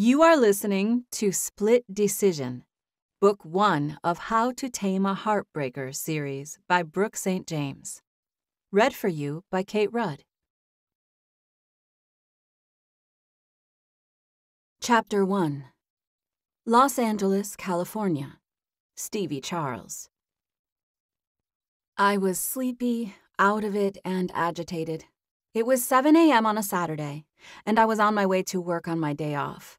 You are listening to Split Decision, Book 1 of How to Tame a Heartbreaker series by Brooke St. James. Read for you by Kate Rudd. Chapter 1. Los Angeles, California. Stevie Charles. I was sleepy, out of it, and agitated. It was 7 a.m. on a Saturday, and I was on my way to work on my day off.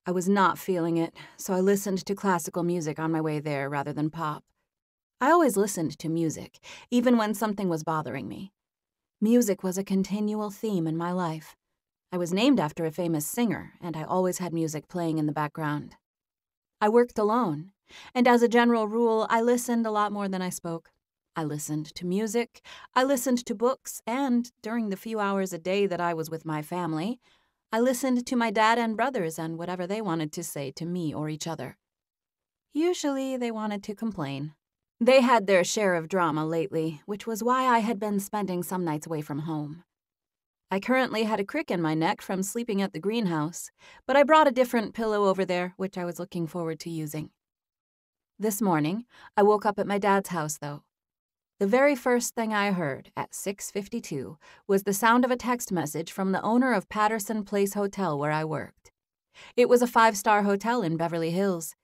I was not feeling it, so I listened to classical music on my way there rather than pop. I always listened to music, even when something was bothering me. Music was a continual theme in my life. I was named after a famous singer, and I always had music playing in the background. I worked alone, and as a general rule, I listened a lot more than I spoke. I listened to music, I listened to books, and during the few hours a day that I was with my family, I listened to my dad and brothers and whatever they wanted to say to me or each other. Usually, they wanted to complain. They had their share of drama lately, which was why I had been spending some nights away from home. I currently had a crick in my neck from sleeping at the greenhouse, but I brought a different pillow over there, which I was looking forward to using. This morning, I woke up at my dad's house, though. The very first thing I heard, at 6:52, was the sound of a text message from the owner of Patterson Place Hotel where I worked. It was a 5-star hotel in Beverly Hills.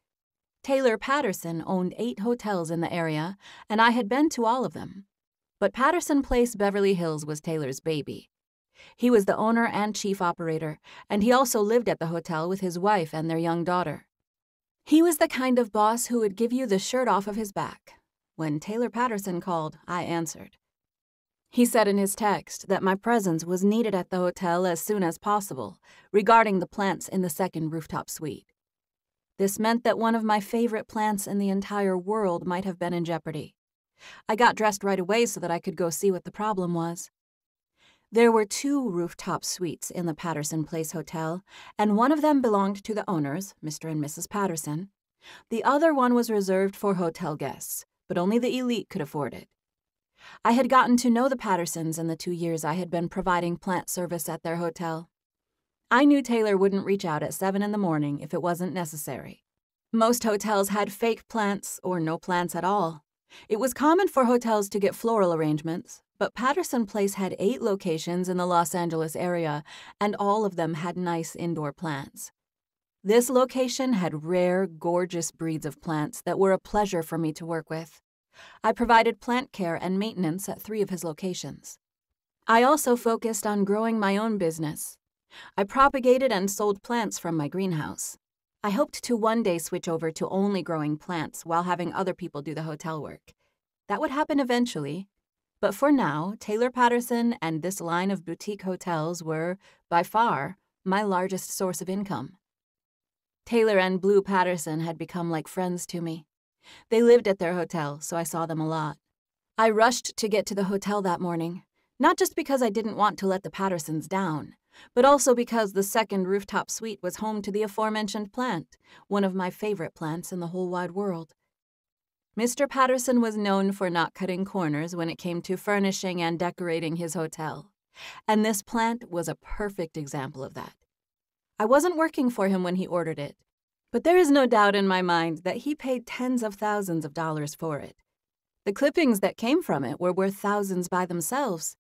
Taylor Patterson owned 8 hotels in the area, and I had been to all of them. But Patterson Place Beverly Hills was Taylor's baby. He was the owner and chief operator, and he also lived at the hotel with his wife and their young daughter. He was the kind of boss who would give you the shirt off of his back. When Taylor Patterson called, I answered. He said in his text that my presence was needed at the hotel as soon as possible, regarding the plants in the second rooftop suite. This meant that one of my favorite plants in the entire world might have been in jeopardy. I got dressed right away so that I could go see what the problem was. There were 2 rooftop suites in the Patterson Place Hotel, and one of them belonged to the owners, Mr. and Mrs. Patterson. The other one was reserved for hotel guests, but only the elite could afford it. I had gotten to know the Pattersons in the 2 years I had been providing plant service at their hotel. I knew Taylor wouldn't reach out at 7 in the morning if it wasn't necessary. Most hotels had fake plants or no plants at all. It was common for hotels to get floral arrangements, but Patterson Place had 8 locations in the Los Angeles area, and all of them had nice indoor plants. This location had rare, gorgeous breeds of plants that were a pleasure for me to work with. I provided plant care and maintenance at 3 of his locations. I also focused on growing my own business. I propagated and sold plants from my greenhouse. I hoped to one day switch over to only growing plants while having other people do the hotel work. That would happen eventually. But for now, Taylor Patterson and this line of boutique hotels were, by far, my largest source of income. Taylor and Blue Patterson had become like friends to me. They lived at their hotel, so I saw them a lot. I rushed to get to the hotel that morning, not just because I didn't want to let the Pattersons down, but also because the second rooftop suite was home to the aforementioned plant, one of my favorite plants in the whole wide world. Mr. Patterson was known for not cutting corners when it came to furnishing and decorating his hotel, and this plant was a perfect example of that. I wasn't working for him when he ordered it, but there is no doubt in my mind that he paid tens of thousands of dollars for it. The clippings that came from it were worth thousands by themselves.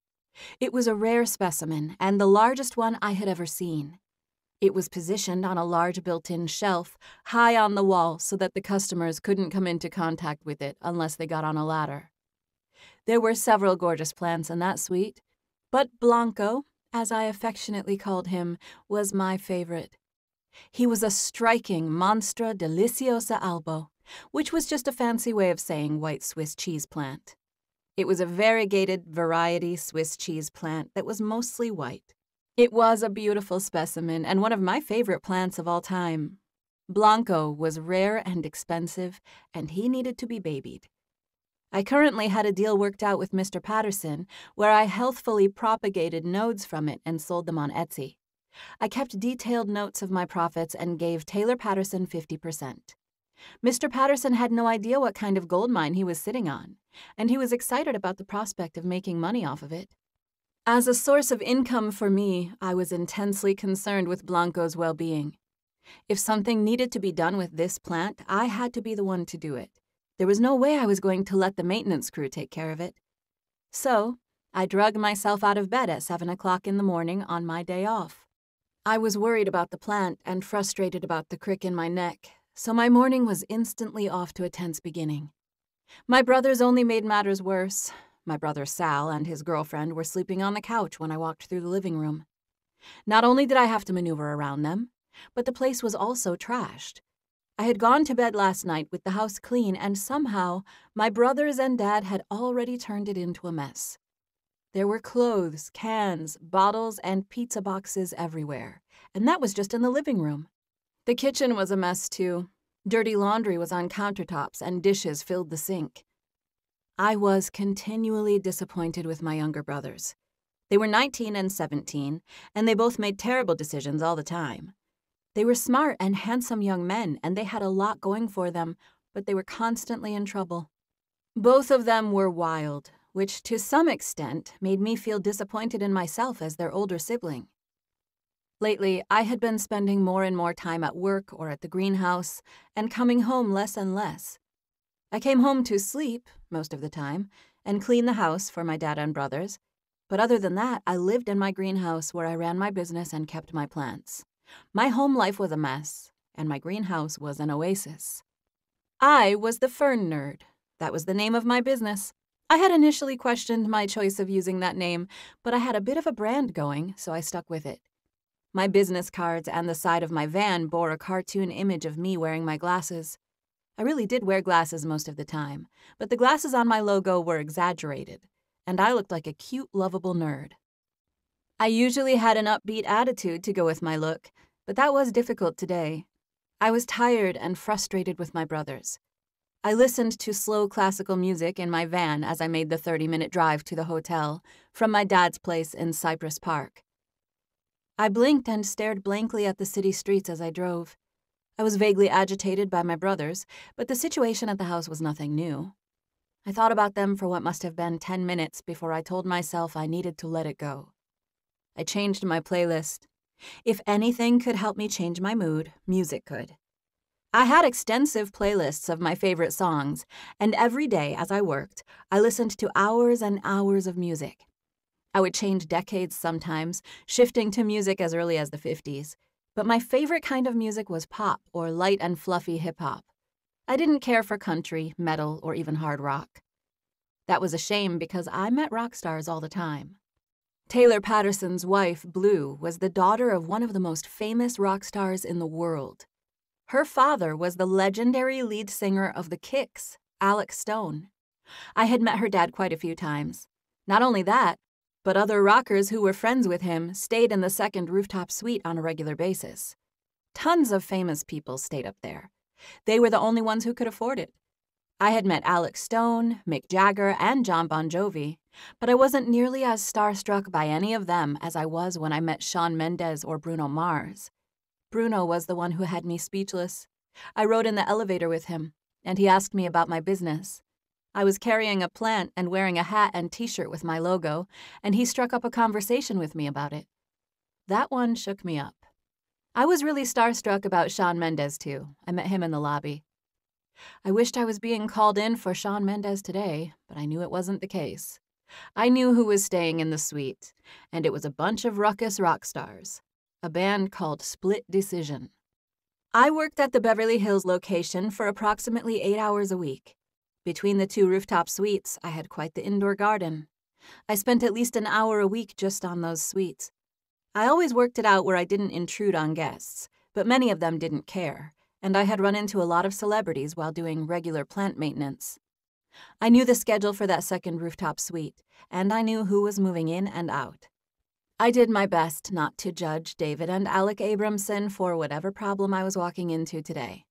It was a rare specimen and the largest one I had ever seen. It was positioned on a large built-in shelf high on the wall so that the customers couldn't come into contact with it unless they got on a ladder. There were several gorgeous plants in that suite, but Blanco, as I affectionately called him, was my favorite. He was a striking Monstra Deliciosa albo, which was just a fancy way of saying white Swiss cheese plant. It was a variegated variety Swiss cheese plant that was mostly white. It was a beautiful specimen and one of my favorite plants of all time. Blanco was rare and expensive, and he needed to be babied. I currently had a deal worked out with Mr. Patterson where I healthfully propagated nodes from it and sold them on Etsy. I kept detailed notes of my profits and gave Taylor Patterson 50%. Mr. Patterson had no idea what kind of gold mine he was sitting on, and he was excited about the prospect of making money off of it. As a source of income for me, I was intensely concerned with Blanco's well-being. If something needed to be done with this plant, I had to be the one to do it. There was no way I was going to let the maintenance crew take care of it. So, I drug myself out of bed at 7 o'clock in the morning on my day off. I was worried about the plant and frustrated about the crick in my neck, so my morning was instantly off to a tense beginning. My brothers only made matters worse. My brother Sal and his girlfriend were sleeping on the couch when I walked through the living room. Not only did I have to maneuver around them, but the place was also trashed. I had gone to bed last night with the house clean, and somehow my brothers and Dad had already turned it into a mess. There were clothes, cans, bottles, and pizza boxes everywhere, and that was just in the living room. The kitchen was a mess, too. Dirty laundry was on countertops, and dishes filled the sink. I was continually disappointed with my younger brothers. They were 19 and 17, and they both made terrible decisions all the time. They were smart and handsome young men, and they had a lot going for them, but they were constantly in trouble. Both of them were wild, which to some extent made me feel disappointed in myself as their older sibling. Lately, I had been spending more and more time at work or at the greenhouse, and coming home less and less. I came home to sleep, most of the time, and clean the house for my dad and brothers, but other than that, I lived in my greenhouse where I ran my business and kept my plants. My home life was a mess, and my greenhouse was an oasis. I was the fern nerd. That was the name of my business. I had initially questioned my choice of using that name, but I had a bit of a brand going, so I stuck with it. My business cards and the side of my van bore a cartoon image of me wearing my glasses. I really did wear glasses most of the time, but the glasses on my logo were exaggerated, and I looked like a cute, lovable nerd. I usually had an upbeat attitude to go with my look, but that was difficult today. I was tired and frustrated with my brothers. I listened to slow classical music in my van as I made the 30-minute drive to the hotel from my dad's place in Cypress Park. I blinked and stared blankly at the city streets as I drove. I was vaguely agitated by my brothers, but the situation at the house was nothing new. I thought about them for what must have been 10 minutes before I told myself I needed to let it go. I changed my playlist. If anything could help me change my mood, music could. I had extensive playlists of my favorite songs, and every day as I worked, I listened to hours and hours of music. I would change decades sometimes, shifting to music as early as the 50s, but my favorite kind of music was pop or light and fluffy hip-hop. I didn't care for country, metal, or even hard rock. That was a shame because I met rock stars all the time. Taylor Patterson's wife, Blue, was the daughter of one of the most famous rock stars in the world. Her father was the legendary lead singer of the Kicks, Alex Stone. I had met her dad quite a few times. Not only that, but other rockers who were friends with him stayed in the second rooftop suite on a regular basis. Tons of famous people stayed up there. They were the only ones who could afford it. I had met Alex Stone, Mick Jagger, and John Bon Jovi, but I wasn't nearly as starstruck by any of them as I was when I met Shawn Mendes or Bruno Mars. Bruno was the one who had me speechless. I rode in the elevator with him, and he asked me about my business. I was carrying a plant and wearing a hat and t-shirt with my logo, and he struck up a conversation with me about it. That one shook me up. I was really starstruck about Shawn Mendes, too. I met him in the lobby. I wished I was being called in for Shawn Mendes today, but I knew it wasn't the case. I knew who was staying in the suite, and it was a bunch of ruckus rock stars, a band called Split Decision. I worked at the Beverly Hills location for approximately 8 hours a week. Between the 2 rooftop suites, I had quite the indoor garden. I spent at least an hour a week just on those suites. I always worked it out where I didn't intrude on guests, but many of them didn't care, and I had run into a lot of celebrities while doing regular plant maintenance. I knew the schedule for that second rooftop suite, and I knew who was moving in and out. I did my best not to judge David and Alec Abramson for whatever problem I was walking into today.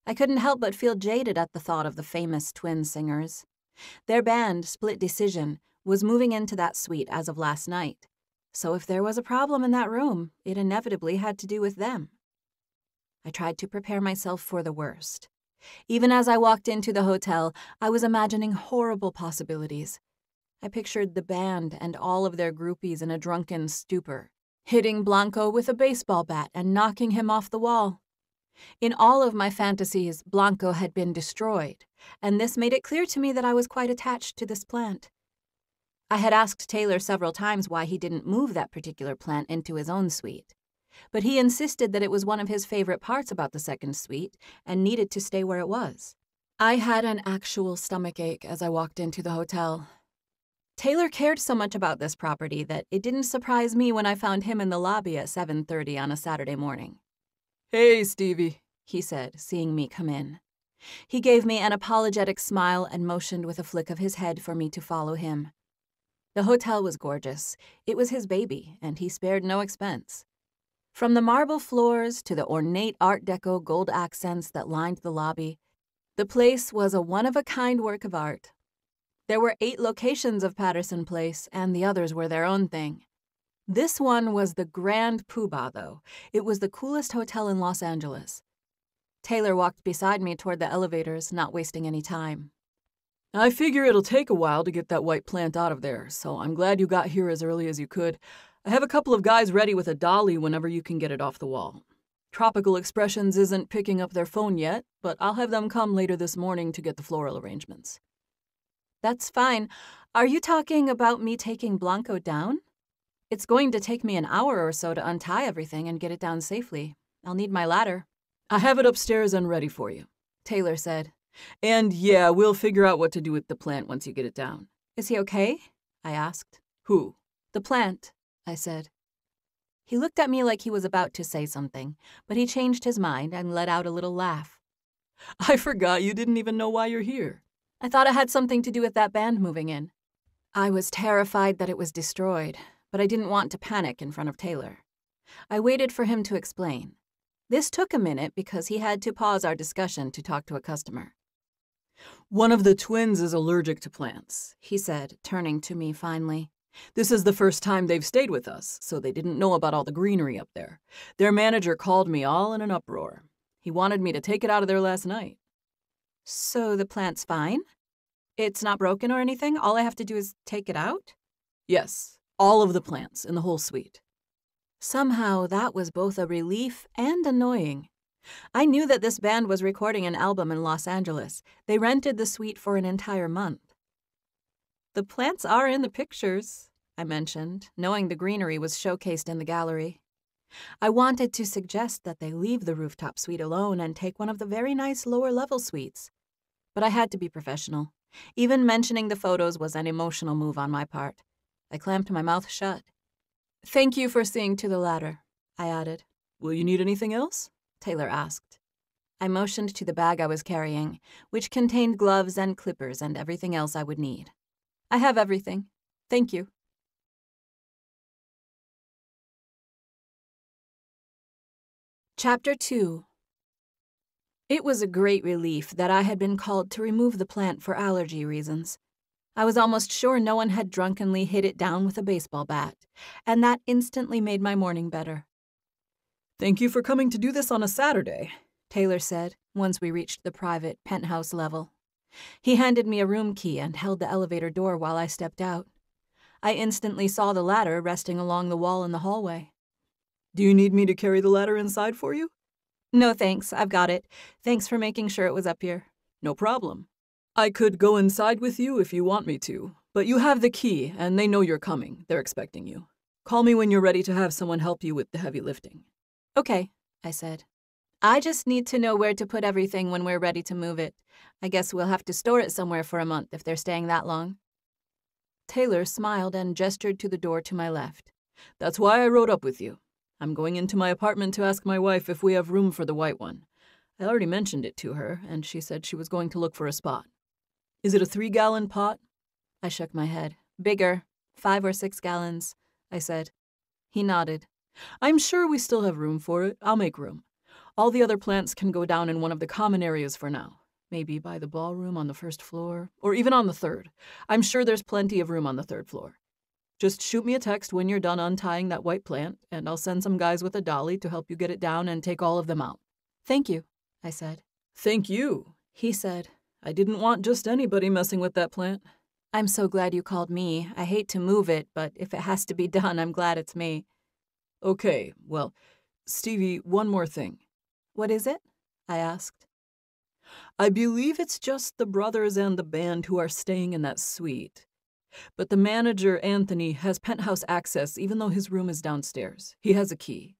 I couldn't help but feel jaded at the thought of the famous twin singers. Their band, Split Decision, was moving into that suite as of last night, so if there was a problem in that room, it inevitably had to do with them. I tried to prepare myself for the worst. Even as I walked into the hotel, I was imagining horrible possibilities. I pictured the band and all of their groupies in a drunken stupor, hitting Blanco with a baseball bat and knocking him off the wall. In all of my fantasies, Blanco had been destroyed, and this made it clear to me that I was quite attached to this plant. I had asked Taylor several times why he didn't move that particular plant into his own suite, but he insisted that it was one of his favorite parts about the second suite and needed to stay where it was. I had an actual stomachache as I walked into the hotel. Taylor cared so much about this property that it didn't surprise me when I found him in the lobby at 7:30 on a Saturday morning. "Hey, Stevie," he said, seeing me come in. He gave me an apologetic smile and motioned with a flick of his head for me to follow him. The hotel was gorgeous. It was his baby, and he spared no expense. From the marble floors to the ornate Art Deco gold accents that lined the lobby, the place was a one-of-a-kind work of art. There were 8 locations of Patterson Place, and the others were their own thing. This one was the Grand Poobah, though. It was the coolest hotel in Los Angeles. Taylor walked beside me toward the elevators, not wasting any time. "I figure it'll take a while to get that white plant out of there, so I'm glad you got here as early as you could. I have a couple of guys ready with a dolly whenever you can get it off the wall. Tropical Expressions isn't picking up their phone yet, but I'll have them come later this morning to get the floral arrangements." That's fine. Are you talking about me taking Blanco down? It's going to take me an hour or so to untie everything and get it down safely. I'll need my ladder. "I have it upstairs and ready for you," Taylor said. "And yeah, we'll figure out what to do with the plant once you get it down." Is he okay? I asked. "Who?" The plant, I said. He looked at me like he was about to say something, but he changed his mind and let out a little laugh. "I forgot you didn't even know why you're here." I thought it had something to do with that band moving in. I was terrified that it was destroyed, but I didn't want to panic in front of Taylor. I waited for him to explain. This took a minute because he had to pause our discussion to talk to a customer. "One of the twins is allergic to plants," he said, turning to me finally. "This is the first time they've stayed with us, so they didn't know about all the greenery up there. Their manager called me all in an uproar. He wanted me to take it out of there last night." So the plant's fine? It's not broken or anything? All I have to do is take it out? "Yes, all of the plants in the whole suite." Somehow that was both a relief and annoying. I knew that this band was recording an album in Los Angeles. They rented the suite for an entire month. "The plants are in the pictures," I mentioned, knowing the greenery was showcased in the gallery. I wanted to suggest that they leave the rooftop suite alone and take one of the very nice lower-level suites. But I had to be professional. Even mentioning the photos was an emotional move on my part. I clamped my mouth shut. "Thank you for seeing to the ladder," I added. "Will you need anything else?" Taylor asked. I motioned to the bag I was carrying, which contained gloves and clippers and everything else I would need. "I have everything. Thank you." Chapter 2. It was a great relief that I had been called to remove the plant for allergy reasons. I was almost sure no one had drunkenly hit it down with a baseball bat, and that instantly made my morning better. "Thank you for coming to do this on a Saturday," Taylor said, once we reached the private penthouse level. He handed me a room key and held the elevator door while I stepped out. I instantly saw the ladder resting along the wall in the hallway. "Do you need me to carry the ladder inside for you?" "No, thanks. I've got it. Thanks for making sure it was up here." "No problem. I could go inside with you if you want me to, but you have the key, and they know you're coming. They're expecting you. Call me when you're ready to have someone help you with the heavy lifting." "Okay," I said. "I just need to know where to put everything when we're ready to move it. I guess we'll have to store it somewhere for a month if they're staying that long." Taylor smiled and gestured to the door to my left. "That's why I rode up with you. I'm going into my apartment to ask my wife if we have room for the white one. I already mentioned it to her, and she said she was going to look for a spot. Is it a 3-gallon pot?" I shook my head. "Bigger, 5 or 6 gallons, I said. He nodded. "I'm sure we still have room for it. I'll make room. All the other plants can go down in one of the common areas for now. Maybe by the ballroom on the 1st floor, or even on the 3rd. I'm sure there's plenty of room on the 3rd floor. Just shoot me a text when you're done untying that white plant, and I'll send some guys with a dolly to help you get it down and take all of them out." "Thank you," I said. "Thank you," he said. "I didn't want just anybody messing with that plant." "I'm so glad you called me. I hate to move it, but if it has to be done, I'm glad it's me." "Okay, well, Stevie, one more thing." "What is it?" I asked. I believe it's just the brothers and the band who are staying in that suite. But the manager, Anthony, has penthouse access even though his room is downstairs. He has a key.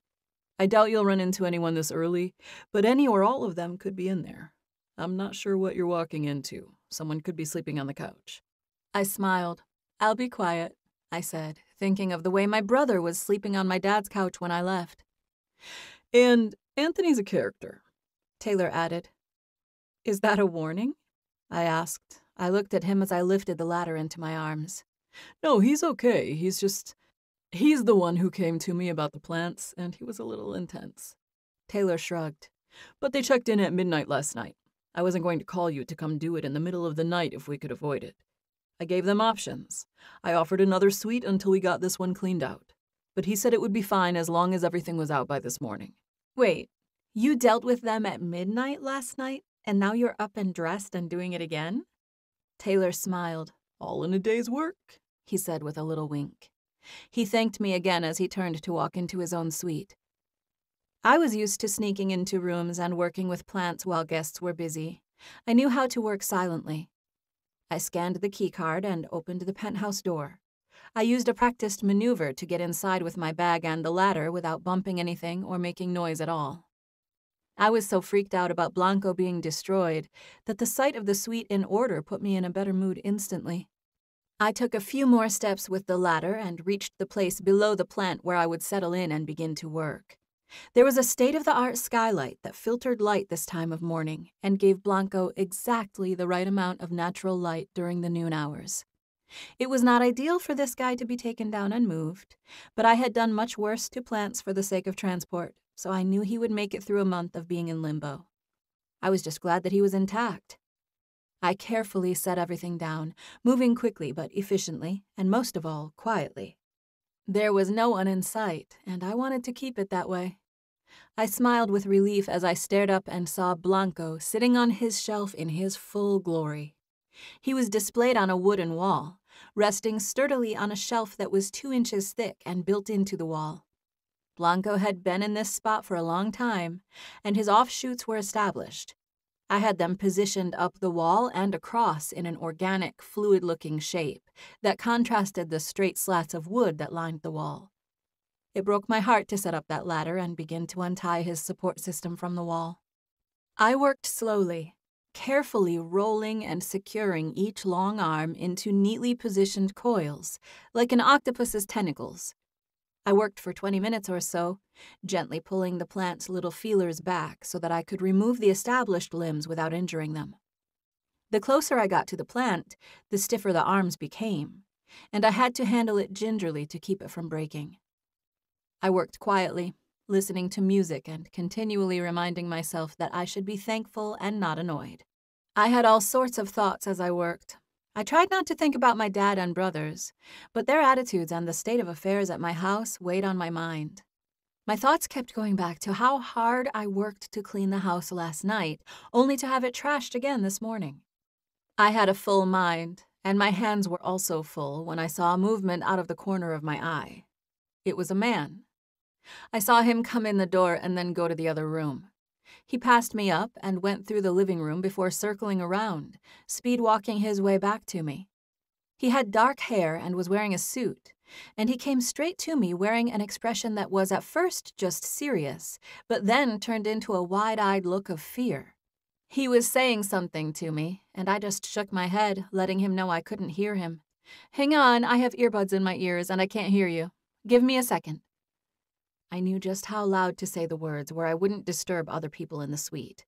I doubt you'll run into anyone this early, but any or all of them could be in there. I'm not sure what you're walking into. Someone could be sleeping on the couch. I smiled. I'll be quiet, I said, thinking of the way my brother was sleeping on my dad's couch when I left. And Anthony's a character, Taylor added. Is that a warning? I asked. I looked at him as I lifted the ladder into my arms. No, he's okay. He's the one who came to me about the plants, and he was a little intense. Taylor shrugged. But they checked in at midnight last night. I wasn't going to call you to come do it in the middle of the night if we could avoid it. I gave them options. I offered another suite until we got this one cleaned out. But he said it would be fine as long as everything was out by this morning. Wait, you dealt with them at midnight last night, and now you're up and dressed and doing it again? Taylor smiled. All in a day's work, he said with a little wink. He thanked me again as he turned to walk into his own suite. I was used to sneaking into rooms and working with plants while guests were busy. I knew how to work silently. I scanned the keycard and opened the penthouse door. I used a practiced maneuver to get inside with my bag and the ladder without bumping anything or making noise at all. I was so freaked out about Blanco being destroyed that the sight of the suite in order put me in a better mood instantly. I took a few more steps with the ladder and reached the place below the plant where I would settle in and begin to work. There was a state-of-the-art skylight that filtered light this time of morning and gave Blanco exactly the right amount of natural light during the noon hours. It was not ideal for this guy to be taken down and moved, but I had done much worse to plants for the sake of transport, so I knew he would make it through a month of being in limbo. I was just glad that he was intact. I carefully set everything down, moving quickly but efficiently, and most of all, quietly. There was no one in sight, and I wanted to keep it that way. I smiled with relief as I stared up and saw Blanco sitting on his shelf in his full glory. He was displayed on a wooden wall, resting sturdily on a shelf that was 2 inches thick and built into the wall. Blanco had been in this spot for a long time, and his offshoots were established. I had them positioned up the wall and across in an organic, fluid-looking shape that contrasted the straight slats of wood that lined the wall. It broke my heart to set up that ladder and begin to untie his support system from the wall. I worked slowly, carefully rolling and securing each long arm into neatly positioned coils, like an octopus's tentacles. I worked for 20 minutes or so, gently pulling the plant's little feelers back so that I could remove the established limbs without injuring them. The closer I got to the plant, the stiffer the arms became, and I had to handle it gingerly to keep it from breaking. I worked quietly, listening to music and continually reminding myself that I should be thankful and not annoyed. I had all sorts of thoughts as I worked. I tried not to think about my dad and brothers, but their attitudes and the state of affairs at my house weighed on my mind. My thoughts kept going back to how hard I worked to clean the house last night, only to have it trashed again this morning. I had a full mind, and my hands were also full when I saw a movement out of the corner of my eye. It was a man. I saw him come in the door and then go to the other room. He passed me up and went through the living room before circling around, speed-walking his way back to me. He had dark hair and was wearing a suit, and he came straight to me wearing an expression that was at first just serious, but then turned into a wide-eyed look of fear. He was saying something to me, and I just shook my head, letting him know I couldn't hear him. "Hang on, I have earbuds in my ears and I can't hear you. Give me a second." I knew just how loud to say the words where I wouldn't disturb other people in the suite.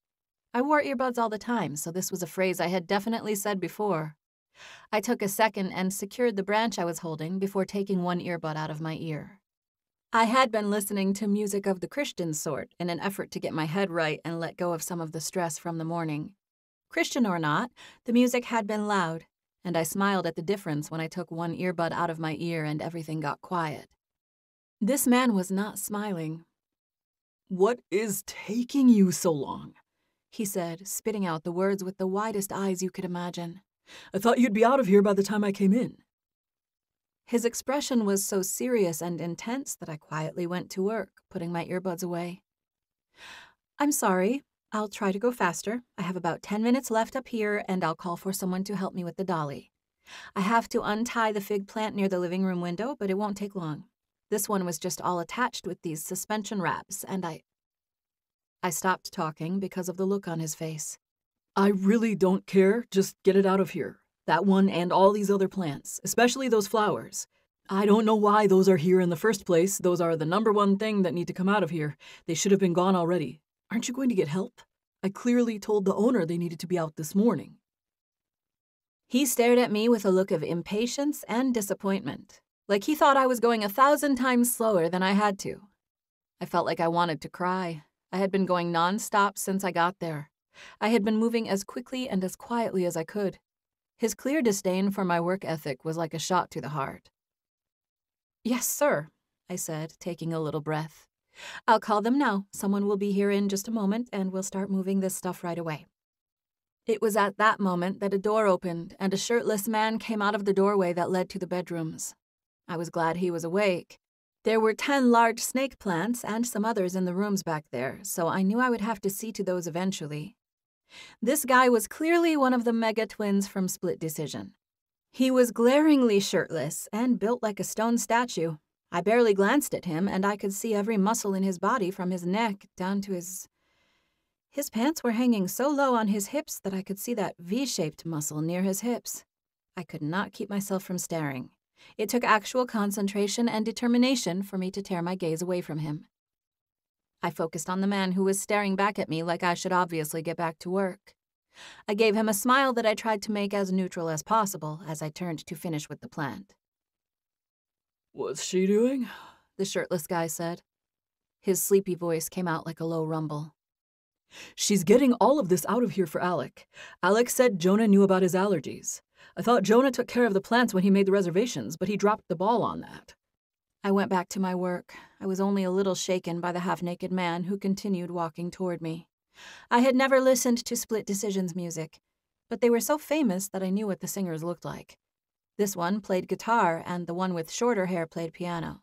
I wore earbuds all the time, so this was a phrase I had definitely said before. I took a second and secured the branch I was holding before taking one earbud out of my ear. I had been listening to music of the Christian sort in an effort to get my head right and let go of some of the stress from the morning. Christian or not, the music had been loud, and I smiled at the difference when I took one earbud out of my ear and everything got quiet. This man was not smiling. "What is taking you so long?" he said, spitting out the words with the widest eyes you could imagine. "I thought you'd be out of here by the time I came in." His expression was so serious and intense that I quietly went to work, putting my earbuds away. "I'm sorry. I'll try to go faster. I have about 10 minutes left up here, and I'll call for someone to help me with the dolly. I have to untie the fig plant near the living room window, but it won't take long. This one was just all attached with these suspension wraps, and I stopped talking because of the look on his face. I really don't care. Just get it out of here. That one and all these other plants, especially those flowers. I don't know why those are here in the first place. Those are the number one thing that need to come out of here. They should have been gone already. Aren't you going to get help? I clearly told the owner they needed to be out this morning. He stared at me with a look of impatience and disappointment, like he thought I was going 1,000 times slower than I had to. I felt like I wanted to cry. I had been going nonstop since I got there. I had been moving as quickly and as quietly as I could. His clear disdain for my work ethic was like a shot to the heart. "Yes, sir," I said, taking a little breath. "I'll call them now. Someone will be here in just a moment, and we'll start moving this stuff right away." It was at that moment that a door opened, and a shirtless man came out of the doorway that led to the bedrooms. I was glad he was awake. There were 10 large snake plants and some others in the rooms back there, so I knew I would have to see to those eventually. This guy was clearly one of the mega twins from Split Decision. He was glaringly shirtless and built like a stone statue. I barely glanced at him, and I could see every muscle in his body from his neck down to his pants were hanging so low on his hips that I could see that V-shaped muscle near his hips. I could not keep myself from staring. It took actual concentration and determination for me to tear my gaze away from him. I focused on the man who was staring back at me like I should obviously get back to work. I gave him a smile that I tried to make as neutral as possible as I turned to finish with the plant. "What's she doing?" the shirtless guy said. His sleepy voice came out like a low rumble. "She's getting all of this out of here for Alec. Alec said Jonah knew about his allergies. I thought Jonah took care of the plants when he made the reservations, but he dropped the ball on that." I went back to my work. I was only a little shaken by the half-naked man who continued walking toward me. I had never listened to Split Decision's music, but they were so famous that I knew what the singers looked like. This one played guitar, and the one with shorter hair played piano.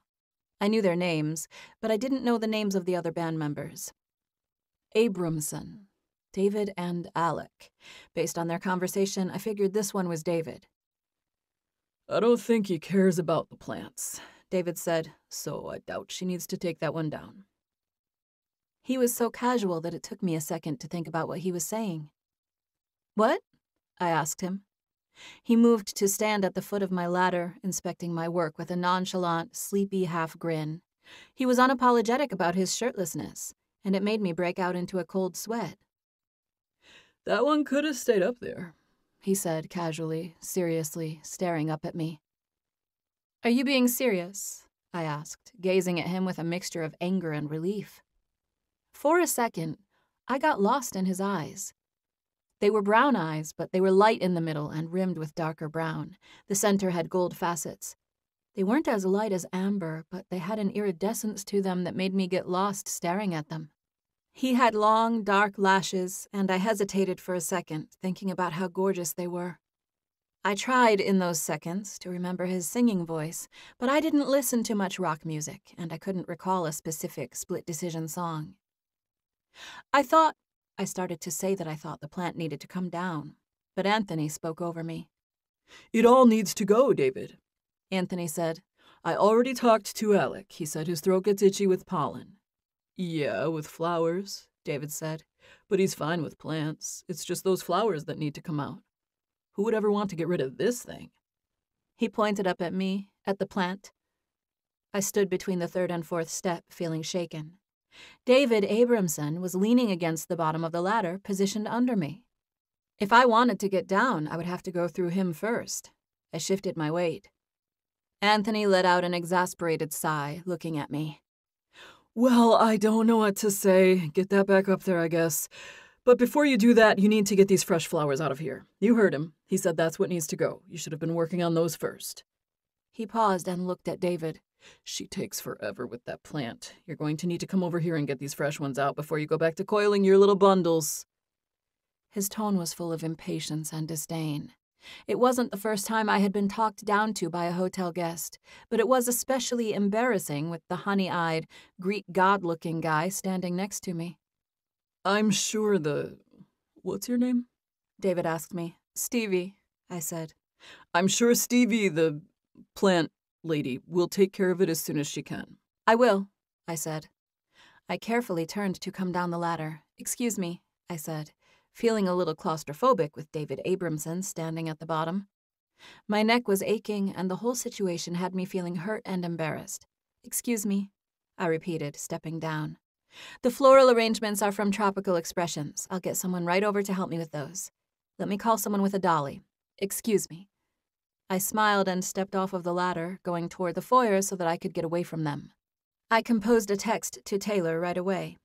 I knew their names, but I didn't know the names of the other band members. Abramson, David, and Alec. Based on their conversation, I figured this one was David. "I don't think he cares about the plants," David said, "so I doubt she needs to take that one down." He was so casual that it took me a second to think about what he was saying. "What?" I asked him. He moved to stand at the foot of my ladder, inspecting my work with a nonchalant, sleepy half grin. He was unapologetic about his shirtlessness, and it made me break out into a cold sweat. "That one could have stayed up there," he said casually, seriously, staring up at me. "Are you being serious?" I asked, gazing at him with a mixture of anger and relief. For a second, I got lost in his eyes. They were brown eyes, but they were light in the middle and rimmed with darker brown. The center had gold facets. They weren't as light as amber, but they had an iridescence to them that made me get lost staring at them. He had long, dark lashes, and I hesitated for a second, thinking about how gorgeous they were. I tried in those seconds to remember his singing voice, but I didn't listen to much rock music, and I couldn't recall a specific Split Decision song. I started to say that I thought the plant needed to come down, but Anthony spoke over me. "It all needs to go, David," Anthony said. "I already talked to Alec. He said his throat gets itchy with pollen." "Yeah, with flowers," David said. "But he's fine with plants. It's just those flowers that need to come out. Who would ever want to get rid of this thing?" He pointed up at me, at the plant. I stood between the 3rd and 4th step, feeling shaken. David Abramson was leaning against the bottom of the ladder, positioned under me. If I wanted to get down, I would have to go through him first. I shifted my weight. Anthony let out an exasperated sigh, looking at me. "Well, I don't know what to say. Get that back up there, I guess. But before you do that, you need to get these fresh flowers out of here. You heard him. He said that's what needs to go. You should have been working on those first." He paused and looked at David. "She takes forever with that plant. You're going to need to come over here and get these fresh ones out before you go back to coiling your little bundles." His tone was full of impatience and disdain. It wasn't the first time I had been talked down to by a hotel guest, but it was especially embarrassing with the honey-eyed, Greek god-looking guy standing next to me. I'm sure What's your name? David asked me. Stevie, I said. I'm sure Stevie, the plant lady, will take care of it as soon as she can. I will, I said. I carefully turned to come down the ladder. Excuse me, I said, feeling a little claustrophobic with David Abramson standing at the bottom. My neck was aching, and the whole situation had me feeling hurt and embarrassed. Excuse me, I repeated, stepping down. The floral arrangements are from Tropical Expressions. I'll get someone right over to help me with those. Let me call someone with a dolly. Excuse me. I smiled and stepped off of the ladder, going toward the foyer so that I could get away from them. I composed a text to Taylor right away.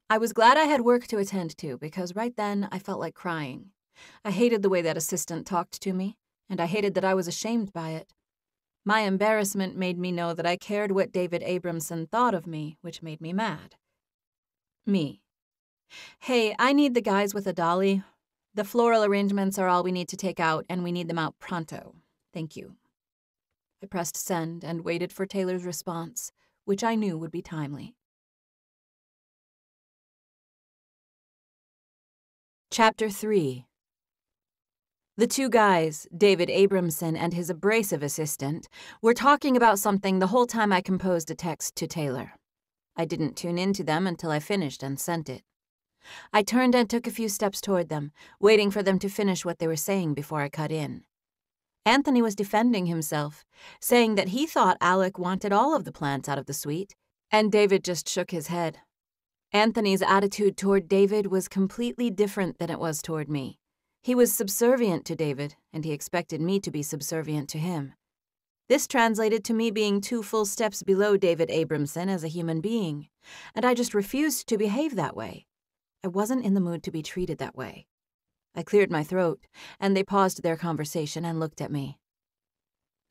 I was glad I had work to attend to because right then I felt like crying. I hated the way that assistant talked to me, and I hated that I was ashamed by it. My embarrassment made me know that I cared what David Abramson thought of me, which made me mad. Me. Hey, I need the guys with a dolly. The floral arrangements are all we need to take out, and we need them out pronto. Thank you. I pressed send and waited for Taylor's response, which I knew would be timely. Chapter 3. The two guys, David Abramson and his abrasive assistant, were talking about something the whole time I composed a text to Taylor. I didn't tune into them until I finished and sent it. I turned and took a few steps toward them, waiting for them to finish what they were saying before I cut in. Anthony was defending himself, saying that he thought Alec wanted all of the plants out of the suite, and David just shook his head. Anthony's attitude toward David was completely different than it was toward me. He was subservient to David, and he expected me to be subservient to him. This translated to me being 2 full steps below David Abramson as a human being, and I just refused to behave that way. I wasn't in the mood to be treated that way. I cleared my throat, and they paused their conversation and looked at me.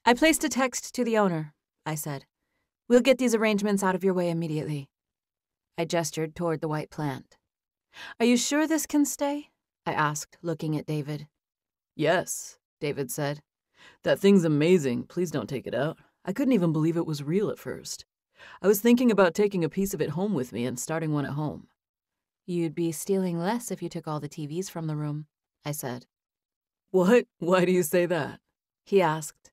I placed a text to the owner, I said. We'll get these arrangements out of your way immediately. I gestured toward the white plant. Are you sure this can stay? I asked, looking at David. Yes, David said. That thing's amazing. Please don't take it out. I couldn't even believe it was real at first. I was thinking about taking a piece of it home with me and starting one at home. You'd be stealing less if you took all the TVs from the room, I said. What? Why do you say that? He asked.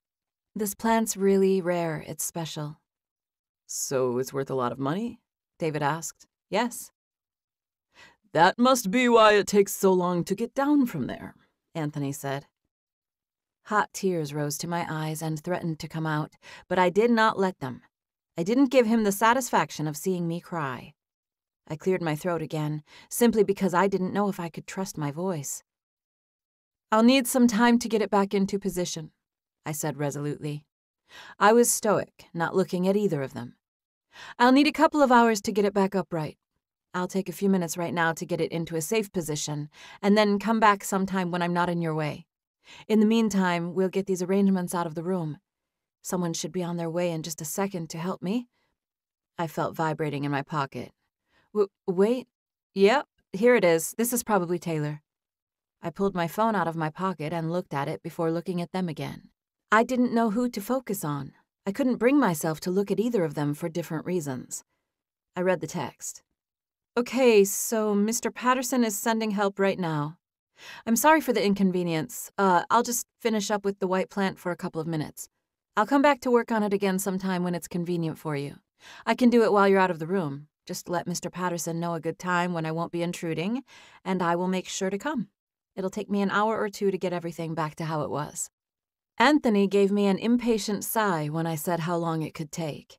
This plant's really rare. It's special. So it's worth a lot of money? David asked. Yes. That must be why it takes so long to get down from there, Anthony said. Hot tears rose to my eyes and threatened to come out, but I did not let them. I didn't give him the satisfaction of seeing me cry. I cleared my throat again, simply because I didn't know if I could trust my voice. I'll need some time to get it back into position, I said resolutely. I was stoic, not looking at either of them. I'll need a couple of hours to get it back upright. I'll take a few minutes right now to get it into a safe position, and then come back sometime when I'm not in your way. In the meantime, we'll get these arrangements out of the room. Someone should be on their way in just a second to help me. I felt vibrating in my pocket. Wait. Yep, here it is. This is probably Taylor. I pulled my phone out of my pocket and looked at it before looking at them again. I didn't know who to focus on. I couldn't bring myself to look at either of them for different reasons. I read the text. Okay, so Mr. Patterson is sending help right now. I'm sorry for the inconvenience. I'll just finish up with the white plant for a couple of minutes. I'll come back to work on it again sometime when it's convenient for you. I can do it while you're out of the room. Just let Mr. Patterson know a good time when I won't be intruding, and I will make sure to come. It'll take me an hour or 2 to get everything back to how it was. Anthony gave me an impatient sigh when I said how long it could take.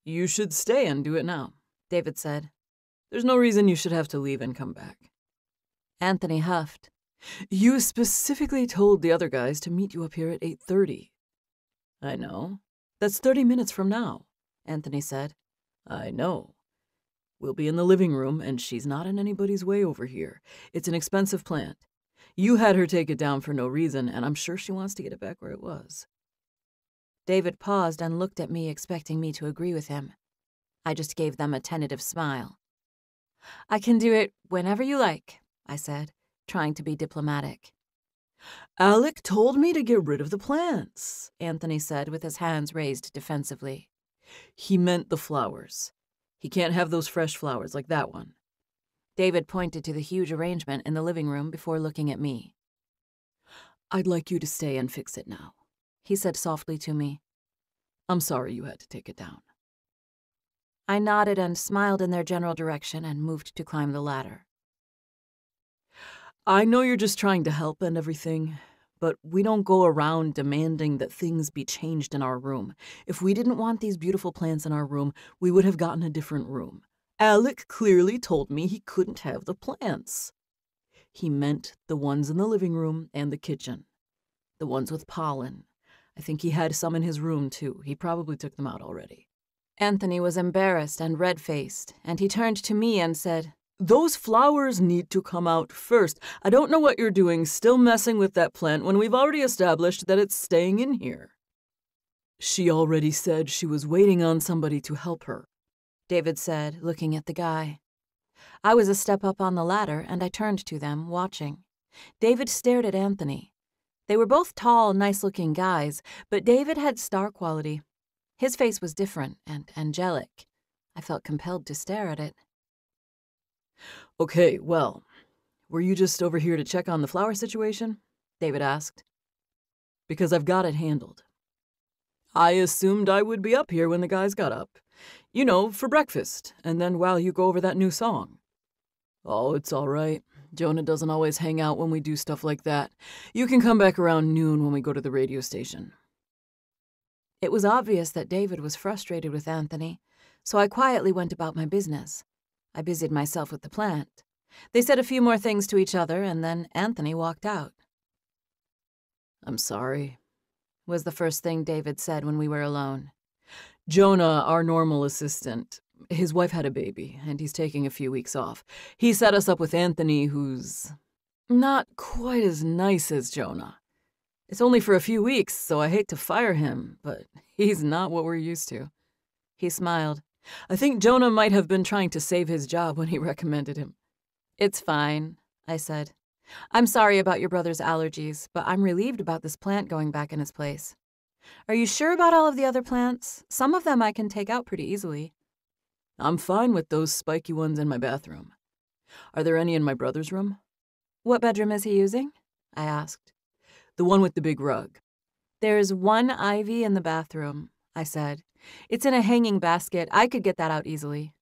You should stay and do it now, David said. There's no reason you should have to leave and come back. Anthony huffed. You specifically told the other guys to meet you up here at 8:30. I know. That's 30 minutes from now, Anthony said. I know. We'll be in the living room, and she's not in anybody's way over here. It's an expensive plant. You had her take it down for no reason, and I'm sure she wants to get it back where it was. David paused and looked at me, expecting me to agree with him. I just gave them a tentative smile. I can do it whenever you like, I said, trying to be diplomatic. Alec told me to get rid of the plants, Anthony said with his hands raised defensively. He meant the flowers. He can't have those fresh flowers like that one. David pointed to the huge arrangement in the living room before looking at me. "I'd like you to stay and fix it now," he said softly to me. "I'm sorry you had to take it down." I nodded and smiled in their general direction and moved to climb the ladder. "I know you're just trying to help and everything, but we don't go around demanding that things be changed in our room. If we didn't want these beautiful plants in our room, we would have gotten a different room. Alec clearly told me he couldn't have the plants." He meant the ones in the living room and the kitchen. The ones with pollen. I think he had some in his room, too. He probably took them out already. Anthony was embarrassed and red-faced, and he turned to me and said, "Those flowers need to come out first. I don't know what you're doing, still messing with that plant when we've already established that it's staying in here." "She already said she was waiting on somebody to help her," David said, looking at the guy. I was a step up on the ladder, and I turned to them, watching. David stared at Anthony. They were both tall, nice-looking guys, but David had star quality. His face was different and angelic. I felt compelled to stare at it. "Okay, well, were you just over here to check on the flower situation?" David asked. "Because I've got it handled. I assumed I would be up here when the guys got up. You know, for breakfast, and then while you go over that new song." "Oh, it's all right. Jonah doesn't always hang out when we do stuff like that. You can come back around noon when we go to the radio station." It was obvious that David was frustrated with Anthony, so I quietly went about my business. I busied myself with the plant. They said a few more things to each other, and then Anthony walked out. "I'm sorry," was the first thing David said when we were alone. "Jonah, our normal assistant, his wife had a baby, and he's taking a few weeks off. He set us up with Anthony, who's not quite as nice as Jonah. It's only for a few weeks, so I hate to fire him, but he's not what we're used to." He smiled. "I think Jonah might have been trying to save his job when he recommended him." "It's fine," I said. "I'm sorry about your brother's allergies, but I'm relieved about this plant going back in its place. Are you sure about all of the other plants? Some of them I can take out pretty easily." "I'm fine with those spiky ones in my bathroom. Are there any in my brother's room?" "What bedroom is he using?" I asked. "The one with the big rug." "There's one ivy in the bathroom," I said. "It's in a hanging basket. I could get that out easily."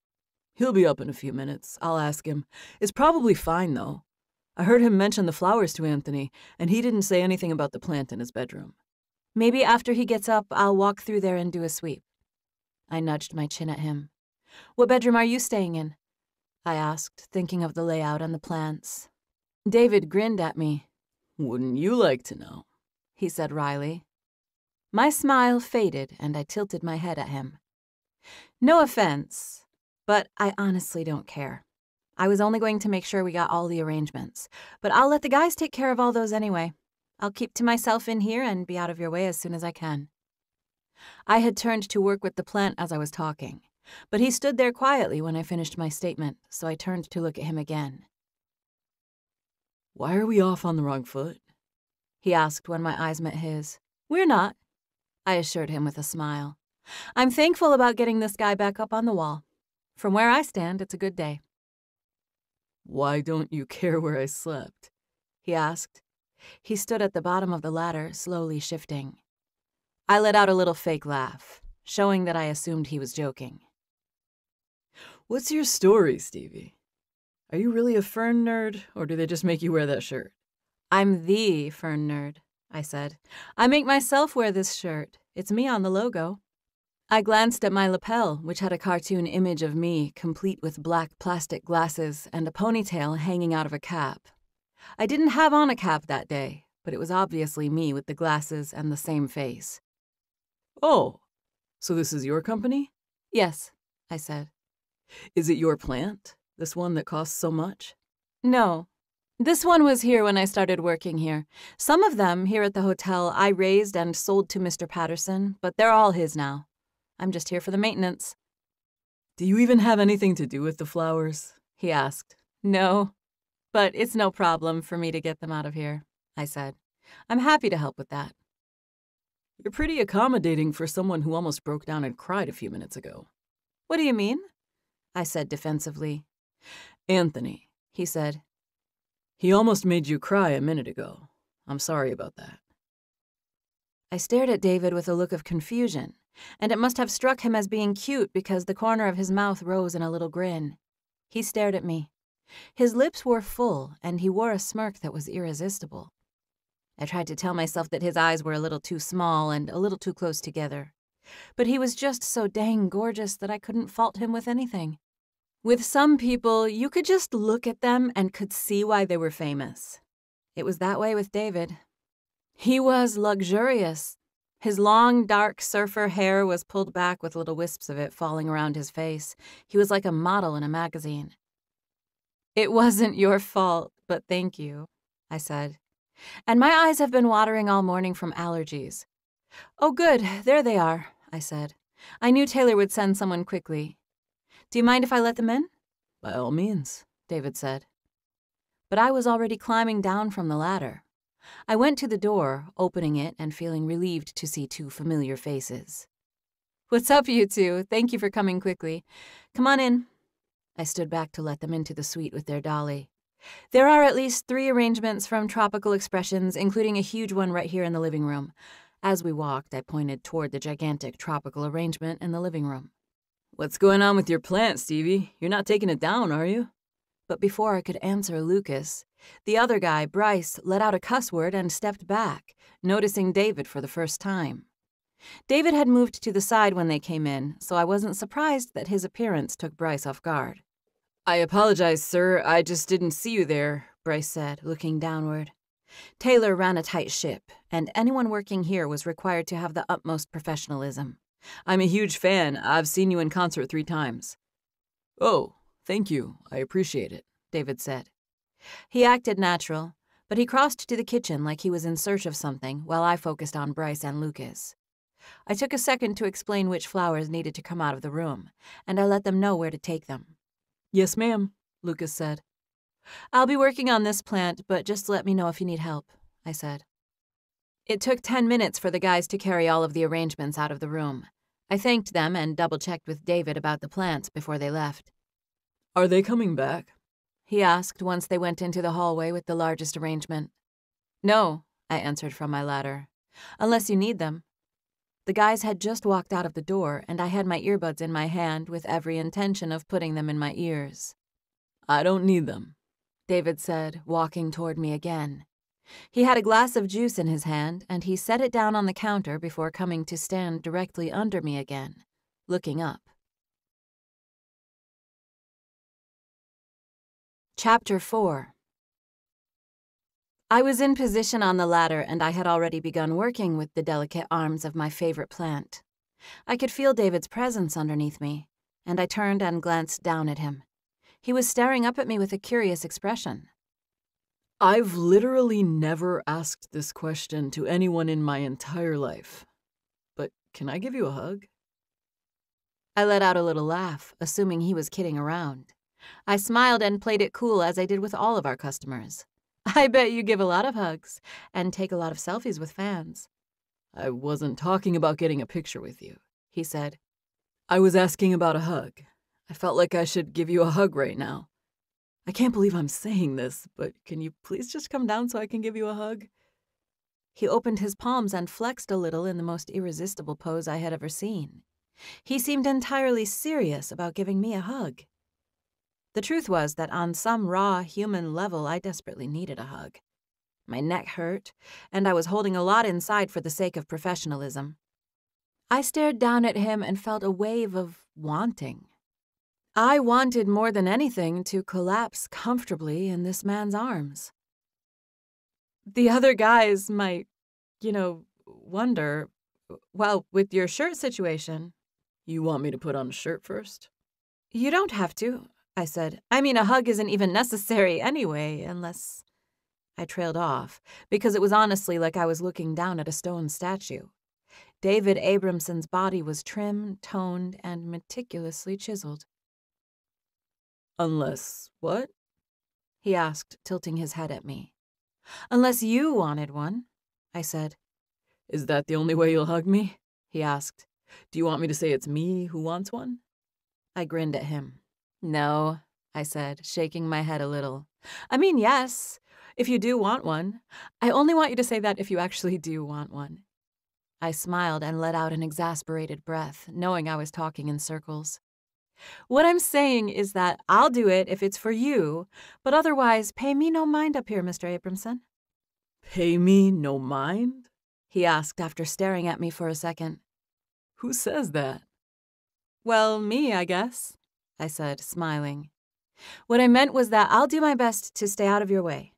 "He'll be up in a few minutes. I'll ask him. It's probably fine, though. I heard him mention the flowers to Anthony, and he didn't say anything about the plant in his bedroom." "Maybe after he gets up, I'll walk through there and do a sweep." I nudged my chin at him. "What bedroom are you staying in?" I asked, thinking of the layout and the plants. David grinned at me. "Wouldn't you like to know?" he said wryly. My smile faded, and I tilted my head at him. "No offense, but I honestly don't care. I was only going to make sure we got all the arrangements, but I'll let the guys take care of all those anyway. I'll keep to myself in here and be out of your way as soon as I can." I had turned to work with the plant as I was talking, but he stood there quietly when I finished my statement, so I turned to look at him again. "Why are we off on the wrong foot?" he asked when my eyes met his. "We're not," I assured him with a smile. "I'm thankful about getting this guy back up on the wall. From where I stand, it's a good day." "Why don't you care where I slept?" he asked. He stood at the bottom of the ladder, slowly shifting. I let out a little fake laugh, showing that I assumed he was joking. "What's your story, Stevie? Are you really a fern nerd, or do they just make you wear that shirt?" "I'm the fern nerd," I said. "I make myself wear this shirt. It's me on the logo." I glanced at my lapel, which had a cartoon image of me, complete with black plastic glasses and a ponytail hanging out of a cap. I didn't have on a cap that day, but it was obviously me with the glasses and the same face. "Oh, so this is your company?" "Yes," I said. "Is it your plant? This one that costs so much?" "No. This one was here when I started working here. Some of them, here at the hotel, I raised and sold to Mr. Patterson, but they're all his now. I'm just here for the maintenance." "Do you even have anything to do with the flowers?" he asked. "No, but it's no problem for me to get them out of here," I said. "I'm happy to help with that." "You're pretty accommodating for someone who almost broke down and cried a few minutes ago." "What do you mean?" I said defensively. "Anthony, he said. He almost made you cry a minute ago. I'm sorry about that. I stared at David with a look of confusion, and it must have struck him as being cute because the corner of his mouth rose in a little grin. He stared at me. His lips were full, and he wore a smirk that was irresistible. I tried to tell myself that his eyes were a little too small and a little too close together. But he was just so dang gorgeous that I couldn't fault him with anything. With some people, you could just look at them and could see why they were famous. It was that way with David. He was luxurious. His long, dark surfer hair was pulled back with little wisps of it falling around his face. He was like a model in a magazine. "It wasn't your fault, but thank you," I said. "And my eyes have been watering all morning from allergies." "Oh, good, there they are," I said. "I knew Taylor would send someone quickly. Do you mind if I let them in?" By all means, David said. But I was already climbing down from the ladder. I went to the door, opening it and feeling relieved to see two familiar faces. "What's up, you two? Thank you for coming quickly. Come on in." I stood back to let them into the suite with their dolly. There are at least 3 arrangements from Tropical Expressions, including a huge one right here in the living room. As we walked, I pointed toward the gigantic tropical arrangement in the living room. "What's going on with your plant, Stevie? You're not taking it down, are you?" But before I could answer Lucas, the other guy, Bryce, let out a cuss word and stepped back, noticing David for the first time. David had moved to the side when they came in, so I wasn't surprised that his appearance took Bryce off guard. "I apologize, sir. I just didn't see you there," Bryce said, looking downward. Taylor ran a tight ship, and anyone working here was required to have the utmost professionalism. "I'm a huge fan. I've seen you in concert 3 times. "Oh, thank you. I appreciate it," David said. He acted natural, but he crossed to the kitchen like he was in search of something while I focused on Bryce and Lucas. I took a second to explain which flowers needed to come out of the room, and I let them know where to take them. "Yes, ma'am," Lucas said. "I'll be working on this plant, but just let me know if you need help," I said. It took 10 minutes for the guys to carry all of the arrangements out of the room. I thanked them and double-checked with David about the plants before they left. "Are they coming back?" he asked once they went into the hallway with the largest arrangement. "No," I answered from my ladder, "unless you need them." The guys had just walked out of the door, and I had my earbuds in my hand with every intention of putting them in my ears. "I don't need them," David said, walking toward me again. He had a glass of juice in his hand, and he set it down on the counter before coming to stand directly under me again, looking up. Chapter 4. I was in position on the ladder, and I had already begun working with the delicate arms of my favorite plant. I could feel David's presence underneath me, and I turned and glanced down at him. He was staring up at me with a curious expression. "I've literally never asked this question to anyone in my entire life. But can I give you a hug?" I let out a little laugh, assuming he was kidding around. I smiled and played it cool as I did with all of our customers. "I bet you give a lot of hugs and take a lot of selfies with fans." "I wasn't talking about getting a picture with you," he said. "I was asking about a hug. I felt like I should give you a hug right now. I can't believe I'm saying this, but can you please just come down so I can give you a hug?" He opened his palms and flexed a little in the most irresistible pose I had ever seen. He seemed entirely serious about giving me a hug. The truth was that on some raw human level, I desperately needed a hug. My neck hurt, and I was holding a lot inside for the sake of professionalism. I stared down at him and felt a wave of wanting. I wanted more than anything to collapse comfortably in this man's arms. The other guys might, wonder, well, with your shirt situation. "You want me to put on a shirt first?" "You don't have to," I said. "I mean, a hug isn't even necessary anyway, unless—" I trailed off, because it was honestly like I was looking down at a stone statue. David Abramson's body was trim, toned, and meticulously chiseled. "Unless what?" he asked, tilting his head at me. "Unless you wanted one," I said. "Is that the only way you'll hug me?" he asked. "Do you want me to say it's me who wants one?" I grinned at him. "No, I said, shaking my head a little. I mean, yes, if you do want one. I only want you to say that if you actually do want one. I smiled and let out an exasperated breath, knowing I was talking in circles. What I'm saying is that I'll do it if it's for you, but otherwise, pay me no mind up here, Mr. Abramson. Pay me no mind? He asked after staring at me for a second. Who says that? Well, me, I guess, I said, smiling. What I meant was that I'll do my best to stay out of your way.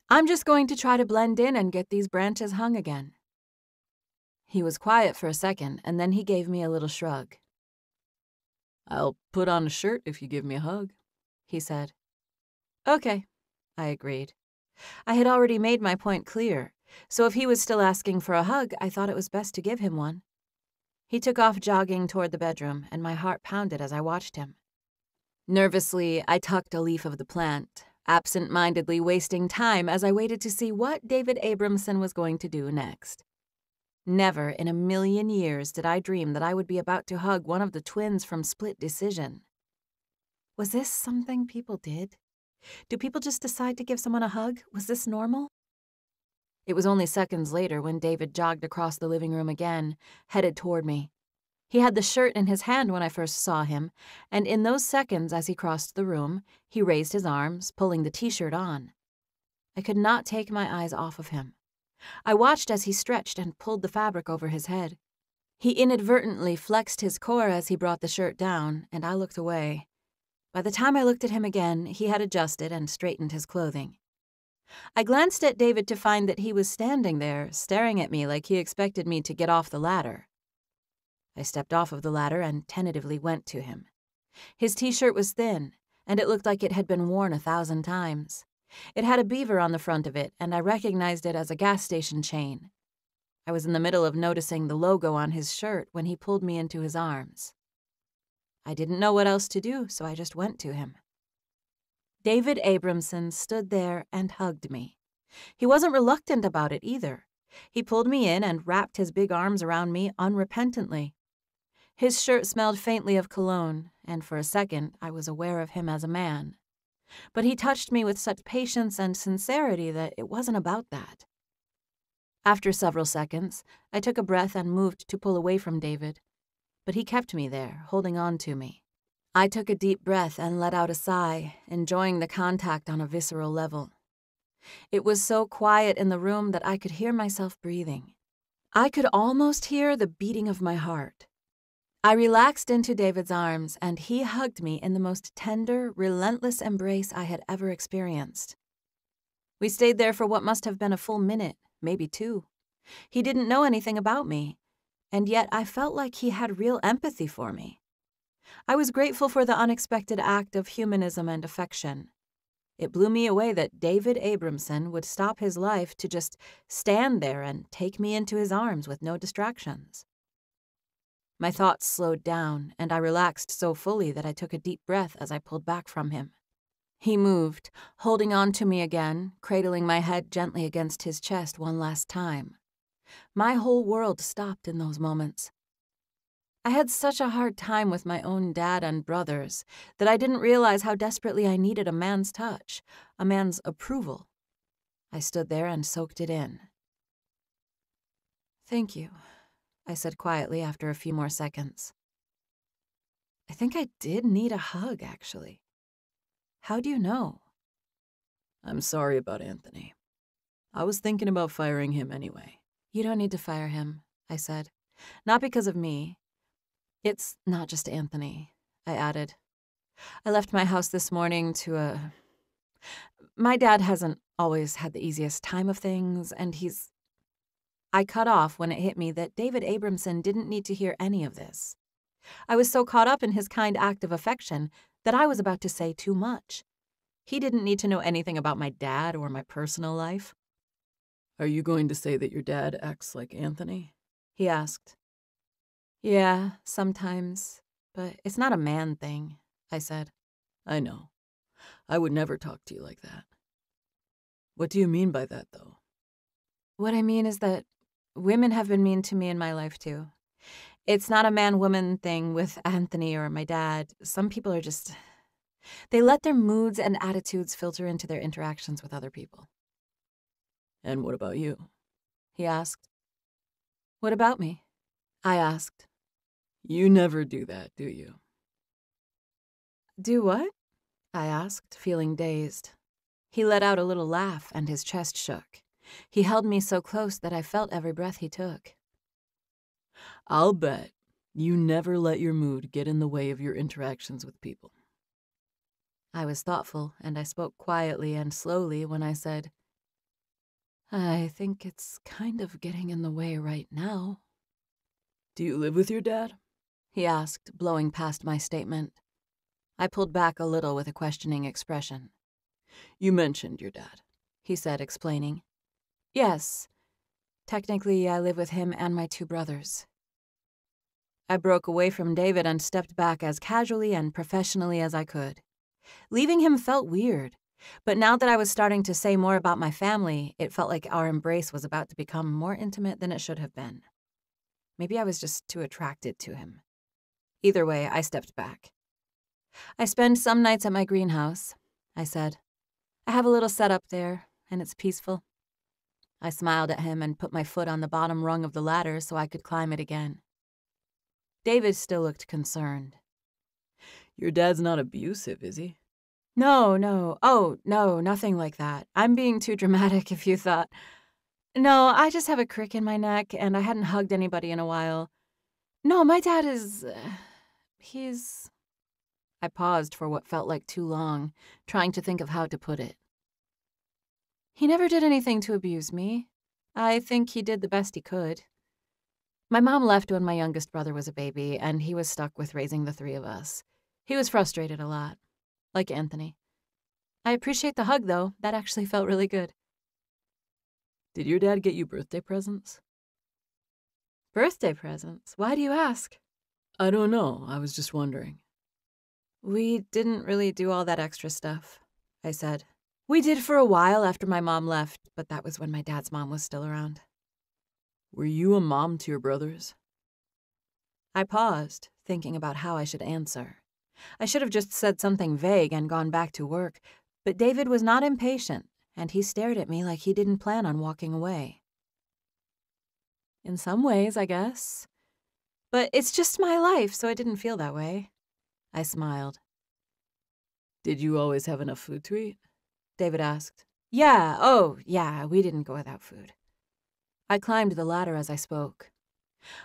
I'm just going to try to blend in and get these branches hung again. He was quiet for a second, and then he gave me a little shrug. I'll put on a shirt if you give me a hug, he said. Okay, I agreed. I had already made my point clear, so if he was still asking for a hug, I thought it was best to give him one. He took off jogging toward the bedroom, and my heart pounded as I watched him. Nervously, I tucked a leaf of the plant, absent-mindedly wasting time as I waited to see what David Abramson was going to do next. Never in a million years did I dream that I would be about to hug one of the twins from Split Decision. Was this something people did? Do people just decide to give someone a hug? Was this normal? It was only seconds later when David jogged across the living room again, headed toward me. He had the shirt in his hand when I first saw him, and in those seconds as he crossed the room, he raised his arms, pulling the t-shirt on. I could not take my eyes off of him. I watched as he stretched and pulled the fabric over his head. He inadvertently flexed his core as he brought the shirt down, and I looked away. By the time I looked at him again, he had adjusted and straightened his clothing. I glanced at David to find that he was standing there, staring at me like he expected me to get off the ladder. I stepped off of the ladder and tentatively went to him. His t-shirt was thin, and it looked like it had been worn 1,000 times. It had a beaver on the front of it, and I recognized it as a gas station chain. I was in the middle of noticing the logo on his shirt when he pulled me into his arms. I didn't know what else to do, so I just went to him. David Abramson stood there and hugged me. He wasn't reluctant about it either. He pulled me in and wrapped his big arms around me unrepentantly. His shirt smelled faintly of cologne, and for a second I was aware of him as a man. But he touched me with such patience and sincerity that it wasn't about that. After several seconds, I took a breath and moved to pull away from David, but he kept me there, holding on to me. I took a deep breath and let out a sigh, enjoying the contact on a visceral level. It was so quiet in the room that I could hear myself breathing. I could almost hear the beating of my heart. I relaxed into David's arms, and he hugged me in the most tender, relentless embrace I had ever experienced. We stayed there for what must have been a full minute, maybe 2. He didn't know anything about me, and yet I felt like he had real empathy for me. I was grateful for the unexpected act of humanism and affection. It blew me away that David Abramson would stop his life to just stand there and take me into his arms with no distractions. My thoughts slowed down, and I relaxed so fully that I took a deep breath as I pulled back from him. He moved, holding on to me again, cradling my head gently against his chest one last time. My whole world stopped in those moments. I had such a hard time with my own dad and brothers that I didn't realize how desperately I needed a man's touch, a man's approval. I stood there and soaked it in. "Thank you," I said quietly after a few more seconds. I think I did need a hug, actually. How do you know? I'm sorry about Anthony. I was thinking about firing him anyway. You don't need to fire him, I said. Not because of me. It's not just Anthony, I added. I left my house this morning to My dad hasn't always had the easiest time of things, and I cut off when it hit me that David Abramson didn't need to hear any of this. I was so caught up in his kind act of affection that I was about to say too much. He didn't need to know anything about my dad or my personal life. Are you going to say that your dad acts like Anthony? He asked. Yeah, sometimes, but it's not a man thing, I said. I know. I would never talk to you like that. What do you mean by that, though? What I mean is that women have been mean to me in my life, too. It's not a man-woman thing with Anthony or my dad. Some people are just... They let their moods and attitudes filter into their interactions with other people. And what about you? He asked. What about me? I asked. You never do that, do you? Do what? I asked, feeling dazed. He let out a little laugh and his chest shook. He held me so close that I felt every breath he took. I'll bet you never let your mood get in the way of your interactions with people. I was thoughtful, and I spoke quietly and slowly when I said, I think it's kind of getting in the way right now. Do you live with your dad? He asked, blowing past my statement. I pulled back a little with a questioning expression. You mentioned your dad, he said, explaining. Yes. Technically, I live with him and my 2 brothers. I broke away from David and stepped back as casually and professionally as I could. Leaving him felt weird, but now that I was starting to say more about my family, it felt like our embrace was about to become more intimate than it should have been. Maybe I was just too attracted to him. Either way, I stepped back. I spend some nights at my greenhouse, I said. I have a little setup there, and it's peaceful. I smiled at him and put my foot on the bottom rung of the ladder so I could climb it again. David still looked concerned. Your dad's not abusive, is he? No. Oh, no, nothing like that. I'm being too dramatic if you thought. No, I just have a crick in my neck, and I hadn't hugged anybody in a while. No, my dad is... he's... I paused for what felt like too long, trying to think of how to put it. He never did anything to abuse me. I think he did the best he could. My mom left when my youngest brother was a baby, and he was stuck with raising the 3 of us. He was frustrated a lot, like Anthony. I appreciate the hug, though. That actually felt really good. Did your dad get you birthday presents? Birthday presents? Why do you ask? I don't know. I was just wondering. We didn't really do all that extra stuff, I said. We did for a while after my mom left, but that was when my dad's mom was still around. Were you a mom to your brothers? I paused, thinking about how I should answer. I should have just said something vague and gone back to work, but David was not impatient, and he stared at me like he didn't plan on walking away. In some ways, I guess. But it's just my life, so it didn't feel that way. I smiled. Did you always have enough food to eat? David asked. Yeah, we didn't go without food. I climbed the ladder as I spoke.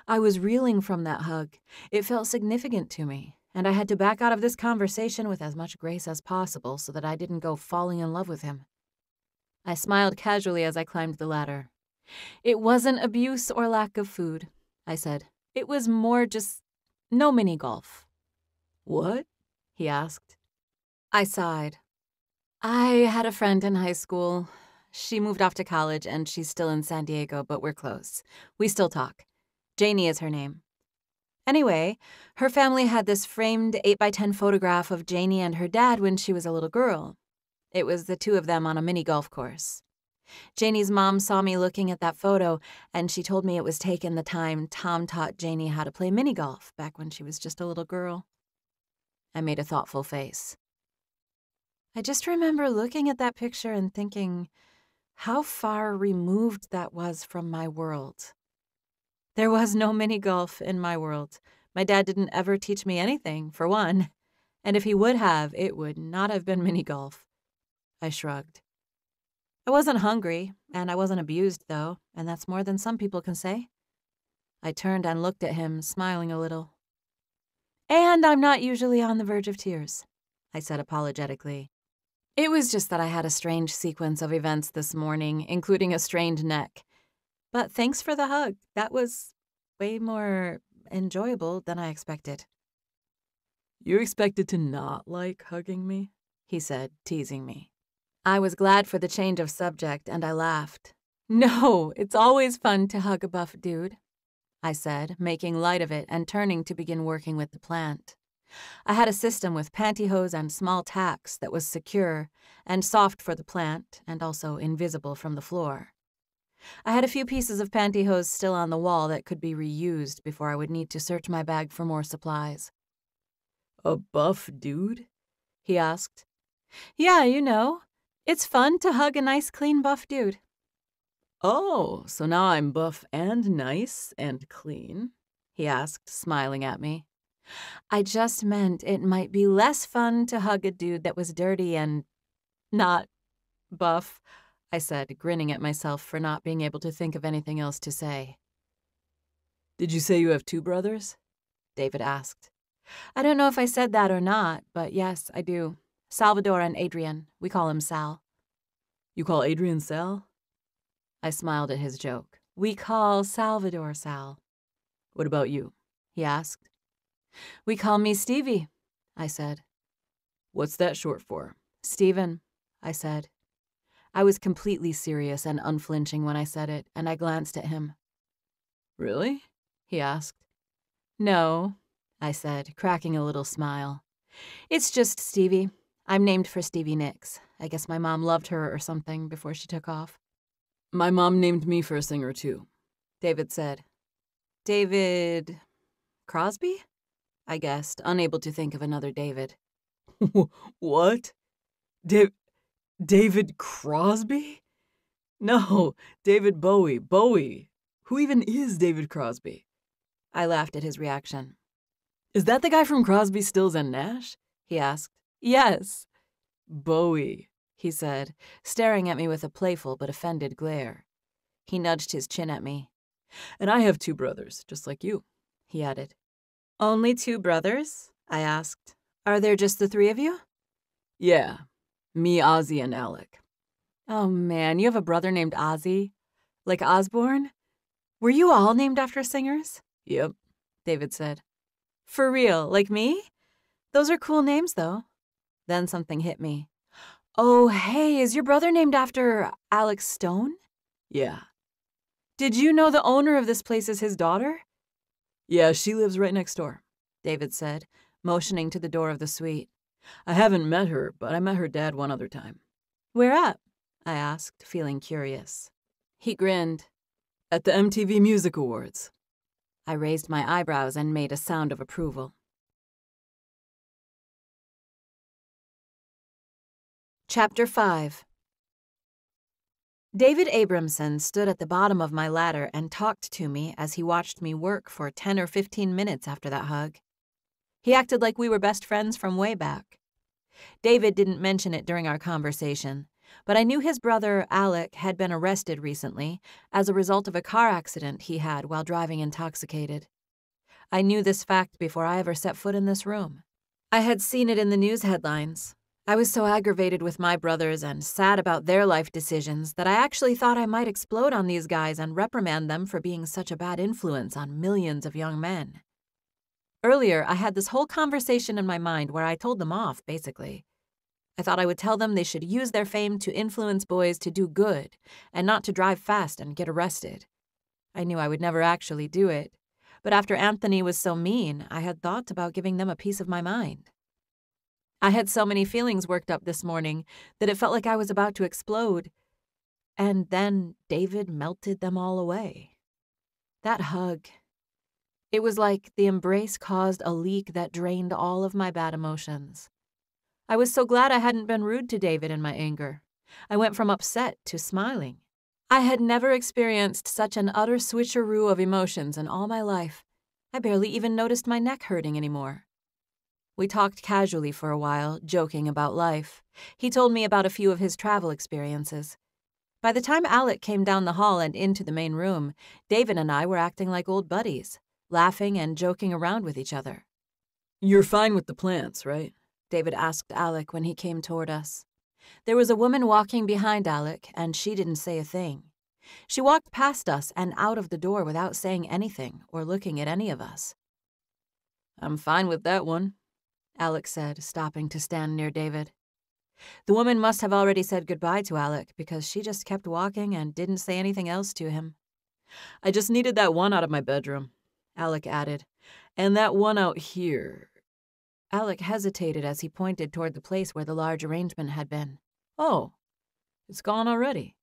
I was reeling from that hug. It felt significant to me, and I had to back out of this conversation with as much grace as possible so that I didn't go falling in love with him. I smiled casually as I climbed the ladder. It wasn't abuse or lack of food, I said. It was more just no mini golf. What? He asked. I sighed. I had a friend in high school. She moved off to college, and she's still in San Diego, but we're close. We still talk. Janie is her name. Anyway, her family had this framed 8x10 photograph of Janie and her dad when she was a little girl. It was the 2 of them on a mini golf course. Janie's mom saw me looking at that photo, and she told me it was taken the time Tom taught Janie how to play mini golf back when she was just a little girl. I made a thoughtful face. I just remember looking at that picture and thinking how far removed that was from my world. There was no mini golf in my world. My dad didn't ever teach me anything, for one. And if he would have, it would not have been mini golf. I shrugged. I wasn't hungry, and I wasn't abused, though, and that's more than some people can say. I turned and looked at him, smiling a little. And I'm not usually on the verge of tears, I said apologetically. It was just that I had a strange sequence of events this morning, including a strained neck. But thanks for the hug. That was way more enjoyable than I expected. You expected to not like hugging me? He said, teasing me. I was glad for the change of subject, and I laughed. No, it's always fun to hug a buff dude, I said, making light of it and turning to begin working with the plant. I had a system with pantyhose and small tacks that was secure and soft for the plant and also invisible from the floor. I had a few pieces of pantyhose still on the wall that could be reused before I would need to search my bag for more supplies. A buff dude? he asked. Yeah, you know. It's fun to hug a nice, clean, buff dude. Oh, so now I'm buff and nice and clean, he asked, smiling at me. I just meant it might be less fun to hug a dude that was dirty and not buff, I said, grinning at myself for not being able to think of anything else to say. Did you say you have 2 brothers? David asked. I don't know if I said that or not, but yes, I do. Salvador and Adrian. We call him Sal. You call Adrian Sal? I smiled at his joke. We call Salvador Sal. What about you? He asked. We call me Stevie, I said. What's that short for? Steven, I said. I was completely serious and unflinching when I said it, and I glanced at him. Really? He asked. No, I said, cracking a little smile. It's just Stevie. I'm named for Stevie Nicks. I guess my mom loved her or something before she took off. My mom named me for a singer, too, David said. David Crosby? I guessed, unable to think of another David. What? David Crosby? No, David Bowie. Bowie. Who even is David Crosby? I laughed at his reaction. Is that the guy from Crosby, Stills, and Nash? He asked. Yes. Bowie, he said, staring at me with a playful but offended glare. He nudged his chin at me. And I have 2 brothers, just like you, he added. Only 2 brothers? I asked. Are there just the 3 of you? Yeah, me, Ozzy, and Alec. Oh man, you have a brother named Ozzy? Like Osbourne? Were you all named after singers? Yep, David said. For real, like me? Those are cool names, though. Then something hit me. Oh, hey, is your brother named after Alex Stone? Yeah. Did you know the owner of this place is his daughter? Yeah, she lives right next door, David said, motioning to the door of the suite. I haven't met her, but I met her dad one other time. Where at? I asked, feeling curious. He grinned. At the MTV Music Awards. I raised my eyebrows and made a sound of approval. Chapter 5. David Abramson stood at the bottom of my ladder and talked to me as he watched me work for 10 or 15 minutes after that hug. He acted like we were best friends from way back. David didn't mention it during our conversation, but I knew his brother, Alec, had been arrested recently as a result of a car accident he had while driving intoxicated. I knew this fact before I ever set foot in this room. I had seen it in the news headlines. I was so aggravated with my brothers and sad about their life decisions that I actually thought I might explode on these guys and reprimand them for being such a bad influence on millions of young men. Earlier, I had this whole conversation in my mind where I told them off, basically. I thought I would tell them they should use their fame to influence boys to do good and not to drive fast and get arrested. I knew I would never actually do it, but after Anthony was so mean, I had thought about giving them a piece of my mind. I had so many feelings worked up this morning that it felt like I was about to explode. And then David melted them all away. That hug. It was like the embrace caused a leak that drained all of my bad emotions. I was so glad I hadn't been rude to David in my anger. I went from upset to smiling. I had never experienced such an utter switcheroo of emotions in all my life. I barely even noticed my neck hurting anymore. We talked casually for a while, joking about life. He told me about a few of his travel experiences. By the time Alec came down the hall and into the main room, David and I were acting like old buddies, laughing and joking around with each other. You're fine with the plants, right? David asked Alec when he came toward us. There was a woman walking behind Alec, and she didn't say a thing. She walked past us and out of the door without saying anything or looking at any of us. I'm fine with that one, Alec said, stopping to stand near David. The woman must have already said goodbye to Alec because she just kept walking and didn't say anything else to him. I just needed that one out of my bedroom, Alec added. And that one out here. Alec hesitated as he pointed toward the place where the large arrangement had been. Oh, it's gone already.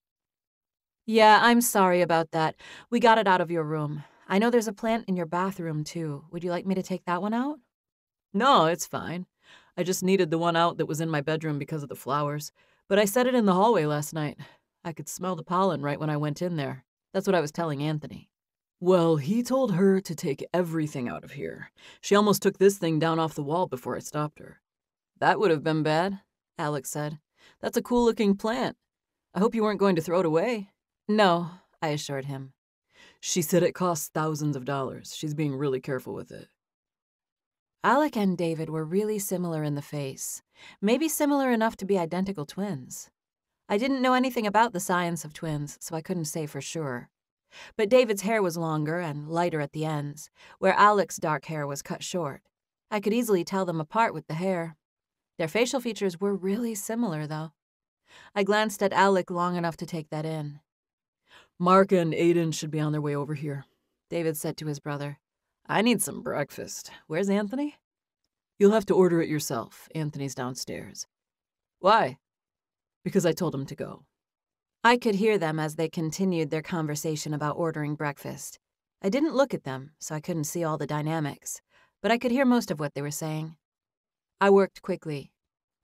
Yeah, I'm sorry about that. We got it out of your room. I know there's a plant in your bathroom, too. Would you like me to take that one out? No, it's fine. I just needed the one out that was in my bedroom because of the flowers. But I set it in the hallway last night. I could smell the pollen right when I went in there. That's what I was telling Anthony. Well, he told her to take everything out of here. She almost took this thing down off the wall before I stopped her. That would have been bad, Alex said. That's a cool-looking plant. I hope you weren't going to throw it away. No, I assured him. She said it costs thousands of dollars. She's being really careful with it. Alec and David were really similar in the face, maybe similar enough to be identical twins. I didn't know anything about the science of twins, so I couldn't say for sure. But David's hair was longer and lighter at the ends, where Alec's dark hair was cut short. I could easily tell them apart with the hair. Their facial features were really similar, though. I glanced at Alec long enough to take that in. Mark and Aiden should be on their way over here, David said to his brother. I need some breakfast. Where's Anthony? You'll have to order it yourself. Anthony's downstairs. Why? Because I told him to go. I could hear them as they continued their conversation about ordering breakfast. I didn't look at them, so I couldn't see all the dynamics, but I could hear most of what they were saying. I worked quickly.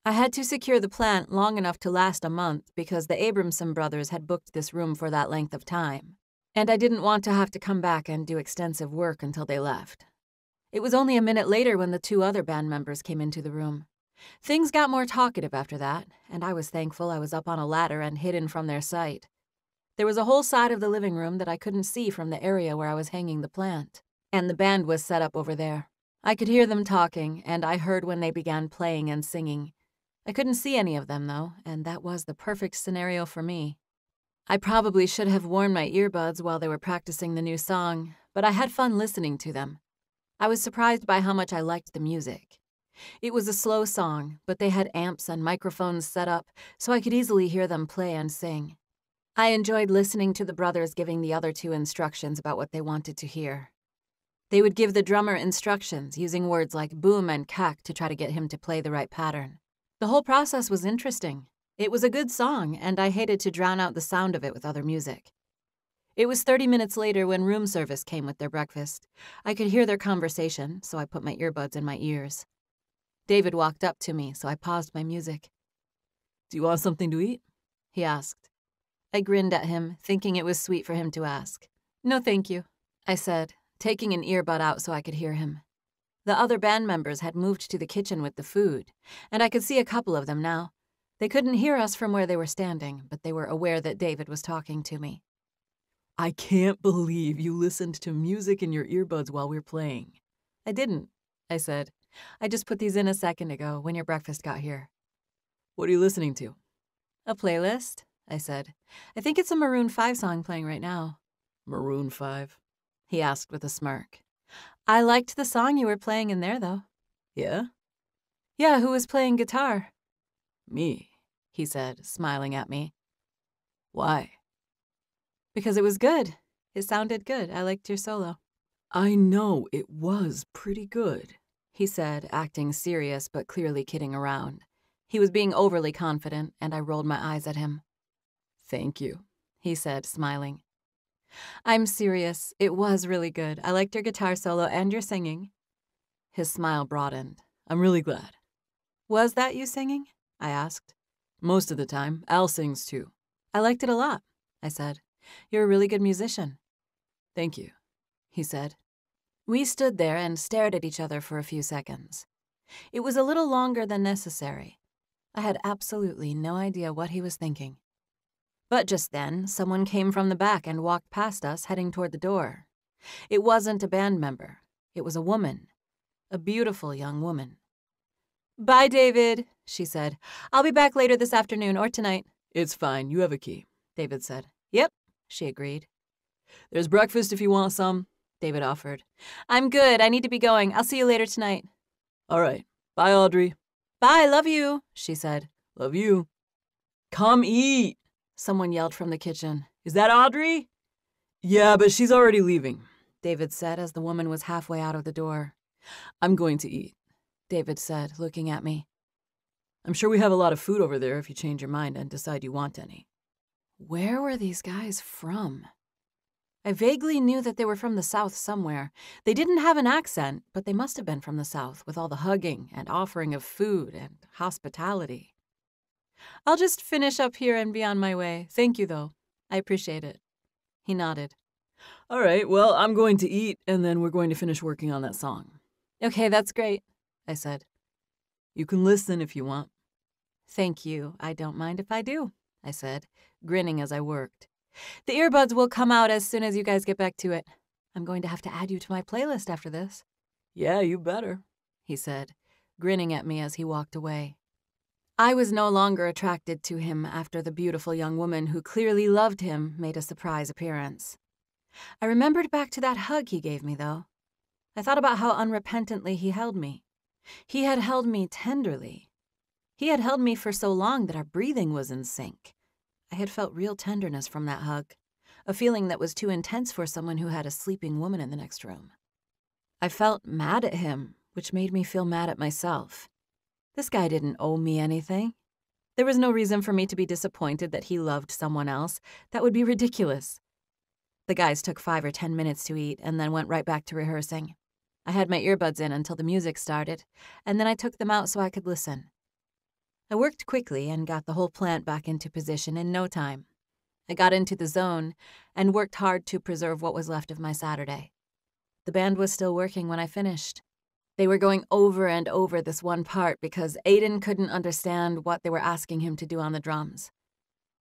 I had to secure the plant long enough to last a month because the Abramson brothers had booked this room for that length of time, and I didn't want to have to come back and do extensive work until they left. It was only a minute later when the 2 other band members came into the room. Things got more talkative after that, and I was thankful I was up on a ladder and hidden from their sight. There was a whole side of the living room that I couldn't see from the area where I was hanging the plant, and the band was set up over there. I could hear them talking, and I heard when they began playing and singing. I couldn't see any of them, though, and that was the perfect scenario for me. I probably should have worn my earbuds while they were practicing the new song, but I had fun listening to them. I was surprised by how much I liked the music. It was a slow song, but they had amps and microphones set up, so I could easily hear them play and sing. I enjoyed listening to the brothers giving the other 2 instructions about what they wanted to hear. They would give the drummer instructions using words like boom and cack to try to get him to play the right pattern. The whole process was interesting. It was a good song, and I hated to drown out the sound of it with other music. It was 30 minutes later when room service came with their breakfast. I could hear their conversation, so I put my earbuds in my ears. David walked up to me, so I paused my music. Do you want something to eat? He asked. I grinned at him, thinking it was sweet for him to ask. No, thank you, I said, taking an earbud out so I could hear him. The other band members had moved to the kitchen with the food, and I could see a couple of them now. They couldn't hear us from where they were standing, but they were aware that David was talking to me. I can't believe you listened to music in your earbuds while we're playing. I didn't, I said. I just put these in a second ago when your breakfast got here. What are you listening to? A playlist, I said. I think it's a Maroon 5 song playing right now. Maroon 5? He asked with a smirk. I liked the song you were playing in there, though. Yeah? Yeah, who was playing guitar? Me, he said, smiling at me. Why? Because it was good. It sounded good. I liked your solo. I know, it was pretty good, he said, acting serious but clearly kidding around. He was being overly confident, and I rolled my eyes at him. Thank you, he said, smiling. I'm serious. It was really good. I liked your guitar solo and your singing. His smile broadened. I'm really glad. Was that you singing? I asked. Most of the time. Al sings too. I liked it a lot, I said. You're a really good musician. Thank you, he said. We stood there and stared at each other for a few seconds. It was a little longer than necessary. I had absolutely no idea what he was thinking. But just then, someone came from the back and walked past us, heading toward the door. It wasn't a band member. It was a woman. A beautiful young woman. Bye, David, she said. I'll be back later this afternoon or tonight. It's fine. You have a key, David said. Yep, she agreed. There's breakfast if you want some, David offered. I'm good. I need to be going. I'll see you later tonight. All right. Bye, Audrey. Bye. Love you, she said. Love you. Come eat, someone yelled from the kitchen. Is that Audrey? Yeah, but she's already leaving, David said as the woman was halfway out of the door. I'm going to eat, David said, looking at me. I'm sure we have a lot of food over there if you change your mind and decide you want any. Where were these guys from? I vaguely knew that they were from the South somewhere. They didn't have an accent, but they must have been from the South with all the hugging and offering of food and hospitality. I'll just finish up here and be on my way. Thank you, though. I appreciate it. He nodded. All right, well, I'm going to eat, and then we're going to finish working on that song. Okay, that's great, I said. You can listen if you want. Thank you. I don't mind if I do, I said, grinning as I worked. The earbuds will come out as soon as you guys get back to it. I'm going to have to add you to my playlist after this. Yeah, you better, he said, grinning at me as he walked away. I was no longer attracted to him after the beautiful young woman who clearly loved him made a surprise appearance. I remembered back to that hug he gave me, though. I thought about how unrepentantly he held me. He had held me tenderly. He had held me for so long that our breathing was in sync. I had felt real tenderness from that hug, a feeling that was too intense for someone who had a sleeping woman in the next room. I felt mad at him, which made me feel mad at myself. This guy didn't owe me anything. There was no reason for me to be disappointed that he loved someone else. That would be ridiculous. The guys took 5 or 10 minutes to eat and then went right back to rehearsing. I had my earbuds in until the music started, and then I took them out so I could listen. I worked quickly and got the whole plant back into position in no time. I got into the zone and worked hard to preserve what was left of my Saturday. The band was still working when I finished. They were going over and over this one part because Aiden couldn't understand what they were asking him to do on the drums.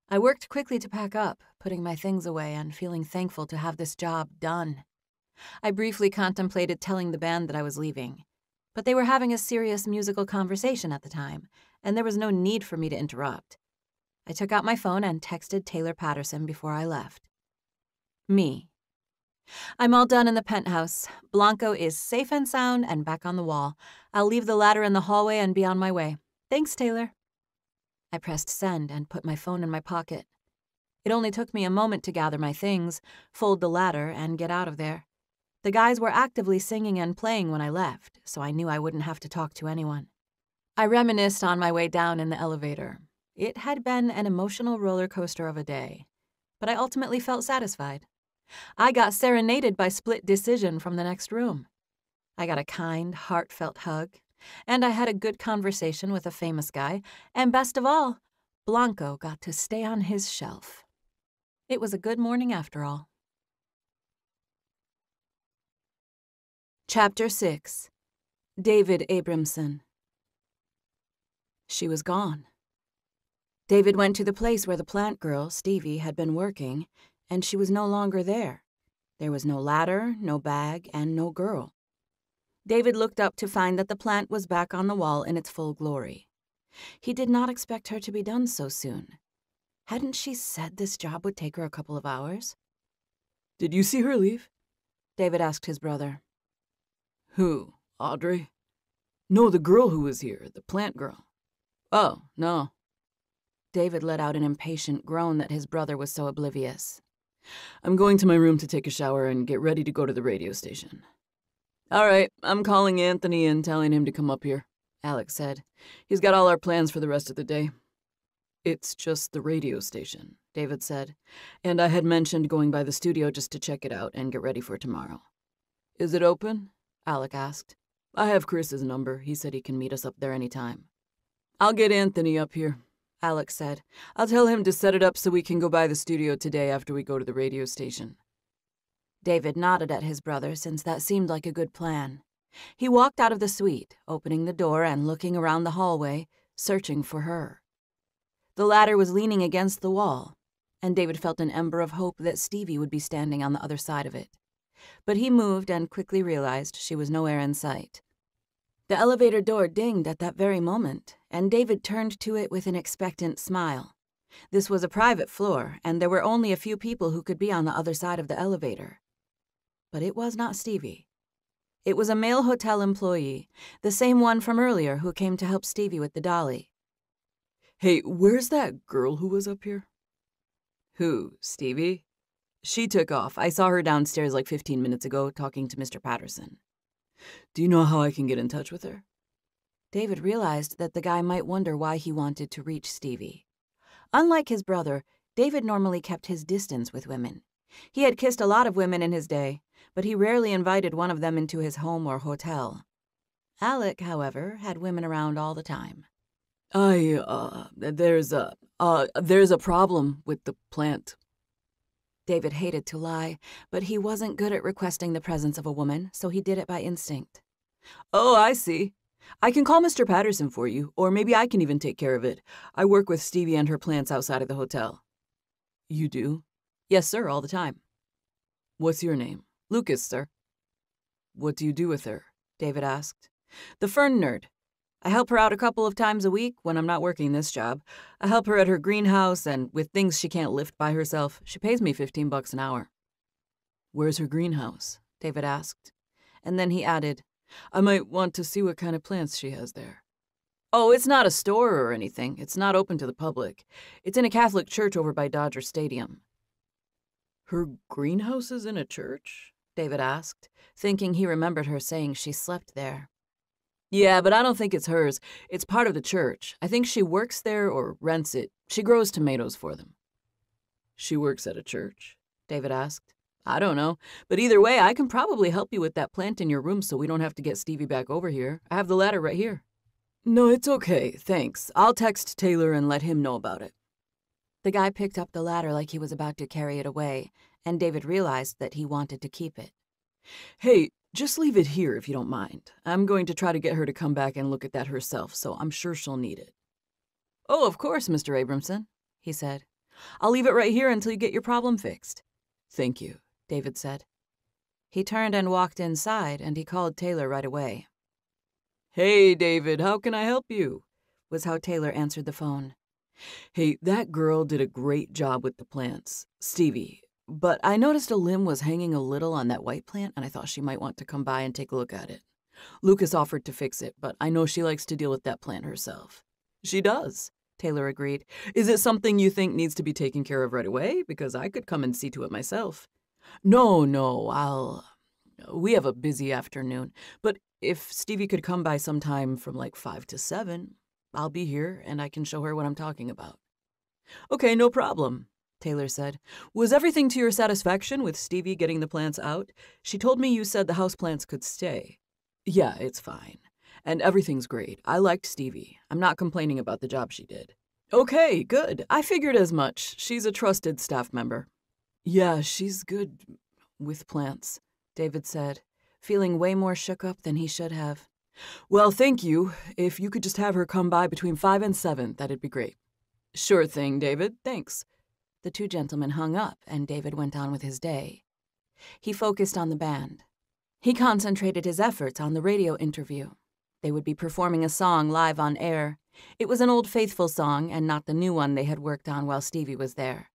I worked quickly to pack up, putting my things away and feeling thankful to have this job done. I briefly contemplated telling the band that I was leaving, but they were having a serious musical conversation at the time, and there was no need for me to interrupt. I took out my phone and texted Taylor Patterson before I left. Me. I'm all done in the penthouse. Blanco is safe and sound and back on the wall. I'll leave the ladder in the hallway and be on my way. Thanks, Taylor. I pressed send and put my phone in my pocket. It only took me a moment to gather my things, fold the ladder, and get out of there. The guys were actively singing and playing when I left, so I knew I wouldn't have to talk to anyone. I reminisced on my way down in the elevator. It had been an emotional roller coaster of a day, but I ultimately felt satisfied. I got serenaded by split decision from the next room. I got a kind, heartfelt hug, and I had a good conversation with a famous guy, and best of all, Blanco got to stay on his shelf. It was a good morning after all. Chapter 6. David Abramson. She was gone. David went to the place where the plant girl, Stevie, had been working, and she was no longer there. There was no ladder, no bag, and no girl. David looked up to find that the plant was back on the wall in its full glory. He did not expect her to be done so soon. Hadn't she said this job would take her a couple of hours? Did you see her leave? David asked his brother. Who, Audrey? No, the girl who was here, the plant girl. Oh, no. David let out an impatient groan that his brother was so oblivious. I'm going to my room to take a shower and get ready to go to the radio station. All right, I'm calling Anthony and telling him to come up here, Alex said. He's got all our plans for the rest of the day. It's just the radio station, David said, and I had mentioned going by the studio just to check it out and get ready for tomorrow. Is it open? Alec asked. I have Chris's number. He said he can meet us up there anytime. I'll get Anthony up here, Alex said. I'll tell him to set it up so we can go by the studio today after we go to the radio station. David nodded at his brother since that seemed like a good plan. He walked out of the suite, opening the door and looking around the hallway, searching for her. The ladder was leaning against the wall, and David felt an ember of hope that Stevie would be standing on the other side of it. But he moved and quickly realized she was nowhere in sight. The elevator door dinged at that very moment, and David turned to it with an expectant smile. This was a private floor, and there were only a few people who could be on the other side of the elevator. But it was not Stevie. It was a male hotel employee, the same one from earlier who came to help Stevie with the dolly. Hey, where's that girl who was up here? Who, Stevie? She took off. I saw her downstairs like 15 minutes ago talking to Mr. Patterson. Do you know how I can get in touch with her? David realized that the guy might wonder why he wanted to reach Stevie. Unlike his brother, David normally kept his distance with women. He had kissed a lot of women in his day, but he rarely invited one of them into his home or hotel. Alec, however, had women around all the time. There's a problem with the plant. David hated to lie, but he wasn't good at requesting the presence of a woman, so he did it by instinct. Oh, I see. I can call Mr. Patterson for you, or maybe I can even take care of it. I work with Stevie and her plants outside of the hotel. You do? Yes, sir, all the time. What's your name? Lucas, sir. What do you do with her? David asked. The fern nerd. I help her out a couple of times a week when I'm not working this job. I help her at her greenhouse and with things she can't lift by herself. She pays me $15 an hour. Where's her greenhouse? David asked. And then he added, I might want to see what kind of plants she has there. Oh, it's not a store or anything. It's not open to the public. It's in a Catholic church over by Dodger Stadium. Her greenhouse is in a church? David asked, thinking he remembered her saying she slept there. Yeah, but I don't think it's hers. It's part of the church. I think she works there or rents it. She grows tomatoes for them. She works at a church? David asked. I don't know, but either way, I can probably help you with that plant in your room so we don't have to get Stevie back over here. I have the ladder right here. No, it's okay, thanks. I'll text Taylor and let him know about it. The guy picked up the ladder like he was about to carry it away, and David realized that he wanted to keep it. Hey, just leave it here if you don't mind. I'm going to try to get her to come back and look at that herself, so I'm sure she'll need it. Oh, of course, Mr. Abramson, he said. I'll leave it right here until you get your problem fixed. Thank you, David said. He turned and walked inside, and he called Taylor right away. Hey, David, how can I help you? Was how Taylor answered the phone. Hey, that girl did a great job with the plants, Stevie, but I noticed a limb was hanging a little on that white plant, and I thought she might want to come by and take a look at it. Lucas offered to fix it, but I know she likes to deal with that plant herself. She does, Taylor agreed. Is it something you think needs to be taken care of right away? Because I could come and see to it myself. No, we have a busy afternoon, but if Stevie could come by sometime from like 5 to 7, I'll be here and I can show her what I'm talking about. Okay, no problem, Taylor said. Was everything to your satisfaction with Stevie getting the plants out? She told me you said the houseplants could stay. Yeah, it's fine. And everything's great. I liked Stevie. I'm not complaining about the job she did. Okay, good. I figured as much. She's a trusted staff member. Yeah, she's good with plants, David said, feeling way more shook up than he should have. Well, thank you. If you could just have her come by between 5 and 7, that'd be great. Sure thing, David. Thanks. The two gentlemen hung up, and David went on with his day. He focused on the band. He concentrated his efforts on the radio interview. They would be performing a song live on air. It was an Old Faithful song and not the new one they had worked on while Stevie was there.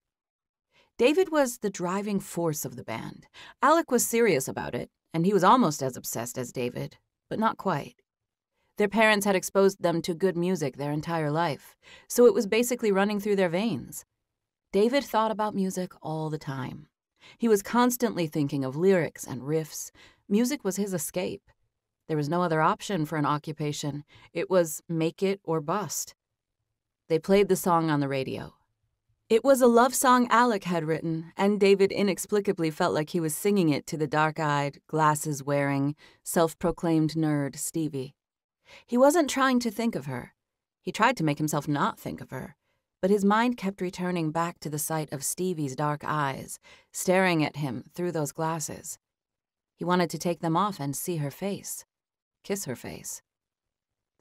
David was the driving force of the band. Alec was serious about it, and he was almost as obsessed as David, but not quite. Their parents had exposed them to good music their entire life, so it was basically running through their veins. David thought about music all the time. He was constantly thinking of lyrics and riffs. Music was his escape. There was no other option for an occupation. It was make it or bust. They played the song on the radio. It was a love song Alec had written, and David inexplicably felt like he was singing it to the dark-eyed, glasses-wearing, self-proclaimed nerd Stevie. He wasn't trying to think of her. He tried to make himself not think of her, but his mind kept returning back to the sight of Stevie's dark eyes, staring at him through those glasses. He wanted to take them off and see her face, kiss her face.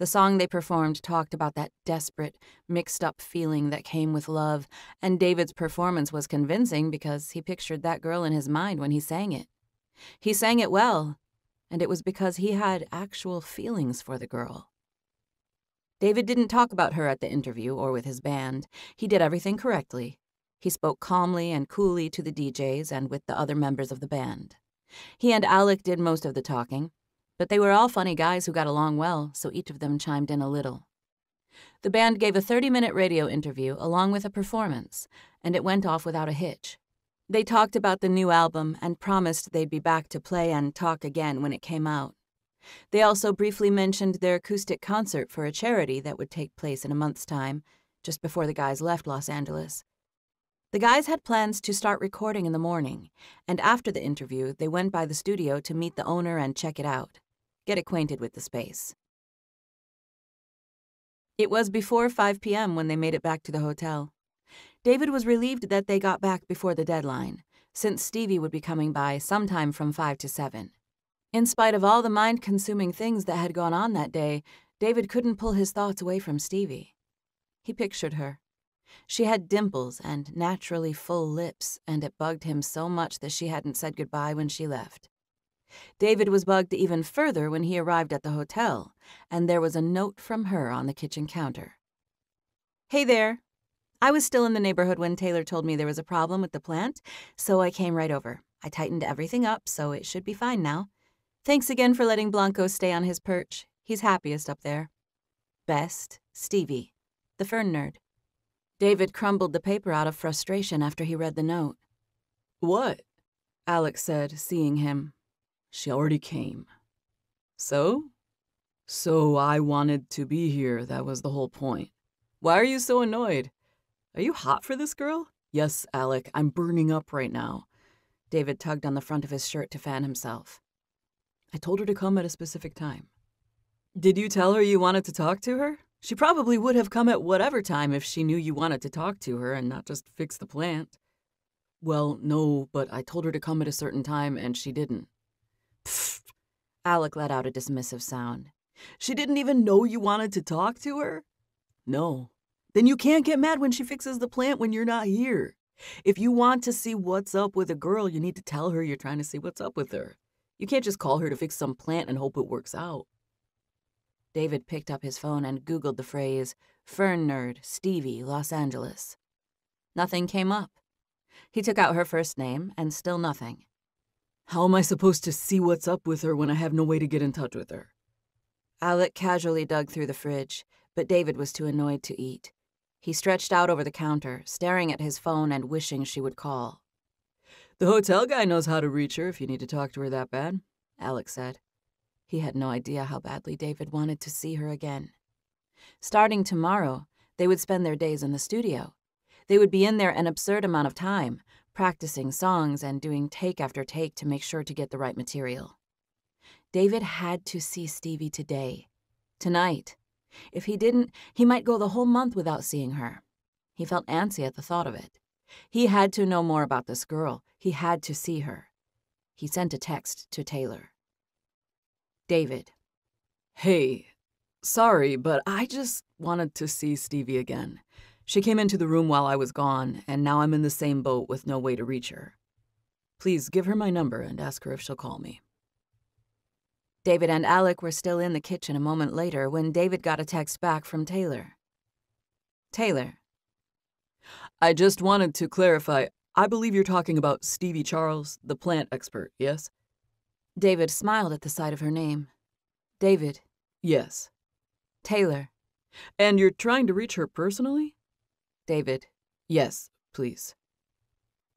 The song they performed talked about that desperate, mixed-up feeling that came with love, and David's performance was convincing because he pictured that girl in his mind when he sang it. He sang it well, and it was because he had actual feelings for the girl. David didn't talk about her at the interview or with his band. He did everything correctly. He spoke calmly and coolly to the DJs and with the other members of the band. He and Alec did most of the talking, but they were all funny guys who got along well, so each of them chimed in a little. The band gave a 30-minute radio interview along with a performance, and it went off without a hitch. They talked about the new album and promised they'd be back to play and talk again when it came out. They also briefly mentioned their acoustic concert for a charity that would take place in a month's time, just before the guys left Los Angeles. The guys had plans to start recording in the morning, and after the interview, they went by the studio to meet the owner and check it out, get acquainted with the space. It was before 5 p.m. when they made it back to the hotel. David was relieved that they got back before the deadline, since Stevie would be coming by sometime from 5 to 7. In spite of all the mind-consuming things that had gone on that day, David couldn't pull his thoughts away from Stevie. He pictured her. She had dimples and naturally full lips, and it bugged him so much that she hadn't said goodbye when she left. David was bugged even further when he arrived at the hotel, and there was a note from her on the kitchen counter. "Hey there. I was still in the neighborhood when Taylor told me there was a problem with the plant, so I came right over. I tightened everything up, so it should be fine now. Thanks again for letting Blanco stay on his perch. He's happiest up there. Best, Stevie, the fern nerd." David crumbled the paper out of frustration after he read the note. "What?" Alex said, seeing him. "She already came." "So?" "So I wanted to be here, that was the whole point. Why are you so annoyed? Are you hot for this girl?" "Yes, Alec, I'm burning up right now." David tugged on the front of his shirt to fan himself. "I told her to come at a specific time." "Did you tell her you wanted to talk to her? She probably would have come at whatever time if she knew you wanted to talk to her and not just fix the plant." "Well, no, but I told her to come at a certain time and she didn't." "Pfft." Alec let out a dismissive sound. "She didn't even know you wanted to talk to her?" "No." "Then you can't get mad when she fixes the plant when you're not here. If you want to see what's up with a girl, you need to tell her you're trying to see what's up with her. You can't just call her to fix some plant and hope it works out." David picked up his phone and Googled the phrase, "Fern nerd, Stevie, Los Angeles." Nothing came up. He took out her first name, and still nothing. "How am I supposed to see what's up with her when I have no way to get in touch with her?" Alec casually dug through the fridge, but David was too annoyed to eat. He stretched out over the counter, staring at his phone and wishing she would call. "The hotel guy knows how to reach her if you need to talk to her that bad," Alec said. He had no idea how badly David wanted to see her again. Starting tomorrow, they would spend their days in the studio. They would be in there an absurd amount of time, practicing songs and doing take after take to make sure to get the right material. David had to see Stevie today, tonight. If he didn't, he might go the whole month without seeing her. He felt antsy at the thought of it. He had to know more about this girl. He had to see her. He sent a text to Taylor. David. "Hey, sorry, but I just wanted to see Stevie again. She came into the room while I was gone, and now I'm in the same boat with no way to reach her. Please give her my number and ask her if she'll call me." David and Alec were still in the kitchen a moment later when David got a text back from Taylor. Taylor. "I just wanted to clarify. I believe you're talking about Stevie Charles, the plant expert, yes?" David smiled at the sight of her name. David. "Yes." Taylor. "And you're trying to reach her personally?" David. "Yes, please."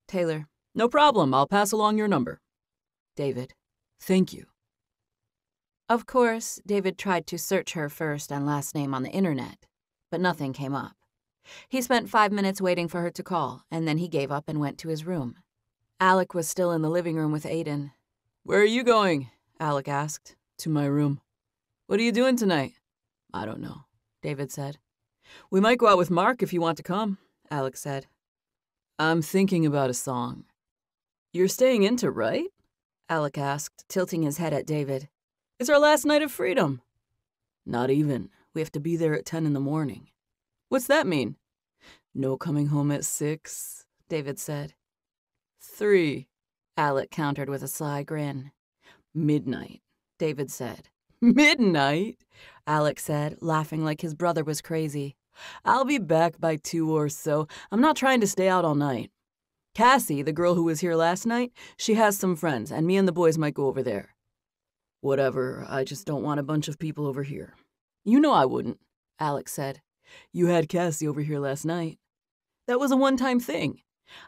Taylor. "No problem. I'll pass along your number." David. "Thank you." Of course, David tried to search her first and last name on the internet, but nothing came up. He spent 5 minutes waiting for her to call, and then he gave up and went to his room. Alec was still in the living room with Aiden. "Where are you going?" Alec asked. "To my room." "What are you doing tonight?" "I don't know," David said. "We might go out with Mark if you want to come," Alec said. "I'm thinking about a song." "You're staying in to write?" Alec asked, tilting his head at David. "It's our last night of freedom." "Not even. We have to be there at 10 in the morning." "What's that mean?" "No coming home at 6, David said. 3, Alec countered with a sly grin. "Midnight," David said. "Midnight?" Alec said, laughing like his brother was crazy. "I'll be back by 2 or so. I'm not trying to stay out all night. Cassie, the girl who was here last night, she has some friends, and me and the boys might go over there." "Whatever, I just don't want a bunch of people over here." "You know I wouldn't," Alec said. "You had Cassie over here last night." "That was a one-time thing.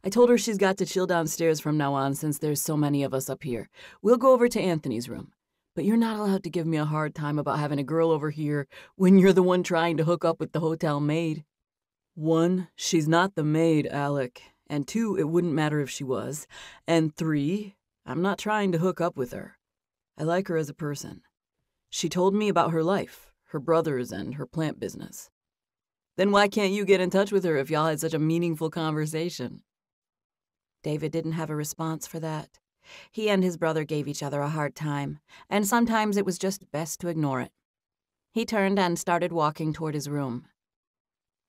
I told her she's got to chill downstairs from now on since there's so many of us up here. We'll go over to Anthony's room. But you're not allowed to give me a hard time about having a girl over here when you're the one trying to hook up with the hotel maid." "One, she's not the maid, Alec. And 2, it wouldn't matter if she was. And 3, I'm not trying to hook up with her. I like her as a person. She told me about her life, her brothers, and her plant business. Then why can't you get in touch with her if y'all had such a meaningful conversation? David didn't have a response for that. He and his brother gave each other a hard time, and sometimes it was just best to ignore it. He turned and started walking toward his room.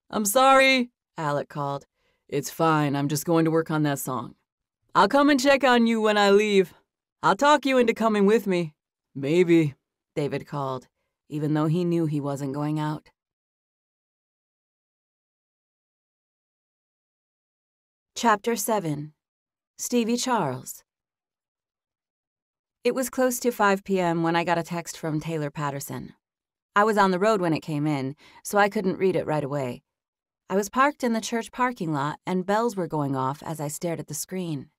I'm sorry, Alec called. It's fine, I'm just going to work on that song. I'll come and check on you when I leave. I'll talk you into coming with me. Maybe, David called, even though he knew he wasn't going out. Chapter 7. Stevie Charles. It was close to 5 p.m. when I got a text from Taylor Patterson. I was on the road when it came in, so I couldn't read it right away. I was parked in the church parking lot, and bells were going off as I stared at the screen.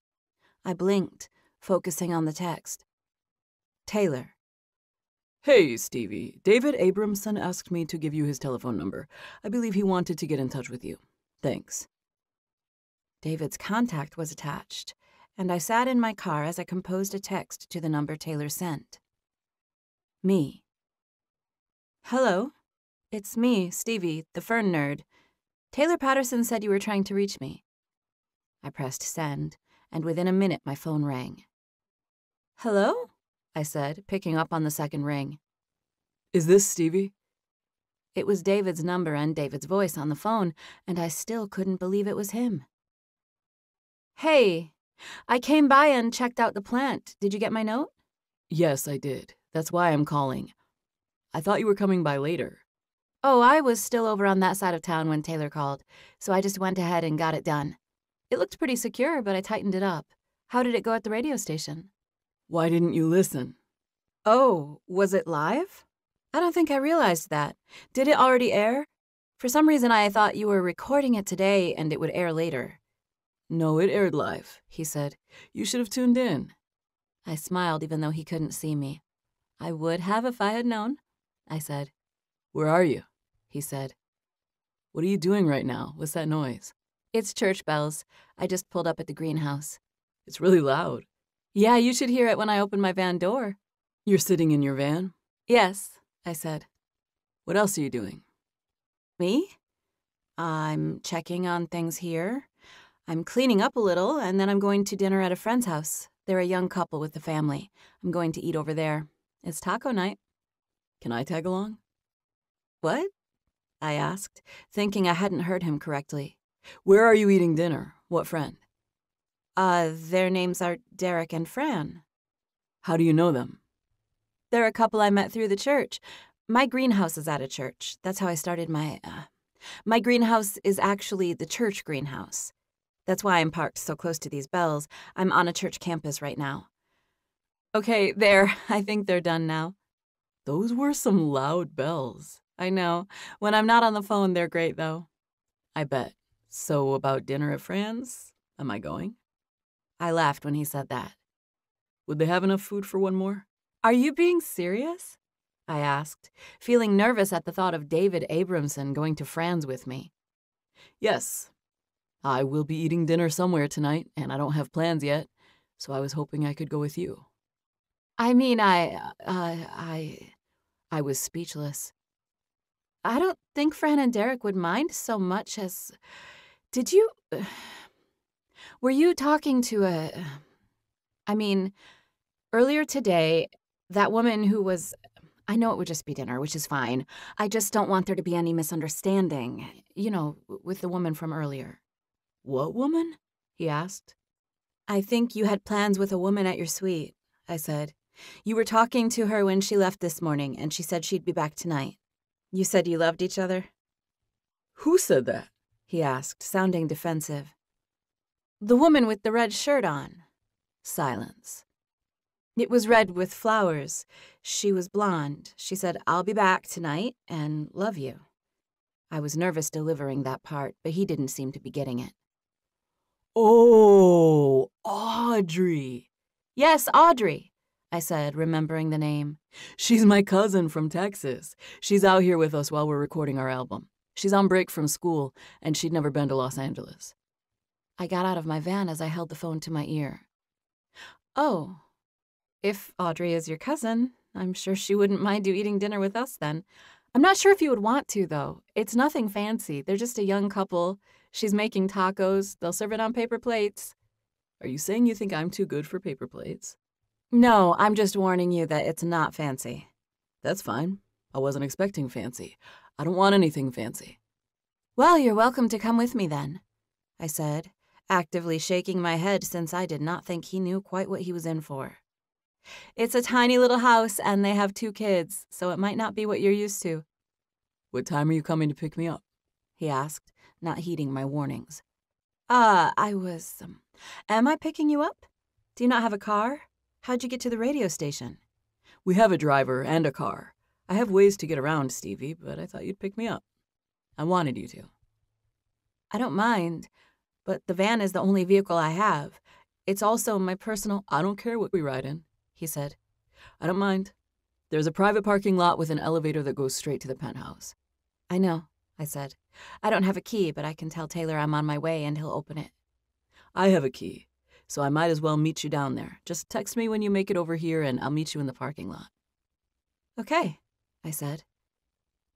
I blinked, focusing on the text. Taylor. Hey, Stevie. David Abramson asked me to give you his telephone number. I believe he wanted to get in touch with you. Thanks. David's contact was attached, and I sat in my car as I composed a text to the number Taylor sent. Me. Hello. It's me, Stevie, the fern nerd. Taylor Patterson said you were trying to reach me. I pressed send, and within a minute my phone rang. Hello? I said, picking up on the second ring. Is this Stevie? It was David's number and David's voice on the phone, and I still couldn't believe it was him. Hey, I came by and checked out the plant. Did you get my note? Yes, I did. That's why I'm calling. I thought you were coming by later. Oh, I was still over on that side of town when Taylor called, so I just went ahead and got it done. It looked pretty secure, but I tightened it up. How did it go at the radio station? Why didn't you listen? Oh, was it live? I don't think I realized that. Did it already air? For some reason, I thought you were recording it today and it would air later. No, it aired live, he said. You should have tuned in. I smiled even though he couldn't see me. I would have if I had known, I said. Where are you? He said. What are you doing right now? What's that noise? It's church bells. I just pulled up at the greenhouse. It's really loud. Yeah, you should hear it when I open my van door. You're sitting in your van? Yes, I said. What else are you doing? Me? I'm checking on things here. I'm cleaning up a little, and then I'm going to dinner at a friend's house. They're a young couple with a family. I'm going to eat over there. It's taco night. Can I tag along? What? I asked, thinking I hadn't heard him correctly. Where are you eating dinner? What friend? Their names are Derek and Fran. How do you know them? They're a couple I met through the church. My greenhouse is at a church. That's how I started my greenhouse is actually the church greenhouse. That's why I'm parked so close to these bells. I'm on a church campus right now. Okay, there. I think they're done now. Those were some loud bells. I know. When I'm not on the phone, they're great, though. I bet. So about dinner at Fran's? Am I going? I laughed when he said that. Would they have enough food for one more? Are you being serious? I asked, feeling nervous at the thought of David Abramson going to Fran's with me. Yes. I will be eating dinner somewhere tonight, and I don't have plans yet, so I was hoping I could go with you. I mean, I was speechless. I don't think Fran and Derek would mind so much as... Were you talking to earlier today, that woman who was... I know it would just be dinner, which is fine. I just don't want there to be any misunderstanding. You know, with the woman from earlier. What woman? He asked. I think you had plans with a woman at your suite, I said. You were talking to her when she left this morning, and she said she'd be back tonight. You said you loved each other? Who said that? He asked, sounding defensive. The woman with the red shirt on. Silence. It was red with flowers. She was blonde. She said, I'll be back tonight and love you. I was nervous delivering that part, but he didn't seem to be getting it. Oh, Audrey. Yes, Audrey, I said, remembering the name. She's my cousin from Texas. She's out here with us while we're recording our album. She's on break from school, and she'd never been to Los Angeles. I got out of my van as I held the phone to my ear. Oh, if Audrey is your cousin, I'm sure she wouldn't mind you eating dinner with us then. I'm not sure if you would want to, though. It's nothing fancy. They're just a young couple. She's making tacos. They'll serve it on paper plates. Are you saying you think I'm too good for paper plates? No, I'm just warning you that it's not fancy. That's fine. I wasn't expecting fancy. I don't want anything fancy. Well, you're welcome to come with me then, I said, actively shaking my head since I did not think he knew quite what he was in for. It's a tiny little house and they have 2 kids, so it might not be what you're used to. What time are you coming to pick me up? He asked, not heeding my warnings. Am I picking you up? Do you not have a car? How'd you get to the radio station? We have a driver and a car. I have ways to get around, Stevie, but I thought you'd pick me up. I wanted you to. I don't mind, but the van is the only vehicle I have. It's also my personal— I don't care what we ride in, he said. I don't mind. There's a private parking lot with an elevator that goes straight to the penthouse. I know, I said. I don't have a key, but I can tell Taylor I'm on my way and he'll open it. I have a key, so I might as well meet you down there. Just text me when you make it over here and I'll meet you in the parking lot. Okay, I said.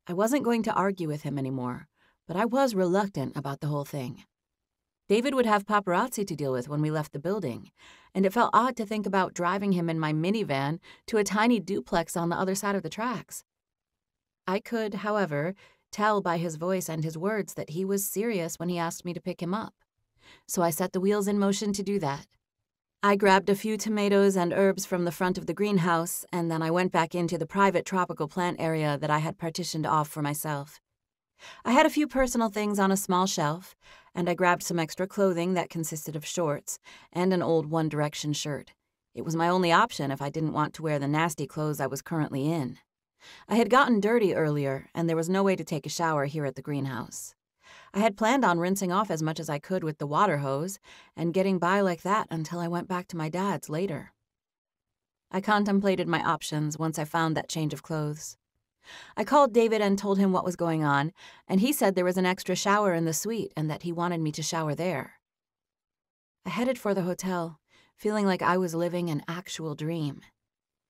I wasn't going to argue with him anymore, but I was reluctant about the whole thing. David would have paparazzi to deal with when we left the building, and it felt odd to think about driving him in my minivan to a tiny duplex on the other side of the tracks. I could, however, tell by his voice and his words that he was serious when he asked me to pick him up. So I set the wheels in motion to do that. I grabbed a few tomatoes and herbs from the front of the greenhouse, and then I went back into the private tropical plant area that I had partitioned off for myself. I had a few personal things on a small shelf, and I grabbed some extra clothing that consisted of shorts and an old One Direction shirt. It was my only option if I didn't want to wear the nasty clothes I was currently in. I had gotten dirty earlier, and there was no way to take a shower here at the greenhouse. I had planned on rinsing off as much as I could with the water hose and getting by like that until I went back to my dad's later. I contemplated my options once I found that change of clothes. I called David and told him what was going on, and he said there was an extra shower in the suite and that he wanted me to shower there. I headed for the hotel, feeling like I was living an actual dream.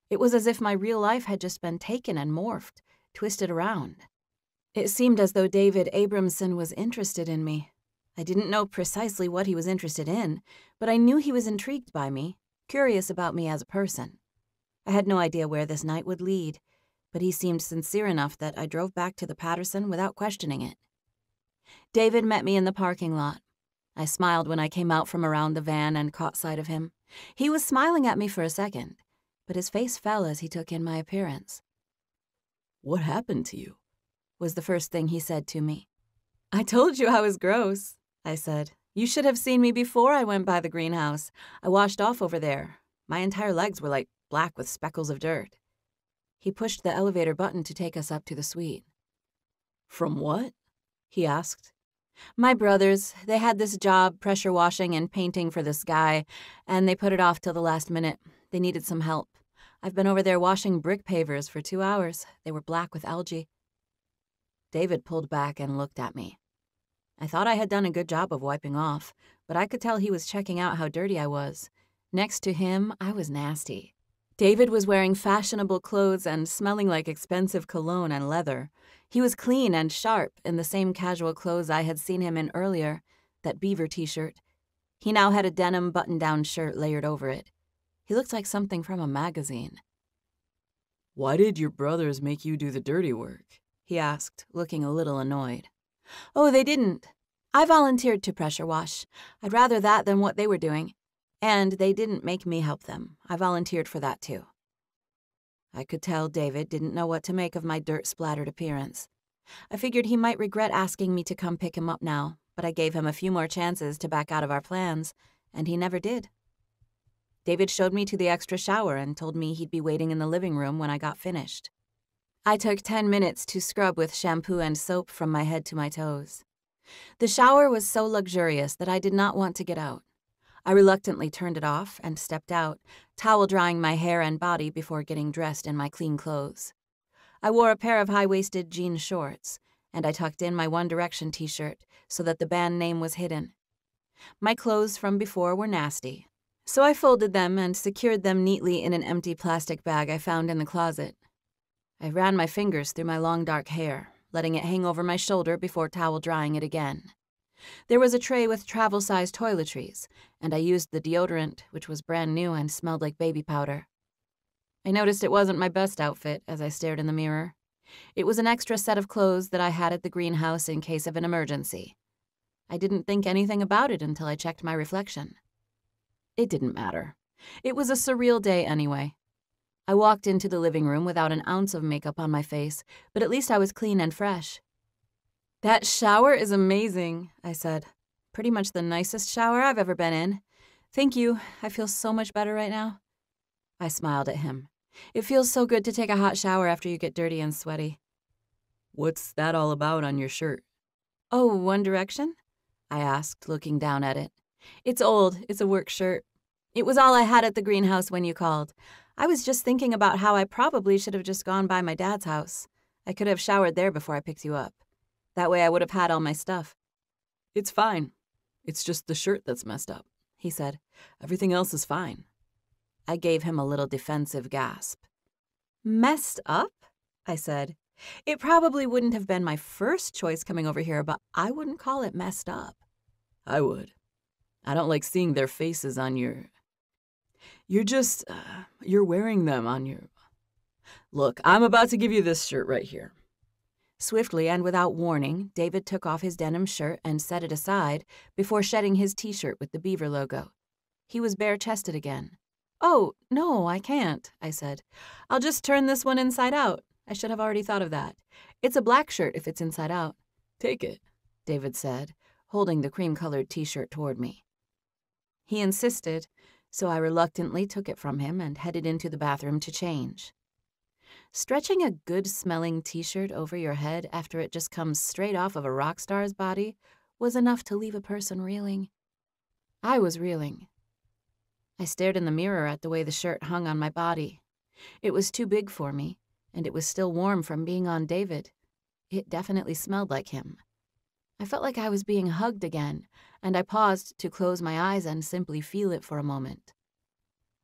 It was as if my real life had just been taken and morphed, twisted around. It seemed as though David Abramson was interested in me. I didn't know precisely what he was interested in, but I knew he was intrigued by me, curious about me as a person. I had no idea where this night would lead, but he seemed sincere enough that I drove back to the Patterson without questioning it. David met me in the parking lot. I smiled when I came out from around the van and caught sight of him. He was smiling at me for a second, but his face fell as he took in my appearance. "What happened to you?" was the first thing he said to me. "I told you I was gross," I said. "You should have seen me before I went by the greenhouse. I washed off over there. My entire legs were like black with speckles of dirt." He pushed the elevator button to take us up to the suite. "From what?" he asked. "My brothers, they had this job pressure washing and painting for this guy, and they put it off till the last minute. They needed some help. I've been over there washing brick pavers for 2 hours. They were black with algae." David pulled back and looked at me. I thought I had done a good job of wiping off, but I could tell he was checking out how dirty I was. Next to him, I was nasty. David was wearing fashionable clothes and smelling like expensive cologne and leather. He was clean and sharp in the same casual clothes I had seen him in earlier, that beaver t-shirt. He now had a denim button-down shirt layered over it. He looked like something from a magazine. "Why did your brothers make you do the dirty work?" he asked, looking a little annoyed. "Oh, they didn't. I volunteered to pressure wash. I'd rather that than what they were doing. And they didn't make me help them. I volunteered for that, too." I could tell David didn't know what to make of my dirt-splattered appearance. I figured he might regret asking me to come pick him up now, but I gave him a few more chances to back out of our plans, and he never did. David showed me to the extra shower and told me he'd be waiting in the living room when I got finished. I took 10 minutes to scrub with shampoo and soap from my head to my toes. The shower was so luxurious that I did not want to get out. I reluctantly turned it off and stepped out, towel drying my hair and body before getting dressed in my clean clothes. I wore a pair of high-waisted jean shorts, and I tucked in my One Direction t-shirt so that the band name was hidden. My clothes from before were nasty, so I folded them and secured them neatly in an empty plastic bag I found in the closet. I ran my fingers through my long dark hair, letting it hang over my shoulder before towel drying it again. There was a tray with travel-sized toiletries, and I used the deodorant, which was brand new and smelled like baby powder. I noticed it wasn't my best outfit as I stared in the mirror. It was an extra set of clothes that I had at the greenhouse in case of an emergency. I didn't think anything about it until I checked my reflection. It didn't matter. It was a surreal day anyway. I walked into the living room without an ounce of makeup on my face, but at least I was clean and fresh. "That shower is amazing," I said. "Pretty much the nicest shower I've ever been in. Thank you. I feel so much better right now." I smiled at him. It feels so good to take a hot shower after you get dirty and sweaty. "What's that all about on your shirt?" "Oh, One Direction?" I asked, looking down at it. "It's old. It's a work shirt. It was all I had at the greenhouse when you called. I was just thinking about how I probably should have just gone by my dad's house. I could have showered there before I picked you up. That way I would have had all my stuff." "It's fine. It's just the shirt that's messed up," he said. "Everything else is fine." I gave him a little defensive gasp. "Messed up?" I said. "It probably wouldn't have been my first choice coming over here, but I wouldn't call it messed up." "I would. I don't like seeing their faces on your... You're wearing them on your... Look, I'm about to give you this shirt right here." Swiftly and without warning, David took off his denim shirt and set it aside before shedding his t-shirt with the beaver logo. He was bare-chested again. "Oh, no, I can't," I said. "I'll just turn this one inside out. I should have already thought of that. It's a black shirt if it's inside out." "Take it," David said, holding the cream-colored t-shirt toward me. He insisted, so I reluctantly took it from him and headed into the bathroom to change. Stretching a good-smelling t-shirt over your head after it just comes straight off of a rock star's body was enough to leave a person reeling. I was reeling. I stared in the mirror at the way the shirt hung on my body. It was too big for me, and it was still warm from being on David. It definitely smelled like him. I felt like I was being hugged again, and I paused to close my eyes and simply feel it for a moment.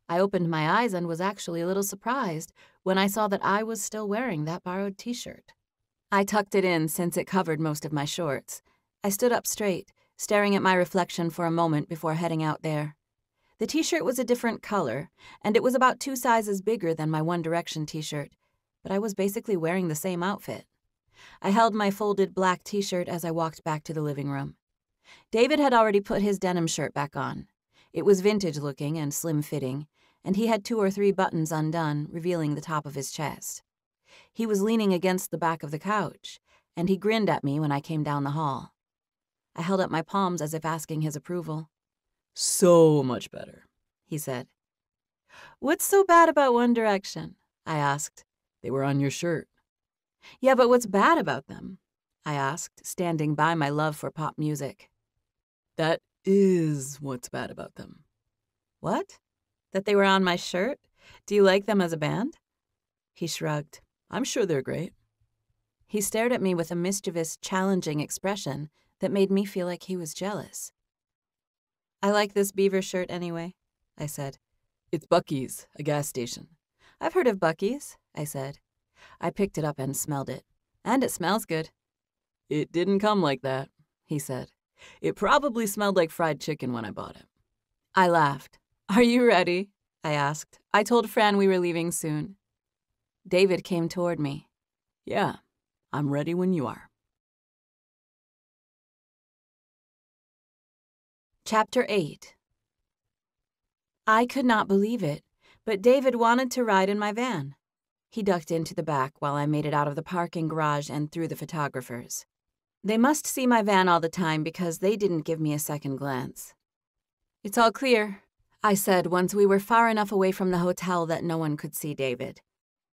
I opened my eyes and was actually a little surprised when I saw that I was still wearing that borrowed t-shirt. I tucked it in since it covered most of my shorts. I stood up straight, staring at my reflection for a moment before heading out there. The t-shirt was a different color, and it was about 2 sizes bigger than my One Direction t-shirt, but I was basically wearing the same outfit. I held my folded black t-shirt as I walked back to the living room. David had already put his denim shirt back on. It was vintage-looking and slim-fitting, and he had 2 or 3 buttons undone, revealing the top of his chest. He was leaning against the back of the couch, and he grinned at me when I came down the hall. I held up my palms as if asking his approval. "So much better," he said. "What's so bad about One Direction?" I asked. "They were on your shirt." "Yeah, but what's bad about them?" I asked, standing by my love for pop music. "That is what's bad about them." "What? That they were on my shirt? Do you like them as a band?" He shrugged. "I'm sure they're great." He stared at me with a mischievous, challenging expression that made me feel like he was jealous. "I like this beaver shirt anyway," I said. "It's Buc-ee's, a gas station." "I've heard of Buc-ee's," I said. I picked it up and smelled it. "And it smells good." "It didn't come like that," he said. "It probably smelled like fried chicken when I bought it." I laughed. "Are you ready?" I asked. I told Fran we were leaving soon. David came toward me. "Yeah, I'm ready when you are." Chapter 8. I could not believe it, but David wanted to ride in my van. He ducked into the back while I made it out of the parking garage and through the photographers. They must see my van all the time because they didn't give me a second glance. "It's all clear," I said once we were far enough away from the hotel that no one could see David.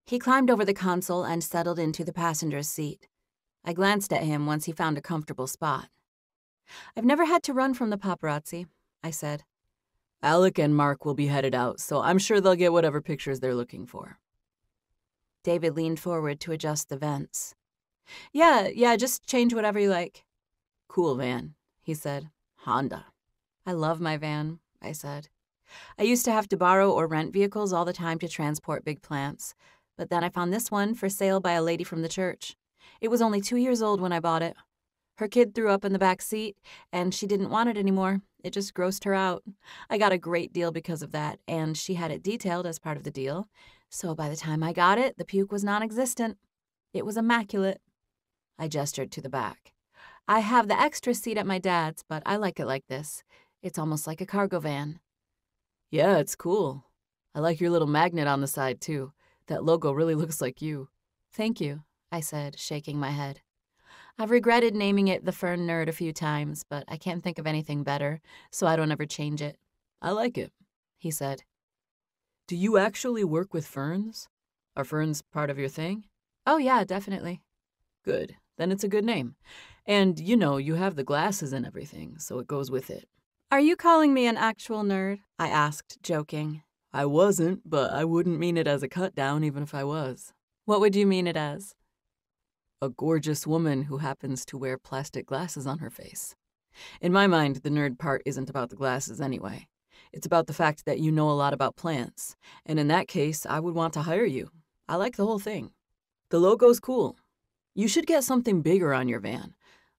He climbed over the console and settled into the passenger's seat. I glanced at him once he found a comfortable spot. "I've never had to run from the paparazzi," I said. "Alec and Mark will be headed out, so I'm sure they'll get whatever pictures they're looking for." David leaned forward to adjust the vents. Yeah, just change whatever you like." "Cool van," he said. "Honda." I love my van, I said. I used to have to borrow or rent vehicles all the time to transport big plants, but then I found this one for sale by a lady from the church. It was only 2 years old when I bought it. Her kid threw up in the back seat, and she didn't want it anymore. It just grossed her out. I got a great deal because of that, and she had it detailed as part of the deal. So by the time I got it, the puke was non-existent. It was immaculate. I gestured to the back. I have the extra seat at my dad's, but I like it like this. It's almost like a cargo van. Yeah, it's cool. I like your little magnet on the side, too. That logo really looks like you. Thank you, I said, shaking my head. I've regretted naming it the Fern Nerd a few times, but I can't think of anything better, so I don't ever change it. I like it, he said. Do you actually work with ferns? Are ferns part of your thing? Oh, yeah, definitely. Good. Then it's a good name. And, you have the glasses and everything, so it goes with it. Are you calling me an actual nerd? I asked, joking. I wasn't, but I wouldn't mean it as a cut down even if I was. What would you mean it as? A gorgeous woman who happens to wear plastic glasses on her face. In my mind, the nerd part isn't about the glasses anyway. It's about the fact that you know a lot about plants, and in that case, I would want to hire you. I like the whole thing. The logo's cool. You should get something bigger on your van,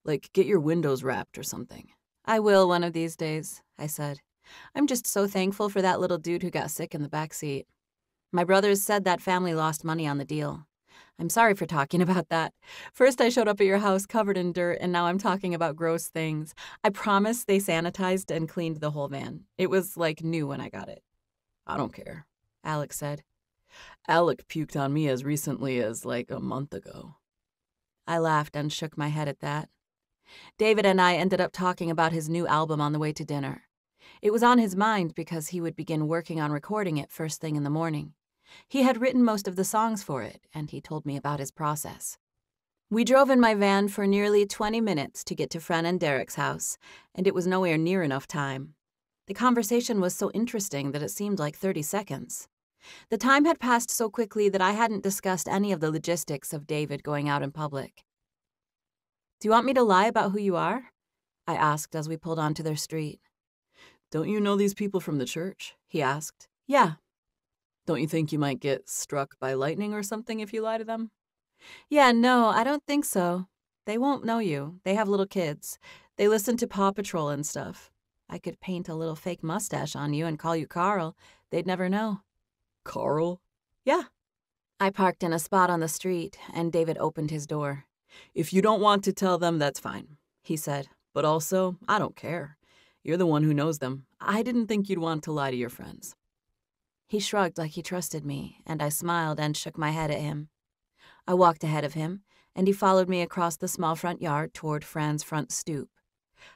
like get your windows wrapped or something. I will one of these days, I said. I'm just so thankful for that little dude who got sick in the back seat. My brothers said that family lost money on the deal. I'm sorry for talking about that. First I showed up at your house covered in dirt, and now I'm talking about gross things. I promise they sanitized and cleaned the whole van. It was like new when I got it. I don't care, Alex said. Alec puked on me as recently as like a month ago. I laughed and shook my head at that. David and I ended up talking about his new album on the way to dinner. It was on his mind because he would begin working on recording it first thing in the morning. He had written most of the songs for it, and he told me about his process. We drove in my van for nearly 20 minutes to get to Fran and Derek's house, and it was nowhere near enough time. The conversation was so interesting that it seemed like 30 seconds. The time had passed so quickly that I hadn't discussed any of the logistics of David going out in public. Do you want me to lie about who you are? I asked as we pulled onto their street. Don't you know these people from the church? He asked. Yeah. Don't you think you might get struck by lightning or something if you lie to them? Yeah, no, I don't think so. They won't know you. They have little kids. They listen to Paw Patrol and stuff. I could paint a little fake mustache on you and call you Carl. They'd never know. Carl? Yeah. I parked in a spot on the street, and David opened his door. If you don't want to tell them, that's fine, he said. But also, I don't care. You're the one who knows them. I didn't think you'd want to lie to your friends. He shrugged like he trusted me, and I smiled and shook my head at him. I walked ahead of him, and he followed me across the small front yard toward Fran's front stoop.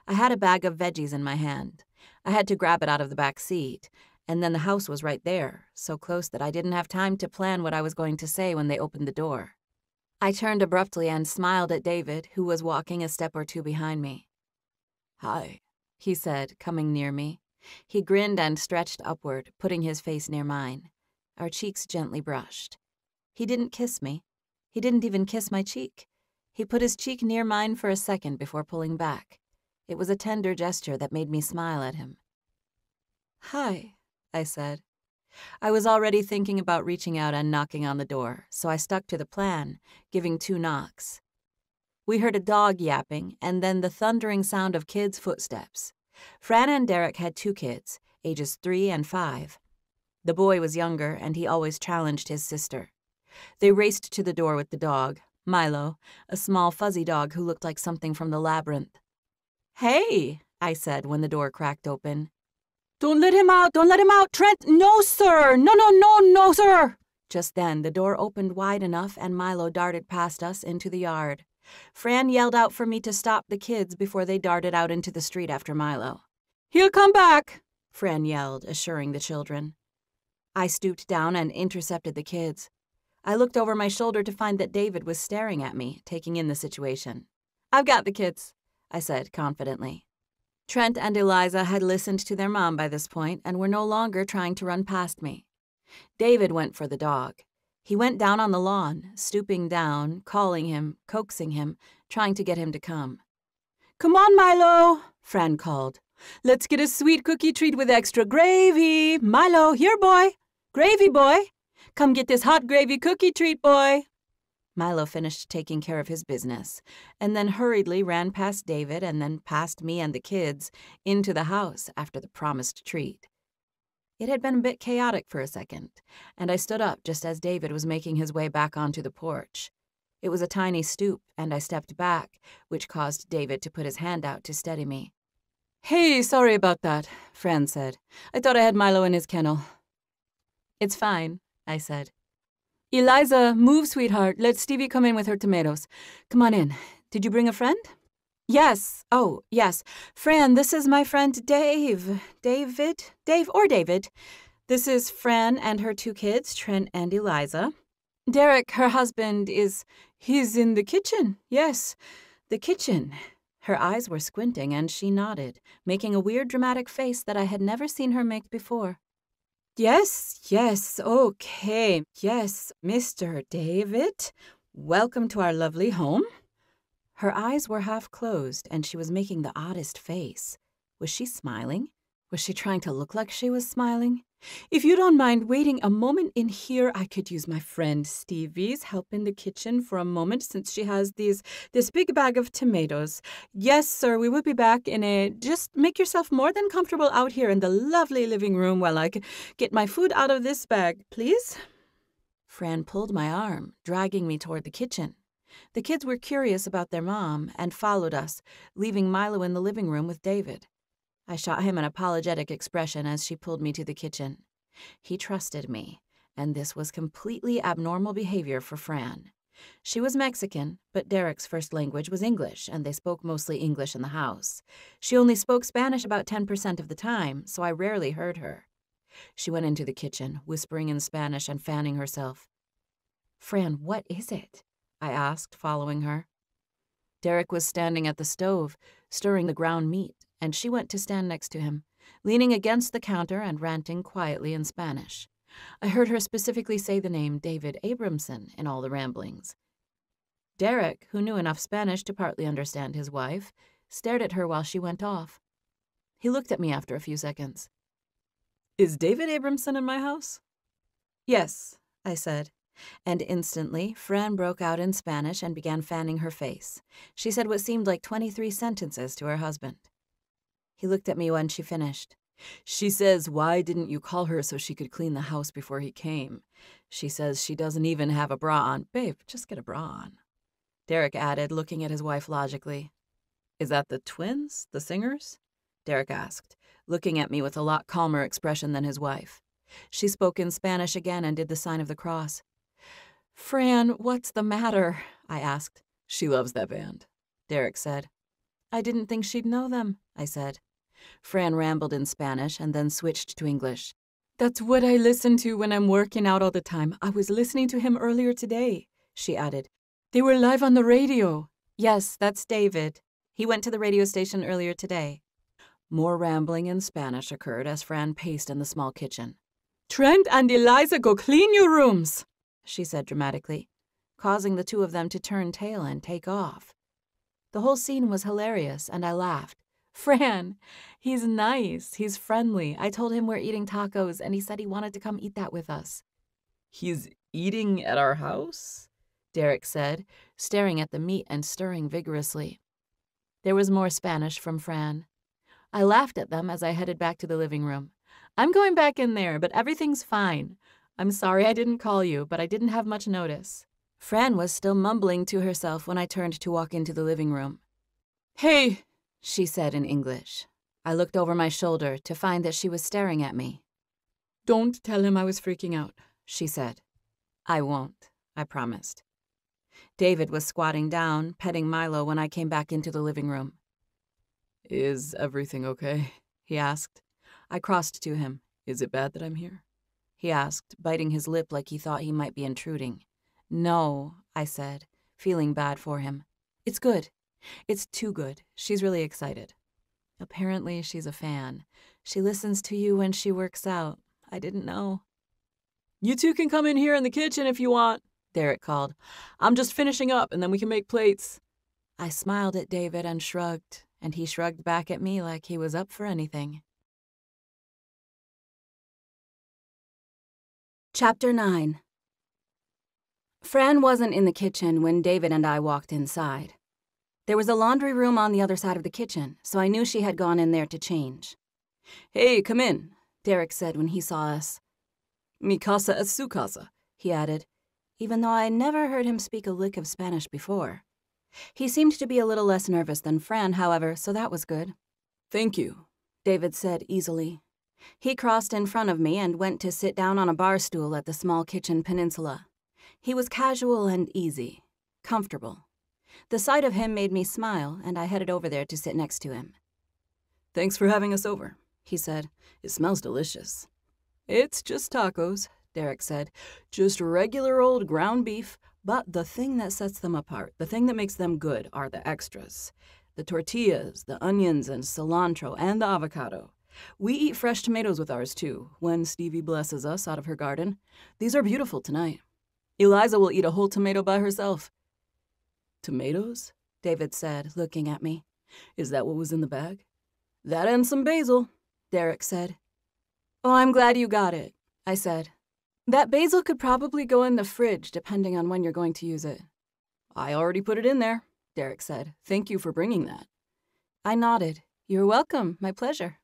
I had a bag of veggies in my hand. I had to grab it out of the back seat, and then the house was right there, so close that I didn't have time to plan what I was going to say when they opened the door. I turned abruptly and smiled at David, who was walking a step or two behind me. Hi, he said, coming near me. He grinned and stretched upward, putting his face near mine. Our cheeks gently brushed. He didn't kiss me. He didn't even kiss my cheek. He put his cheek near mine for a second before pulling back. It was a tender gesture that made me smile at him. Hi, I said. I was already thinking about reaching out and knocking on the door, so I stuck to the plan, giving 2 knocks. We heard a dog yapping, and then the thundering sound of kids' footsteps. Fran and Derek had 2 kids, ages 3 and 5. The boy was younger, and he always challenged his sister. They raced to the door with the dog, Milo, a small fuzzy dog who looked like something from the labyrinth. Hey, I said when the door cracked open. Don't let him out! Don't let him out! Trent! No, sir! No, no, no, no, sir! Just then, the door opened wide enough and Milo darted past us into the yard. Fran yelled out for me to stop the kids before they darted out into the street after Milo. He'll come back, Fran yelled, assuring the children. I stooped down and intercepted the kids. I looked over my shoulder to find that David was staring at me, taking in the situation. I've got the kids, I said confidently. Trent and Eliza had listened to their mom by this point and were no longer trying to run past me. David went for the dog. He went down on the lawn, stooping down, calling him, coaxing him, trying to get him to come. Come on, Milo, Fran called. Let's get a sweet cookie treat with extra gravy. Milo, here, boy. Gravy, boy. Come get this hot gravy cookie treat, boy. Milo finished taking care of his business, and then hurriedly ran past David and then past me and the kids into the house after the promised treat. It had been a bit chaotic for a second, and I stood up just as David was making his way back onto the porch. It was a tiny stoop, and I stepped back, which caused David to put his hand out to steady me. Hey, sorry about that, Fran said. I thought I had Milo in his kennel. It's fine, I said. Eliza, move, sweetheart. Let Stevie come in with her tomatoes. Come on in. Did you bring a friend? Yes. Oh, yes. Fran, this is my friend Dave. Dave. This is Fran and her 2 kids, Trent and Eliza. Derek, her husband, he's in the kitchen. Yes, the kitchen. Her eyes were squinting and she nodded, making a weird dramatic face that I had never seen her make before. Yes, okay. Yes, Mr. David, welcome to our lovely home. Her eyes were half closed and she was making the oddest face. Was she smiling? Was she trying to look like she was smiling? If you don't mind waiting a moment in here, I could use my friend Stevie's help in the kitchen for a moment since she has this big bag of tomatoes. Yes, sir, we will be back in a... Just make yourself more than comfortable out here in the lovely living room while I get my food out of this bag, please. Fran pulled my arm, dragging me toward the kitchen. The kids were curious about their mom and followed us, leaving Milo in the living room with David. I shot him an apologetic expression as she pulled me to the kitchen. He trusted me, and this was completely abnormal behavior for Fran. She was Mexican, but Derek's first language was English, and they spoke mostly English in the house. She only spoke Spanish about 10% of the time, so I rarely heard her. She went into the kitchen, whispering in Spanish and fanning herself. "Fran, what is it?" I asked, following her. Derek was standing at the stove, stirring the ground meat, and she went to stand next to him, leaning against the counter and ranting quietly in Spanish. I heard her specifically say the name David Abramson in all the ramblings. Derek, who knew enough Spanish to partly understand his wife, stared at her while she went off. He looked at me after a few seconds. "Is David Abramson in my house?" "Yes," I said. And instantly, Fran broke out in Spanish and began fanning her face. She said what seemed like 23 sentences to her husband. He looked at me when she finished. "She says, why didn't you call her so she could clean the house before he came? She says she doesn't even have a bra on. Babe, just get a bra on." Derek added, looking at his wife logically. "Is that the twins, the singers?" Derek asked, looking at me with a lot calmer expression than his wife. She spoke in Spanish again and did the sign of the cross. "Fran, what's the matter?" I asked. "She loves that band," Derek said. "I didn't think she'd know them," I said. Fran rambled in Spanish and then switched to English. "That's what I listen to when I'm working out all the time. I was listening to him earlier today," she added. "They were live on the radio." "Yes, that's David. He went to the radio station earlier today." More rambling in Spanish occurred as Fran paced in the small kitchen. "Trent and Eliza, go clean your rooms," she said dramatically, causing the 2 of them to turn tail and take off. The whole scene was hilarious, and I laughed. "Fran, he's nice. He's friendly. I told him we're eating tacos, and he said he wanted to come eat that with us." "He's eating at our house?" Derek said, staring at the meat and stirring vigorously. There was more Spanish from Fran. I laughed at them as I headed back to the living room. "I'm going back in there, but everything's fine. I'm sorry I didn't call you, but I didn't have much notice." Fran was still mumbling to herself when I turned to walk into the living room. "Hey," she said in English. I looked over my shoulder to find that she was staring at me. "Don't tell him I was freaking out," she said. "I won't," I promised. David was squatting down, petting Milo when I came back into the living room. "Is everything okay?" he asked. I crossed to him. "Is it bad that I'm here?" he asked, biting his lip like he thought he might be intruding. "No," I said, feeling bad for him. "It's good. It's too good. She's really excited. Apparently she's a fan. She listens to you when she works out. I didn't know." "You 2 can come in here in the kitchen if you want," Derek called. "I'm just finishing up, and then we can make plates." I smiled at David and shrugged, and he shrugged back at me like he was up for anything. Chapter 9. Fran wasn't in the kitchen when David and I walked inside. There was a laundry room on the other side of the kitchen, so I knew she had gone in there to change. "Hey, come in," Derek said when he saw us. "Mi casa es su casa," he added, even though I never heard him speak a lick of Spanish before. He seemed to be a little less nervous than Fran, however, so that was good. "Thank you," David said easily. He crossed in front of me and went to sit down on a bar stool at the small kitchen peninsula. He was casual and easy, comfortable. The sight of him made me smile, and I headed over there to sit next to him. "Thanks for having us over," he said. "It smells delicious." "It's just tacos," Derek said. "Just regular old ground beef, but the thing that sets them apart, the thing that makes them good, are the extras. The tortillas, the onions and cilantro, and the avocado. We eat fresh tomatoes with ours, too, when Stevie blesses us out of her garden. These are beautiful tonight. Eliza will eat a whole tomato by herself." "Tomatoes?" David said, looking at me. "Is that what was in the bag?" "That and some basil," Derek said. "Oh, I'm glad you got it," I said. "That basil could probably go in the fridge, depending on when you're going to use it." "I already put it in there," Derek said. "Thank you for bringing that." I nodded. "You're welcome. My pleasure."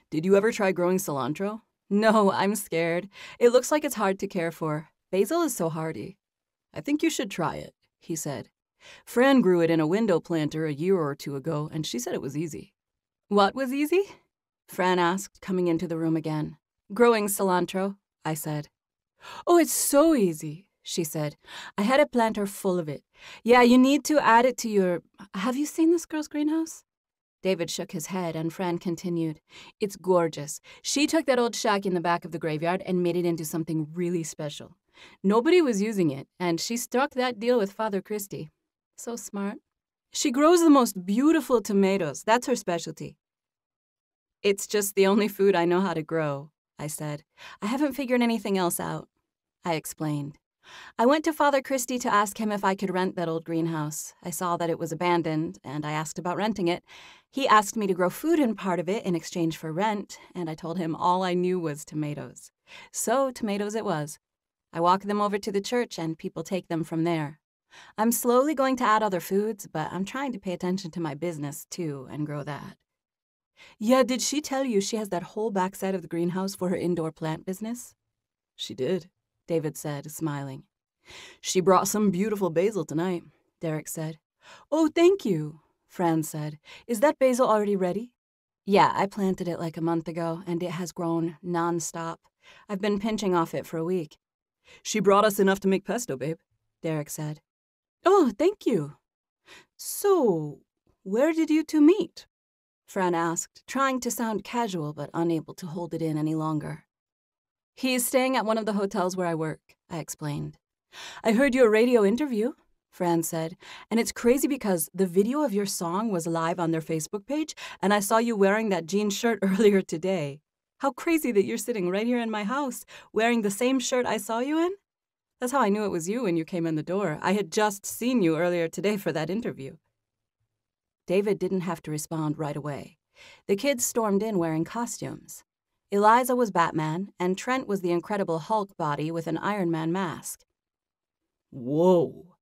"Did you ever try growing cilantro?" "No, I'm scared. It looks like it's hard to care for. Basil is so hardy." "I think you should try it," he said. "Fran grew it in a window planter a year or two ago, and she said it was easy." "What was easy?" Fran asked, coming into the room again. "Growing cilantro," I said. "Oh, it's so easy," she said. "I had a planter full of it. Yeah, you need to add it to your... Have you seen this girl's greenhouse?" David shook his head, and Fran continued. "It's gorgeous. She took that old shack in the back of the graveyard and made it into something really special. Nobody was using it, and she struck that deal with Father Christie. So smart. She grows the most beautiful tomatoes. That's her specialty." "It's just the only food I know how to grow," I said. "I haven't figured anything else out." I explained. "I went to Father Christie to ask him if I could rent that old greenhouse. I saw that it was abandoned, and I asked about renting it. He asked me to grow food in part of it in exchange for rent, and I told him all I knew was tomatoes. So tomatoes it was. I walk them over to the church, and people take them from there. I'm slowly going to add other foods, but I'm trying to pay attention to my business, too, and grow that." "Yeah, did she tell you she has that whole backside of the greenhouse for her indoor plant business?" "She did," David said, smiling. "She brought some beautiful basil tonight," Derek said. "Oh, thank you," Fran said. "Is that basil already ready?" "Yeah, I planted it like a month ago, and it has grown non-stop. I've been pinching off it for a week." "She brought us enough to make pesto, babe," Derek said. "Oh, thank you. So, where did you two meet?" Fran asked, trying to sound casual but unable to hold it in any longer. "He's staying at one of the hotels where I work," I explained. "I heard your radio interview," Fran said, "and it's crazy because the video of your song was live on their Facebook page, and I saw you wearing that jean shirt earlier today. How crazy that you're sitting right here in my house wearing the same shirt I saw you in. That's how I knew it was you when you came in the door. I had just seen you earlier today for that interview." David didn't have to respond right away. The kids stormed in wearing costumes. Eliza was Batman, and Trent was the Incredible Hulk body with an Iron Man mask. "Whoa,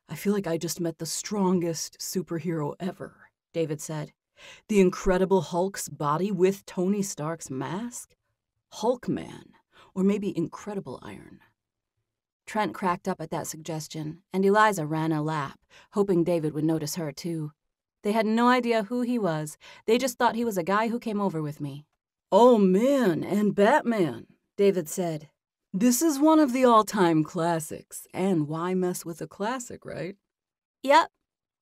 I feel like I just met the strongest superhero ever," David said. "The Incredible Hulk's body with Tony Stark's mask? Hulkman, or maybe Incredible Iron." Trent cracked up at that suggestion, and Eliza ran a lap, hoping David would notice her too. They had no idea who he was. They just thought he was a guy who came over with me. "Oh man, and Batman," David said. "This is one of the all-time classics, and why mess with a classic, right?" "Yep,"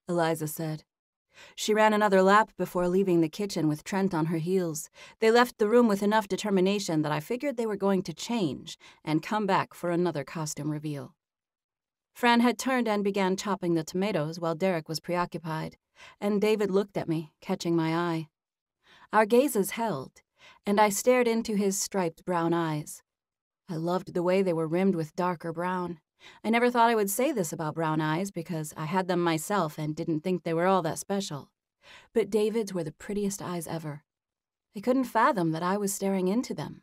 Eliza said. She ran another lap before leaving the kitchen with Trent on her heels. They left the room with enough determination that I figured they were going to change and come back for another costume reveal. Fran had turned and began chopping the tomatoes while Derek was preoccupied, and David looked at me, catching my eye. Our gazes held, and I stared into his striped brown eyes. I loved the way they were rimmed with darker brown. I never thought I would say this about brown eyes because I had them myself and didn't think they were all that special. but David's were the prettiest eyes ever. I couldn't fathom that I was staring into them.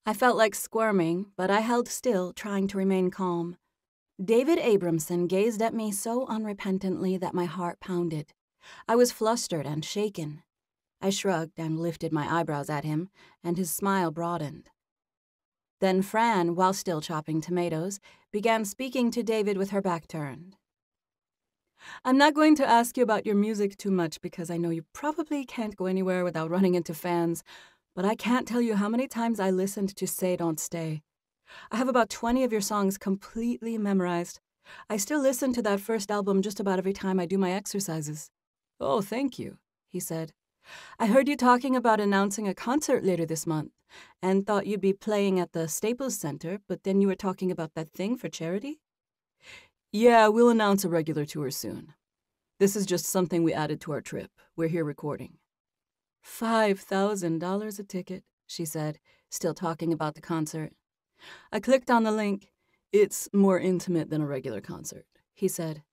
I felt like squirming, but I held still, trying to remain calm. David Abramson gazed at me so unrepentantly that my heart pounded. I was flustered and shaken. I shrugged and lifted my eyebrows at him, and his smile broadened. Then Fran, while still chopping tomatoes, began speaking to David with her back turned. I'm not going to ask you about your music too much because I know you probably can't go anywhere without running into fans, but I can't tell you how many times I listened to Say Don't Stay. I have about 20 of your songs completely memorized. I still listen to that first album just about every time I do my exercises. Oh, thank you, he said. I heard you talking about announcing a concert later this month and thought you'd be playing at the Staples Center, but then you were talking about that thing for charity? Yeah, we'll announce a regular tour soon. This is just something we added to our trip. We're here recording. $5,000 a ticket, she said, still talking about the concert. I clicked on the link. It's more intimate than a regular concert, he said.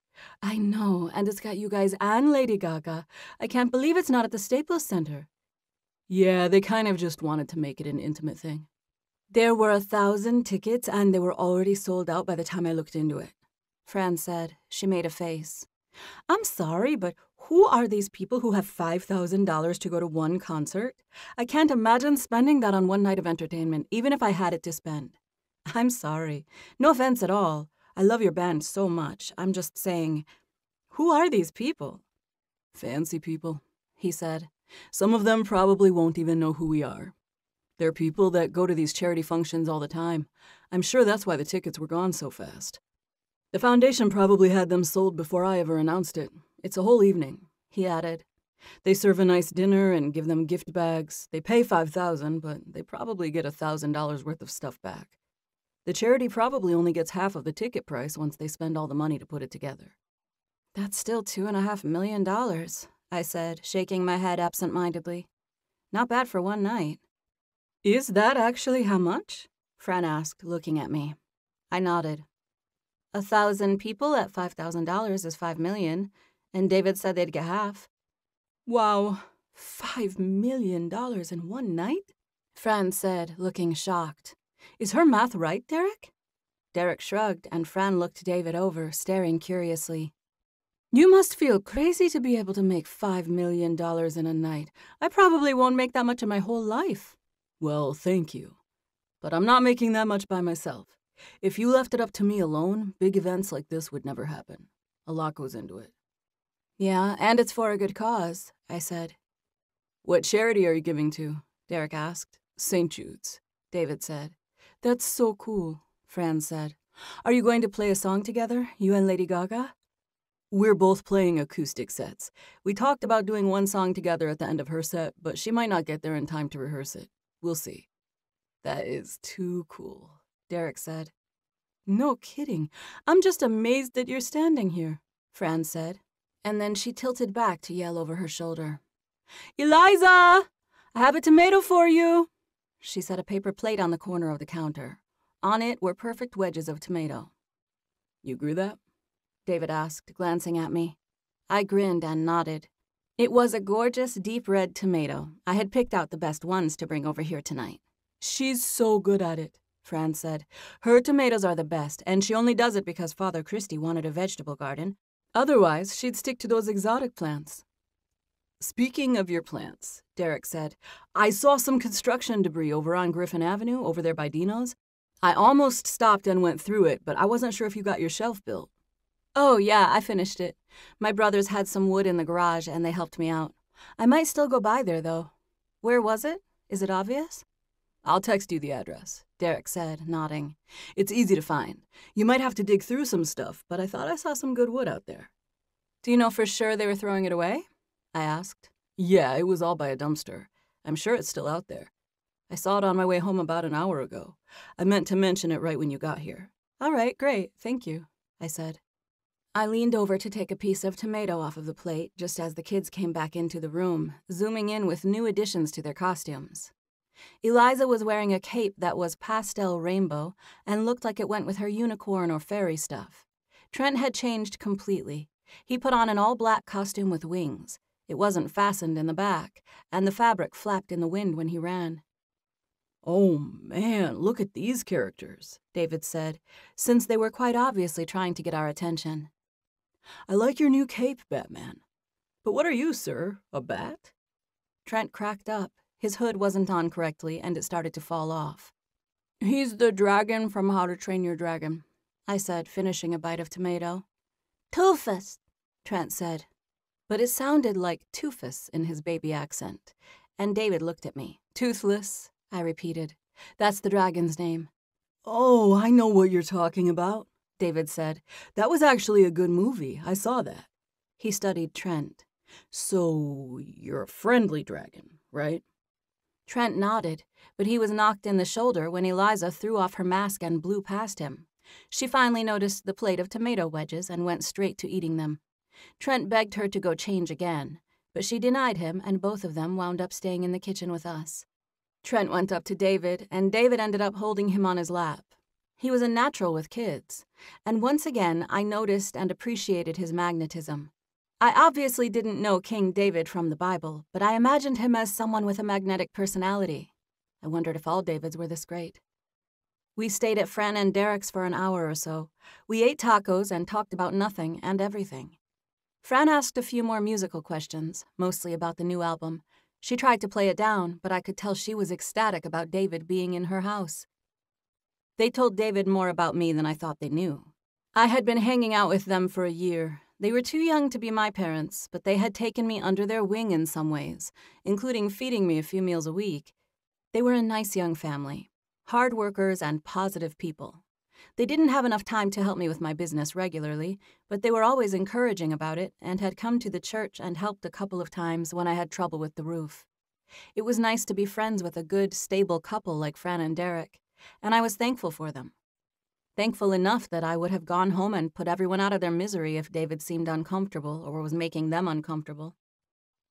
I know, and it's got you guys and Lady Gaga. I can't believe it's not at the Staples Center. Yeah, they kind of just wanted to make it an intimate thing. There were 1,000 tickets, and they were already sold out by the time I looked into it, Fran said. She made a face. I'm sorry, but who are these people who have $5,000 to go to one concert? I can't imagine spending that on one night of entertainment, even if I had it to spend. I'm sorry. No offense at all. I love your band so much. I'm just saying, who are these people? Fancy people, he said. Some of them probably won't even know who we are. They're people that go to these charity functions all the time. I'm sure that's why the tickets were gone so fast. The foundation probably had them sold before I ever announced it. It's a whole evening, he added. They serve a nice dinner and give them gift bags. They pay $5,000, but they probably get $1,000 worth of stuff back. The charity probably only gets half of the ticket price once they spend all the money to put it together. That's still $2.5 million, I said, shaking my head absent-mindedly. Not bad for one night. Is that actually how much? Fran asked, looking at me. I nodded. 1,000 people at $5,000 is $5 million, and David said they'd get half. Wow, $5 million in one night? Fran said, looking shocked. Is her math right, Derek? Derek shrugged, and Fran looked David over, staring curiously. You must feel crazy to be able to make $5 million in a night. I probably won't make that much in my whole life. Well, thank you. But I'm not making that much by myself. If you left it up to me alone, big events like this would never happen. A lot goes into it. Yeah, and it's for a good cause, I said. What charity are you giving to? Derek asked. St. Jude's, David said. That's so cool, Fran said. Are you going to play a song together, you and Lady Gaga? We're both playing acoustic sets. We talked about doing one song together at the end of her set, but she might not get there in time to rehearse it. We'll see. That is too cool, Derek said. No kidding. I'm just amazed that you're standing here, Fran said. And then she tilted back to yell over her shoulder. Eliza! I have a tomato for you! She set a paper plate on the corner of the counter. On it were perfect wedges of tomato. You grew that? David asked, glancing at me. I grinned and nodded. It was a gorgeous, deep red tomato. I had picked out the best ones to bring over here tonight. She's so good at it, Fran said. Her tomatoes are the best, and she only does it because Father Christie wanted a vegetable garden. Otherwise, she'd stick to those exotic plants. Speaking of your plants, Derek said, I saw some construction debris over on Griffin Avenue, over there by Dino's. I almost stopped and went through it, but I wasn't sure if you got your shelf built. Oh, yeah, I finished it. My brothers had some wood in the garage, and they helped me out. I might still go by there, though. Where was it? Is it obvious? I'll text you the address, Derek said, nodding. It's easy to find. You might have to dig through some stuff, but I thought I saw some good wood out there. Do you know for sure they were throwing it away? I asked. Yeah, it was all by a dumpster. I'm sure it's still out there. I saw it on my way home about an hour ago. I meant to mention it right when you got here. All right, great, thank you, I said. I leaned over to take a piece of tomato off of the plate just as the kids came back into the room, zooming in with new additions to their costumes. Eliza was wearing a cape that was pastel rainbow and looked like it went with her unicorn or fairy stuff. Trent had changed completely. He put on an all-black costume with wings. It wasn't fastened in the back, and the fabric flapped in the wind when he ran. "Oh, man, look at these characters," David said, since they were quite obviously trying to get our attention. "I like your new cape, Batman. But what are you, sir, a bat?" Trent cracked up. His hood wasn't on correctly, and it started to fall off. "He's the dragon from How to Train Your Dragon," I said, finishing a bite of tomato. Toofus, Trent said. But it sounded like Toofus in his baby accent, and David looked at me. Toothless, I repeated. That's the dragon's name. "Oh, I know what you're talking about," David said. "That was actually a good movie. I saw that." He studied Trent. "So, you're a friendly dragon, right?" Trent nodded, but he was knocked in the shoulder when Eliza threw off her mask and blew past him. She finally noticed the plate of tomato wedges and went straight to eating them. Trent begged her to go change again, but she denied him, and both of them wound up staying in the kitchen with us. Trent went up to David, and David ended up holding him on his lap. He was a natural with kids, and once again I noticed and appreciated his magnetism. I obviously didn't know King David from the Bible, but I imagined him as someone with a magnetic personality. I wondered if all Davids were this great. We stayed at Fran and Derek's for an hour or so. We ate tacos and talked about nothing and everything. Fran asked a few more musical questions, mostly about the new album. She tried to play it down, but I could tell she was ecstatic about David being in her house. They told David more about me than I thought they knew. I had been hanging out with them for a year. They were too young to be my parents, but they had taken me under their wing in some ways, including feeding me a few meals a week. They were a nice young family, hard workers and positive people. They didn't have enough time to help me with my business regularly, but they were always encouraging about it and had come to the church and helped a couple of times when I had trouble with the roof. It was nice to be friends with a good, stable couple like Fran and Derek, and I was thankful for them. Thankful enough that I would have gone home and put everyone out of their misery if David seemed uncomfortable or was making them uncomfortable.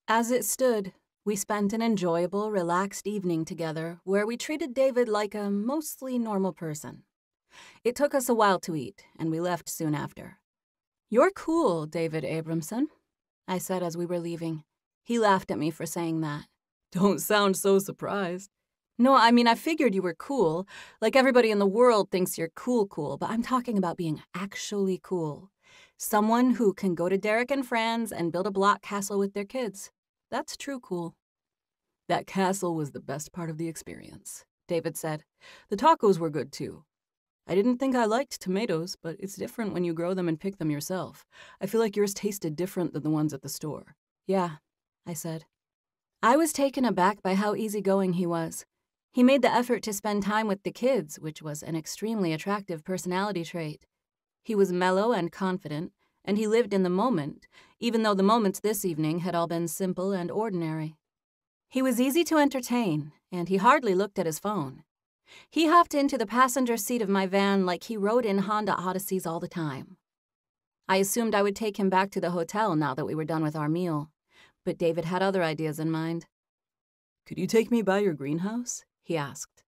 As it stood, we spent an enjoyable, relaxed evening together where we treated David like a mostly normal person. It took us a while to eat, and we left soon after. "You're cool, David Abramson," I said as we were leaving. He laughed at me for saying that. "Don't sound so surprised." "No, I mean, I figured you were cool. Like everybody in the world thinks you're cool, but I'm talking about being actually cool. Someone who can go to Derek and Fran's and build a block castle with their kids. That's true cool." "That castle was the best part of the experience," David said. "The tacos were good, too. I didn't think I liked tomatoes, but it's different when you grow them and pick them yourself. I feel like yours tasted different than the ones at the store." "Yeah," I said. I was taken aback by how easygoing he was. He made the effort to spend time with the kids, which was an extremely attractive personality trait. He was mellow and confident, and he lived in the moment, even though the moments this evening had all been simple and ordinary. He was easy to entertain, and he hardly looked at his phone. He hopped into the passenger seat of my van like he rode in Honda Odysseys all the time. I assumed I would take him back to the hotel now that we were done with our meal, but David had other ideas in mind. "Could you take me by your greenhouse?" he asked.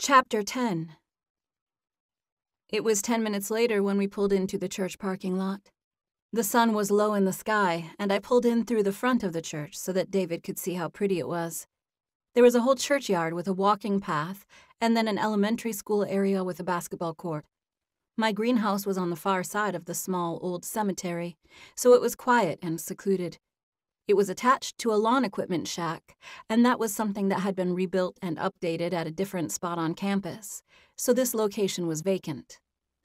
Chapter 10. It was 10 minutes later when we pulled into the church parking lot. The sun was low in the sky, and I pulled in through the front of the church so that David could see how pretty it was. There was a whole churchyard with a walking path, and then an elementary school area with a basketball court. My greenhouse was on the far side of the small old cemetery, so it was quiet and secluded. It was attached to a lawn equipment shack, and that was something that had been rebuilt and updated at a different spot on campus, so this location was vacant.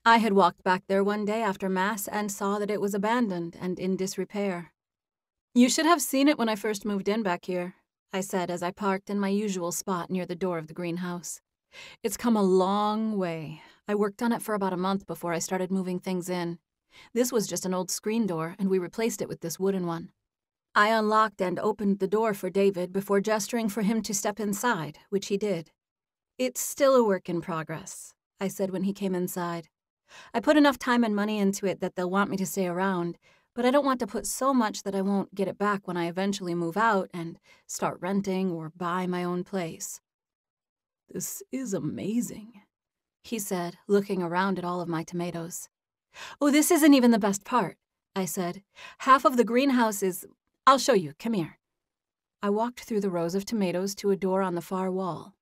I had walked back there one day after Mass and saw that it was abandoned and in disrepair. "You should have seen it when I first moved in back here," I said as I parked in my usual spot near the door of the greenhouse. "It's come a long way. I worked on it for about a month before I started moving things in. This was just an old screen door, and we replaced it with this wooden one." I unlocked and opened the door for David before gesturing for him to step inside, which he did. "It's still a work in progress," I said when he came inside. "I put enough time and money into it that they'll want me to stay around, but I don't want to put so much that I won't get it back when I eventually move out and start renting or buy my own place." "This is amazing," he said, looking around at all of my tomatoes. "Oh, this isn't even the best part," I said. "Half of the greenhouse is— I'll show you, come here." I walked through the rows of tomatoes to a door on the far wall.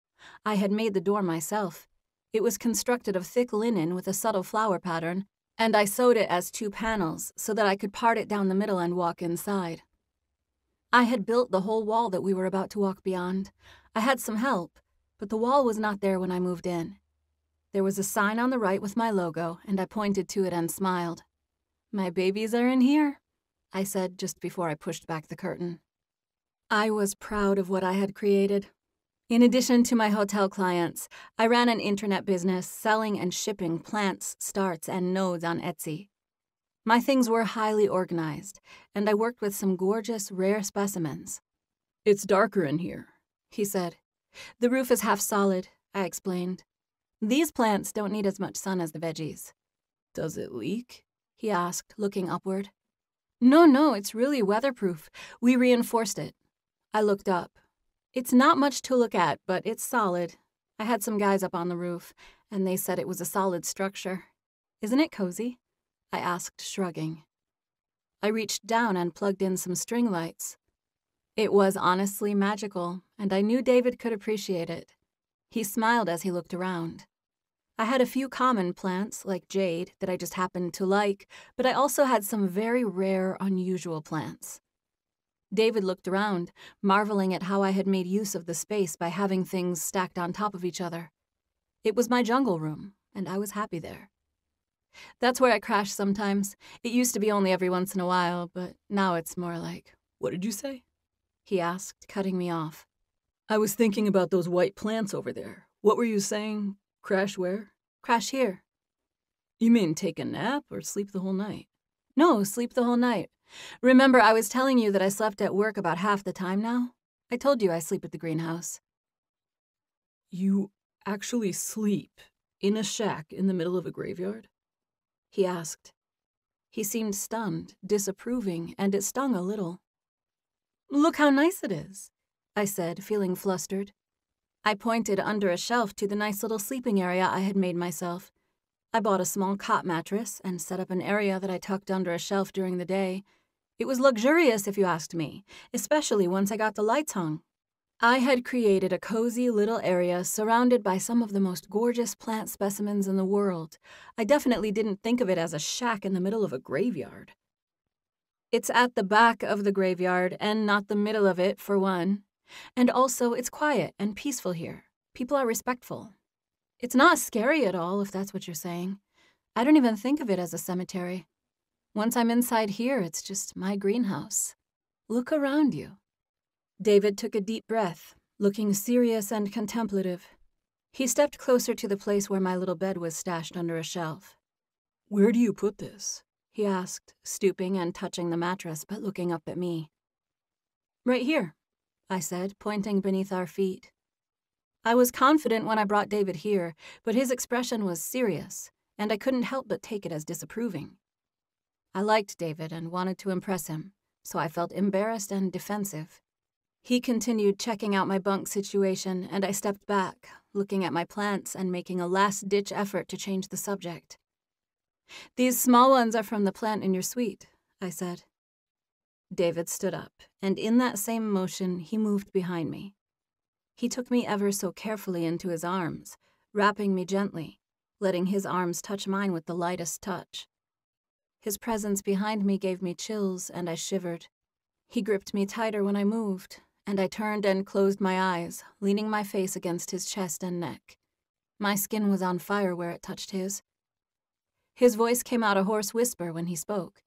I had made the door myself. It was constructed of thick linen with a subtle flower pattern, and I sewed it as 2 panels so that I could part it down the middle and walk inside. I had built the whole wall that we were about to walk beyond. I had some help, but the wall was not there when I moved in. There was a sign on the right with my logo, and I pointed to it and smiled. "My babies are in here," I said just before I pushed back the curtain. I was proud of what I had created. In addition to my hotel clients, I ran an internet business selling and shipping plants, starts, and nodes on Etsy. My things were highly organized, and I worked with some gorgeous, rare specimens. "It's darker in here," he said. "The roof is half solid," I explained. "These plants don't need as much sun as the veggies." "Does it leak?" he asked, looking upward. No, it's really weatherproof. We reinforced it." I looked up. "It's not much to look at, but it's solid. I had some guys up on the roof, and they said it was a solid structure. Isn't it cozy?" I asked, shrugging. I reached down and plugged in some string lights. It was honestly magical, and I knew David could appreciate it. He smiled as he looked around. I had a few common plants, like jade, that I just happened to like, but I also had some very rare, unusual plants. David looked around, marveling at how I had made use of the space by having things stacked on top of each other. It was my jungle room, and I was happy there. That's where I crash sometimes. It used to be only every once in a while, but now it's more like— "What did you say?" he asked, cutting me off. "I was thinking about those white plants over there. What were you saying? Crash where?" "Crash here." "You mean take a nap or sleep the whole night?" "No, sleep the whole night. Remember, I was telling you that I slept at work about half the time now? I told you I sleep at the greenhouse." "You actually sleep in a shack in the middle of a graveyard?" he asked. He seemed stunned, disapproving, and it stung a little. "Look how nice it is," I said, feeling flustered. I pointed under a shelf to the nice little sleeping area I had made myself. I bought a small cot mattress and set up an area that I tucked under a shelf during the day. It was luxurious, if you asked me, especially once I got the lights hung. I had created a cozy little area surrounded by some of the most gorgeous plant specimens in the world. I definitely didn't think of it as a shack in the middle of a graveyard. It's at the back of the graveyard and not the middle of it, for one. And also, it's quiet and peaceful here. People are respectful. It's not scary at all, if that's what you're saying. I don't even think of it as a cemetery. Once I'm inside here, it's just my greenhouse. Look around you." David took a deep breath, looking serious and contemplative. He stepped closer to the place where my little bed was stashed under a shelf. "Where do you put this?" he asked, stooping and touching the mattress but looking up at me. "Right here," I said, pointing beneath our feet. I was confident when I brought David here, but his expression was serious, and I couldn't help but take it as disapproving. I liked David and wanted to impress him, so I felt embarrassed and defensive. He continued checking out my bunk situation, and I stepped back, looking at my plants and making a last-ditch effort to change the subject. "These small ones are from the plant in your suite," I said. David stood up, and in that same motion, he moved behind me. He took me ever so carefully into his arms, wrapping me gently, letting his arms touch mine with the lightest touch. His presence behind me gave me chills, and I shivered. He gripped me tighter when I moved, and I turned and closed my eyes, leaning my face against his chest and neck. My skin was on fire where it touched his. His voice came out a hoarse whisper when he spoke.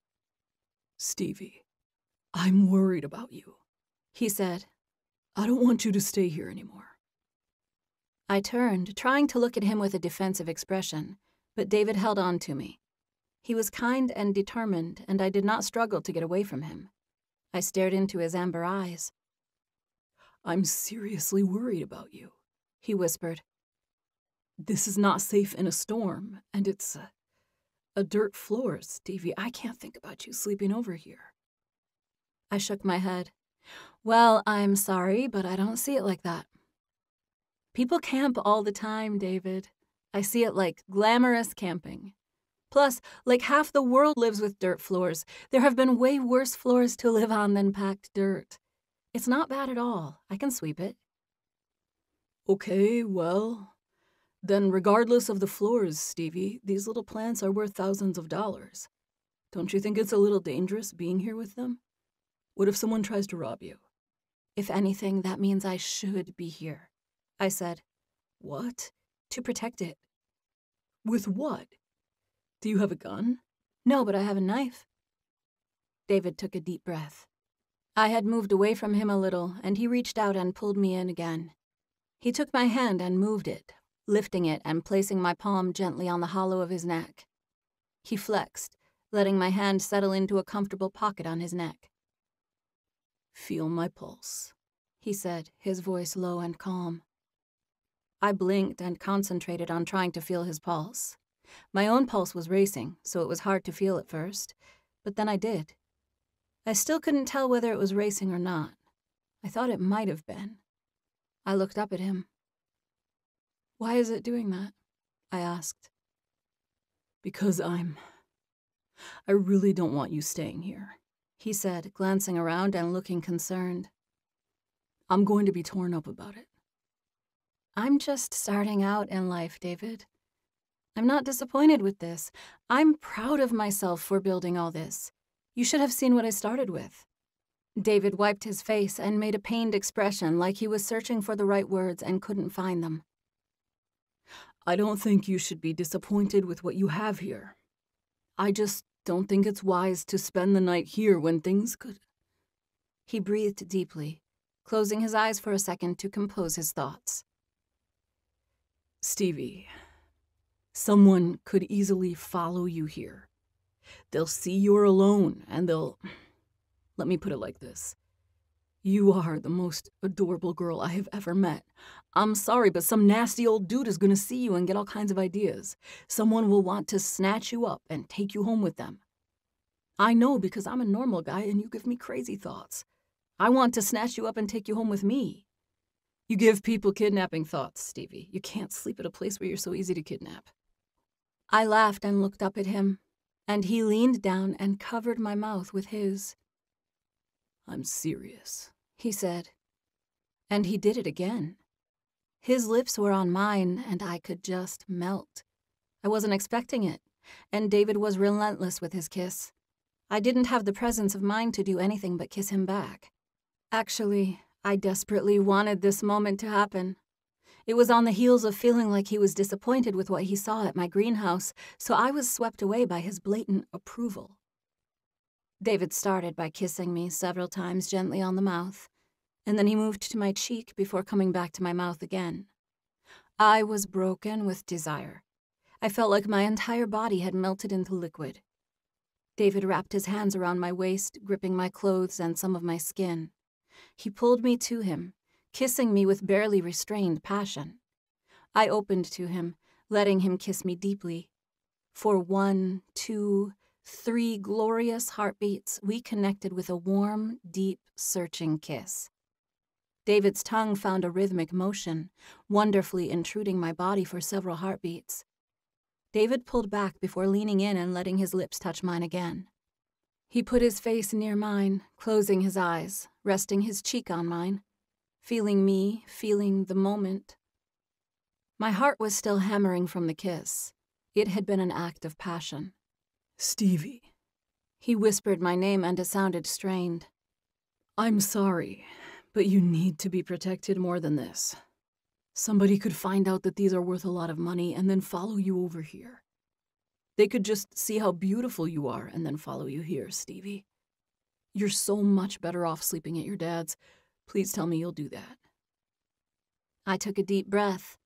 "Stevie, I'm worried about you," he said. "I don't want you to stay here anymore." I turned, trying to look at him with a defensive expression, but David held on to me. He was kind and determined, and I did not struggle to get away from him. I stared into his amber eyes. "I'm seriously worried about you," he whispered. "This is not safe in a storm, and it's a dirt floor, Stevie. I can't think about you sleeping over here." I shook my head. "Well, I'm sorry, but I don't see it like that. People camp all the time, David. I see it like glamorous camping. Plus, like half the world lives with dirt floors. There have been way worse floors to live on than packed dirt. It's not bad at all. I can sweep it. Okay, well, then regardless of the floors, Stevie, these little plants are worth thousands of dollars. Don't you think it's a little dangerous being here with them? What if someone tries to rob you? If anything, that means I should be here, I said. What? To protect it. With what? Do you have a gun? No, but I have a knife. David took a deep breath. I had moved away from him a little, and he reached out and pulled me in again. He took my hand and moved it, lifting it and placing my palm gently on the hollow of his neck. He flexed, letting my hand settle into a comfortable pocket on his neck. Feel my pulse, he said, his voice low and calm. I blinked and concentrated on trying to feel his pulse. My own pulse was racing, so it was hard to feel at first, but then I did. I still couldn't tell whether it was racing or not. I thought it might have been. I looked up at him. Why is it doing that? I asked. Because I really don't want you staying here, he said, glancing around and looking concerned. I'm going to be torn up about it. I'm just starting out in life, David. I'm not disappointed with this. I'm proud of myself for building all this. You should have seen what I started with. David wiped his face and made a pained expression like he was searching for the right words and couldn't find them. I don't think you should be disappointed with what you have here. I just don't think it's wise to spend the night here when things could... He breathed deeply, closing his eyes for a second to compose his thoughts. Stevie, someone could easily follow you here. They'll see you're alone, and they'll... Let me put it like this. You are the most adorable girl I have ever met. I'm sorry, but some nasty old dude is going to see you and get all kinds of ideas. Someone will want to snatch you up and take you home with them. I know because I'm a normal guy and you give me crazy thoughts. I want to snatch you up and take you home with me. You give people kidnapping thoughts, Stevie. You can't sleep at a place where you're so easy to kidnap. I laughed and looked up at him, and he leaned down and covered my mouth with his. I'm serious, he said. And he did it again. His lips were on mine, and I could just melt. I wasn't expecting it, and David was relentless with his kiss. I didn't have the presence of mind to do anything but kiss him back. Actually, I desperately wanted this moment to happen. It was on the heels of feeling like he was disappointed with what he saw at my greenhouse, so I was swept away by his blatant approval. David started by kissing me several times gently on the mouth, and then he moved to my cheek before coming back to my mouth again. I was broken with desire. I felt like my entire body had melted into liquid. David wrapped his hands around my waist, gripping my clothes and some of my skin. He pulled me to him, kissing me with barely restrained passion. I opened to him, letting him kiss me deeply. For 1, 2, 3 glorious heartbeats, we connected with a warm, deep, searching kiss. David's tongue found a rhythmic motion, wonderfully intruding my body for several heartbeats. David pulled back before leaning in and letting his lips touch mine again. He put his face near mine, closing his eyes, resting his cheek on mine, feeling me, feeling the moment. My heart was still hammering from the kiss. It had been an act of passion. Stevie. He whispered my name and it sounded strained. I'm sorry, but you need to be protected more than this. Somebody could find out that these are worth a lot of money and then follow you over here. They could just see how beautiful you are and then follow you here, Stevie. You're so much better off sleeping at your dad's. Please tell me you'll do that. I took a deep breath,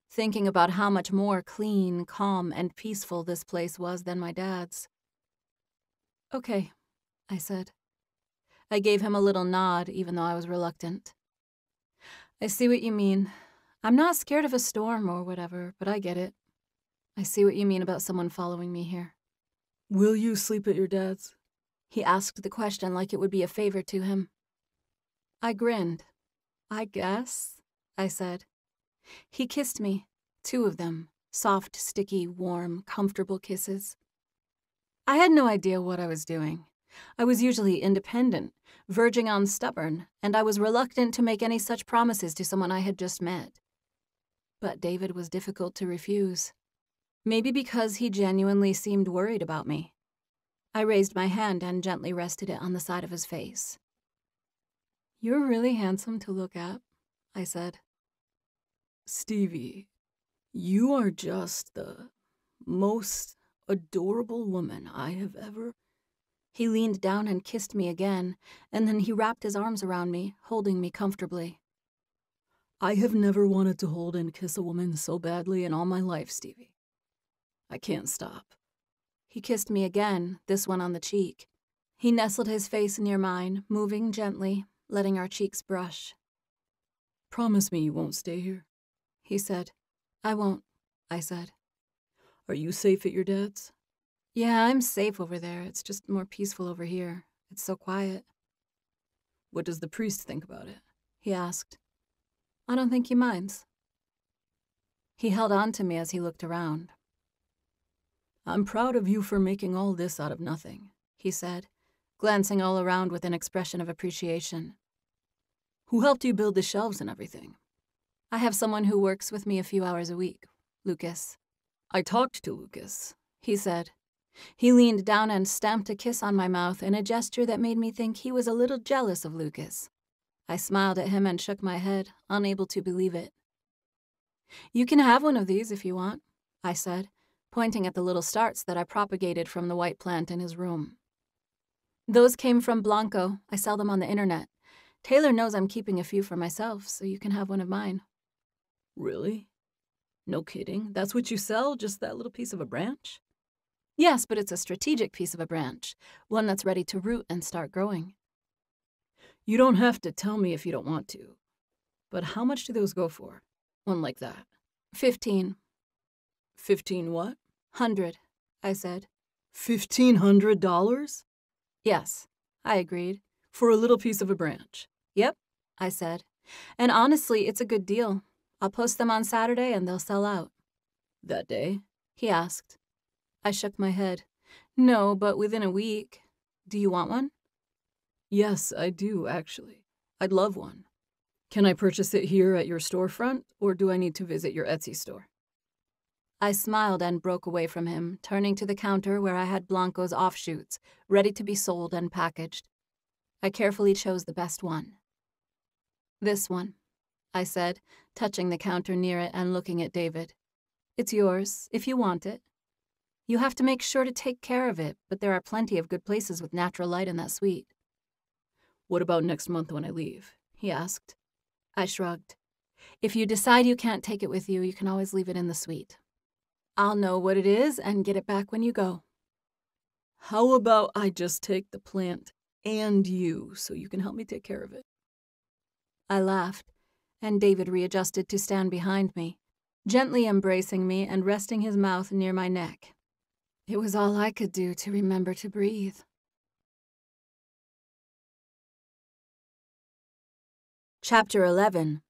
thinking about how much more clean, calm, and peaceful this place was than my dad's. Okay, I said. I gave him a little nod, even though I was reluctant. I see what you mean. I'm not scared of a storm or whatever, but I get it. I see what you mean about someone following me here. Will you sleep at your dad's? He asked the question like it would be a favor to him. I grinned. I guess, I said. He kissed me, 2 of them, soft, sticky, warm, comfortable kisses. I had no idea what I was doing. I was usually independent, verging on stubborn, and I was reluctant to make any such promises to someone I had just met. But David was difficult to refuse. Maybe because he genuinely seemed worried about me. I raised my hand and gently rested it on the side of his face. "You're really handsome to look at," I said. "Stevie, you are just the most adorable woman I have ever..." He leaned down and kissed me again, and then he wrapped his arms around me, holding me comfortably. "I have never wanted to hold and kiss a woman so badly in all my life, Stevie. I can't stop." He kissed me again, this one on the cheek. He nestled his face near mine, moving gently, letting our cheeks brush. "Promise me you won't stay here," he said. "I won't," I said. "Are you safe at your dad's?" "Yeah, I'm safe over there. It's just more peaceful over here. It's so quiet." "What does the priest think about it?" he asked. "I don't think he minds." He held on to me as he looked around. "I'm proud of you for making all this out of nothing," he said, glancing all around with an expression of appreciation. "Who helped you build the shelves and everything?" "I have someone who works with me a few hours a week, Lucas." "I talked to Lucas," he said. He leaned down and stamped a kiss on my mouth in a gesture that made me think he was a little jealous of Lucas. I smiled at him and shook my head, unable to believe it. "You can have one of these if you want," I said, pointing at the little starts that I propagated from the white plant in his room. "Those came from Blanco. I sell them on the internet. Taylor knows I'm keeping a few for myself, so you can have one of mine." "Really? No kidding? That's what you sell? Just that little piece of a branch?" "Yes, but it's a strategic piece of a branch, one that's ready to root and start growing." "You don't have to tell me if you don't want to. But how much do those go for? One like that?" 15. 15 what? 100, I said. $1,500? "Yes," I agreed. For a little piece of a branch? "Yep," I said. "And honestly, it's a good deal. I'll post them on Saturday and they'll sell out." "That day?" he asked. I shook my head. "No, but within a week. Do you want one?" "Yes, I do, actually. I'd love one. Can I purchase it here at your storefront, or do I need to visit your Etsy store?" I smiled and broke away from him, turning to the counter where I had Blanco's offshoots, ready to be sold and packaged. I carefully chose the best one. "This one," I said, touching the counter near it and looking at David. "It's yours, if you want it. You have to make sure to take care of it, but there are plenty of good places with natural light in that suite." "What about next month when I leave?" he asked. I shrugged. "If you decide you can't take it with you, you can always leave it in the suite. I'll know what it is and get it back when you go." "How about I just take the plant and you so you can help me take care of it?" I laughed, and David readjusted to stand behind me, gently embracing me and resting his mouth near my neck. It was all I could do to remember to breathe. Chapter 11.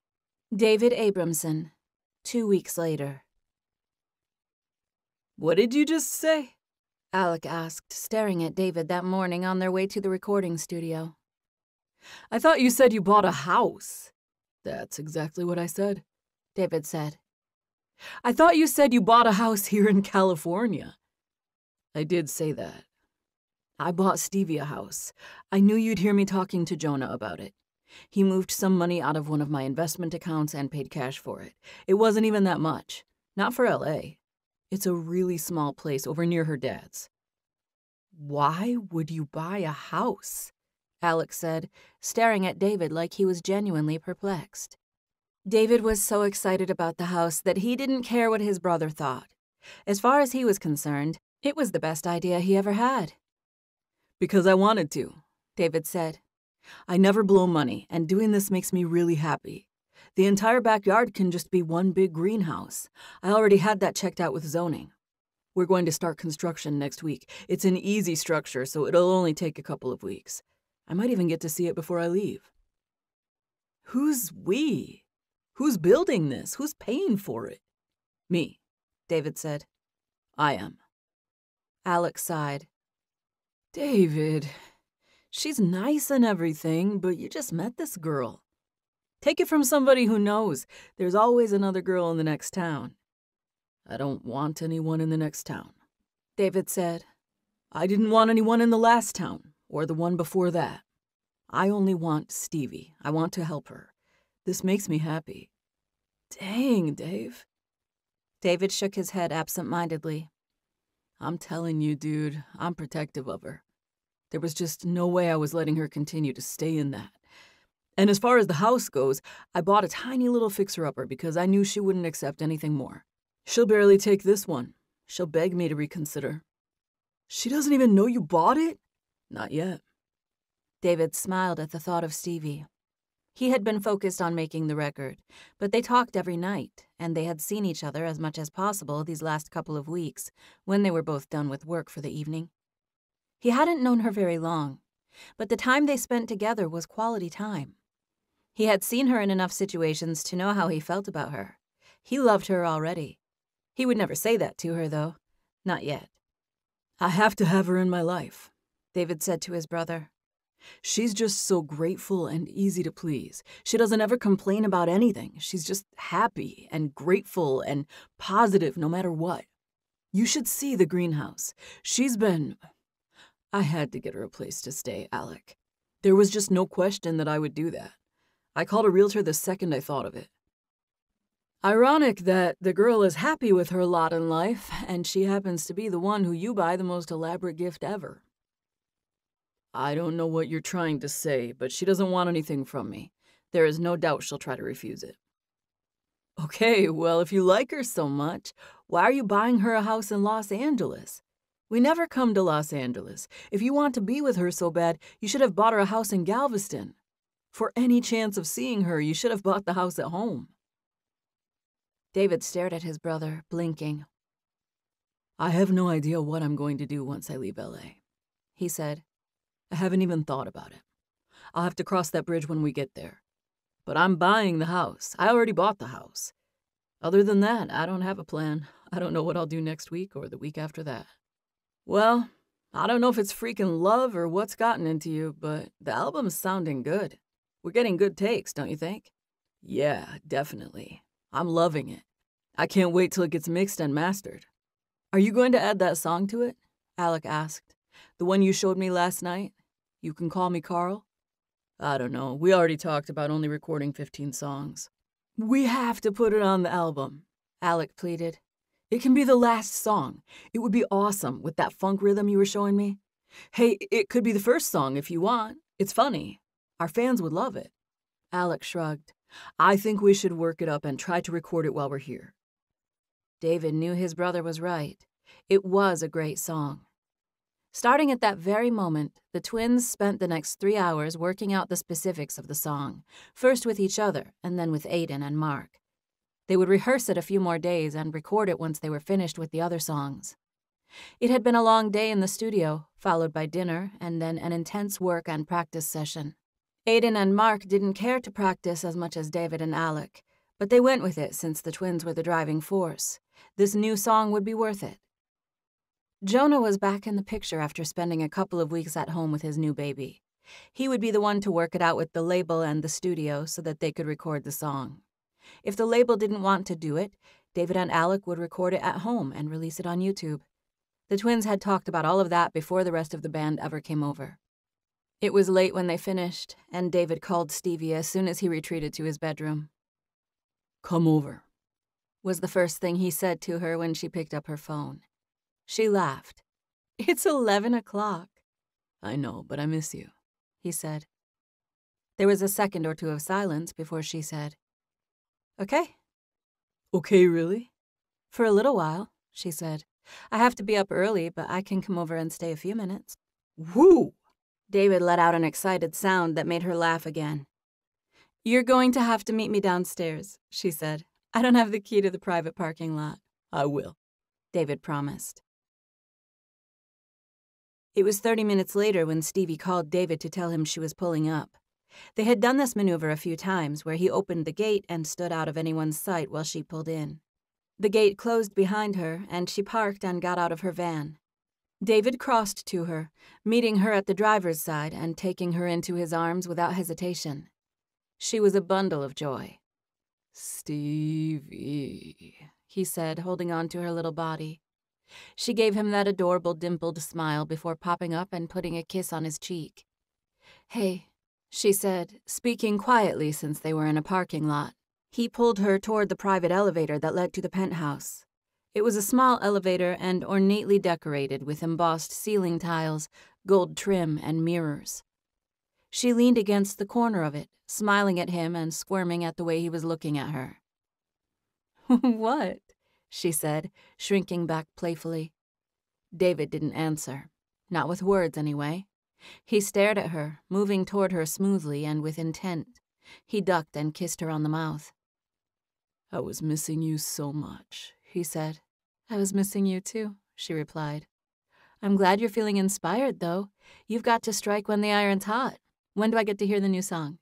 David Abramson. 2 weeks later. "What did you just say?" Alec asked, staring at David that morning on their way to the recording studio. "I thought you said you bought a house." "That's exactly what I said," David said. "I thought you said you bought a house here in California." "I did say that. I bought Stevie a house. I knew you'd hear me talking to Jonah about it. He moved some money out of one of my investment accounts and paid cash for it. It wasn't even that much. Not for LA. It's a really small place over near her dad's." "Why would you buy a house?" Alex said, staring at David like he was genuinely perplexed. David was so excited about the house that he didn't care what his brother thought. As far as he was concerned, it was the best idea he ever had. "Because I wanted to," David said. "I never blow money, and doing this makes me really happy. The entire backyard can just be one big greenhouse. I already had that checked out with zoning. We're going to start construction next week. It's an easy structure, so it'll only take a couple of weeks. I might even get to see it before I leave." "Who's we? Who's building this? Who's paying for it?" "Me," David said. "I am." Alex sighed. David, she's nice and everything, but you just met this girl. Take it from somebody who knows there's always another girl in the next town. I don't want anyone in the next town, David said. I didn't want anyone in the last town, or the one before that. I only want Stevie. I want to help her. This makes me happy. Dang, Dave. David shook his head absent-mindedly. I'm telling you, dude, I'm protective of her. There was just no way I was letting her continue to stay in that. And as far as the house goes, I bought a tiny little fixer-upper because I knew she wouldn't accept anything more. She'll barely take this one. She'll beg me to reconsider. She doesn't even know you bought it? Not yet. David smiled at the thought of Stevie. He had been focused on making the record, but they talked every night, and they had seen each other as much as possible these last couple of weeks, when they were both done with work for the evening. He hadn't known her very long, but the time they spent together was quality time. He had seen her in enough situations to know how he felt about her. He loved her already. He would never say that to her, though. Not yet. I have to have her in my life, David said to his brother. She's just so grateful and easy to please. She doesn't ever complain about anything. She's just happy and grateful and positive no matter what. You should see the greenhouse. I had to get her a place to stay, Alec. There was just no question that I would do that. I called a realtor the second I thought of it. Ironic that the girl is happy with her lot in life, and she happens to be the one who you buy the most elaborate gift ever. I don't know what you're trying to say, but she doesn't want anything from me. There is no doubt she'll try to refuse it. Okay, well, if you like her so much, why are you buying her a house in Los Angeles? We never come to Los Angeles. If you want to be with her so bad, you should have bought her a house in Galveston. For any chance of seeing her, you should have bought the house at home. David stared at his brother, blinking. I have no idea what I'm going to do once I leave LA, he said. I haven't even thought about it. I'll have to cross that bridge when we get there. But I'm buying the house. I already bought the house. Other than that, I don't have a plan. I don't know what I'll do next week or the week after that. Well, I don't know if it's freaking love or what's gotten into you, but the album's sounding good. We're getting good takes, don't you think? Yeah, definitely. I'm loving it. I can't wait till it gets mixed and mastered. Are you going to add that song to it? Alec asked. The one you showed me last night? You Can Call Me Carl? I don't know. We already talked about only recording 15 songs. We have to put it on the album, Alec pleaded. It can be the last song. It would be awesome with that funk rhythm you were showing me. Hey, it could be the first song if you want. It's funny. Our fans would love it. Alec shrugged. I think we should work it up and try to record it while we're here. David knew his brother was right. It was a great song. Starting at that very moment, the twins spent the next 3 hours working out the specifics of the song, first with each other and then with Aiden and Mark. They would rehearse it a few more days and record it once they were finished with the other songs. It had been a long day in the studio, followed by dinner and then an intense work and practice session. Aiden and Mark didn't care to practice as much as David and Alec, but they went with it since the twins were the driving force. This new song would be worth it. Jonah was back in the picture after spending a couple of weeks at home with his new baby. He would be the one to work it out with the label and the studio so that they could record the song. If the label didn't want to do it, David and Alec would record it at home and release it on YouTube. The twins had talked about all of that before the rest of the band ever came over. It was late when they finished, and David called Stevie as soon as he retreated to his bedroom. Come over, was the first thing he said to her when she picked up her phone. She laughed. It's 11 o'clock. I know, but I miss you, he said. There was a second or two of silence before she said, Okay. Okay, really? For a little while, she said. I have to be up early, but I can come over and stay a few minutes. Whoo! David let out an excited sound that made her laugh again. You're going to have to meet me downstairs, she said. I don't have the key to the private parking lot. I will, David promised. It was 30 minutes later when Stevie called David to tell him she was pulling up. They had done this maneuver a few times where he opened the gate and stood out of anyone's sight while she pulled in. The gate closed behind her, and she parked and got out of her van. David crossed to her, meeting her at the driver's side and taking her into his arms without hesitation. She was a bundle of joy. "Stevie," he said, holding on to her little body. She gave him that adorable dimpled smile before popping up and putting a kiss on his cheek. "Hey," she said, speaking quietly since they were in a parking lot. He pulled her toward the private elevator that led to the penthouse. It was a small elevator and ornately decorated with embossed ceiling tiles, gold trim, and mirrors. She leaned against the corner of it, smiling at him and squirming at the way he was looking at her. "What?" she said, shrinking back playfully. David didn't answer. Not with words, anyway. He stared at her, moving toward her smoothly and with intent. He ducked and kissed her on the mouth. "I was missing you so much," he said. "I was missing you too," she replied. "I'm glad you're feeling inspired, though. You've got to strike when the iron's hot. When do I get to hear the new song?"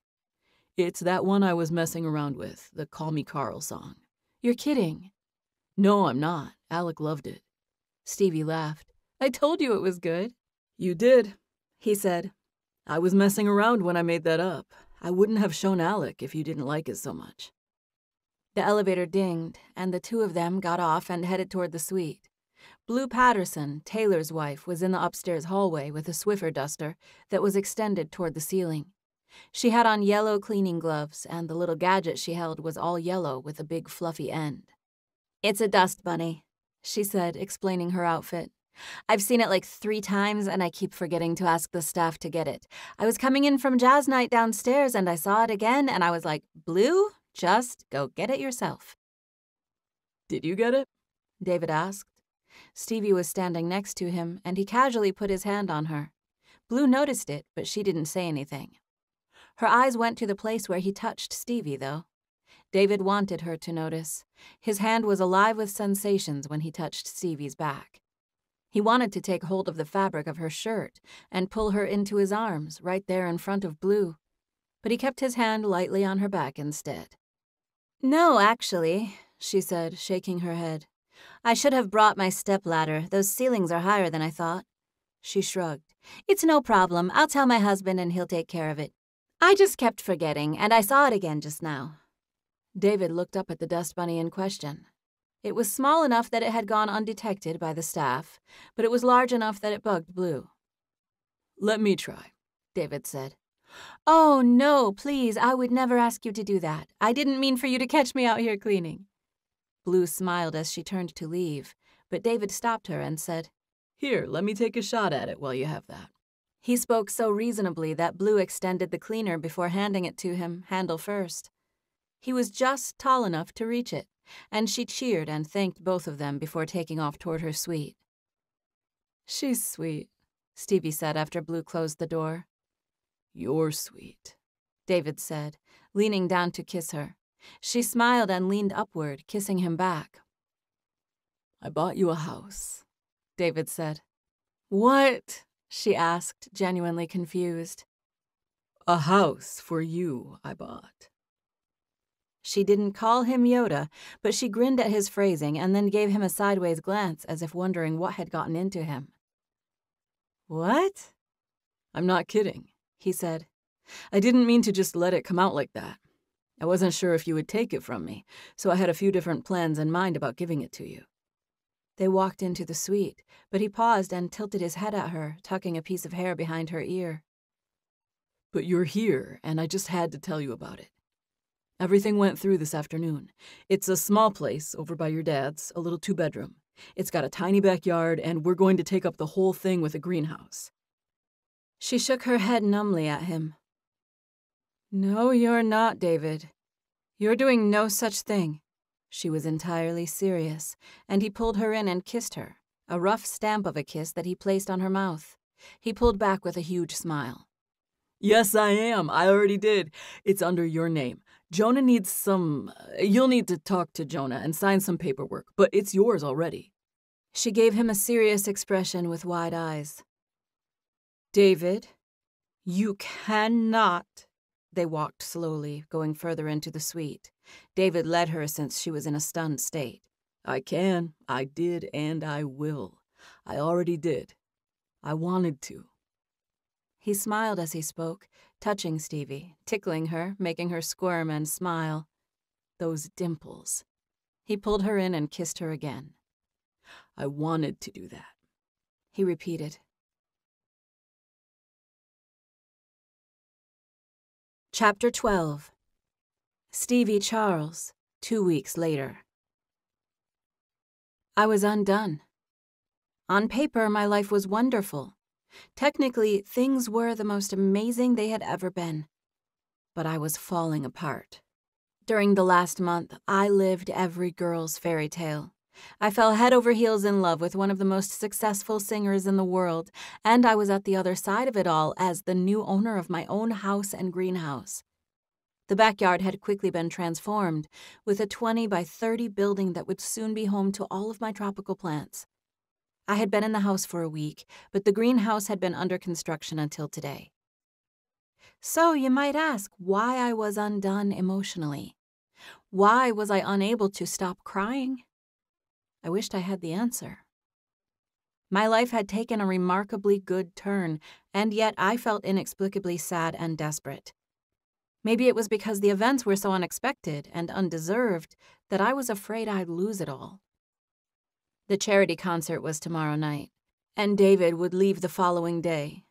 "It's that one I was messing around with, the Call Me Carl song." "You're kidding." "No, I'm not. Alec loved it." Stevie laughed. "I told you it was good." "You did," he said. "I was messing around when I made that up. I wouldn't have shown Alec if you didn't like it so much." The elevator dinged, and the two of them got off and headed toward the suite. Blue Patterson, Taylor's wife, was in the upstairs hallway with a Swiffer duster that was extended toward the ceiling. She had on yellow cleaning gloves, and the little gadget she held was all yellow with a big fluffy end. "It's a dust bunny," she said, explaining her outfit. "I've seen it like 3 times, and I keep forgetting to ask the staff to get it. I was coming in from jazz night downstairs, and I saw it again, and I was like, Blue, just go get it yourself." "Did you get it?" David asked. Stevie was standing next to him, and he casually put his hand on her. Blue noticed it, but she didn't say anything. Her eyes went to the place where he touched Stevie, though. David wanted her to notice. His hand was alive with sensations when he touched Stevie's back. He wanted to take hold of the fabric of her shirt and pull her into his arms right there in front of Blue, but he kept his hand lightly on her back instead. "No, actually," she said, shaking her head. "I should have brought my stepladder. Those ceilings are higher than I thought." She shrugged. "It's no problem. I'll tell my husband and he'll take care of it. I just kept forgetting, and I saw it again just now." David looked up at the dust bunny in question. It was small enough that it had gone undetected by the staff, but it was large enough that it bugged Blue. "Let me try," David said. "Oh, no, please, I would never ask you to do that. I didn't mean for you to catch me out here cleaning." Blue smiled as she turned to leave, but David stopped her and said, "Here, let me take a shot at it while you have that." He spoke so reasonably that Blue extended the cleaner before handing it to him, handle first. He was just tall enough to reach it, and she cheered and thanked both of them before taking off toward her suite. "She's sweet," Stevie said after Blue closed the door. "You're sweet," David said, leaning down to kiss her. She smiled and leaned upward, kissing him back. "I bought you a house," David said. "What?" she asked, genuinely confused. "A house for you I bought." She didn't call him Yoda, but she grinned at his phrasing and then gave him a sideways glance as if wondering what had gotten into him. "What?" "I'm not kidding," he said. "I didn't mean to just let it come out like that. I wasn't sure if you would take it from me, so I had a few different plans in mind about giving it to you." They walked into the suite, but he paused and tilted his head at her, tucking a piece of hair behind her ear. "But you're here, and I just had to tell you about it. Everything went through this afternoon. It's a small place over by your dad's, a little 2-bedroom. It's got a tiny backyard, and we're going to take up the whole thing with a greenhouse." She shook her head numbly at him. "No, you're not, David. You're doing no such thing." She was entirely serious, and he pulled her in and kissed her, a rough stamp of a kiss that he placed on her mouth. He pulled back with a huge smile. "Yes, I am. I already did. It's under your name. Jonah needs some... You'll need to talk to Jonah and sign some paperwork, but it's yours already." She gave him a serious expression with wide eyes. "David, you cannot." They walked slowly, going further into the suite. David led her since she was in a stunned state. "I can, I did, and I will. I already did. I wanted to. He smiled as he spoke, touching Stevie, tickling her, making her squirm and smile. Those dimples. He pulled her in and kissed her again. I wanted to do that, he repeated. Chapter 12. Stevie Charles, 2 weeks later. I was undone. On paper, my life was wonderful. Technically, things were the most amazing they had ever been. But I was falling apart. During the last month, I lived every girl's fairy tale. I fell head over heels in love with one of the most successful singers in the world, and I was at the other side of it all as the new owner of my own house and greenhouse. The backyard had quickly been transformed, with a 20 by 30 building that would soon be home to all of my tropical plants. I had been in the house for a week, but the greenhouse had been under construction until today. So you might ask why I was undone emotionally. Why was I unable to stop crying? I wished I had the answer. My life had taken a remarkably good turn, and yet I felt inexplicably sad and desperate. Maybe it was because the events were so unexpected and undeserved that I was afraid I'd lose it all. The charity concert was tomorrow night, and David would leave the following day.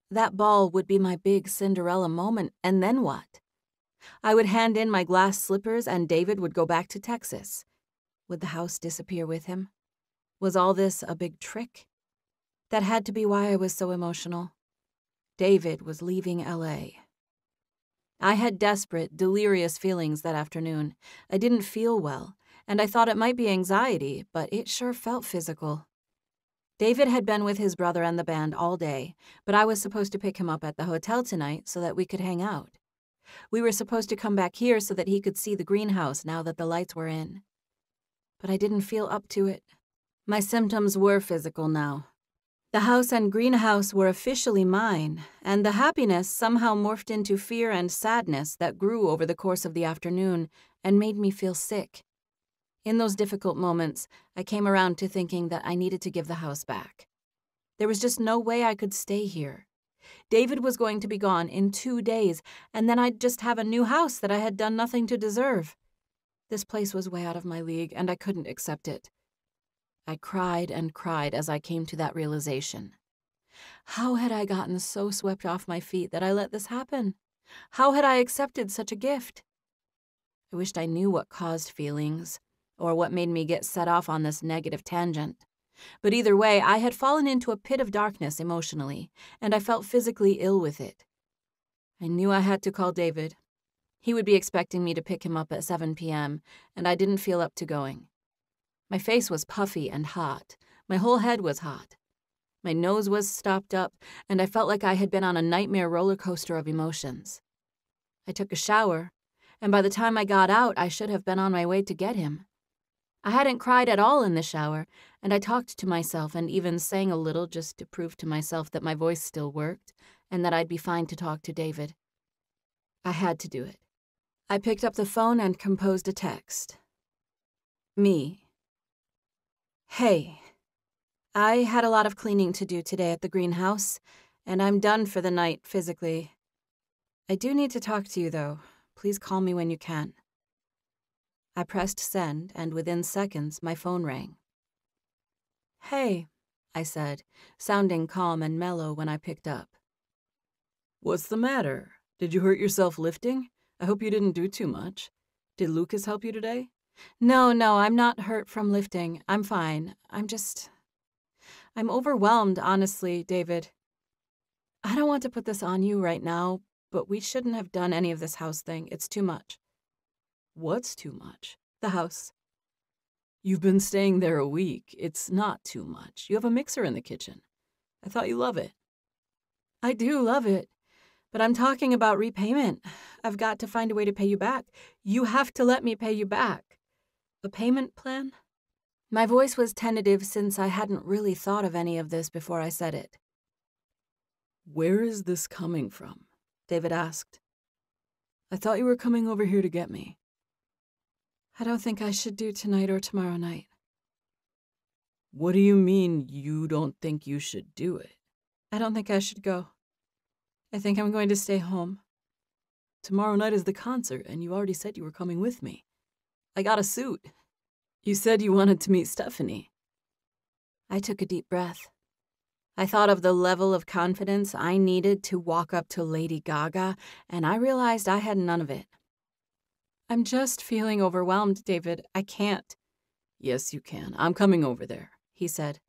That ball would be my big Cinderella moment, and then what? I would hand in my glass slippers and David would go back to Texas. Would the house disappear with him? Was all this a big trick? That had to be why I was so emotional. David was leaving L.A. I had desperate, delirious feelings that afternoon. I didn't feel well, and I thought it might be anxiety, but it sure felt physical. David had been with his brother and the band all day, but I was supposed to pick him up at the hotel tonight so that we could hang out. We were supposed to come back here so that he could see the greenhouse now that the lights were in. But I didn't feel up to it. My symptoms were physical now. The house and greenhouse were officially mine, and the happiness somehow morphed into fear and sadness that grew over the course of the afternoon and made me feel sick. In those difficult moments, I came around to thinking that I needed to give the house back. There was just no way I could stay here. David was going to be gone in 2 days, and then I'd just have a new house that I had done nothing to deserve. This place was way out of my league, and I couldn't accept it. I cried and cried as I came to that realization. How had I gotten so swept off my feet that I let this happen? How had I accepted such a gift? I wished I knew what caused feelings, or what made me get set off on this negative tangent. But either way, I had fallen into a pit of darkness emotionally, and I felt physically ill with it. I knew I had to call David. He would be expecting me to pick him up at 7 p.m., and I didn't feel up to going. My face was puffy and hot. My whole head was hot. My nose was stopped up, and I felt like I had been on a nightmare roller coaster of emotions. I took a shower, and by the time I got out, I should have been on my way to get him. I hadn't cried at all in the shower, and I talked to myself and even sang a little just to prove to myself that my voice still worked and that I'd be fine to talk to David. I had to do it. I picked up the phone and composed a text. Me. Hey. I had a lot of cleaning to do today at the greenhouse, and I'm done for the night physically. I do need to talk to you, though. Please call me when you can. I pressed send, and within seconds, my phone rang. Hey, I said, sounding calm and mellow when I picked up. What's the matter? Did you hurt yourself lifting? I hope you didn't do too much. Did Lucas help you today? No, I'm not hurt from lifting. I'm fine. I'm overwhelmed, honestly, David. I don't want to put this on you right now, but we shouldn't have done any of this house thing. It's too much. What's too much? The house. You've been staying there a week. It's not too much. You have a mixer in the kitchen. I thought you love it. I do love it, but I'm talking about repayment. I've got to find a way to pay you back. You have to let me pay you back. A payment plan? My voice was tentative since I hadn't really thought of any of this before I said it. Where is this coming from? David asked. I thought you were coming over here to get me. I don't think I should do tonight or tomorrow night. What do you mean you don't think you should do it? I don't think I should go. I think I'm going to stay home. Tomorrow night is the concert, and you already said you were coming with me. I got a suit. You said you wanted to meet Stephanie. I took a deep breath. I thought of the level of confidence I needed to walk up to Lady Gaga, and I realized I had none of it. I'm just feeling overwhelmed, David. I can't. Yes, you can. I'm coming over there, he said.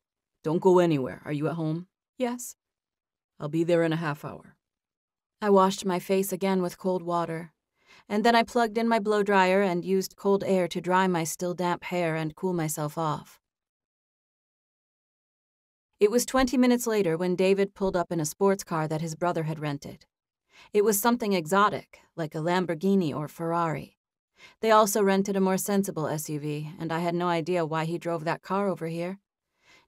Don't go anywhere. Are you at home? Yes. I'll be there in a half hour. I washed my face again with cold water, and then I plugged in my blow dryer and used cold air to dry my still damp hair and cool myself off. It was 20 minutes later when David pulled up in a sports car that his brother had rented. It was something exotic, like a Lamborghini or Ferrari. They also rented a more sensible SUV, and I had no idea why he drove that car over here.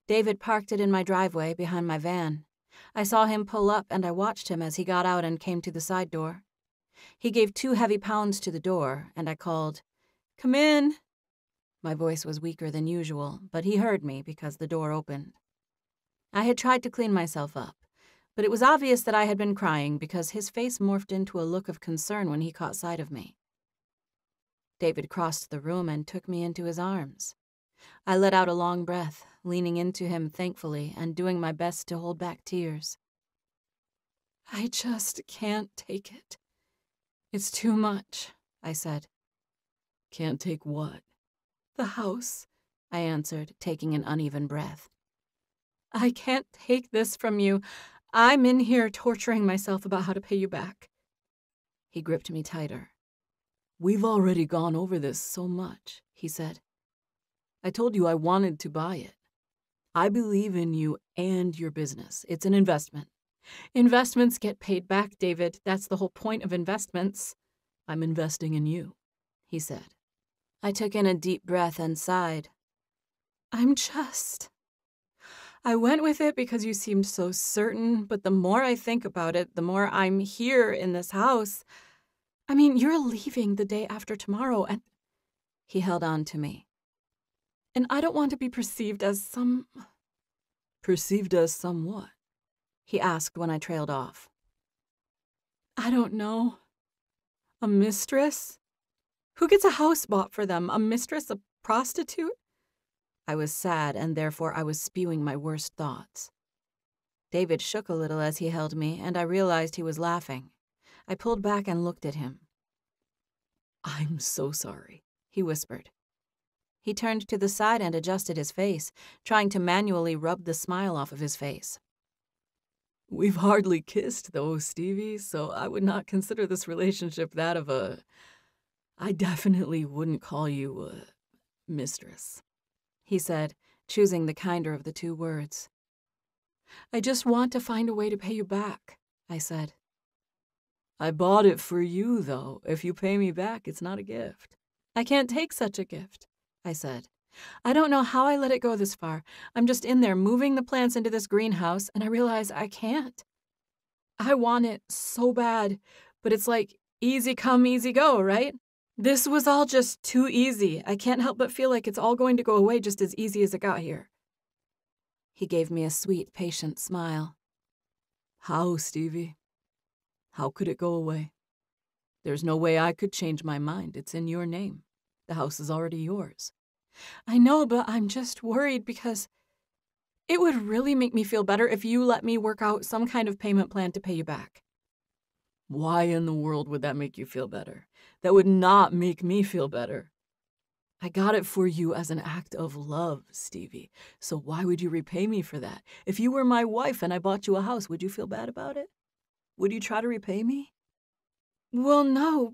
David parked it in my driveway behind my van. I saw him pull up, and I watched him as he got out and came to the side door. He gave 2 heavy pounds to the door, and I called, "Come in." My voice was weaker than usual, but he heard me because the door opened. I had tried to clean myself up, but it was obvious that I had been crying because his face morphed into a look of concern when he caught sight of me. David crossed the room and took me into his arms. I let out a long breath, leaning into him thankfully and doing my best to hold back tears. I just can't take it. It's too much, I said. Can't take what? The house, I answered, taking an uneven breath. I can't take this from you. I'm in here torturing myself about how to pay you back. He gripped me tighter. We've already gone over this so much, he said. I told you I wanted to buy it. I believe in you and your business. It's an investment. Investments get paid back, David. That's the whole point of investments. I'm investing in you, he said. I took in a deep breath and sighed. I went with it because you seemed so certain, but the more I think about it, the more I'm here in this house. I mean, you're leaving the day after tomorrow, and he held on to me. And I don't want to be perceived as some... Perceived as some what? He asked when I trailed off. I don't know. A mistress? Who gets a house bought for them? A mistress? A prostitute? I was sad, and therefore I was spewing my worst thoughts. David shook a little as he held me, and I realized he was laughing. I pulled back and looked at him. I'm so sorry, he whispered. He turned to the side and adjusted his face, trying to manually rub the smile off of his face. We've hardly kissed, though, Stevie, so I would not consider this relationship that of a... I definitely wouldn't call you a mistress, he said, choosing the kinder of the 2 words. I just want to find a way to pay you back, I said. I bought it for you, though. If you pay me back, it's not a gift. I can't take such a gift, I said. I don't know how I let it go this far. I'm just in there moving the plants into this greenhouse, and I realize I can't. I want it so bad, but it's like easy come, easy go, right? This was all just too easy. I can't help but feel like it's all going to go away just as easy as it got here. He gave me a sweet, patient smile. How, Stevie? How could it go away? There's no way I could change my mind. It's in your name. The house is already yours. I know, but I'm just worried because it would really make me feel better if you let me work out some kind of payment plan to pay you back. Why in the world would that make you feel better? That would not make me feel better. I got it for you as an act of love, Stevie. So why would you repay me for that? If you were my wife and I bought you a house, would you feel bad about it? Would you try to repay me? Well, no,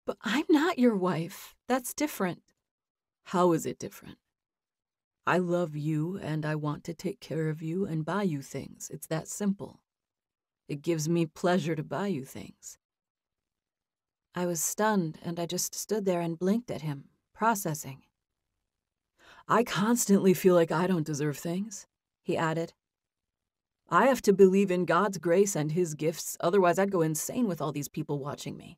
but I'm not your wife. That's different. How is it different? I love you and I want to take care of you and buy you things. It's that simple. It gives me pleasure to buy you things. I was stunned and I just stood there and blinked at him, processing. I constantly feel like I don't deserve things, he added. I have to believe in God's grace and his gifts, otherwise I'd go insane with all these people watching me.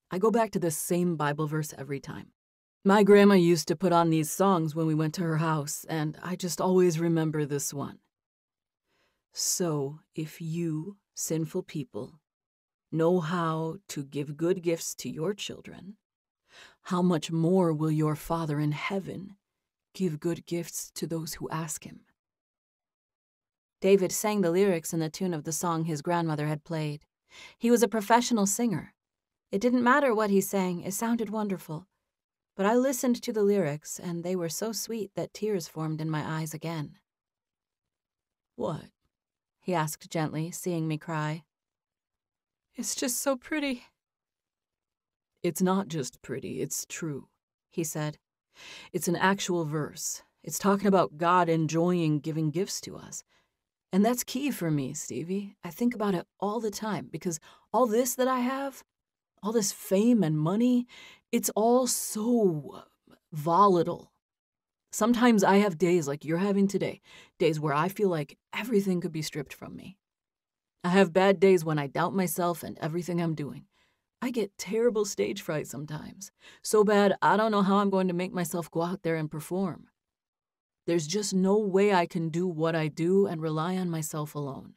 I go back to the same Bible verse every time. My grandma used to put on these songs when we went to her house, and I just always remember this one. So, if you, sinful people, know how to give good gifts to your children, how much more will your Father in heaven give good gifts to those who ask him? David sang the lyrics in the tune of the song his grandmother had played. He was a professional singer. It didn't matter what he sang, it sounded wonderful. But I listened to the lyrics, and they were so sweet that tears formed in my eyes again. What? He asked gently, seeing me cry. It's just so pretty. It's not just pretty, it's true, he said. It's an actual verse. It's talking about God enjoying giving gifts to us. And that's key for me, Stevie. I think about it all the time because all this that I have, all this fame and money, it's all so volatile. Sometimes I have days like you're having today, days where I feel like everything could be stripped from me. I have bad days when I doubt myself and everything I'm doing. I get terrible stage fright sometimes. So bad, I don't know how I'm going to make myself go out there and perform. There's just no way I can do what I do and rely on myself alone.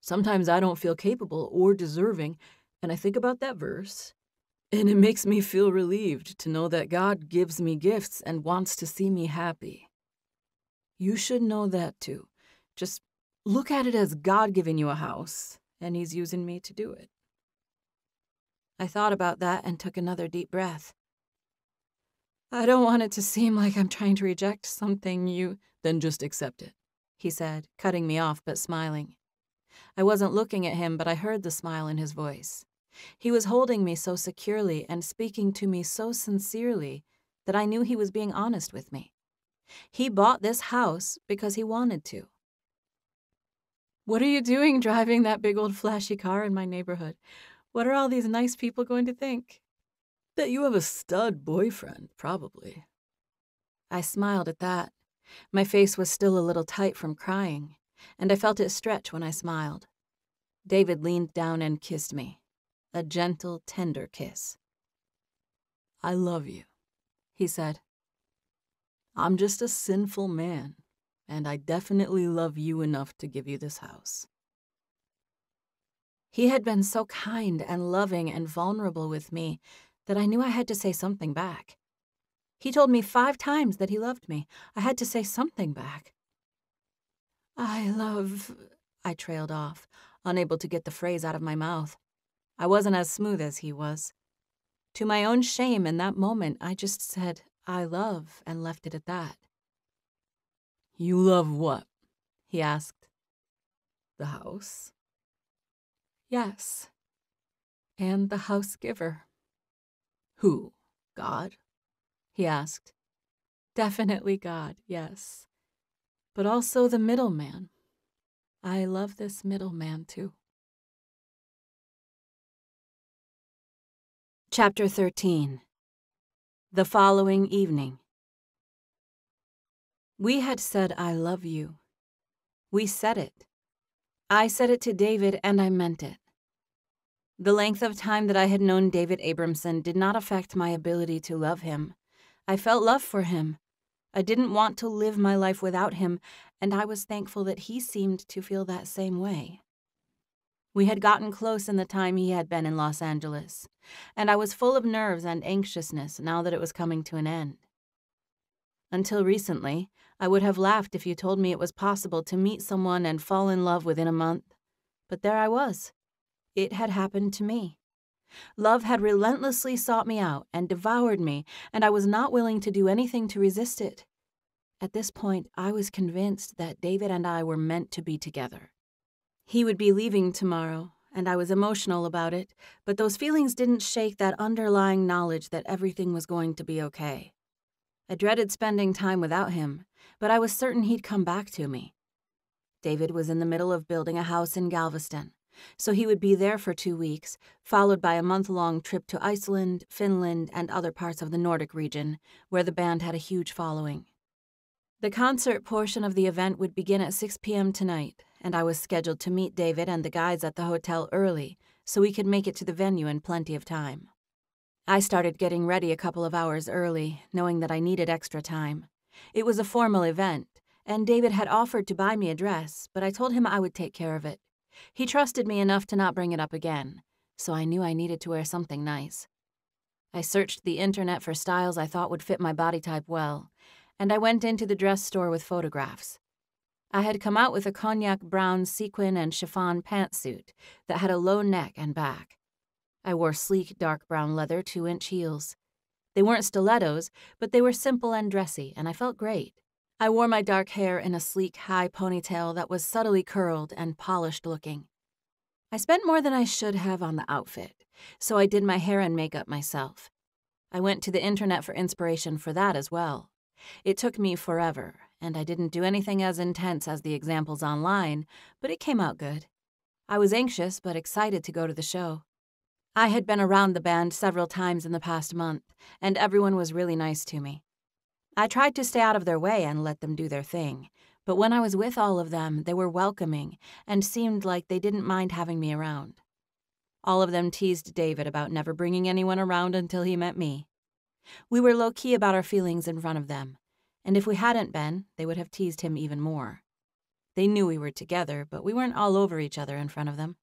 Sometimes I don't feel capable or deserving, and I think about that verse, and it makes me feel relieved to know that God gives me gifts and wants to see me happy. You should know that too. Just look at it as God giving you a house, and he's using me to do it. I thought about that and took another deep breath. I don't want it to seem like I'm trying to reject something you... Then just accept it, he said, cutting me off but smiling. I wasn't looking at him, but I heard the smile in his voice. He was holding me so securely and speaking to me so sincerely that I knew he was being honest with me. He bought this house because he wanted to. What are you doing driving that big old flashy car in my neighborhood? What are all these nice people going to think? That you have a stud boyfriend, probably. I smiled at that. My face was still a little tight from crying, and I felt it stretch when I smiled. David leaned down and kissed me. A gentle, tender kiss. I love you, he said. I'm just a sinful man, and I definitely love you enough to give you this house. He had been so kind and loving and vulnerable with me that I knew I had to say something back. He told me 5 times that he loved me. I had to say something back. I trailed off, unable to get the phrase out of my mouth. I wasn't as smooth as he was. To my own shame in that moment, I just said, I love, and left it at that. You love what? He asked. The house? Yes. And the house giver. Who? God? He asked. Definitely God, yes. But also the middleman. I love this middleman too. Chapter 13. The following evening. We had said I love you. We said it. I said it to David and I meant it. The length of time that I had known David Abramson did not affect my ability to love him. I felt love for him. I didn't want to live my life without him, and I was thankful that he seemed to feel that same way. We had gotten close in the time he had been in Los Angeles, and I was full of nerves and anxiousness now that it was coming to an end. Until recently, I would have laughed if you told me it was possible to meet someone and fall in love within a month. But there I was. It had happened to me. Love had relentlessly sought me out and devoured me, and I was not willing to do anything to resist it. At this point, I was convinced that David and I were meant to be together. He would be leaving tomorrow, and I was emotional about it, but those feelings didn't shake that underlying knowledge that everything was going to be okay. I dreaded spending time without him, but I was certain he'd come back to me. David was in the middle of building a house in Galveston, so he would be there for 2 weeks, followed by a month-long trip to Iceland, Finland, and other parts of the Nordic region, where the band had a huge following. The concert portion of the event would begin at 6 p.m. tonight, and I was scheduled to meet David and the guides at the hotel early, so we could make it to the venue in plenty of time. I started getting ready a couple of hours early, knowing that I needed extra time. It was a formal event, and David had offered to buy me a dress, but I told him I would take care of it. He trusted me enough to not bring it up again, so I knew I needed to wear something nice. I searched the internet for styles I thought would fit my body type well, and I went into the dress store with photographs. I had come out with a cognac brown sequin and chiffon pantsuit that had a low neck and back. I wore sleek dark brown leather 2-inch heels. They weren't stilettos, but they were simple and dressy, and I felt great. I wore my dark hair in a sleek high ponytail that was subtly curled and polished looking. I spent more than I should have on the outfit, so I did my hair and makeup myself. I went to the internet for inspiration for that as well. It took me forever, and I didn't do anything as intense as the examples online, but it came out good. I was anxious but excited to go to the show. I had been around the band several times in the past month, and everyone was really nice to me. I tried to stay out of their way and let them do their thing, but when I was with all of them, they were welcoming and seemed like they didn't mind having me around. All of them teased David about never bringing anyone around until he met me. We were low-key about our feelings in front of them, and if we hadn't been, they would have teased him even more. They knew we were together, but we weren't all over each other in front of them.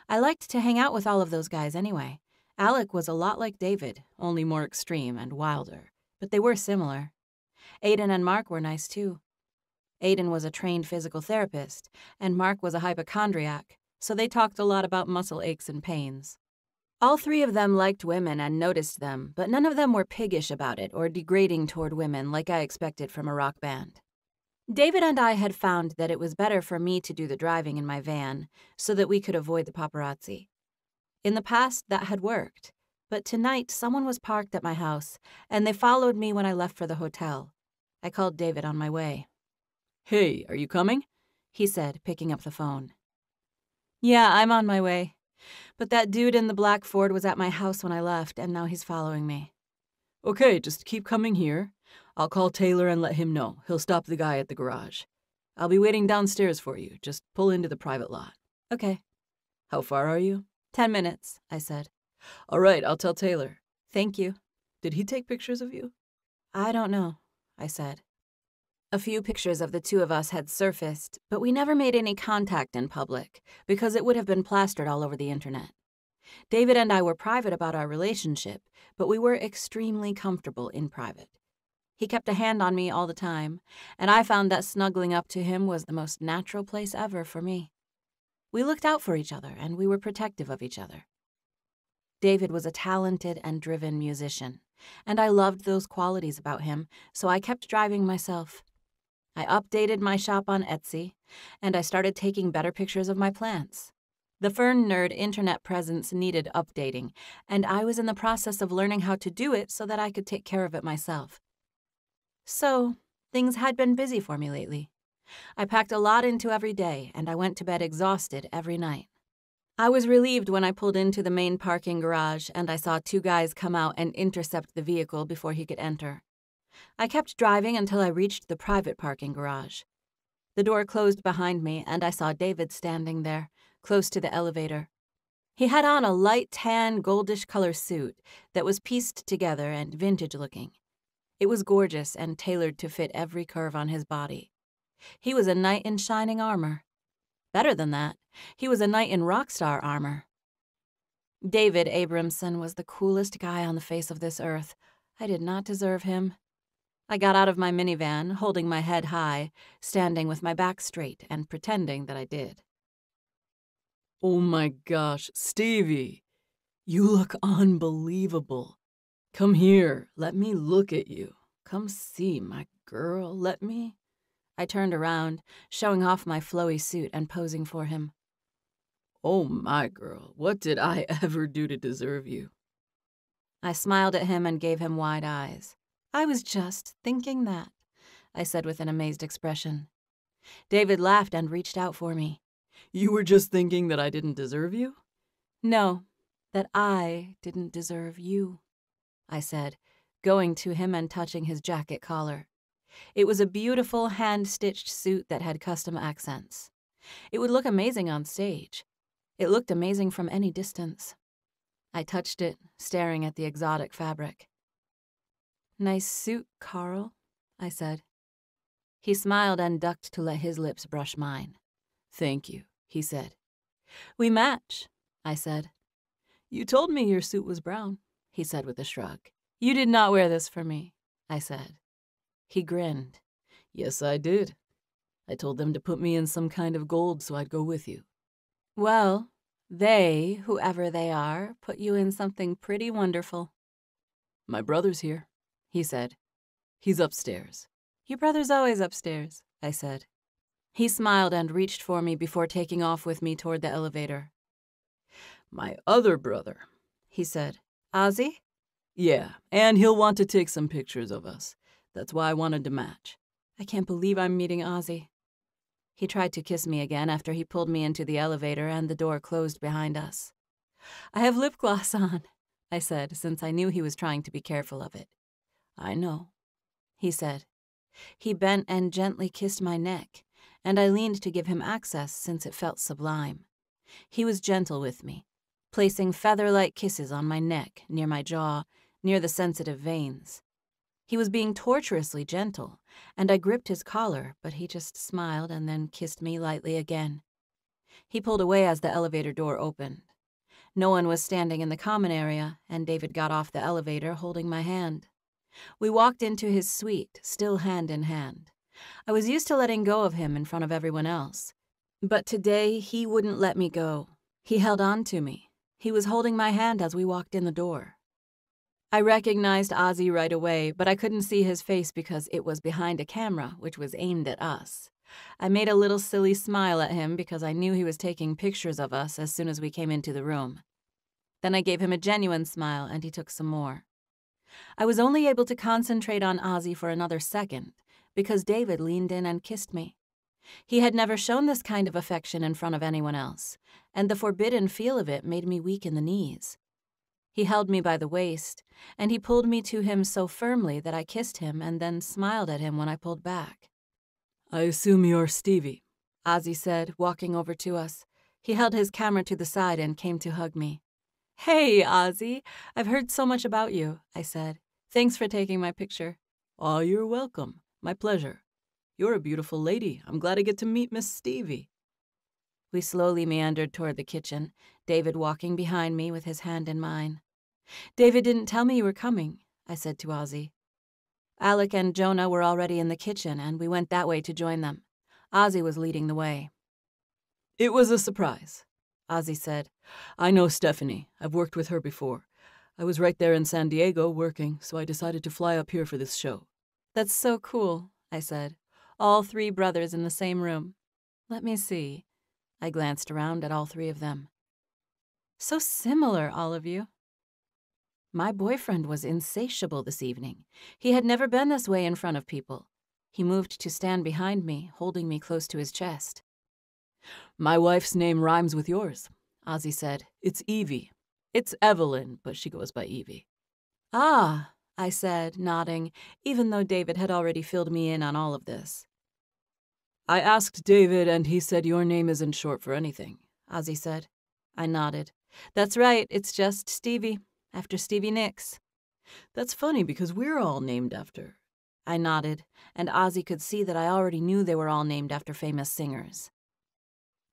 I liked to hang out with all of those guys anyway. Alec was a lot like David, only more extreme and wilder, but they were similar. Aiden and Mark were nice too. Aiden was a trained physical therapist, and Mark was a hypochondriac, so they talked a lot about muscle aches and pains. All three of them liked women and noticed them, but none of them were piggish about it or degrading toward women like I expected from a rock band. David and I had found that it was better for me to do the driving in my van so that we could avoid the paparazzi. In the past, that had worked, but tonight someone was parked at my house, and they followed me when I left for the hotel. I called David on my way. "Hey, are you coming?" he said, picking up the phone. "Yeah, I'm on my way. But that dude in the black Ford was at my house when I left, and now he's following me." "Okay, just keep coming here. I'll call Taylor and let him know. He'll stop the guy at the garage. I'll be waiting downstairs for you. Just pull into the private lot." "Okay." "How far are you?" 10 minutes, I said. "All right, I'll tell Taylor." "Thank you." "Did he take pictures of you?" "I don't know," I said. A few pictures of the two of us had surfaced, but we never made any contact in public because it would have been plastered all over the internet. David and I were private about our relationship, but we were extremely comfortable in private. He kept a hand on me all the time, and I found that snuggling up to him was the most natural place ever for me. We looked out for each other, and we were protective of each other. David was a talented and driven musician, and I loved those qualities about him, so I kept driving myself. I updated my shop on Etsy, and I started taking better pictures of my plants. The Fern Nerd internet presence needed updating, and I was in the process of learning how to do it so that I could take care of it myself. So, things had been busy for me lately. I packed a lot into every day, and I went to bed exhausted every night. I was relieved when I pulled into the main parking garage and I saw two guys come out and intercept the vehicle before he could enter. I kept driving until I reached the private parking garage. The door closed behind me, and I saw David standing there, close to the elevator. He had on a light tan, goldish color suit that was pieced together and vintage-looking. It was gorgeous and tailored to fit every curve on his body. He was a knight in shining armor. Better than that, he was a knight in rock star armor. David Abramson was the coolest guy on the face of this earth. I did not deserve him. I got out of my minivan, holding my head high, standing with my back straight and pretending that I did. "Oh my gosh, Stevie, you look unbelievable. Come here, let me look at you. Come see, my girl, let me." I turned around, showing off my flowy suit and posing for him. "Oh my girl, what did I ever do to deserve you?" I smiled at him and gave him wide eyes. "I was just thinking that," I said with an amazed expression. David laughed and reached out for me. "You were just thinking that I didn't deserve you?" "No, that I didn't deserve you," I said, going to him and touching his jacket collar. It was a beautiful hand-stitched suit that had custom accents. It would look amazing on stage. It looked amazing from any distance. I touched it, staring at the exotic fabric. "Nice suit, Carl," I said. He smiled and ducked to let his lips brush mine. "Thank you," he said. "We match," I said. "You told me your suit was brown," he said with a shrug. "You did not wear this for me," I said. He grinned. "Yes, I did. I told them to put me in some kind of gold so I'd go with you." "Well, they, whoever they are, put you in something pretty wonderful." "My brother's here," he said. "He's upstairs." "Your brother's always upstairs," I said. He smiled and reached for me before taking off with me toward the elevator. "My other brother," he said. "Ozzy?" "Yeah, and he'll want to take some pictures of us. That's why I wanted to match." "I can't believe I'm meeting Ozzy." He tried to kiss me again after he pulled me into the elevator and the door closed behind us. "I have lip gloss on," I said, since I knew he was trying to be careful of it. "I know," he said. He bent and gently kissed my neck, and I leaned to give him access since it felt sublime. He was gentle with me, placing feather-like kisses on my neck, near my jaw, near the sensitive veins. He was being torturously gentle, and I gripped his collar, but he just smiled and then kissed me lightly again. He pulled away as the elevator door opened. No one was standing in the common area, and David got off the elevator holding my hand. We walked into his suite, still hand in hand. I was used to letting go of him in front of everyone else. But today, he wouldn't let me go. He held on to me. He was holding my hand as we walked in the door. I recognized Ozzy right away, but I couldn't see his face because it was behind a camera, which was aimed at us. I made a little silly smile at him because I knew he was taking pictures of us as soon as we came into the room. Then I gave him a genuine smile, and he took some more. I was only able to concentrate on Ozzy for another second because David leaned in and kissed me. He had never shown this kind of affection in front of anyone else, and the forbidden feel of it made me weak in the knees. He held me by the waist, and he pulled me to him so firmly that I kissed him and then smiled at him when I pulled back. "I assume you're Stevie," Ozzy said, walking over to us. He held his camera to the side and came to hug me. "Hey, Ozzy, I've heard so much about you," I said. "Thanks for taking my picture." "Oh, you're welcome. My pleasure. You're a beautiful lady. I'm glad I get to meet Miss Stevie." We slowly meandered toward the kitchen, David walking behind me with his hand in mine. "David didn't tell me you were coming," I said to Ozzy. Alec and Jonah were already in the kitchen, and we went that way to join them. Ozzy was leading the way. "It was a surprise," Ozzy said. "I know Stephanie. I've worked with her before. I was right there in San Diego working, so I decided to fly up here for this show." "That's so cool," I said. "All three brothers in the same room. Let me see." I glanced around at all three of them. "So similar, all of you." My boyfriend was insatiable this evening. He had never been this way in front of people. He moved to stand behind me, holding me close to his chest. "My wife's name rhymes with yours," Ozzy said. "It's Evie. It's Evelyn, but she goes by Evie." "Ah," I said, nodding, even though David had already filled me in on all of this. "I asked David, and he said your name isn't short for anything," Ozzy said. I nodded. "That's right, it's just Stevie, after Stevie Nicks." "That's funny because we're all named after." I nodded, and Ozzy could see that I already knew they were all named after famous singers.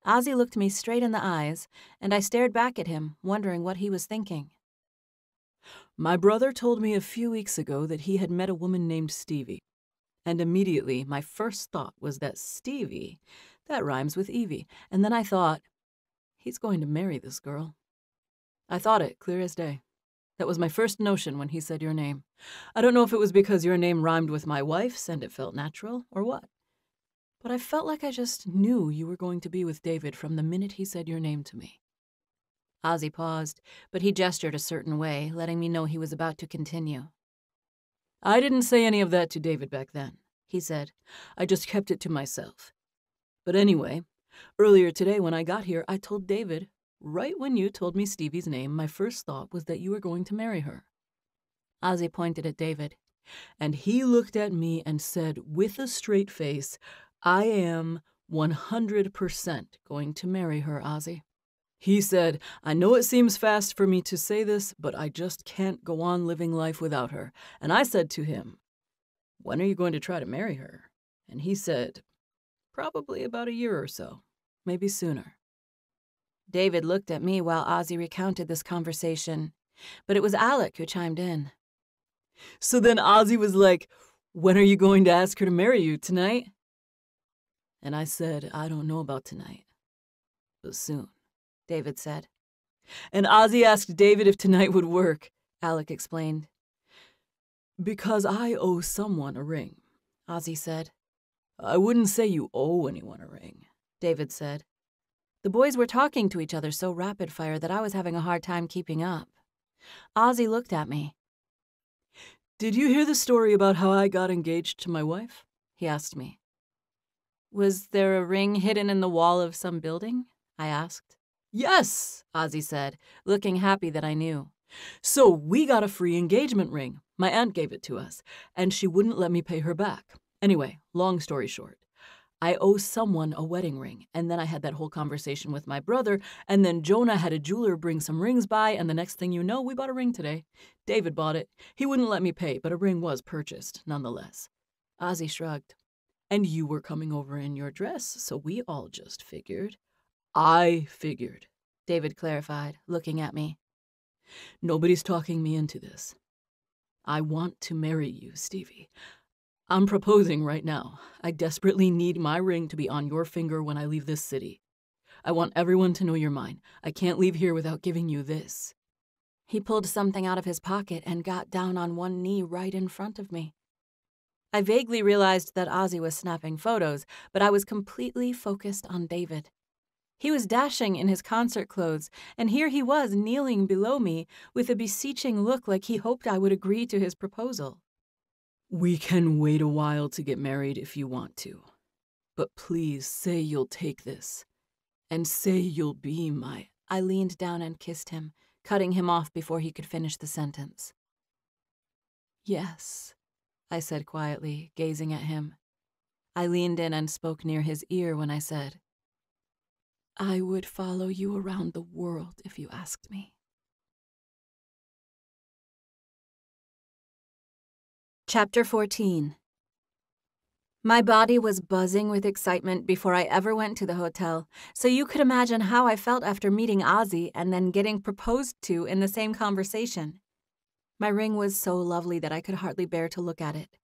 Ozzy looked me straight in the eyes, and I stared back at him, wondering what he was thinking. "My brother told me a few weeks ago that he had met a woman named Stevie. And immediately, my first thought was that Stevie, that rhymes with Evie. And then I thought, he's going to marry this girl. I thought it clear as day. That was my first notion when he said your name. I don't know if it was because your name rhymed with my wife's and it felt natural, or what. But I felt like I just knew you were going to be with David from the minute he said your name to me." Ozzy paused, but he gestured a certain way, letting me know he was about to continue. "I didn't say any of that to David back then," he said. "I just kept it to myself. But anyway, earlier today when I got here, I told David, right when you told me Stevie's name, my first thought was that you were going to marry her." Ozzy pointed at David. "And he looked at me and said with a straight face, 'I am 100% going to marry her, Ozzy.' He said, 'I know it seems fast for me to say this, but I just can't go on living life without her.' And I said to him, 'When are you going to try to marry her?' And he said, probably about a year or so, maybe sooner. David looked at me while Ozzy recounted this conversation, but it was Alec who chimed in. So then Ozzy was like, when are you going to ask her to marry you, tonight? And I said, I don't know about tonight, but soon, David said. And Ozzy asked David if tonight would work, Alec explained. Because I owe someone a ring, Ozzy said. I wouldn't say you owe anyone a ring, David said. The boys were talking to each other so rapid-fire that I was having a hard time keeping up. Ozzy looked at me. Did you hear the story about how I got engaged to my wife? He asked me. Was there a ring hidden in the wall of some building? I asked. Yes, Ozzy said, looking happy that I knew. So we got a free engagement ring. My aunt gave it to us, and she wouldn't let me pay her back. Anyway, long story short, I owe someone a wedding ring, and then I had that whole conversation with my brother, and then Jonah had a jeweler bring some rings by, and the next thing you know, we bought a ring today. David bought it. He wouldn't let me pay, but a ring was purchased, nonetheless. Ozzy shrugged. And you were coming over in your dress, so we all just figured. I figured, David clarified, looking at me. Nobody's talking me into this. I want to marry you, Stevie. I'm proposing right now. I desperately need my ring to be on your finger when I leave this city. I want everyone to know you're mine. I can't leave here without giving you this. He pulled something out of his pocket and got down on one knee right in front of me. I vaguely realized that Ozzy was snapping photos, but I was completely focused on David. He was dashing in his concert clothes, and here he was kneeling below me with a beseeching look like he hoped I would agree to his proposal. We can wait a while to get married if you want to, but please say you'll take this, and say you'll be my... I leaned down and kissed him, cutting him off before he could finish the sentence. Yes, I said quietly, gazing at him. I leaned in and spoke near his ear when I said, I would follow you around the world if you asked me. Chapter 14. My body was buzzing with excitement before I ever went to the hotel, so you could imagine how I felt after meeting Ozzy and then getting proposed to in the same conversation. My ring was so lovely that I could hardly bear to look at it.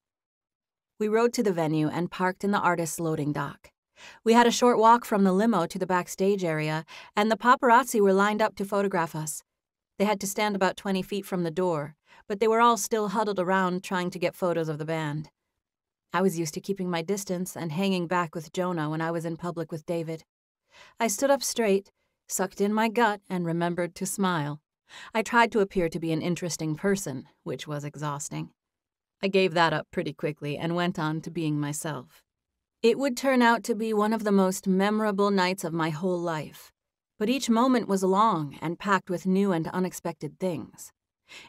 We rode to the venue and parked in the artist's loading dock. We had a short walk from the limo to the backstage area, and the paparazzi were lined up to photograph us. They had to stand about 20 feet from the door, but they were all still huddled around trying to get photos of the band. I was used to keeping my distance and hanging back with Jonah when I was in public with David. I stood up straight, sucked in my gut, and remembered to smile. I tried to appear to be an interesting person, which was exhausting. I gave that up pretty quickly and went on to being myself. It would turn out to be one of the most memorable nights of my whole life, but each moment was long and packed with new and unexpected things.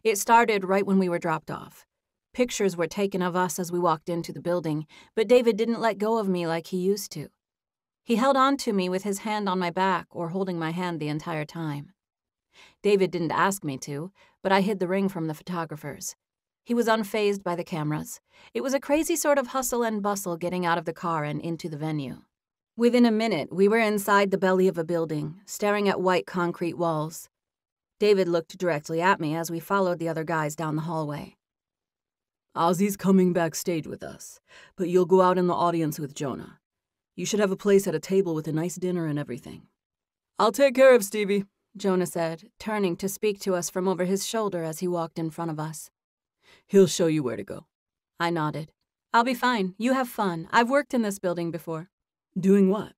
It started right when we were dropped off. Pictures were taken of us as we walked into the building, but David didn't let go of me like he used to. He held on to me with his hand on my back or holding my hand the entire time. David didn't ask me to, but I hid the ring from the photographers. He was unfazed by the cameras. It was a crazy sort of hustle and bustle getting out of the car and into the venue. Within a minute, we were inside the belly of a building, staring at white concrete walls. David looked directly at me as we followed the other guys down the hallway. Ozzy's coming backstage with us, but you'll go out in the audience with Jonah. You should have a place at a table with a nice dinner and everything. I'll take care of Stevie, Jonah said, turning to speak to us from over his shoulder as he walked in front of us. He'll show you where to go. I nodded. I'll be fine. You have fun. I've worked in this building before. Doing what?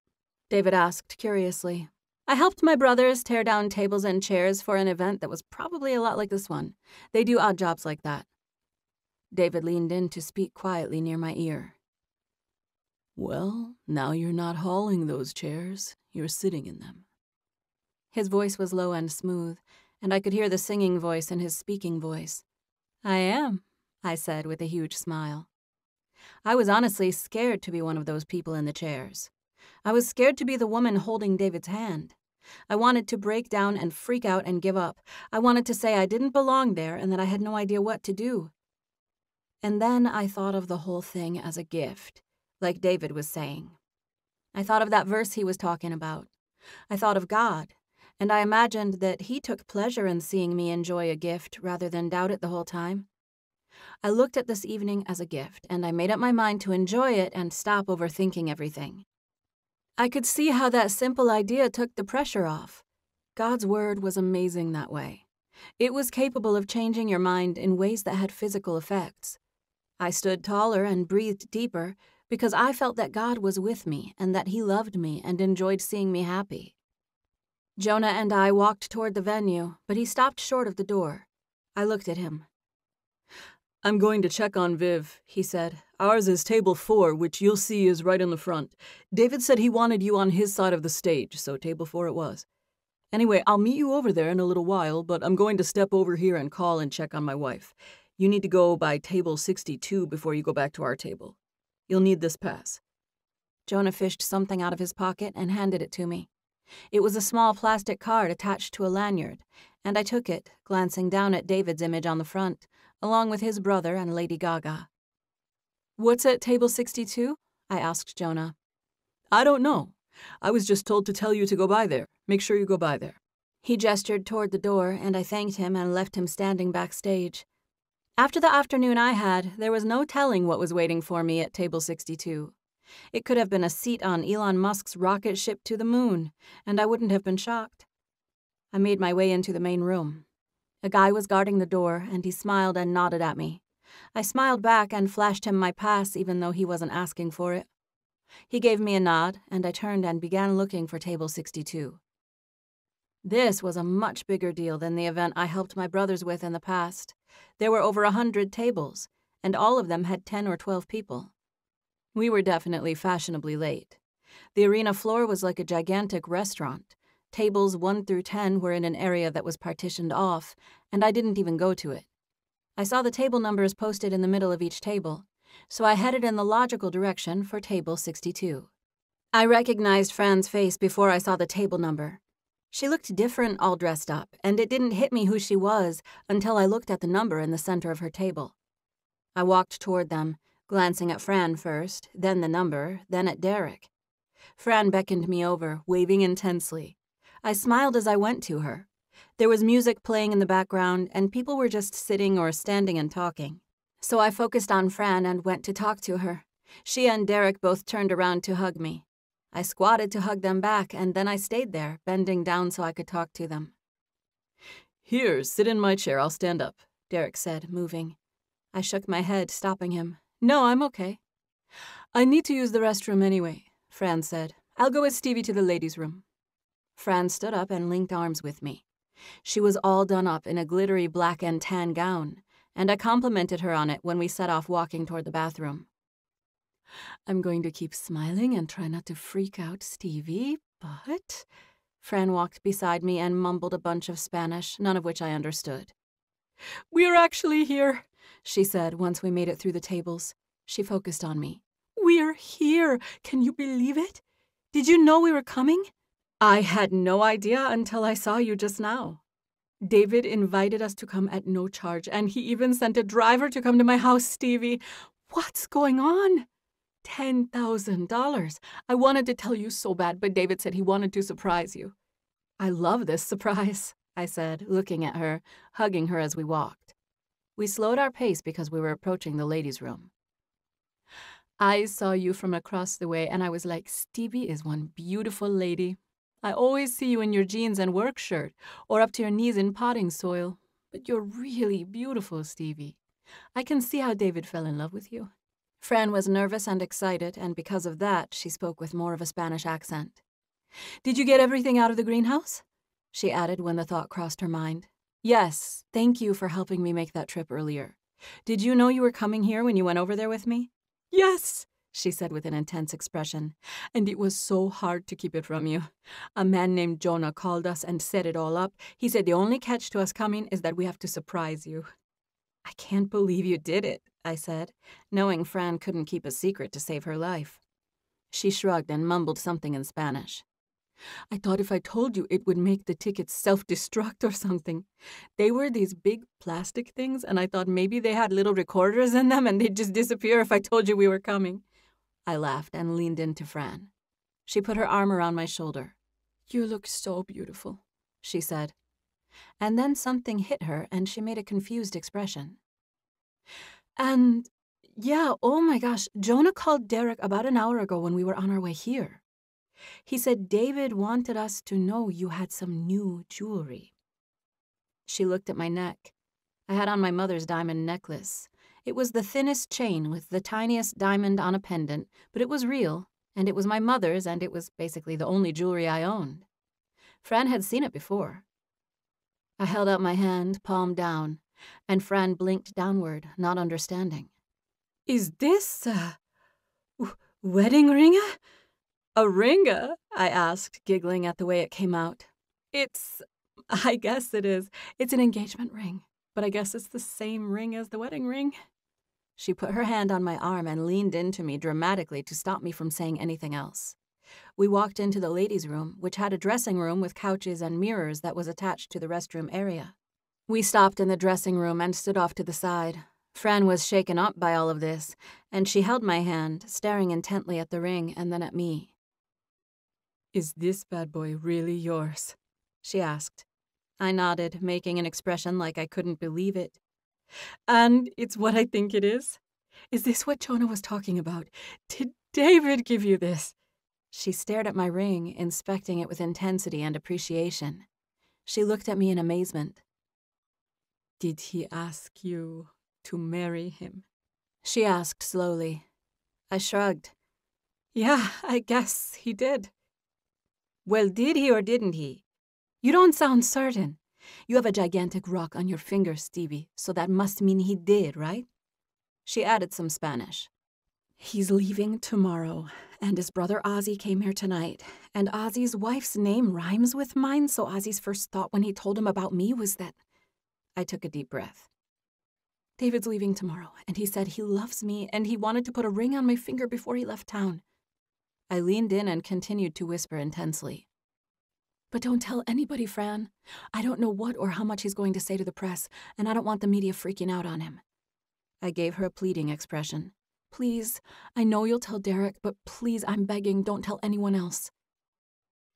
David asked curiously. I helped my brothers tear down tables and chairs for an event that was probably a lot like this one. They do odd jobs like that. David leaned in to speak quietly near my ear. Well, now you're not hauling those chairs. You're sitting in them. His voice was low and smooth, and I could hear the singing voice in his speaking voice. I am, I said with a huge smile. I was honestly scared to be one of those people in the chairs. I was scared to be the woman holding David's hand. I wanted to break down and freak out and give up. I wanted to say I didn't belong there and that I had no idea what to do. And then I thought of the whole thing as a gift, like David was saying. I thought of that verse he was talking about. I thought of God, and I imagined that he took pleasure in seeing me enjoy a gift rather than doubt it the whole time. I looked at this evening as a gift, and I made up my mind to enjoy it and stop overthinking everything. I could see how that simple idea took the pressure off. God's word was amazing that way. It was capable of changing your mind in ways that had physical effects. I stood taller and breathed deeper because I felt that God was with me and that he loved me and enjoyed seeing me happy. Jonah and I walked toward the venue, but he stopped short of the door. I looked at him. I'm going to check on Viv, he said. Ours is table 4, which you'll see is right in the front. David said he wanted you on his side of the stage, so table 4 it was. Anyway, I'll meet you over there in a little while, but I'm going to step over here and call and check on my wife. You need to go by table 62 before you go back to our table. You'll need this pass. Jonah fished something out of his pocket and handed it to me. It was a small plastic card attached to a lanyard, and I took it, glancing down at David's image on the front, along with his brother and Lady Gaga. What's at table 62? I asked Jonah. I don't know. I was just told to tell you to go by there. Make sure you go by there. He gestured toward the door, and I thanked him and left him standing backstage. After the afternoon I had, there was no telling what was waiting for me at table 62. It could have been a seat on Elon Musk's rocket ship to the moon, and I wouldn't have been shocked. I made my way into the main room. A guy was guarding the door, and he smiled and nodded at me. I smiled back and flashed him my pass even though he wasn't asking for it. He gave me a nod, and I turned and began looking for table 62. This was a much bigger deal than the event I helped my brothers with in the past. There were over 100 tables, and all of them had 10 or 12 people. We were definitely fashionably late. The arena floor was like a gigantic restaurant. Tables 1 through 10 were in an area that was partitioned off, and I didn't even go to it. I saw the table numbers posted in the middle of each table, so I headed in the logical direction for table 62. I recognized Fran's face before I saw the table number. She looked different all dressed up, and it didn't hit me who she was until I looked at the number in the center of her table. I walked toward them, glancing at Fran first, then the number, then at Derek. Fran beckoned me over, waving intensely. I smiled as I went to her. There was music playing in the background, and people were just sitting or standing and talking. So I focused on Fran and went to talk to her. She and Derek both turned around to hug me. I squatted to hug them back, and then I stayed there, bending down so I could talk to them. Here, sit in my chair, I'll stand up, Derek said, moving. I shook my head, stopping him. No, I'm okay. I need to use the restroom anyway, Fran said. I'll go with Stevie to the ladies' room. Fran stood up and linked arms with me. She was all done up in a glittery black and tan gown, and I complimented her on it when we set off walking toward the bathroom. I'm going to keep smiling and try not to freak out Stevie, but... Fran walked beside me and mumbled a bunch of Spanish, none of which I understood. We're actually here, she said once we made it through the tables. She focused on me. We're here. Can you believe it? Did you know we were coming? I had no idea until I saw you just now. David invited us to come at no charge, and he even sent a driver to come to my house, Stevie. What's going on? $10,000. I wanted to tell you so bad, but David said he wanted to surprise you. I love this surprise, I said, looking at her, hugging her as we walked. We slowed our pace because we were approaching the ladies' room. I saw you from across the way, and I was like, Stevie is one beautiful lady. I always see you in your jeans and work shirt, or up to your knees in potting soil. But you're really beautiful, Stevie. I can see how David fell in love with you. Fran was nervous and excited, and because of that, she spoke with more of a Spanish accent. Did you get everything out of the greenhouse? She added when the thought crossed her mind. Yes, thank you for helping me make that trip earlier. Did you know you were coming here when you went over there with me? Yes, she said with an intense expression, and it was so hard to keep it from you. A man named Jonah called us and set it all up. He said the only catch to us coming is that we have to surprise you. I can't believe you did it, I said, knowing Fran couldn't keep a secret to save her life. She shrugged and mumbled something in Spanish. I thought if I told you it would make the tickets self-destruct or something. They were these big plastic things, and I thought maybe they had little recorders in them and they'd just disappear if I told you we were coming. I laughed and leaned into Fran. She put her arm around my shoulder. "You look so beautiful," she said. And then something hit her and she made a confused expression. "And yeah, oh my gosh, Jonah called Derek about an hour ago when we were on our way here. He said David wanted us to know you had some new jewelry." She looked at my neck. I had on my mother's diamond necklace. It was the thinnest chain with the tiniest diamond on a pendant, but it was real, and it was my mother's, and it was basically the only jewelry I owned. Fran had seen it before. I held out my hand, palm down, and Fran blinked downward, not understanding. "Is this a wedding ring?" "A ring?" I asked, giggling at the way it came out. I guess it is. It's an engagement ring, but I guess it's the same ring as the wedding ring." She put her hand on my arm and leaned into me dramatically to stop me from saying anything else. We walked into the ladies' room, which had a dressing room with couches and mirrors that was attached to the restroom area. We stopped in the dressing room and stood off to the side. Fran was shaken up by all of this, and she held my hand, staring intently at the ring and then at me. "Is this bad boy really yours?" she asked. I nodded, making an expression like I couldn't believe it. "And it's what I think it is? Is this what Jonah was talking about? Did David give you this?" She stared at my ring, inspecting it with intensity and appreciation. She looked at me in amazement. "Did he ask you to marry him?" she asked slowly. I shrugged. "Yeah, I guess he did." "Well, did he or didn't he? You don't sound certain. You have a gigantic rock on your finger, Stevie, so that must mean he did, right?" She added some Spanish. "He's leaving tomorrow, and his brother Ozzy came here tonight, and Ozzy's wife's name rhymes with mine, so Ozzy's first thought when he told him about me was that—" I took a deep breath. "David's leaving tomorrow, and he said he loves me, and he wanted to put a ring on my finger before he left town." I leaned in and continued to whisper intensely. "But don't tell anybody, Fran. I don't know what or how much he's going to say to the press, and I don't want the media freaking out on him." I gave her a pleading expression. "Please, I know you'll tell Derek, but please, I'm begging, don't tell anyone else."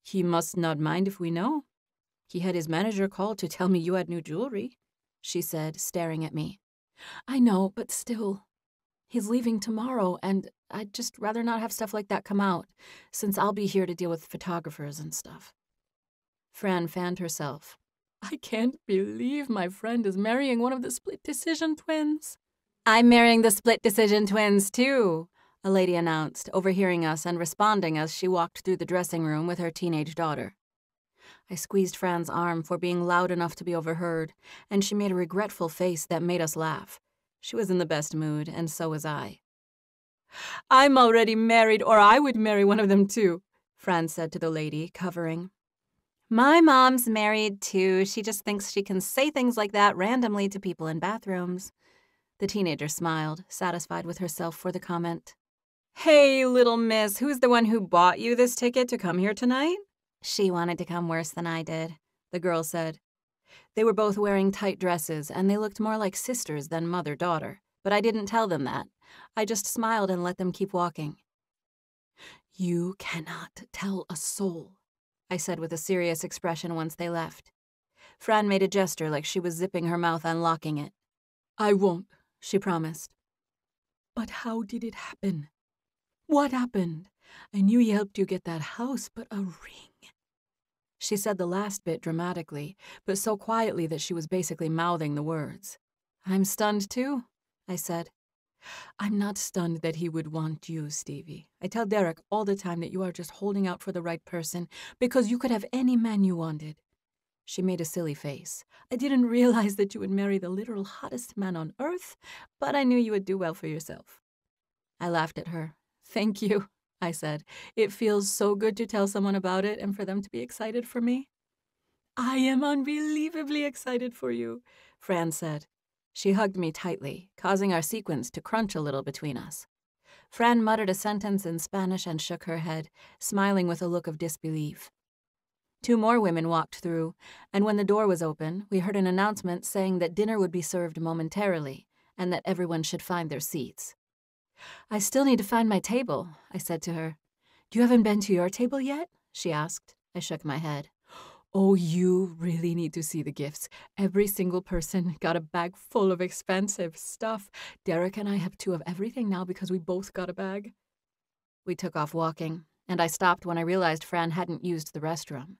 "He must not mind if we know. He had his manager call to tell me you had new jewelry," she said, staring at me. "I know, but still. He's leaving tomorrow, and I'd just rather not have stuff like that come out, since I'll be here to deal with photographers and stuff." Fran fanned herself. "I can't believe my friend is marrying one of the Split Decision twins." "I'm marrying the Split Decision twins, too," a lady announced, overhearing us and responding as she walked through the dressing room with her teenage daughter. I squeezed Fran's arm for being loud enough to be overheard, and she made a regretful face that made us laugh. She was in the best mood, and so was I. "I'm already married, or I would marry one of them, too," Fran said to the lady, covering. "My mom's married, too. She just thinks she can say things like that randomly to people in bathrooms." The teenager smiled, satisfied with herself for the comment. "Hey, little miss, who's the one who bought you this ticket to come here tonight?" "She wanted to come worse than I did," the girl said. They were both wearing tight dresses, and they looked more like sisters than mother-daughter, but I didn't tell them that. I just smiled and let them keep walking. "You cannot tell a soul," I said with a serious expression once they left. Fran made a gesture like she was zipping her mouth and locking it. "I won't," she promised. "But how did it happen? What happened? I knew he helped you get that house, but a ring." She said the last bit dramatically, but so quietly that she was basically mouthing the words. "I'm stunned too," I said. "I'm not stunned that he would want you, Stevie. I tell Derek all the time that you are just holding out for the right person because you could have any man you wanted." She made a silly face. "I didn't realize that you would marry the literal hottest man on earth, but I knew you would do well for yourself." I laughed at her. "Thank you," I said. "It feels so good to tell someone about it and for them to be excited for me." "I am unbelievably excited for you," Fran said. She hugged me tightly, causing our sequins to crunch a little between us. Fran muttered a sentence in Spanish and shook her head, smiling with a look of disbelief. 2 more women walked through, and when the door was open, we heard an announcement saying that dinner would be served momentarily and that everyone should find their seats. I still need to find my table, I said to her. You haven't been to your table yet? She asked. I shook my head. Oh, you really need to see the gifts. Every single person got a bag full of expensive stuff. Derek and I have 2 of everything now because we both got a bag. We took off walking, and I stopped when I realized Fran hadn't used the restroom.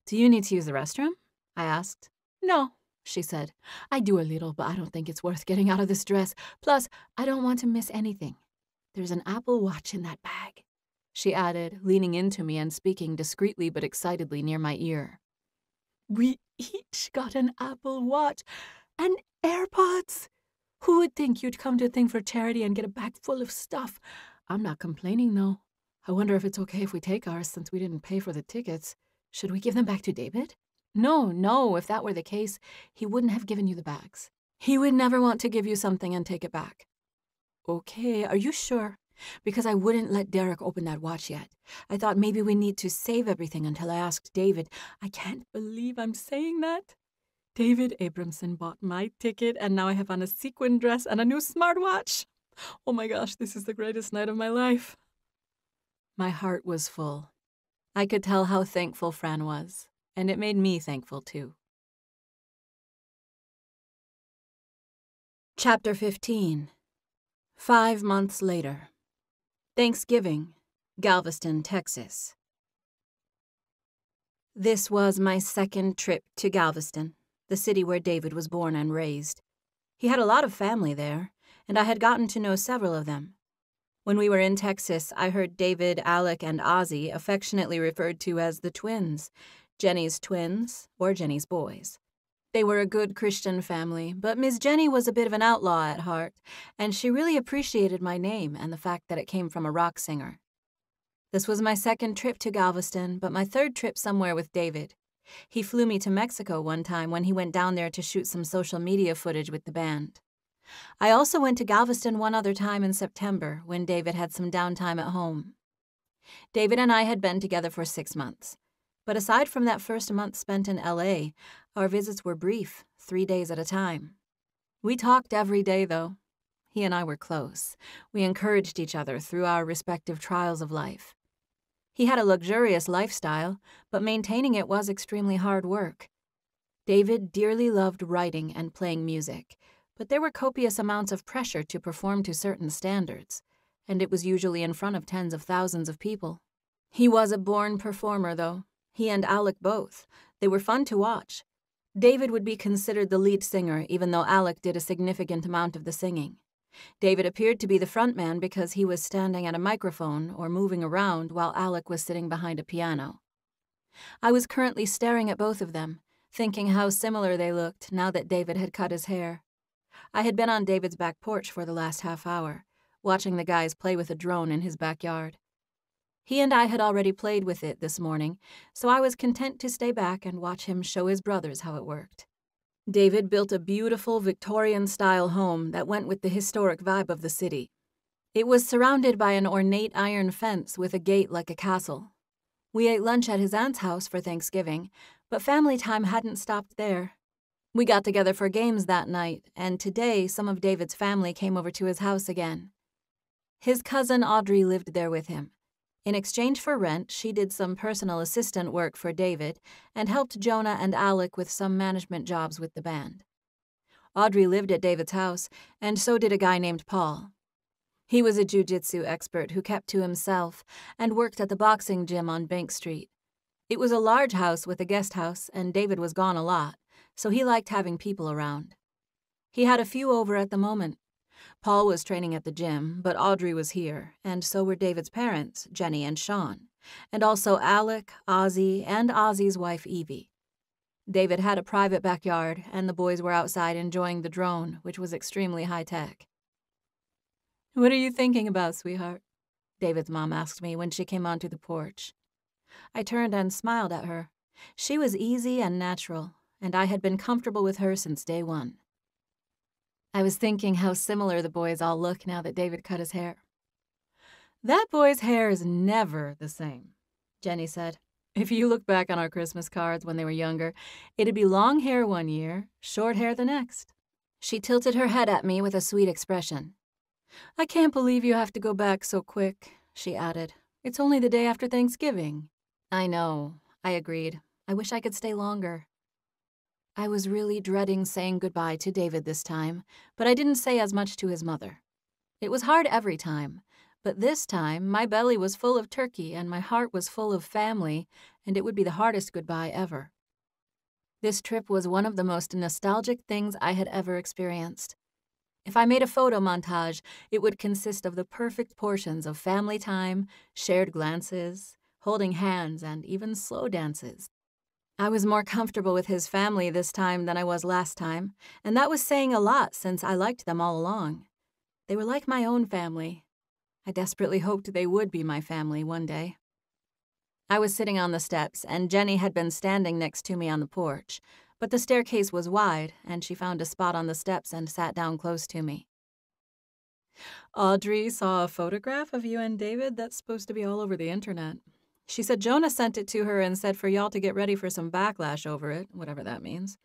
Do you need to use the restroom? I asked. No, she said. I do a little, but I don't think it's worth getting out of this dress. Plus, I don't want to miss anything. There's an Apple Watch in that bag, she added, leaning into me and speaking discreetly but excitedly near my ear. We each got an Apple Watch and AirPods. Who would think you'd come to a thing for charity and get a bag full of stuff? I'm not complaining, though. I wonder if it's okay if we take ours since we didn't pay for the tickets. Should we give them back to David? No, if that were the case, he wouldn't have given you the bags. He would never want to give you something and take it back. Okay, are you sure? Because I wouldn't let Derek open that watch yet. I thought maybe we need to save everything until I asked David. I can't believe I'm saying that. David Abramson bought my ticket, and now I have on a sequin dress and a new smartwatch. Oh my gosh, this is the greatest night of my life. My heart was full. I could tell how thankful Fran was, and it made me thankful too. Chapter 15. 5 months later. Thanksgiving, Galveston, Texas. This was my second trip to Galveston, the city where David was born and raised. He had a lot of family there, and I had gotten to know several of them. When we were in Texas, I heard David, Alec, and Ozzy affectionately referred to as the twins, Jenny's twins, or Jenny's boys. They were a good Christian family, but Miss Jenny was a bit of an outlaw at heart, and she really appreciated my name and the fact that it came from a rock singer. This was my second trip to Galveston, but my third trip somewhere with David. He flew me to Mexico one time when he went down there to shoot some social media footage with the band. I also went to Galveston one other time in September when David had some downtime at home. David and I had been together for 6 months. But aside from that first month spent in L.A., our visits were brief, 3 days at a time. We talked every day, though. He and I were close. We encouraged each other through our respective trials of life. He had a luxurious lifestyle, but maintaining it was extremely hard work. David dearly loved writing and playing music, but there were copious amounts of pressure to perform to certain standards, and it was usually in front of tens of thousands of people. He was a born performer, though. He and Alec both. They were fun to watch. David would be considered the lead singer, even though Alec did a significant amount of the singing. David appeared to be the front man because he was standing at a microphone or moving around while Alec was sitting behind a piano. I was currently staring at both of them, thinking how similar they looked now that David had cut his hair. I had been on David's back porch for the last half hour, watching the guys play with a drone in his backyard. He and I had already played with it this morning, so I was content to stay back and watch him show his brothers how it worked. David built a beautiful Victorian-style home that went with the historic vibe of the city. It was surrounded by an ornate iron fence with a gate like a castle. We ate lunch at his aunt's house for Thanksgiving, but family time hadn't stopped there. We got together for games that night, and today some of David's family came over to his house again. His cousin Audrey lived there with him. In exchange for rent, she did some personal assistant work for David and helped Jonah and Alec with some management jobs with the band. Audrey lived at David's house, and so did a guy named Paul. He was a jiu-jitsu expert who kept to himself and worked at the boxing gym on Bank Street. It was a large house with a guest house, and David was gone a lot, so he liked having people around. He had a few over at the moment. Paul was training at the gym, but Audrey was here, and so were David's parents, Jenny and Sean, and also Alec, Ozzy, and Ozzy's wife, Evie. David had a private backyard, and the boys were outside enjoying the drone, which was extremely high-tech. "What are you thinking about, sweetheart?" David's mom asked me when she came onto the porch. I turned and smiled at her. She was easy and natural, and I had been comfortable with her since day one. I was thinking how similar the boys all look now that David cut his hair. "That boy's hair is never the same," Jenny said. "If you look back on our Christmas cards when they were younger, it'd be long hair one year, short hair the next." She tilted her head at me with a sweet expression. I can't believe you have to go back so quick, she added. It's only the day after Thanksgiving. I know, I agreed. I wish I could stay longer. I was really dreading saying goodbye to David this time, but I didn't say as much to his mother. It was hard every time, but this time my belly was full of turkey and my heart was full of family, and it would be the hardest goodbye ever. This trip was one of the most nostalgic things I had ever experienced. If I made a photo montage, it would consist of the perfect portions of family time, shared glances, holding hands, and even slow dances. I was more comfortable with his family this time than I was last time, and that was saying a lot since I liked them all along. They were like my own family. I desperately hoped they would be my family one day. I was sitting on the steps, and Jenny had been standing next to me on the porch, but the staircase was wide, and she found a spot on the steps and sat down close to me. Audrey saw a photograph of you and David that's supposed to be all over the internet. She said Jonah sent it to her and said for y'all to get ready for some backlash over it, whatever that means.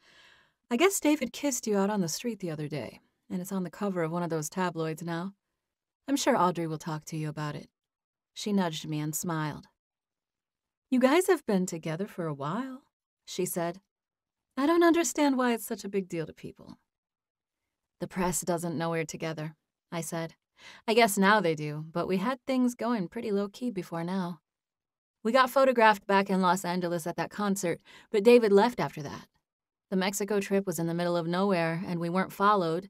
I guess David kissed you out on the street the other day, and it's on the cover of one of those tabloids now. I'm sure Audrey will talk to you about it. She nudged me and smiled. You guys have been together for a while, she said. I don't understand why it's such a big deal to people. The press doesn't know we're together, I said. I guess now they do, but we had things going pretty low-key before now. We got photographed back in Los Angeles at that concert, but David left after that. The Mexico trip was in the middle of nowhere, and we weren't followed.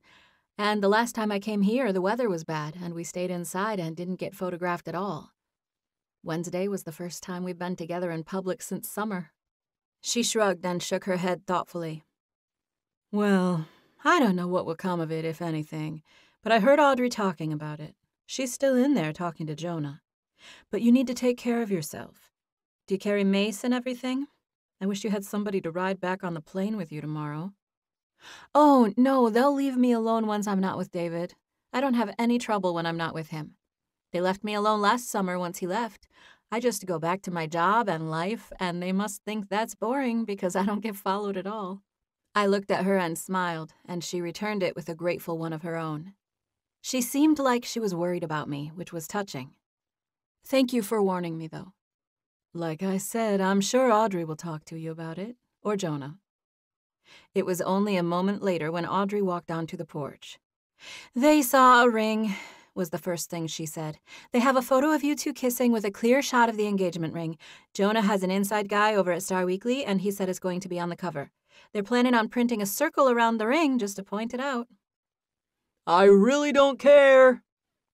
And the last time I came here, the weather was bad, and we stayed inside and didn't get photographed at all. Wednesday was the first time we've been together in public since summer. She shrugged and shook her head thoughtfully. Well, I don't know what will come of it, if anything, but I heard Audrey talking about it. She's still in there talking to Jonah. But you need to take care of yourself. Do you carry mace and everything? I wish you had somebody to ride back on the plane with you tomorrow. Oh, no, they'll leave me alone once I'm not with David. I don't have any trouble when I'm not with him. They left me alone last summer once he left. I just go back to my job and life, and they must think that's boring because I don't get followed at all. I looked at her and smiled, and she returned it with a grateful one of her own. She seemed like she was worried about me, which was touching. Thank you for warning me, though. Like I said, I'm sure Audrey will talk to you about it, or Jonah. It was only a moment later when Audrey walked onto the porch. They saw a ring, was the first thing she said. They have a photo of you two kissing with a clear shot of the engagement ring. Jonah has an inside guy over at Star Weekly, and he said it's going to be on the cover. They're planning on printing a circle around the ring just to point it out. I really don't care,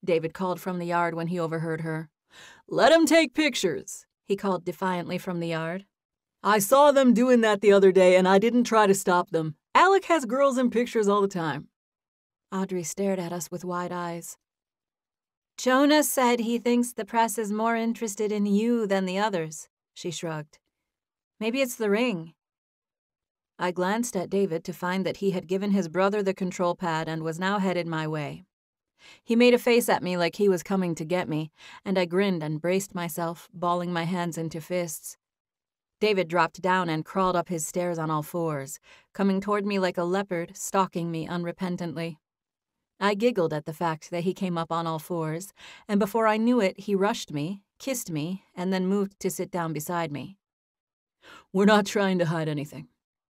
David called from the yard when he overheard her. Let him take pictures, he called defiantly from the yard. I saw them doing that the other day, and I didn't try to stop them. Alec has girls in pictures all the time. Audrey stared at us with wide eyes. Jonah said he thinks the press is more interested in you than the others, she shrugged. Maybe it's the ring. I glanced at David to find that he had given his brother the control pad and was now headed my way. He made a face at me like he was coming to get me, and I grinned and braced myself, balling my hands into fists. David dropped down and crawled up his stairs on all fours, coming toward me like a leopard, stalking me unrepentantly. I giggled at the fact that he came up on all fours, and before I knew it, he rushed me, kissed me, and then moved to sit down beside me. We're not trying to hide anything,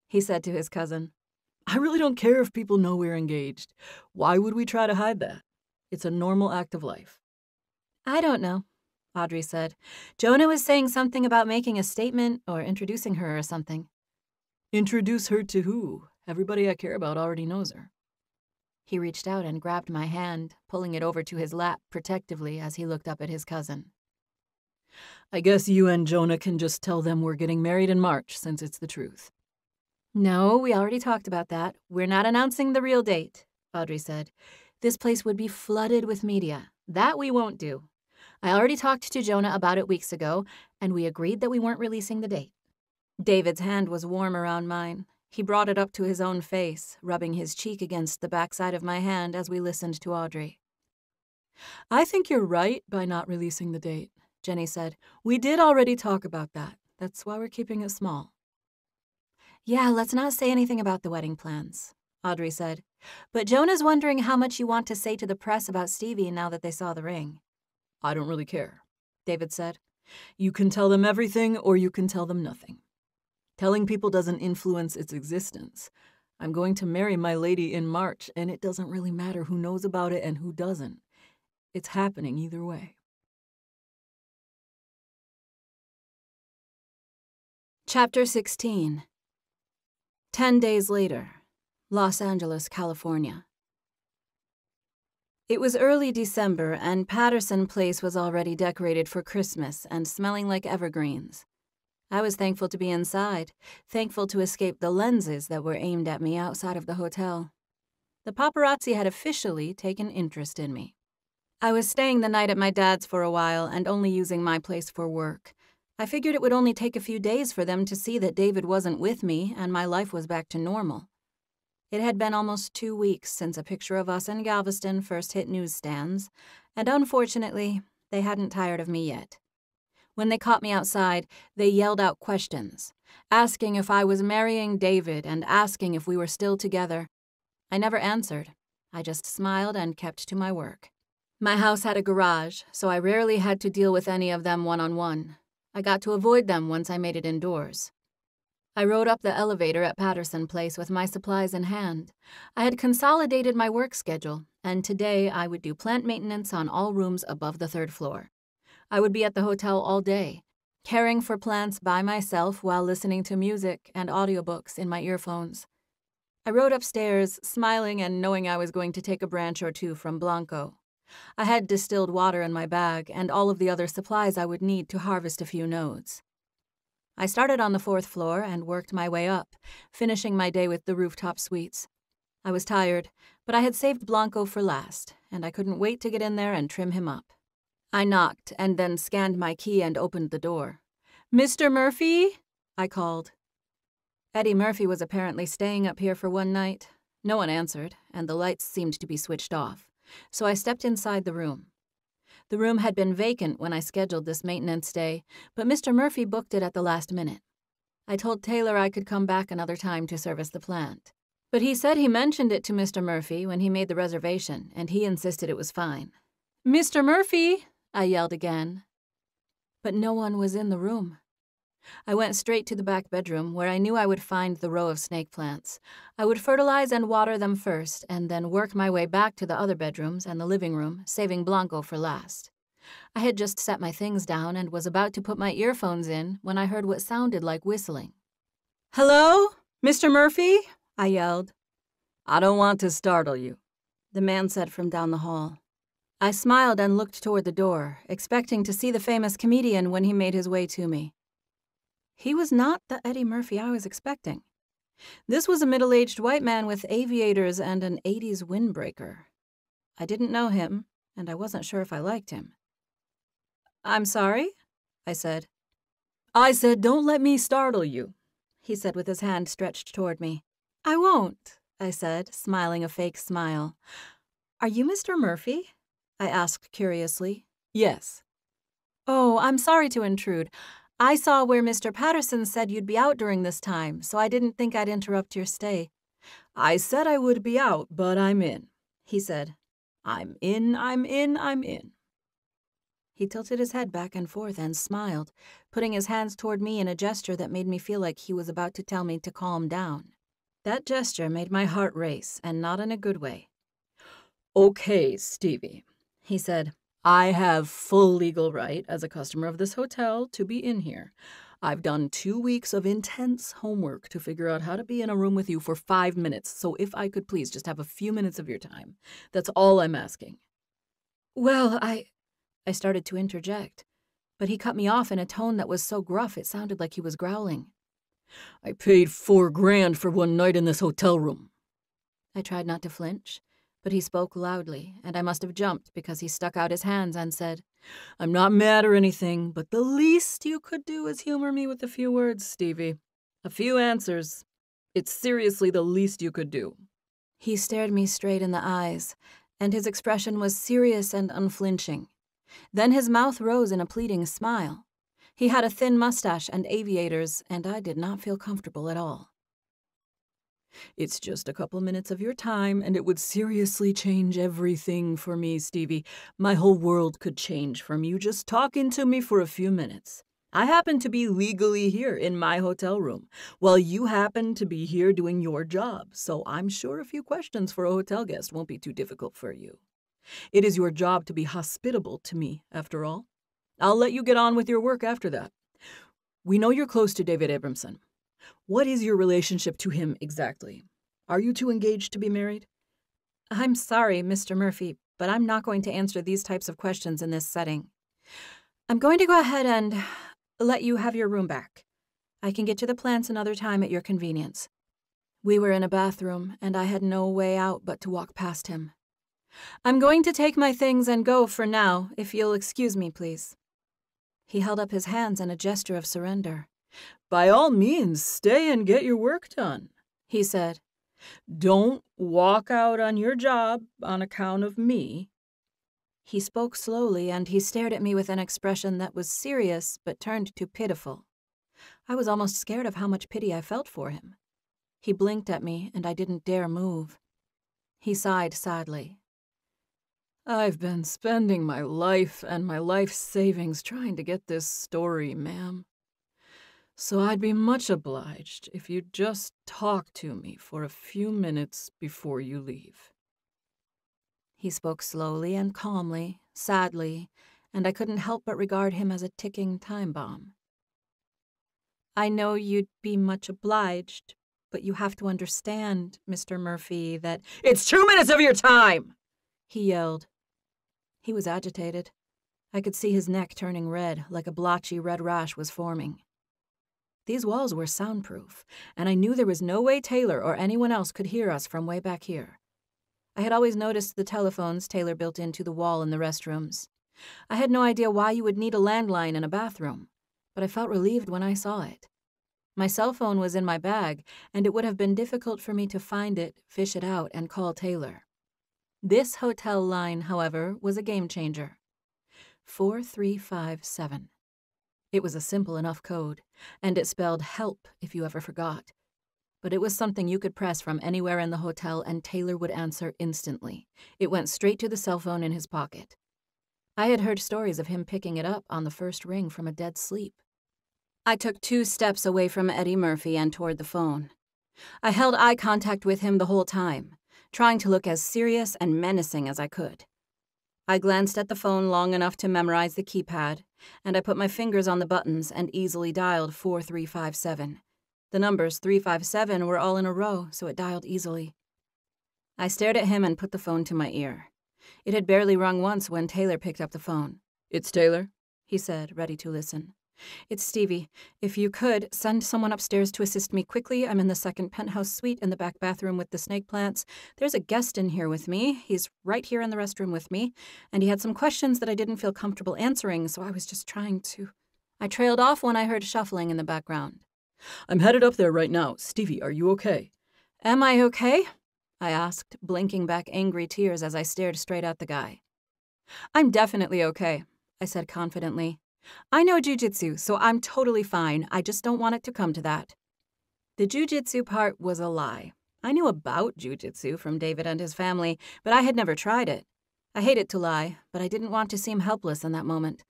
he said to his cousin. I really don't care if people know we're engaged. Why would we try to hide that? It's a normal act of life. I don't know, Audrey said. Jonah was saying something about making a statement or introducing her or something. Introduce her to who? Everybody I care about already knows her. He reached out and grabbed my hand, pulling it over to his lap protectively as he looked up at his cousin. I guess you and Jonah can just tell them we're getting married in March, since it's the truth. No, we already talked about that. We're not announcing the real date, Audrey said. This place would be flooded with media. That we won't do. I already talked to Jonah about it weeks ago, and we agreed that we weren't releasing the date. David's hand was warm around mine. He brought it up to his own face, rubbing his cheek against the backside of my hand as we listened to Audrey. I think you're right by not releasing the date, Jenny said. We did already talk about that. That's why we're keeping it small. Yeah, let's not say anything about the wedding plans. Audrey said. "But Jonah's wondering how much you want to say to the press about Stevie now that they saw the ring." "I don't really care," David said. "You can tell them everything or you can tell them nothing. Telling people doesn't influence its existence. I'm going to marry my lady in March, and it doesn't really matter who knows about it and who doesn't. It's happening either way." Chapter 16. 10 days later, Los Angeles, California. It was early December, and Patterson Place was already decorated for Christmas and smelling like evergreens. I was thankful to be inside, thankful to escape the lenses that were aimed at me outside of the hotel. The paparazzi had officially taken interest in me. I was staying the night at my dad's for a while and only using my place for work. I figured it would only take a few days for them to see that David wasn't with me and my life was back to normal. It had been almost 2 weeks since a picture of us in Galveston first hit newsstands, and unfortunately, they hadn't tired of me yet. When they caught me outside, they yelled out questions, asking if I was marrying David and asking if we were still together. I never answered. I just smiled and kept to my work. My house had a garage, so I rarely had to deal with any of them one-on-one. I got to avoid them once I made it indoors. I rode up the elevator at Patterson Place with my supplies in hand. I had consolidated my work schedule, and today I would do plant maintenance on all rooms above the 3rd floor. I would be at the hotel all day, caring for plants by myself while listening to music and audiobooks in my earphones. I rode upstairs, smiling and knowing I was going to take a branch or two from Blanco. I had distilled water in my bag and all of the other supplies I would need to harvest a few nodes. I started on the 4th floor and worked my way up, finishing my day with the rooftop suites. I was tired, but I had saved Blanco for last, and I couldn't wait to get in there and trim him up. I knocked and then scanned my key and opened the door. "Mr. Murphy?" I called. Eddie Murphy was apparently staying up here for one night. No one answered, and the lights seemed to be switched off, so I stepped inside the room. The room had been vacant when I scheduled this maintenance day, but Mr. Murphy booked it at the last minute. I told Taylor I could come back another time to service the plant. But he said he mentioned it to Mr. Murphy when he made the reservation, and he insisted it was fine. "Mr. Murphy!" I yelled again. But no one was in the room. I went straight to the back bedroom, where I knew I would find the row of snake plants. I would fertilize and water them first, and then work my way back to the other bedrooms and the living room, saving Blanco for last. I had just set my things down and was about to put my earphones in when I heard what sounded like whistling. "Hello? Mr. Murphy?" I yelled. "I don't want to startle you," the man said from down the hall. I smiled and looked toward the door, expecting to see the famous comedian when he made his way to me. He was not the Eddie Murphy I was expecting. This was a middle-aged white man with aviators and an 80s windbreaker. I didn't know him, and I wasn't sure if I liked him. "I'm sorry?" I said. "I said don't let me startle you," he said with his hand stretched toward me. "I won't," I said, smiling a fake smile. "Are you Mr. Murphy?" I asked curiously. "Yes." "Oh, I'm sorry to intrude. I saw where Mr. Patterson said you'd be out during this time, so I didn't think I'd interrupt your stay." "I said I would be out, but I'm in," he said. I'm in. He tilted his head back and forth and smiled, putting his hands toward me in a gesture that made me feel like he was about to tell me to calm down. That gesture made my heart race, and not in a good way. "Okay, Stevie," he said. "I have full legal right as a customer of this hotel to be in here. I've done 2 weeks of intense homework to figure out how to be in a room with you for 5 minutes, so if I could please just have a few minutes of your time. That's all I'm asking." "Well, I started to interject, but he cut me off in a tone that was so gruff it sounded like he was growling. "I paid $4,000 for one night in this hotel room." I tried not to flinch, but he spoke loudly, and I must have jumped because he stuck out his hands and said, "I'm not mad or anything, but the least you could do is humor me with a few words, Stevie. A few answers. It's seriously the least you could do." He stared me straight in the eyes, and his expression was serious and unflinching. Then his mouth rose in a pleading smile. He had a thin mustache and aviators, and I did not feel comfortable at all. It's just a couple minutes of your time, and it would seriously change everything for me, Stevie. My whole world could change from you just talking to me for a few minutes. I happen to be legally here in my hotel room, while you happen to be here doing your job, so I'm sure a few questions for a hotel guest won't be too difficult for you. It is your job to be hospitable to me, after all. I'll let you get on with your work after that. We know you're close to David Abramson. What is your relationship to him exactly? Are you two engaged to be married? I'm sorry, Mr. Murphy, but I'm not going to answer these types of questions in this setting. I'm going to go ahead and let you have your room back. I can get you the plants another time at your convenience. We were in a bathroom, and I had no way out but to walk past him. I'm going to take my things and go for now, if you'll excuse me, please. He held up his hands in a gesture of surrender. By all means, stay and get your work done, he said. Don't walk out on your job on account of me. He spoke slowly, and he stared at me with an expression that was serious but turned to pitiful. I was almost scared of how much pity I felt for him. He blinked at me, and I didn't dare move. He sighed sadly. I've been spending my life and my life savings trying to get this story, ma'am. So I'd be much obliged if you'd just talk to me for a few minutes before you leave. He spoke slowly and calmly, sadly, and I couldn't help but regard him as a ticking time bomb. I know you'd be much obliged, but you have to understand, Mr. Murphy, that— It's 2 minutes of your time! He yelled. He was agitated. I could see his neck turning red, like a blotchy red rash was forming. These walls were soundproof, and I knew there was no way Taylor or anyone else could hear us from way back here. I had always noticed the telephones Taylor built into the wall in the restrooms. I had no idea why you would need a landline in a bathroom, but I felt relieved when I saw it. My cell phone was in my bag, and it would have been difficult for me to find it, fish it out, and call Taylor. This hotel line, however, was a game changer. 4357. It was a simple enough code, and it spelled help if you ever forgot. But it was something you could press from anywhere in the hotel and Taylor would answer instantly. It went straight to the cell phone in his pocket. I had heard stories of him picking it up on the first ring from a dead sleep. I took 2 steps away from Eddie Murphy and toward the phone. I held eye contact with him the whole time, trying to look as serious and menacing as I could. I glanced at the phone long enough to memorize the keypad, and I put my fingers on the buttons and easily dialed 4357. The numbers 357 were all in a row, so it dialed easily. I stared at him and put the phone to my ear. It had barely rung once when Taylor picked up the phone. It's Taylor, he said, ready to listen. It's Stevie. If you could, send someone upstairs to assist me quickly. I'm in the second penthouse suite in the back bathroom with the snake plants. There's a guest in here with me. He's right here in the restroom with me, and he had some questions that I didn't feel comfortable answering, so I was just trying to— I trailed off when I heard shuffling in the background. I'm headed up there right now. Stevie, are you okay? Am I okay? I asked, blinking back angry tears as I stared straight at the guy. I'm definitely okay, I said confidently. I know jujitsu, so I'm totally fine. I just don't want it to come to that. The jujitsu part was a lie. I knew about jujitsu from David and his family, but I had never tried it. I hated to lie, but I didn't want to seem helpless in that moment.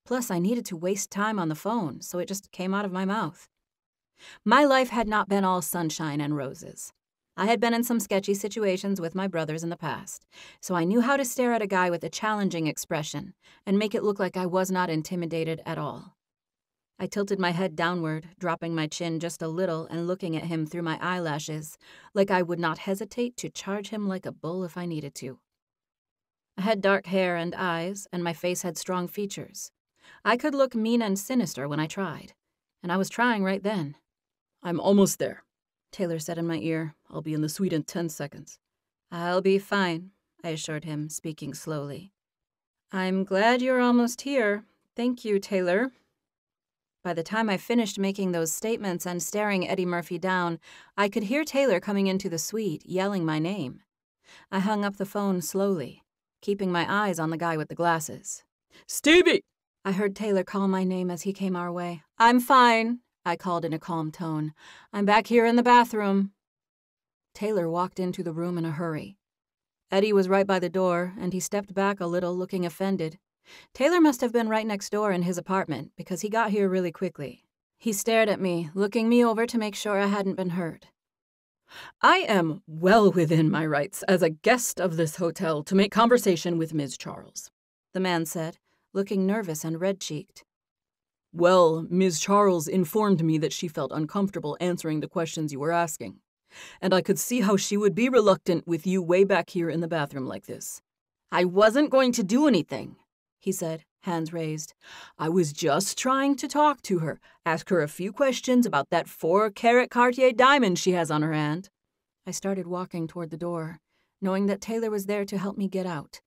Plus, I needed to waste time on the phone, so it just came out of my mouth. My life had not been all sunshine and roses. I had been in some sketchy situations with my brothers in the past, so I knew how to stare at a guy with a challenging expression and make it look like I was not intimidated at all. I tilted my head downward, dropping my chin just a little and looking at him through my eyelashes, like I would not hesitate to charge him like a bull if I needed to. I had dark hair and eyes, and my face had strong features. I could look mean and sinister when I tried, and I was trying right then. I'm almost there, Taylor said in my ear. I'll be in the suite in 10 seconds. I'll be fine, I assured him, speaking slowly. I'm glad you're almost here. Thank you, Taylor. By the time I finished making those statements and staring Eddie Murphy down, I could hear Taylor coming into the suite, yelling my name. I hung up the phone slowly, keeping my eyes on the guy with the glasses. Stevie! I heard Taylor call my name as he came our way. I'm fine, I called in a calm tone. I'm back here in the bathroom. Taylor walked into the room in a hurry. Eddie was right by the door, and he stepped back a little, looking offended. Taylor must have been right next door in his apartment, because he got here really quickly. He stared at me, looking me over to make sure I hadn't been hurt. I am well within my rights as a guest of this hotel to make conversation with Ms. Charles, the man said, looking nervous and red-cheeked. Well, Ms. Charles informed me that she felt uncomfortable answering the questions you were asking, and I could see how she would be reluctant with you way back here in the bathroom like this. I wasn't going to do anything, he said, hands raised. I was just trying to talk to her, ask her a few questions about that 4-carat Cartier diamond she has on her hand. I started walking toward the door, knowing that Taylor was there to help me get out.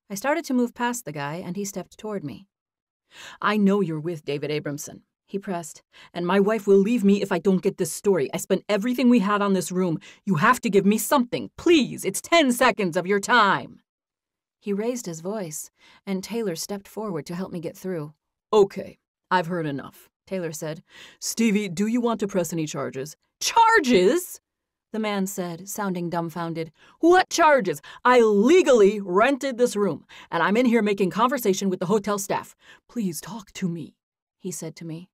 I started to move past the guy, and he stepped toward me. I know you're with David Abramson, he pressed, and my wife will leave me if I don't get this story. I spent everything we had on this room. You have to give me something, please. It's 10 seconds of your time. He raised his voice, and Taylor stepped forward to help me get through. Okay, I've heard enough, Taylor said. Stevie, do you want to press any charges? Charges? The man said, sounding dumbfounded. What charges? I legally rented this room, and I'm in here making conversation with the hotel staff. Please talk to me, he said to me.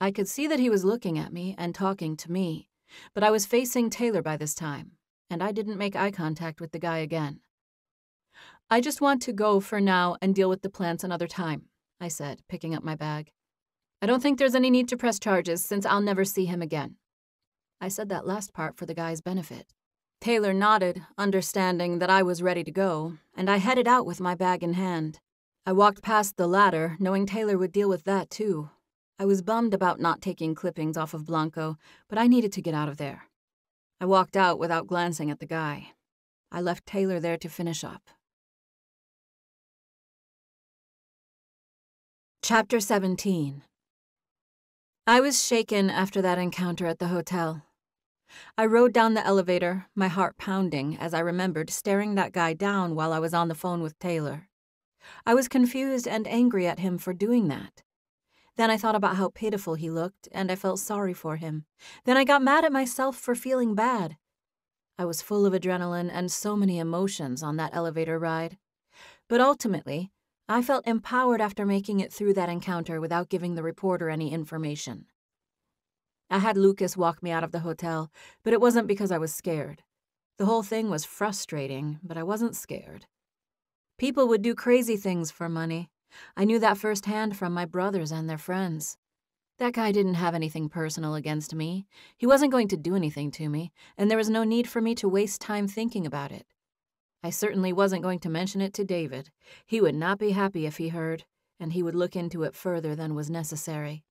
I could see that he was looking at me and talking to me, but I was facing Taylor by this time, and I didn't make eye contact with the guy again. I just want to go for now and deal with the plants another time, I said, picking up my bag. I don't think there's any need to press charges since I'll never see him again. I said that last part for the guy's benefit. Taylor nodded, understanding that I was ready to go, and I headed out with my bag in hand. I walked past the ladder, knowing Taylor would deal with that too. I was bummed about not taking clippings off of Blanco, but I needed to get out of there. I walked out without glancing at the guy. I left Taylor there to finish up. Chapter 17. I was shaken after that encounter at the hotel. I rode down the elevator, my heart pounding as I remembered staring that guy down while I was on the phone with Taylor. I was confused and angry at him for doing that. Then I thought about how pitiful he looked, and I felt sorry for him. Then I got mad at myself for feeling bad. I was full of adrenaline and so many emotions on that elevator ride. But ultimately, I felt empowered after making it through that encounter without giving the reporter any information. I had Lucas walk me out of the hotel, but it wasn't because I was scared. The whole thing was frustrating, but I wasn't scared. People would do crazy things for money. I knew that firsthand from my brothers and their friends. That guy didn't have anything personal against me. He wasn't going to do anything to me, and there was no need for me to waste time thinking about it. I certainly wasn't going to mention it to David. He would not be happy if he heard, and he would look into it further than was necessary.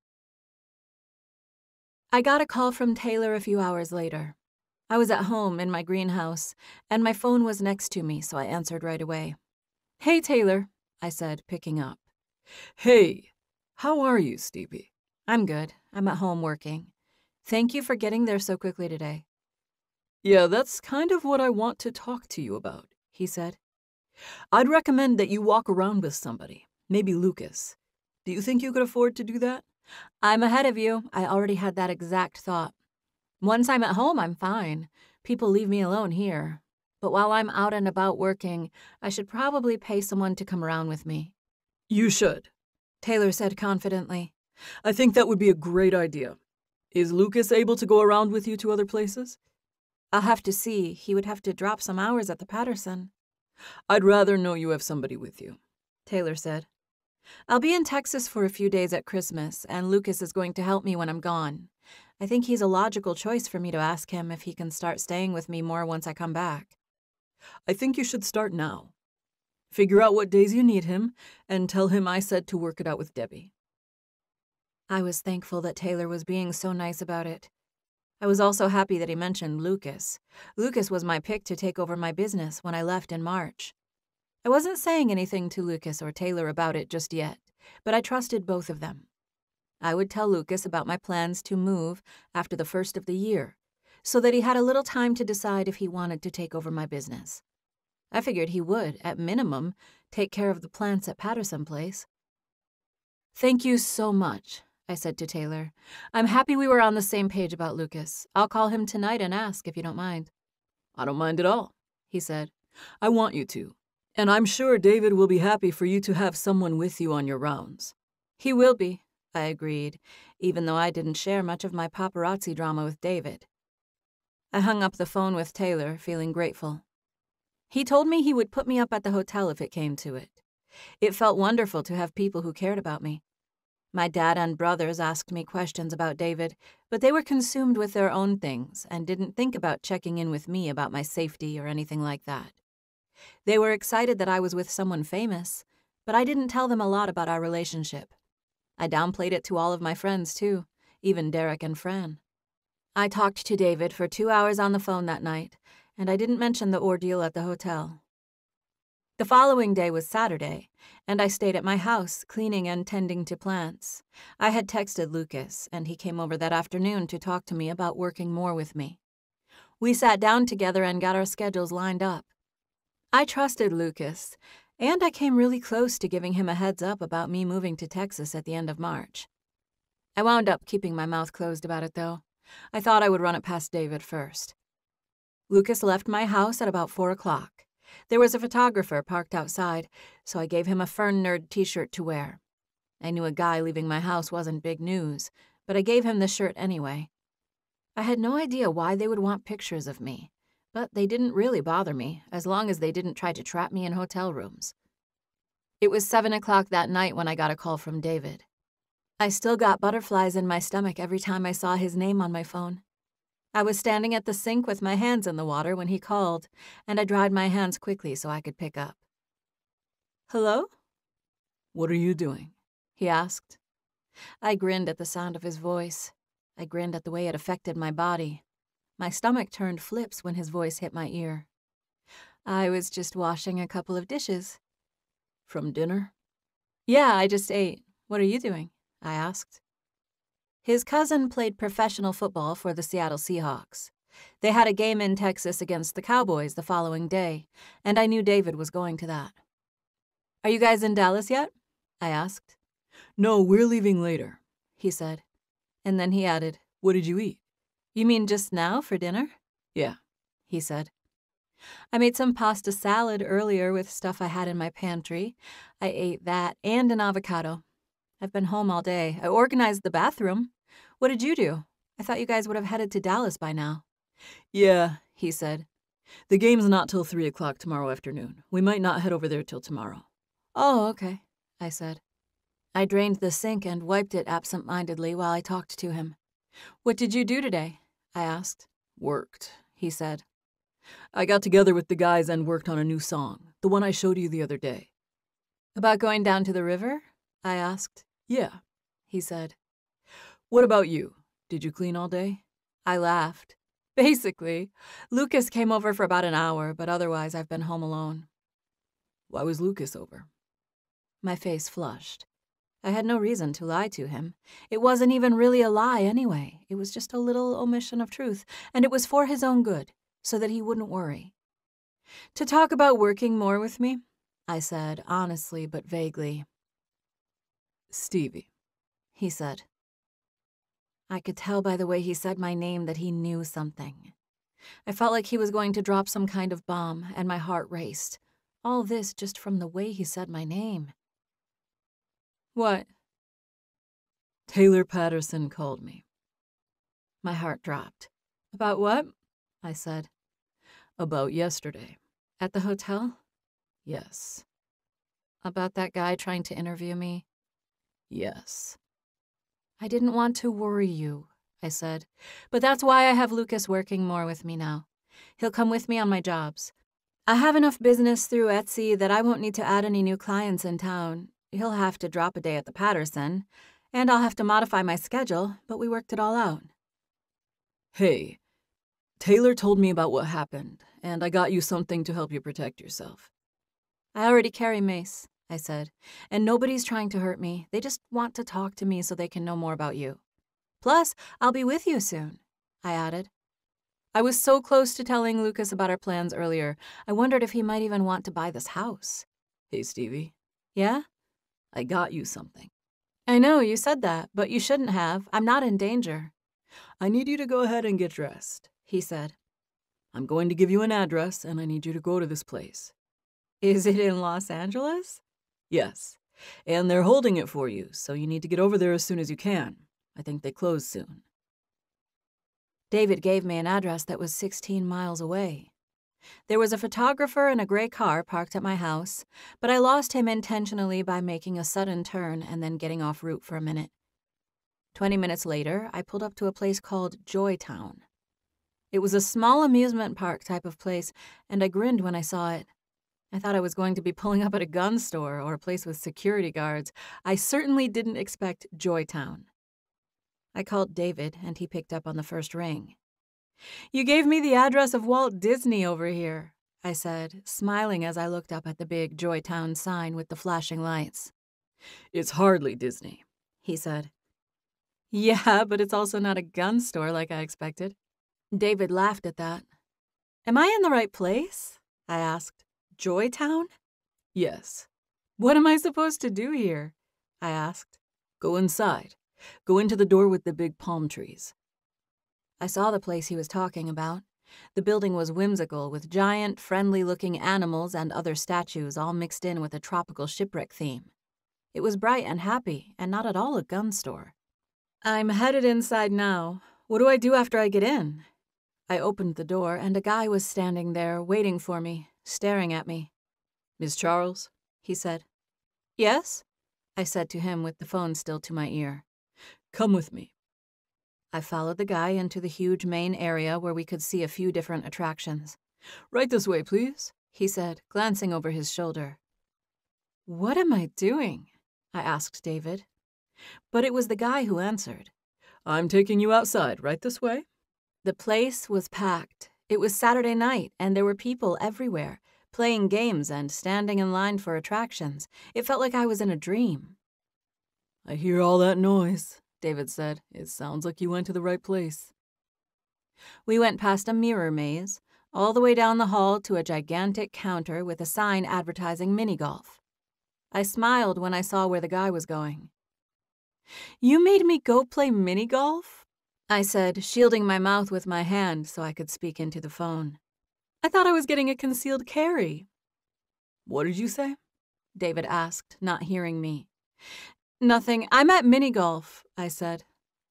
I got a call from Taylor a few hours later. I was at home in my greenhouse, and my phone was next to me, so I answered right away. "Hey, Taylor," I said, picking up. Hey, how are you, Stevie? I'm good. I'm at home working. Thank you for getting there so quickly today. Yeah, that's kind of what I want to talk to you about, he said. I'd recommend that you walk around with somebody, maybe Lucas. Do you think you could afford to do that? I'm ahead of you. I already had that exact thought. Once I'm at home, I'm fine. People leave me alone here. But while I'm out and about working, I should probably pay someone to come around with me. You should, Taylor said confidently. I think that would be a great idea. Is Lucas able to go around with you to other places? I'll have to see. He would have to drop some hours at the Patterson. I'd rather know you have somebody with you, Taylor said. I'll be in Texas for a few days at Christmas, and Lucas is going to help me when I'm gone. I think he's a logical choice for me to ask him if he can start staying with me more once I come back. I think you should start now. Figure out what days you need him, and tell him I said to work it out with Debbie. I was thankful that Taylor was being so nice about it. I was also happy that he mentioned Lucas. Lucas was my pick to take over my business when I left in March. I wasn't saying anything to Lucas or Taylor about it just yet, but I trusted both of them. I would tell Lucas about my plans to move after the first of the year, so that he had a little time to decide if he wanted to take over my business. I figured he would, at minimum, take care of the plants at Patterson Place. Thank you so much, I said to Taylor. "I'm happy we were on the same page about Lucas. I'll call him tonight and ask if you don't mind." "I don't mind at all," he said. "I want you to. And I'm sure David will be happy for you to have someone with you on your rounds." "He will be," I agreed, even though I didn't share much of my paparazzi drama with David. I hung up the phone with Taylor, feeling grateful. He told me he would put me up at the hotel if it came to it. It felt wonderful to have people who cared about me. My dad and brothers asked me questions about David, but they were consumed with their own things and didn't think about checking in with me about my safety or anything like that. They were excited that I was with someone famous, but I didn't tell them a lot about our relationship. I downplayed it to all of my friends, too, even Derek and Fran. I talked to David for 2 hours on the phone that night, and I didn't mention the ordeal at the hotel. The following day was Saturday, and I stayed at my house, cleaning and tending to plants. I had texted Lucas, and he came over that afternoon to talk to me about working more with me. We sat down together and got our schedules lined up. I trusted Lucas, and I came really close to giving him a heads up about me moving to Texas at the end of March. I wound up keeping my mouth closed about it, though. I thought I would run it past David first. Lucas left my house at about 4 o'clock. There was a photographer parked outside, so I gave him a Fern Nerd t-shirt to wear. I knew a guy leaving my house wasn't big news, but I gave him the shirt anyway. I had no idea why they would want pictures of me, but they didn't really bother me, as long as they didn't try to trap me in hotel rooms. It was 7 o'clock that night when I got a call from David. I still got butterflies in my stomach every time I saw his name on my phone. I was standing at the sink with my hands in the water when he called, and I dried my hands quickly so I could pick up. "Hello?" "What are you doing?" he asked. I grinned at the sound of his voice. I grinned at the way it affected my body. My stomach turned flips when his voice hit my ear. "I was just washing a couple of dishes." "From dinner?" "Yeah, I just ate. What are you doing?" I asked. His cousin played professional football for the Seattle Seahawks. They had a game in Texas against the Cowboys the following day, and I knew David was going to that. "Are you guys in Dallas yet?" I asked. "No, we're leaving later," he said. And then he added, "What did you eat?" "You mean just now for dinner?" "Yeah," he said. "I made some pasta salad earlier with stuff I had in my pantry. I ate that and an avocado. I've been home all day. I organized the bathroom. What did you do? I thought you guys would have headed to Dallas by now." "Yeah," he said. "The game's not till 3 o'clock tomorrow afternoon. We might not head over there till tomorrow." "Oh, okay," I said. I drained the sink and wiped it absent-mindedly while I talked to him. "What did you do today?" I asked. "Worked," he said. "I got together with the guys and worked on a new song, the one I showed you the other day." "About going down to the river?" I asked. "Yeah," he said. "What about you? Did you clean all day?" I laughed. "Basically. Lucas came over for about an hour, but otherwise I've been home alone." "Why was Lucas over?" My face flushed. I had no reason to lie to him. It wasn't even really a lie anyway. It was just a little omission of truth, and it was for his own good, so that he wouldn't worry. "To talk about working more with me," I said, honestly but vaguely. "Stevie," he said. I could tell by the way he said my name that he knew something. I felt like he was going to drop some kind of bomb, and my heart raced. All this just from the way he said my name. "What?" "Taylor Patterson called me." My heart dropped. "About what?" I said. "About yesterday." "At the hotel?" "Yes." "About that guy trying to interview me?" "Yes." "I didn't want to worry you," I said, "but that's why I have Lucas working more with me now. He'll come with me on my jobs. I have enough business through Etsy that I won't need to add any new clients in town. He'll have to drop a day at the Patterson, and I'll have to modify my schedule, but we worked it all out." "Hey, Taylor told me about what happened, and I got you something to help you protect yourself." "I already carry mace," I said, "and nobody's trying to hurt me. They just want to talk to me so they can know more about you. Plus, I'll be with you soon," I added. I was so close to telling Lucas about our plans earlier, I wondered if he might even want to buy this house. "Hey, Stevie." "Yeah?" "I got you something." I know, you said that, but you shouldn't have. I'm not in danger. I need you to go ahead and get dressed, he said. I'm going to give you an address, and I need you to go to this place. Is it in Los Angeles? Yes, and they're holding it for you, so you need to get over there as soon as you can. I think they close soon. David gave me an address that was 16 miles away. There was a photographer in a gray car parked at my house, but I lost him intentionally by making a sudden turn and then getting off route for a minute. 20 minutes later, I pulled up to a place called Joytown. It was a small amusement park type of place, and I grinned when I saw it. I thought I was going to be pulling up at a gun store or a place with security guards. I certainly didn't expect Joytown. I called David, and he picked up on the first ring. You gave me the address of Walt Disney over here, I said, smiling as I looked up at the big Joytown sign with the flashing lights. It's hardly Disney, he said. Yeah, but it's also not a gun store like I expected. David laughed at that. Am I in the right place? I asked. Joytown? Yes. What am I supposed to do here? I asked. Go inside. Go into the door with the big palm trees. I saw the place he was talking about. The building was whimsical, with giant, friendly-looking animals and other statues all mixed in with a tropical shipwreck theme. It was bright and happy, and not at all a gun store. I'm headed inside now. What do I do after I get in? I opened the door, and a guy was standing there, waiting for me, staring at me. Miss Charles? He said. Yes? I said to him with the phone still to my ear. Come with me. I followed the guy into the huge main area where we could see a few different attractions. Right this way, please, he said, glancing over his shoulder. What am I doing? I asked David. But it was the guy who answered. I'm taking you outside, right this way. The place was packed. It was Saturday night, and there were people everywhere, playing games and standing in line for attractions. It felt like I was in a dream. I hear all that noise, David said. It sounds like you went to the right place. We went past a mirror maze, all the way down the hall to a gigantic counter with a sign advertising mini-golf. I smiled when I saw where the guy was going. You made me go play mini-golf? I said, shielding my mouth with my hand so I could speak into the phone. I thought I was getting a concealed carry. What did you say? David asked, not hearing me. Nothing. I'm at mini-golf, I said.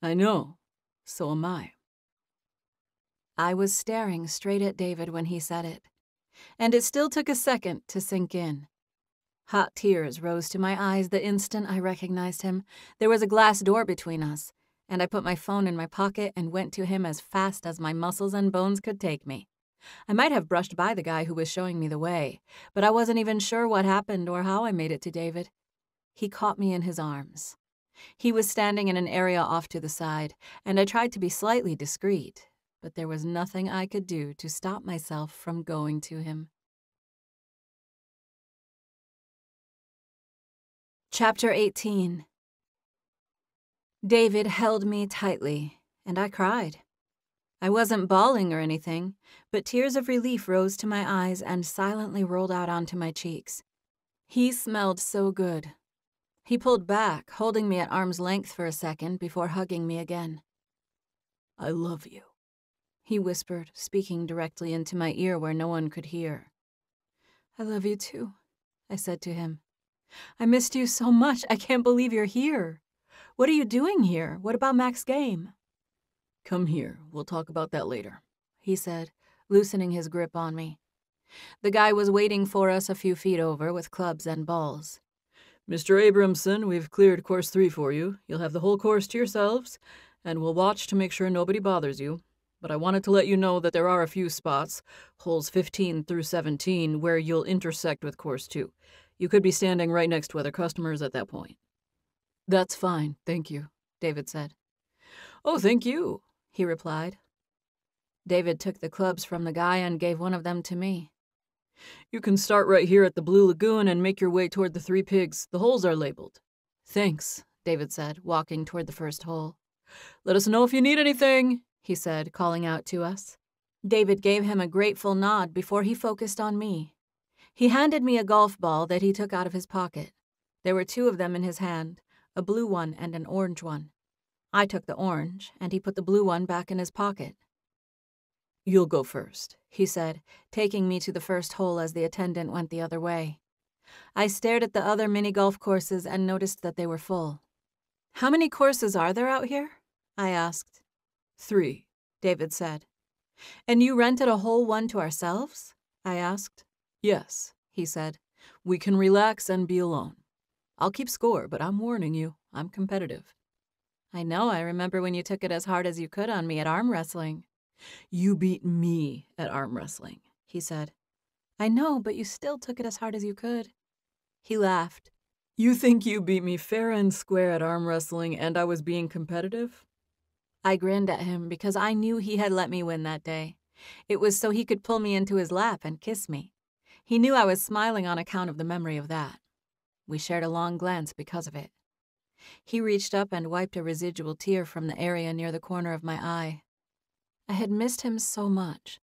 I know. So am I. I was staring straight at David when he said it, and it still took a second to sink in. Hot tears rose to my eyes the instant I recognized him. There was a glass door between us, and I put my phone in my pocket and went to him as fast as my muscles and bones could take me. I might have brushed by the guy who was showing me the way, but I wasn't even sure what happened or how I made it to David. He caught me in his arms. He was standing in an area off to the side, and I tried to be slightly discreet, but there was nothing I could do to stop myself from going to him. Chapter 18. David held me tightly, and I cried. I wasn't bawling or anything, but tears of relief rose to my eyes and silently rolled out onto my cheeks. He smelled so good. He pulled back, holding me at arm's length for a second before hugging me again. I love you, he whispered, speaking directly into my ear where no one could hear. I love you too, I said to him. I missed you so much. I can't believe you're here. What are you doing here? What about Mac's game? Come here. We'll talk about that later, he said, loosening his grip on me. The guy was waiting for us a few feet over with clubs and balls. Mr. Abramson, we've cleared course 3 for you. You'll have the whole course to yourselves, and we'll watch to make sure nobody bothers you. But I wanted to let you know that there are a few spots, holes 15 through 17, where you'll intersect with course 2. You could be standing right next to other customers at that point. That's fine, thank you, David said. Oh, thank you, he replied. David took the clubs from the guy and gave one of them to me. You can start right here at the Blue Lagoon and make your way toward the 3 pigs. The holes are labeled. Thanks, David said, walking toward the first hole. Let us know if you need anything, he said, calling out to us. David gave him a grateful nod before he focused on me. He handed me a golf ball that he took out of his pocket. There were 2 of them in his hand, a blue one and an orange one. I took the orange, and he put the blue one back in his pocket. "You'll go first," he said, taking me to the first hole as the attendant went the other way. I stared at the other mini-golf courses and noticed that they were full. "How many courses are there out here?" I asked. 3, David said. "And you rented a whole one to ourselves?" I asked. "Yes," he said. "We can relax and be alone. I'll keep score, but I'm warning you, I'm competitive." "I know, I remember when you took it as hard as you could on me at arm wrestling." "You beat me at arm wrestling," he said. "I know, but you still took it as hard as you could." He laughed. "You think you beat me fair and square at arm wrestling and I was being competitive?" I grinned at him because I knew he had let me win that day. It was so he could pull me into his lap and kiss me. He knew I was smiling on account of the memory of that. We shared a long glance because of it. He reached up and wiped a residual tear from the area near the corner of my eye. I had missed him so much.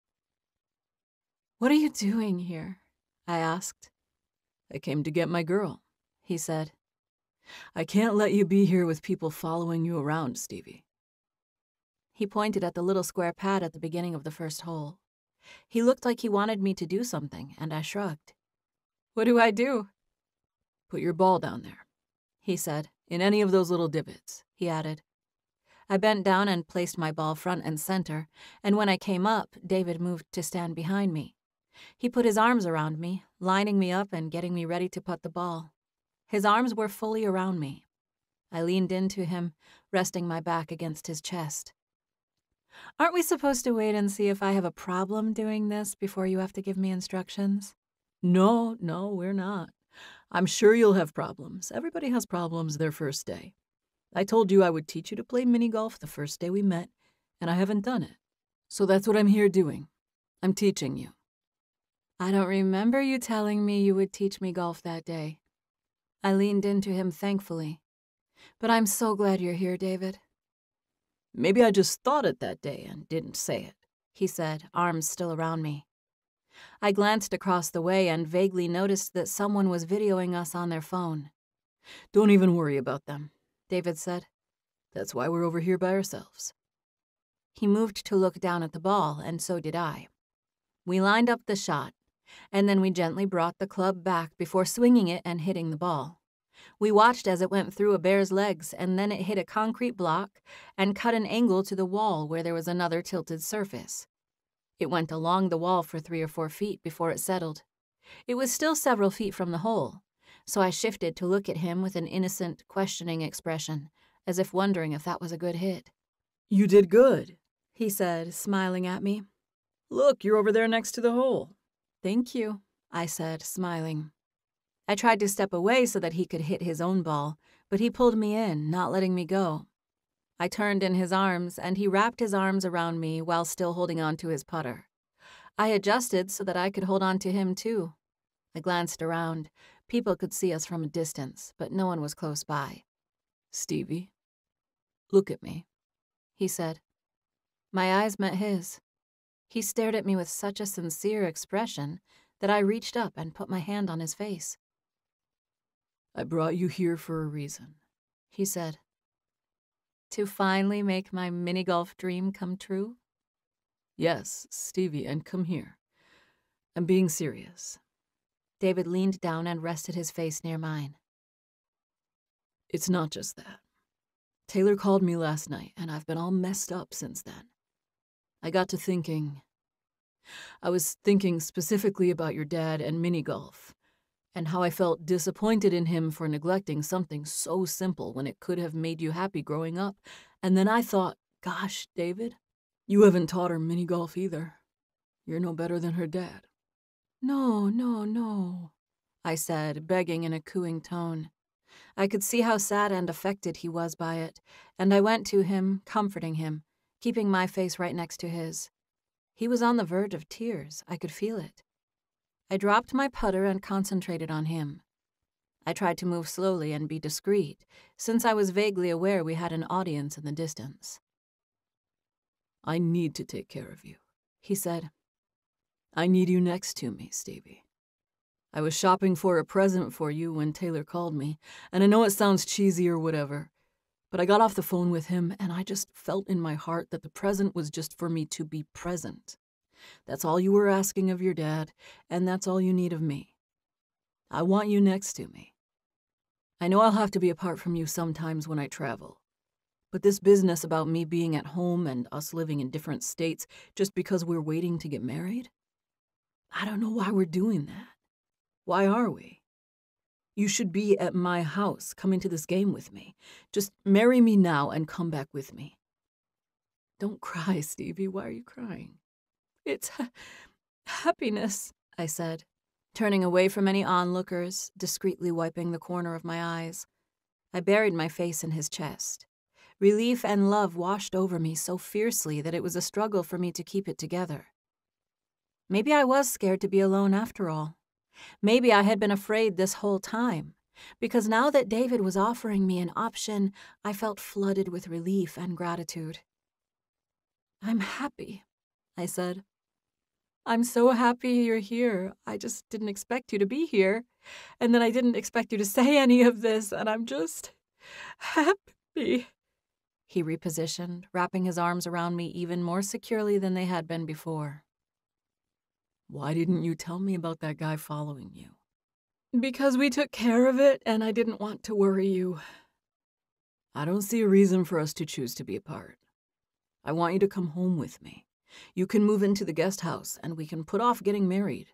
"What are you doing here?" I asked. "I came to get my girl," he said. "I can't let you be here with people following you around, Stevie." He pointed at the little square pad at the beginning of the first hole. He looked like he wanted me to do something, and I shrugged. "What do I do?" "Put your ball down there," he said. "In any of those little divots," he added. I bent down and placed my ball front and center, and when I came up, David moved to stand behind me. He put his arms around me, lining me up and getting me ready to putt the ball. His arms were fully around me. I leaned into him, resting my back against his chest. "Aren't we supposed to wait and see if I have a problem doing this before you have to give me instructions?" No, we're not. I'm sure you'll have problems. Everybody has problems their first day. I told you I would teach you to play mini-golf the first day we met, and I haven't done it. So that's what I'm here doing. I'm teaching you. I don't remember you telling me you would teach me golf that day. I leaned into him thankfully. But I'm so glad you're here, David. Maybe I just thought it that day and didn't say it, he said, arms still around me. I glanced across the way and vaguely noticed that someone was videoing us on their phone. Don't even worry about them, David said. That's why we're over here by ourselves. He moved to look down at the ball, and so did I. We lined up the shot, and then we gently brought the club back before swinging it and hitting the ball. We watched as it went through a bear's legs, and then it hit a concrete block and cut an angle to the wall where there was another tilted surface. It went along the wall for 3 or 4 feet before it settled. It was still several feet from the hole, so I shifted to look at him with an innocent, questioning expression, as if wondering if that was a good hit. You did good, he said, smiling at me. Look, you're over there next to the hole. Thank you, I said, smiling. I tried to step away so that he could hit his own ball, but he pulled me in, not letting me go. I turned in his arms, and he wrapped his arms around me while still holding on to his putter. I adjusted so that I could hold on to him, too. I glanced around. People could see us from a distance, but no one was close by. Stevie, look at me, he said. My eyes met his. He stared at me with such a sincere expression that I reached up and put my hand on his face. I brought you here for a reason, he said. To finally make my mini-golf dream come true? Yes, Stevie, and come here. I'm being serious. David leaned down and rested his face near mine. It's not just that. Taylor called me last night, and I've been all messed up since then. I got to thinking. I was thinking specifically about your dad and mini-golf, and how I felt disappointed in him for neglecting something so simple when it could have made you happy growing up. And then I thought, gosh, David, you haven't taught her mini-golf either. You're no better than her dad. No, I said, begging in a cooing tone. I could see how sad and affected he was by it, and I went to him, comforting him, keeping my face right next to his. He was on the verge of tears. I could feel it. I dropped my putter and concentrated on him. I tried to move slowly and be discreet, since I was vaguely aware we had an audience in the distance. I need to take care of you, he said. I need you next to me, Stevie. I was shopping for a present for you when Taylor called me, and I know it sounds cheesy or whatever, but I got off the phone with him and I just felt in my heart that the present was just for me to be present. That's all you were asking of your dad, and that's all you need of me. I want you next to me. I know I'll have to be apart from you sometimes when I travel, but this business about me being at home and us living in different states just because we're waiting to get married? I don't know why we're doing that. Why are we? You should be at my house, come into this game with me. Just marry me now and come back with me. Don't cry, Stevie. Why are you crying? It's happiness, I said, turning away from any onlookers, discreetly wiping the corner of my eyes. I buried my face in his chest. Relief and love washed over me so fiercely that it was a struggle for me to keep it together. Maybe I was scared to be alone after all. Maybe I had been afraid this whole time, because now that David was offering me an option, I felt flooded with relief and gratitude. I'm happy, I said. I'm so happy you're here. I just didn't expect you to be here, and then I didn't expect you to say any of this, and I'm just happy. He repositioned, wrapping his arms around me even more securely than they had been before. Why didn't you tell me about that guy following you? Because we took care of it, and I didn't want to worry you. I don't see a reason for us to choose to be apart. I want you to come home with me. You can move into the guest house, and we can put off getting married.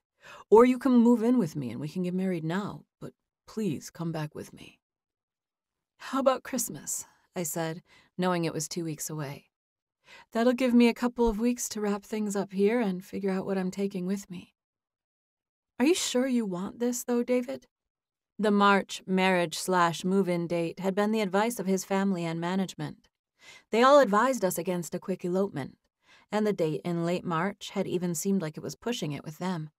Or you can move in with me, and we can get married now, but please come back with me. How about Christmas? I said, knowing it was 2 weeks away. That'll give me a couple of weeks to wrap things up here and figure out what I'm taking with me. Are you sure you want this, though, David? The March marriage/move-in date had been the advice of his family and management. They all advised us against a quick elopement, and the date in late March had even seemed like it was pushing it with them.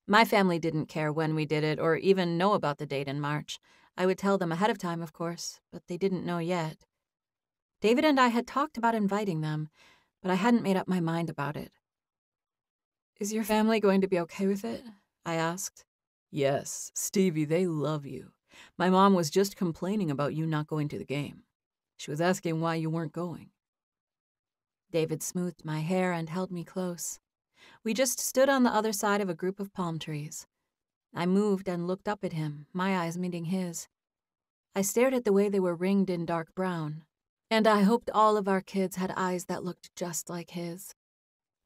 My family didn't care when we did it or even know about the date in March. I would tell them ahead of time, of course, but they didn't know yet. David and I had talked about inviting them, but I hadn't made up my mind about it. Is your family going to be okay with it? I asked. Yes, Stevie, they love you. My mom was just complaining about you not going to the game. She was asking why you weren't going. David smoothed my hair and held me close. We just stood on the other side of a group of palm trees. I moved and looked up at him, my eyes meeting his. I stared at the way they were ringed in dark brown, and I hoped all of our kids had eyes that looked just like his.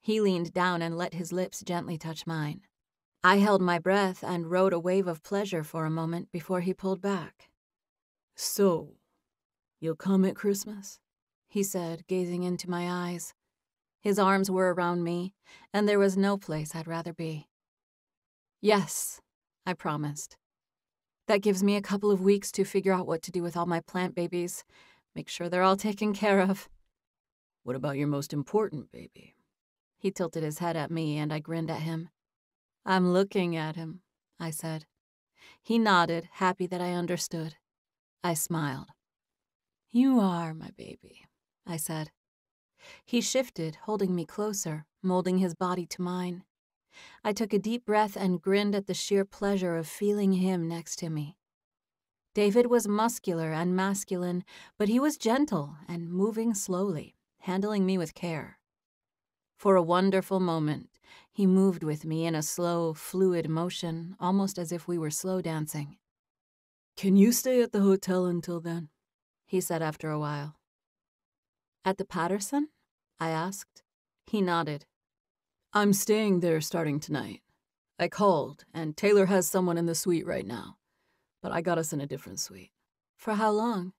He leaned down and let his lips gently touch mine. I held my breath and rode a wave of pleasure for a moment before he pulled back. So, you'll come at Christmas? He said, gazing into my eyes. His arms were around me, and there was no place I'd rather be. Yes, I promised. That gives me a couple of weeks to figure out what to do with all my plant babies. Make sure they're all taken care of. What about your most important baby? He tilted his head at me, and I grinned at him. I'm looking at him, I said. He nodded, happy that I understood. I smiled. You are my baby, I said. He shifted, holding me closer, molding his body to mine. I took a deep breath and grinned at the sheer pleasure of feeling him next to me. David was muscular and masculine, but he was gentle and moving slowly, handling me with care. For a wonderful moment, he moved with me in a slow, fluid motion, almost as if we were slow dancing. Can you stay at the hotel until then? He said after a while. At the Patterson? I asked. He nodded. I'm staying there starting tonight. I called, and Taylor has someone in the suite right now, but I got us in a different suite. For how long?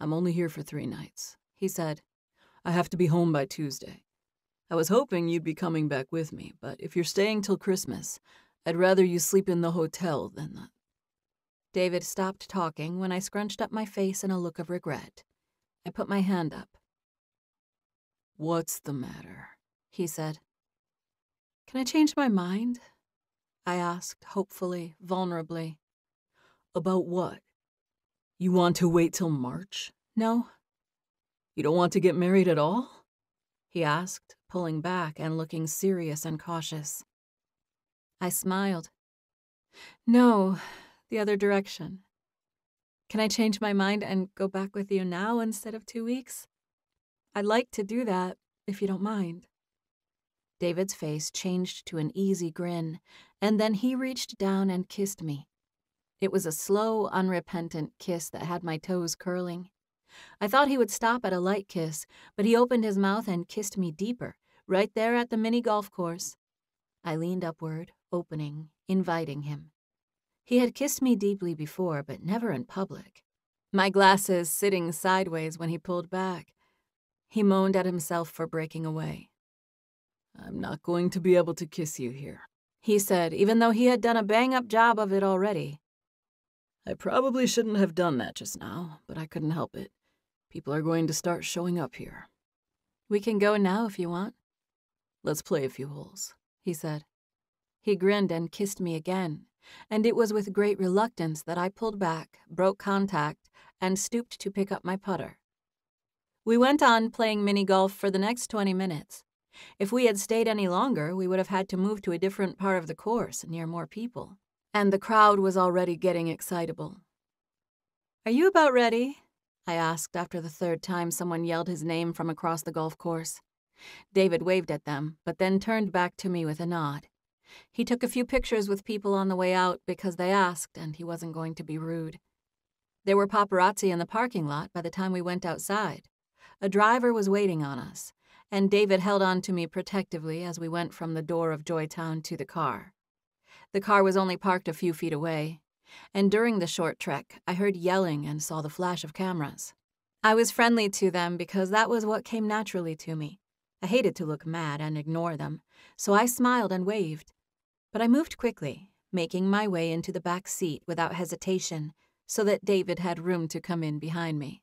I'm only here for 3 nights, he said. I have to be home by Tuesday. I was hoping you'd be coming back with me, but if you're staying till Christmas, I'd rather you sleep in the hotel than that. David stopped talking when I scrunched up my face in a look of regret. I put my hand up. What's the matter? He said. Can I change my mind? I asked, hopefully, vulnerably. About what? You want to wait till March? No. You don't want to get married at all? He asked, pulling back and looking serious and cautious. I smiled. No, the other direction. Can I change my mind and go back with you now instead of 2 weeks? I'd like to do that, if you don't mind. David's face changed to an easy grin, and then he reached down and kissed me. It was a slow, unrepentant kiss that had my toes curling. I thought he would stop at a light kiss, but he opened his mouth and kissed me deeper, right there at the mini golf course. I leaned upward, opening, inviting him. He had kissed me deeply before, but never in public. My glasses sitting sideways when he pulled back. He moaned at himself for breaking away. I'm not going to be able to kiss you here, he said, even though he had done a bang-up job of it already. I probably shouldn't have done that just now, but I couldn't help it. People are going to start showing up here. We can go now if you want. Let's play a few holes, he said. He grinned and kissed me again, and it was with great reluctance that I pulled back, broke contact, and stooped to pick up my putter. We went on playing mini-golf for the next 20 minutes. If we had stayed any longer, we would have had to move to a different part of the course, near more people. And the crowd was already getting excitable. Are you about ready? I asked after the third time someone yelled his name from across the golf course. David waved at them, but then turned back to me with a nod. He took a few pictures with people on the way out because they asked, and he wasn't going to be rude. There were paparazzi in the parking lot by the time we went outside. A driver was waiting on us, and David held on to me protectively as we went from the door of Joytown to the car. The car was only parked a few feet away, and during the short trek, I heard yelling and saw the flash of cameras. I was friendly to them because that was what came naturally to me. I hated to look mad and ignore them, so I smiled and waved. But I moved quickly, making my way into the back seat without hesitation, so that David had room to come in behind me.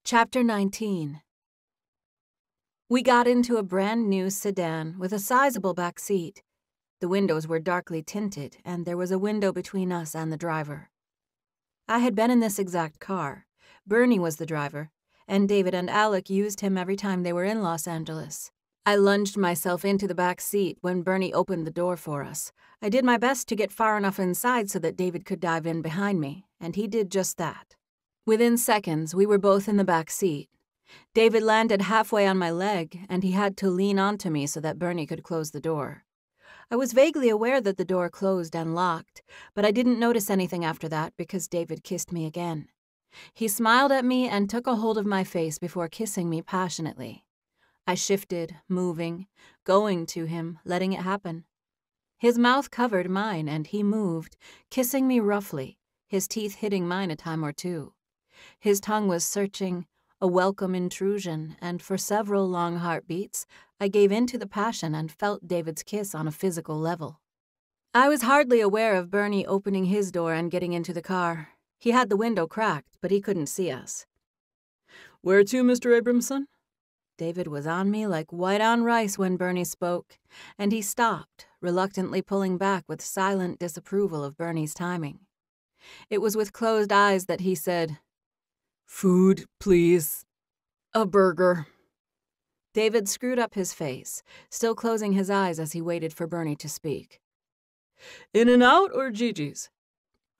Chapter 19. We got into a brand new sedan with a sizable back seat. The windows were darkly tinted, and there was a window between us and the driver. I had been in this exact car. Bernie was the driver, and David and Alec used him every time they were in Los Angeles. I lunged myself into the back seat when Bernie opened the door for us. I did my best to get far enough inside so that David could dive in behind me, and he did just that. Within seconds, we were both in the back seat. David landed halfway on my leg, and he had to lean onto me so that Bernie could close the door. I was vaguely aware that the door closed and locked, but I didn't notice anything after that because David kissed me again. He smiled at me and took a hold of my face before kissing me passionately. I shifted, moving, going to him, letting it happen. His mouth covered mine, and he moved, kissing me roughly, his teeth hitting mine a time or two. His tongue was searching, a welcome intrusion, and for several long heartbeats, I gave in to the passion and felt David's kiss on a physical level. I was hardly aware of Bernie opening his door and getting into the car. He had the window cracked, but he couldn't see us. Where to, Mr. Abramson? David was on me like white on rice when Bernie spoke, and he stopped, reluctantly pulling back with silent disapproval of Bernie's timing. It was with closed eyes that he said, Food, please. A burger. David screwed up his face, still closing his eyes as he waited for Bernie to speak. In-N-Out or Gigi's?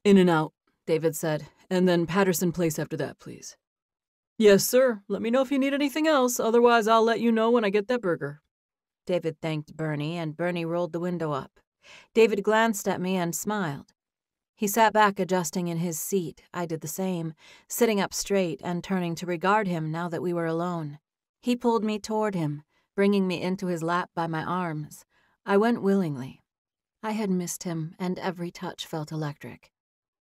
In-N-Out, David said, and then Patterson Place after that, please. Yes, sir. Let me know if you need anything else, otherwise I'll let you know when I get that burger. David thanked Bernie, and Bernie rolled the window up. David glanced at me and smiled. He sat back, adjusting in his seat. I did the same, sitting up straight and turning to regard him now that we were alone. He pulled me toward him, bringing me into his lap by my arms. I went willingly. I had missed him, and every touch felt electric.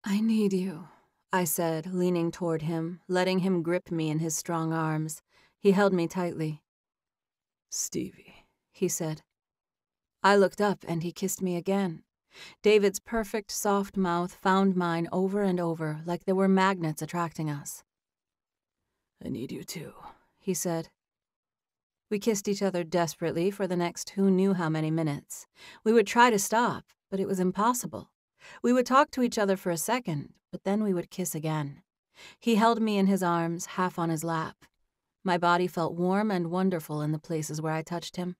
I need you, I said, leaning toward him, letting him grip me in his strong arms. He held me tightly. Stevie, he said. I looked up, and he kissed me again. David's perfect, soft mouth found mine over and over, like there were magnets attracting us. I need you too, he said. We kissed each other desperately for the next who knew how many minutes. We would try to stop, but it was impossible. We would talk to each other for a second, but then we would kiss again. He held me in his arms, half on his lap. My body felt warm and wonderful in the places where I touched him.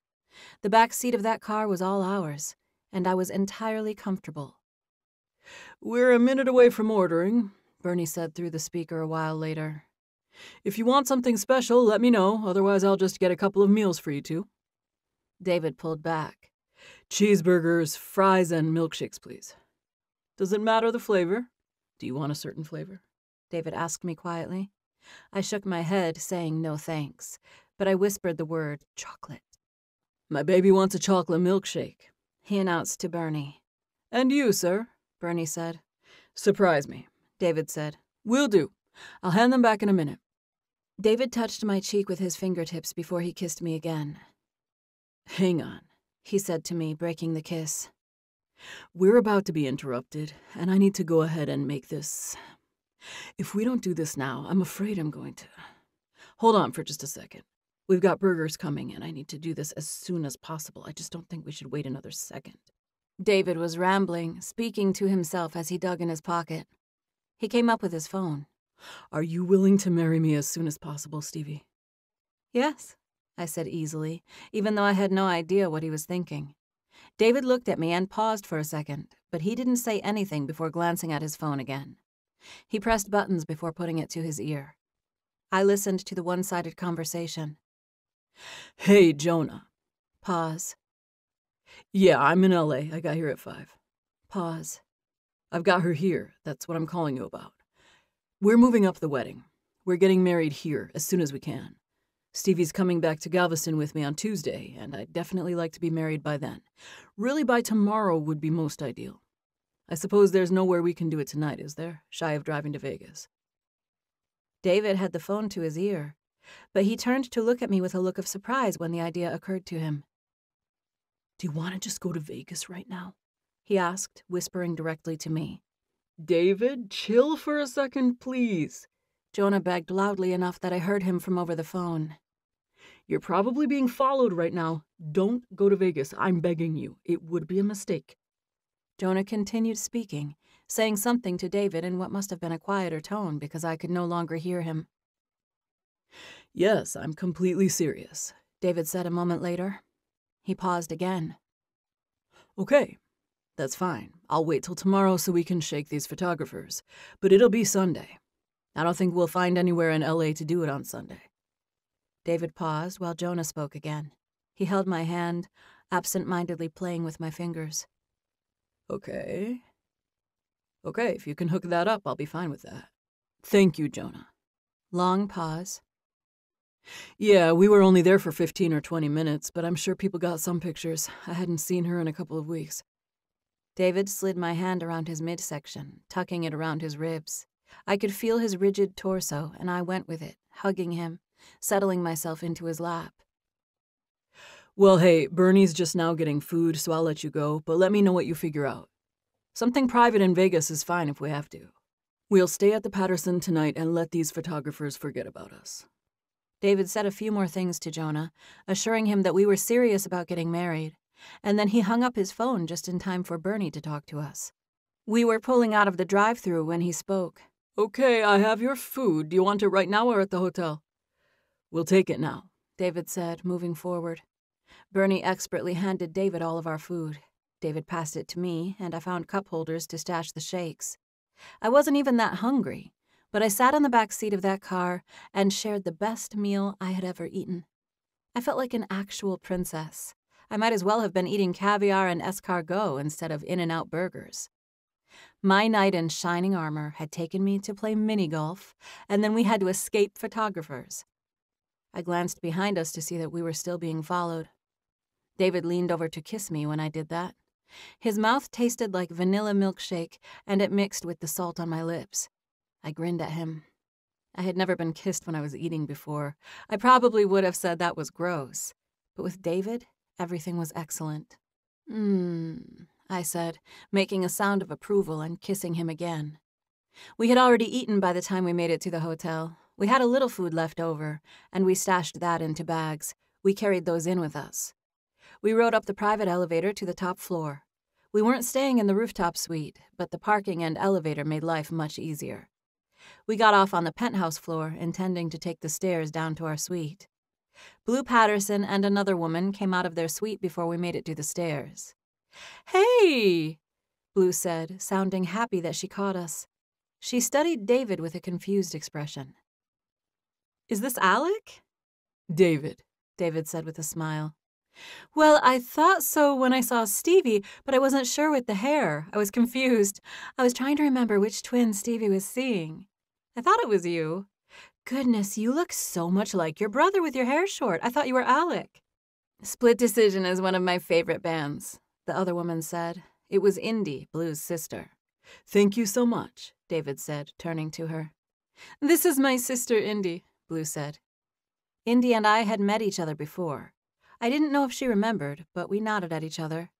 The back seat of that car was all ours, and I was entirely comfortable. "We're a minute away from ordering," Bernie said through the speaker a while later. "If you want something special, let me know. Otherwise, I'll just get a couple of meals for you two." David pulled back. "Cheeseburgers, fries, and milkshakes, please." "Does it matter the flavor? Do you want a certain flavor?" David asked me quietly. I shook my head, saying no thanks, but I whispered the word chocolate. "My baby wants a chocolate milkshake," he announced to Bernie. "And you, sir?" Bernie said. "Surprise me," David said. "Will do. I'll hand them back in a minute." David touched my cheek with his fingertips before he kissed me again. "Hang on," he said to me, breaking the kiss. "We're about to be interrupted, and I need to go ahead and make this. If we don't do this now, I'm afraid I'm going to. Hold on for just a second. We've got burgers coming, and I need to do this as soon as possible. I just don't think we should wait another second." David was rambling, speaking to himself as he dug in his pocket. He came up with his phone. "Are you willing to marry me as soon as possible, Stevie?" "Yes," I said easily, even though I had no idea what he was thinking. David looked at me and paused for a second, but he didn't say anything before glancing at his phone again. He pressed buttons before putting it to his ear. I listened to the one-sided conversation. "Hey, Jonah." Pause. "Yeah, I'm in LA. I got here at 5. Pause. "I've got her here. That's what I'm calling you about. We're moving up the wedding. We're getting married here as soon as we can. Stevie's coming back to Galveston with me on Tuesday, and I'd definitely like to be married by then. Really, by tomorrow would be most ideal. I suppose there's nowhere we can do it tonight, is there? Shy of driving to Vegas." David had the phone to his ear, but he turned to look at me with a look of surprise when the idea occurred to him. "Do you want to just go to Vegas right now?" he asked, whispering directly to me. "David, chill for a second, please." Jonah begged loudly enough that I heard him from over the phone. "You're probably being followed right now. Don't go to Vegas. I'm begging you. It would be a mistake." Jonah continued speaking, saying something to David in what must have been a quieter tone because I could no longer hear him. "Yes, I'm completely serious," David said a moment later. He paused again. "Okay, that's fine. I'll wait till tomorrow so we can shake these photographers. But it'll be Sunday. I don't think we'll find anywhere in LA to do it on Sunday." David paused while Jonah spoke again. He held my hand, absent-mindedly playing with my fingers. Okay, if you can hook that up, I'll be fine with that. Thank you, Jonah." Long pause. "Yeah, we were only there for 15 or 20 minutes, but I'm sure people got some pictures. I hadn't seen her in a couple of weeks." David slid my hand around his midsection, tucking it around his ribs. I could feel his rigid torso, and I went with it, hugging him, settling myself into his lap. "Well, hey, Bernie's just now getting food, so I'll let you go, but let me know what you figure out. Something private in Vegas is fine if we have to. We'll stay at the Patterson tonight and let these photographers forget about us." David said a few more things to Jonah, assuring him that we were serious about getting married, and then he hung up his phone just in time for Bernie to talk to us. We were pulling out of the drive-thru when he spoke. "Okay, I have your food. Do you want it right now or at the hotel?" "We'll take it now," David said, moving forward. Bernie expertly handed David all of our food. David passed it to me, and I found cup holders to stash the shakes. I wasn't even that hungry, but I sat in the back seat of that car and shared the best meal I had ever eaten. I felt like an actual princess. I might as well have been eating caviar and escargot instead of In-N-Out burgers. My knight in shining armor had taken me to play mini-golf, and then we had to escape photographers. I glanced behind us to see that we were still being followed. David leaned over to kiss me when I did that. His mouth tasted like vanilla milkshake, and it mixed with the salt on my lips. I grinned at him. I had never been kissed when I was eating before. I probably would have said that was gross. But with David, everything was excellent. I said, making a sound of approval and kissing him again. We had already eaten by the time we made it to the hotel. We had a little food left over, and we stashed that into bags. We carried those in with us. We rode up the private elevator to the top floor. We weren't staying in the rooftop suite, but the parking and elevator made life much easier. We got off on the penthouse floor, intending to take the stairs down to our suite. Blue Patterson and another woman came out of their suite before we made it to the stairs. "Hey!" Blue said, sounding happy that she caught us. She studied David with a confused expression. "Is this Alec?" David said with a smile. "Well, I thought so when I saw Stevie, but I wasn't sure with the hair. I was confused. I was trying to remember which twin Stevie was seeing. I thought it was you. Goodness, you look so much like your brother with your hair short. I thought you were Alec." "Split Decision is one of my favorite bands," the other woman said. It was Indy, Blue's sister. Thank you so much, David said, turning to her. "This is my sister, Indy," Blue said. Indy and I had met each other before. I didn't know if she remembered, but we nodded at each other.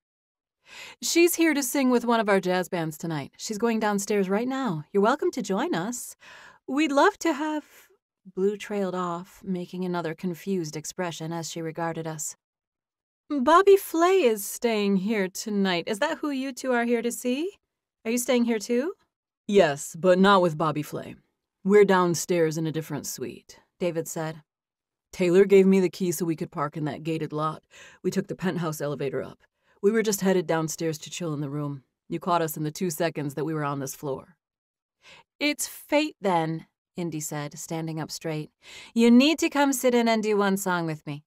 "She's here to sing with one of our jazz bands tonight. She's going downstairs right now. You're welcome to join us. We'd love to have—" Blue trailed off, making another confused expression as she regarded us. "Bobby Flay is staying here tonight. Is that who you two are here to see? Are you staying here too?" "Yes, but not with Bobby Flay. We're downstairs in a different suite," David said. "Taylor gave me the key so we could park in that gated lot. We took the penthouse elevator up. We were just headed downstairs to chill in the room. You caught us in the 2 seconds that we were on this floor." "It's fate, then," Indy said, standing up straight. "You need to come sit in and do one song with me."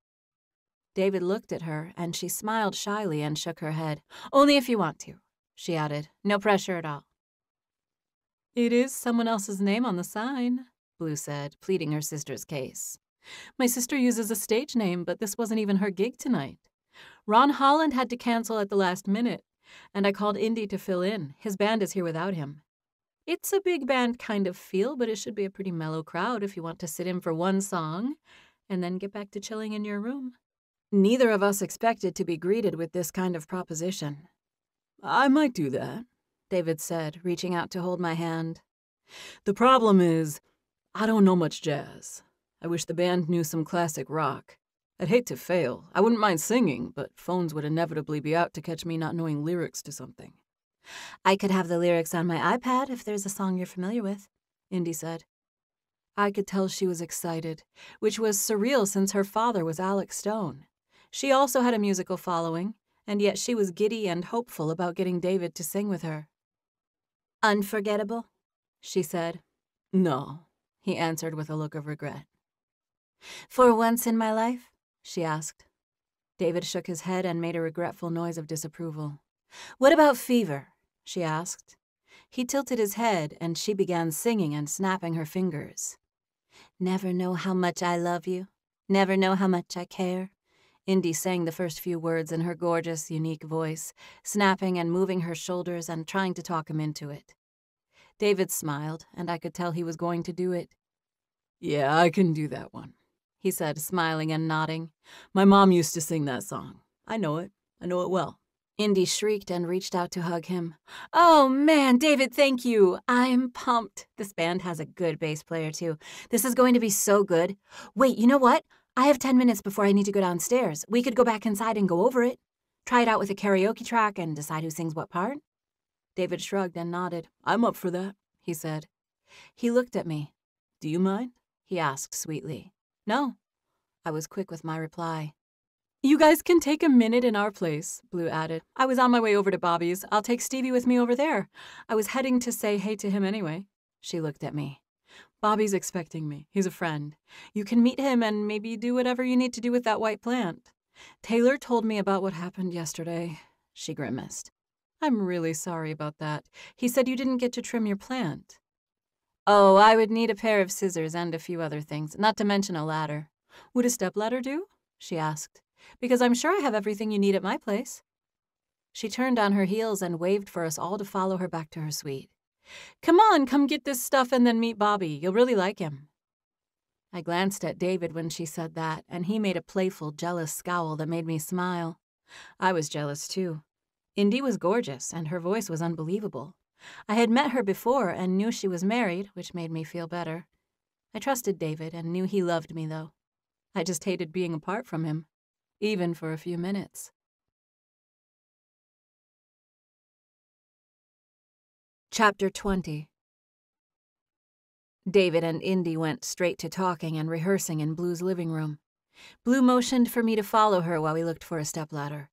David looked at her, and she smiled shyly and shook her head. "Only if you want to," she added. "No pressure at all." "It is someone else's name on the sign," Blue said, pleading her sister's case. "My sister uses a stage name, but this wasn't even her gig tonight. Ron Holland had to cancel at the last minute, and I called Indy to fill in. His band is here without him. It's a big band kind of feel, but it should be a pretty mellow crowd if you want to sit in for one song and then get back to chilling in your room." Neither of us expected to be greeted with this kind of proposition. "I might do that," David said, reaching out to hold my hand. "The problem is, I don't know much jazz. I wish the band knew some classic rock. I'd hate to fail. I wouldn't mind singing, but phones would inevitably be out to catch me not knowing lyrics to something." "I could have the lyrics on my iPad if there's a song you're familiar with," Indy said. I could tell she was excited, which was surreal since her father was Alex Stone. She also had a musical following, and yet she was giddy and hopeful about getting David to sing with her. "Unforgettable?" she said. "No," he answered with a look of regret. "For Once in My Life?" she asked. David shook his head and made a regretful noise of disapproval. "What about Fever?" she asked. He tilted his head, and she began singing and snapping her fingers. "Never know how much I love you. Never know how much I care." Indy sang the first few words in her gorgeous, unique voice, snapping and moving her shoulders and trying to talk him into it. David smiled, and I could tell he was going to do it. "Yeah, I can do that one," he said, smiling and nodding. "My mom used to sing that song. I know it. I know it well." Indy shrieked and reached out to hug him. "Oh, man, David, thank you. I'm pumped. This band has a good bass player, too. This is going to be so good. Wait, you know what? I have 10 minutes before I need to go downstairs. We could go back inside and go over it. Try it out with a karaoke track and decide who sings what part." David shrugged and nodded. "I'm up for that," he said. He looked at me. "Do you mind?" he asked sweetly. "No." I was quick with my reply. "You guys can take a minute in our place," Blue added. "I was on my way over to Bobby's. I'll take Stevie with me over there. I was heading to say hey to him anyway." She looked at me. "Bobby's expecting me. He's a friend. You can meet him and maybe do whatever you need to do with that white plant. Taylor told me about what happened yesterday." She grimaced. "I'm really sorry about that. He said you didn't get to trim your plant." "Oh, I would need a pair of scissors and a few other things, not to mention a ladder." "Would a stepladder do?" she asked. "Because I'm sure I have everything you need at my place." She turned on her heels and waved for us all to follow her back to her suite. "Come on, come get this stuff and then meet Bobby. You'll really like him." I glanced at David when she said that, and he made a playful, jealous scowl that made me smile. I was jealous, too. Indy was gorgeous, and her voice was unbelievable. I had met her before and knew she was married, which made me feel better. I trusted David and knew he loved me, though. I just hated being apart from him, even for a few minutes. Chapter 20. David and Indy went straight to talking and rehearsing in Blue's living room. Blue motioned for me to follow her while we looked for a stepladder.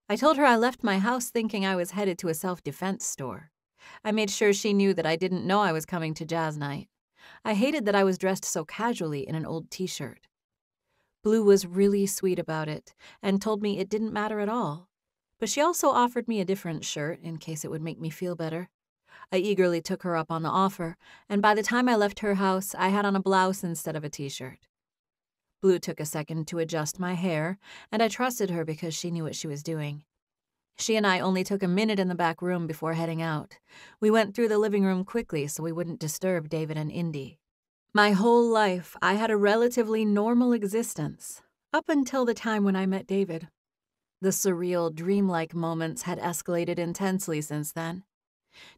I told her I left my house thinking I was headed to a self-defense store. I made sure she knew that I didn't know I was coming to jazz night. I hated that I was dressed so casually in an old t-shirt. Blue was really sweet about it and told me it didn't matter at all. But she also offered me a different shirt in case it would make me feel better. I eagerly took her up on the offer, and by the time I left her house, I had on a blouse instead of a t-shirt. Blue took a second to adjust my hair, and I trusted her because she knew what she was doing. She and I only took a minute in the back room before heading out. We went through the living room quickly so we wouldn't disturb David and Indy. My whole life, I had a relatively normal existence, up until the time when I met David. The surreal, dreamlike moments had escalated intensely since then.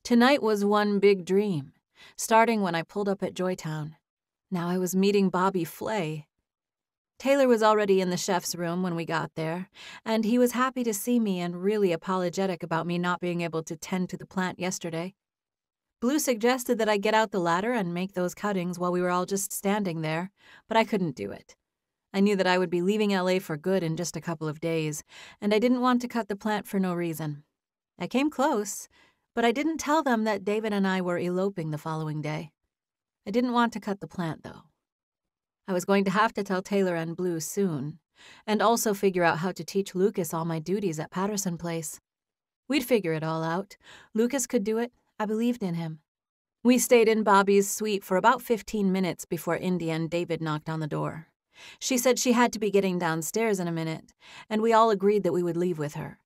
Tonight was one big dream, starting when I pulled up at Joytown. Now I was meeting Bobby Flay. Taylor was already in the chef's room when we got there, and he was happy to see me and really apologetic about me not being able to tend to the plant yesterday. Blue suggested that I get out the ladder and make those cuttings while we were all just standing there, but I couldn't do it. I knew that I would be leaving LA for good in just a couple of days, and I didn't want to cut the plant for no reason. I came close, but I didn't tell them that David and I were eloping the following day. I didn't want to cut the plant, though. I was going to have to tell Taylor and Blue soon, and also figure out how to teach Lucas all my duties at Patterson Place. We'd figure it all out. Lucas could do it. I believed in him. We stayed in Bobby's suite for about 15 minutes before Indy and David knocked on the door. She said she had to be getting downstairs in a minute, and we all agreed that we would leave with her.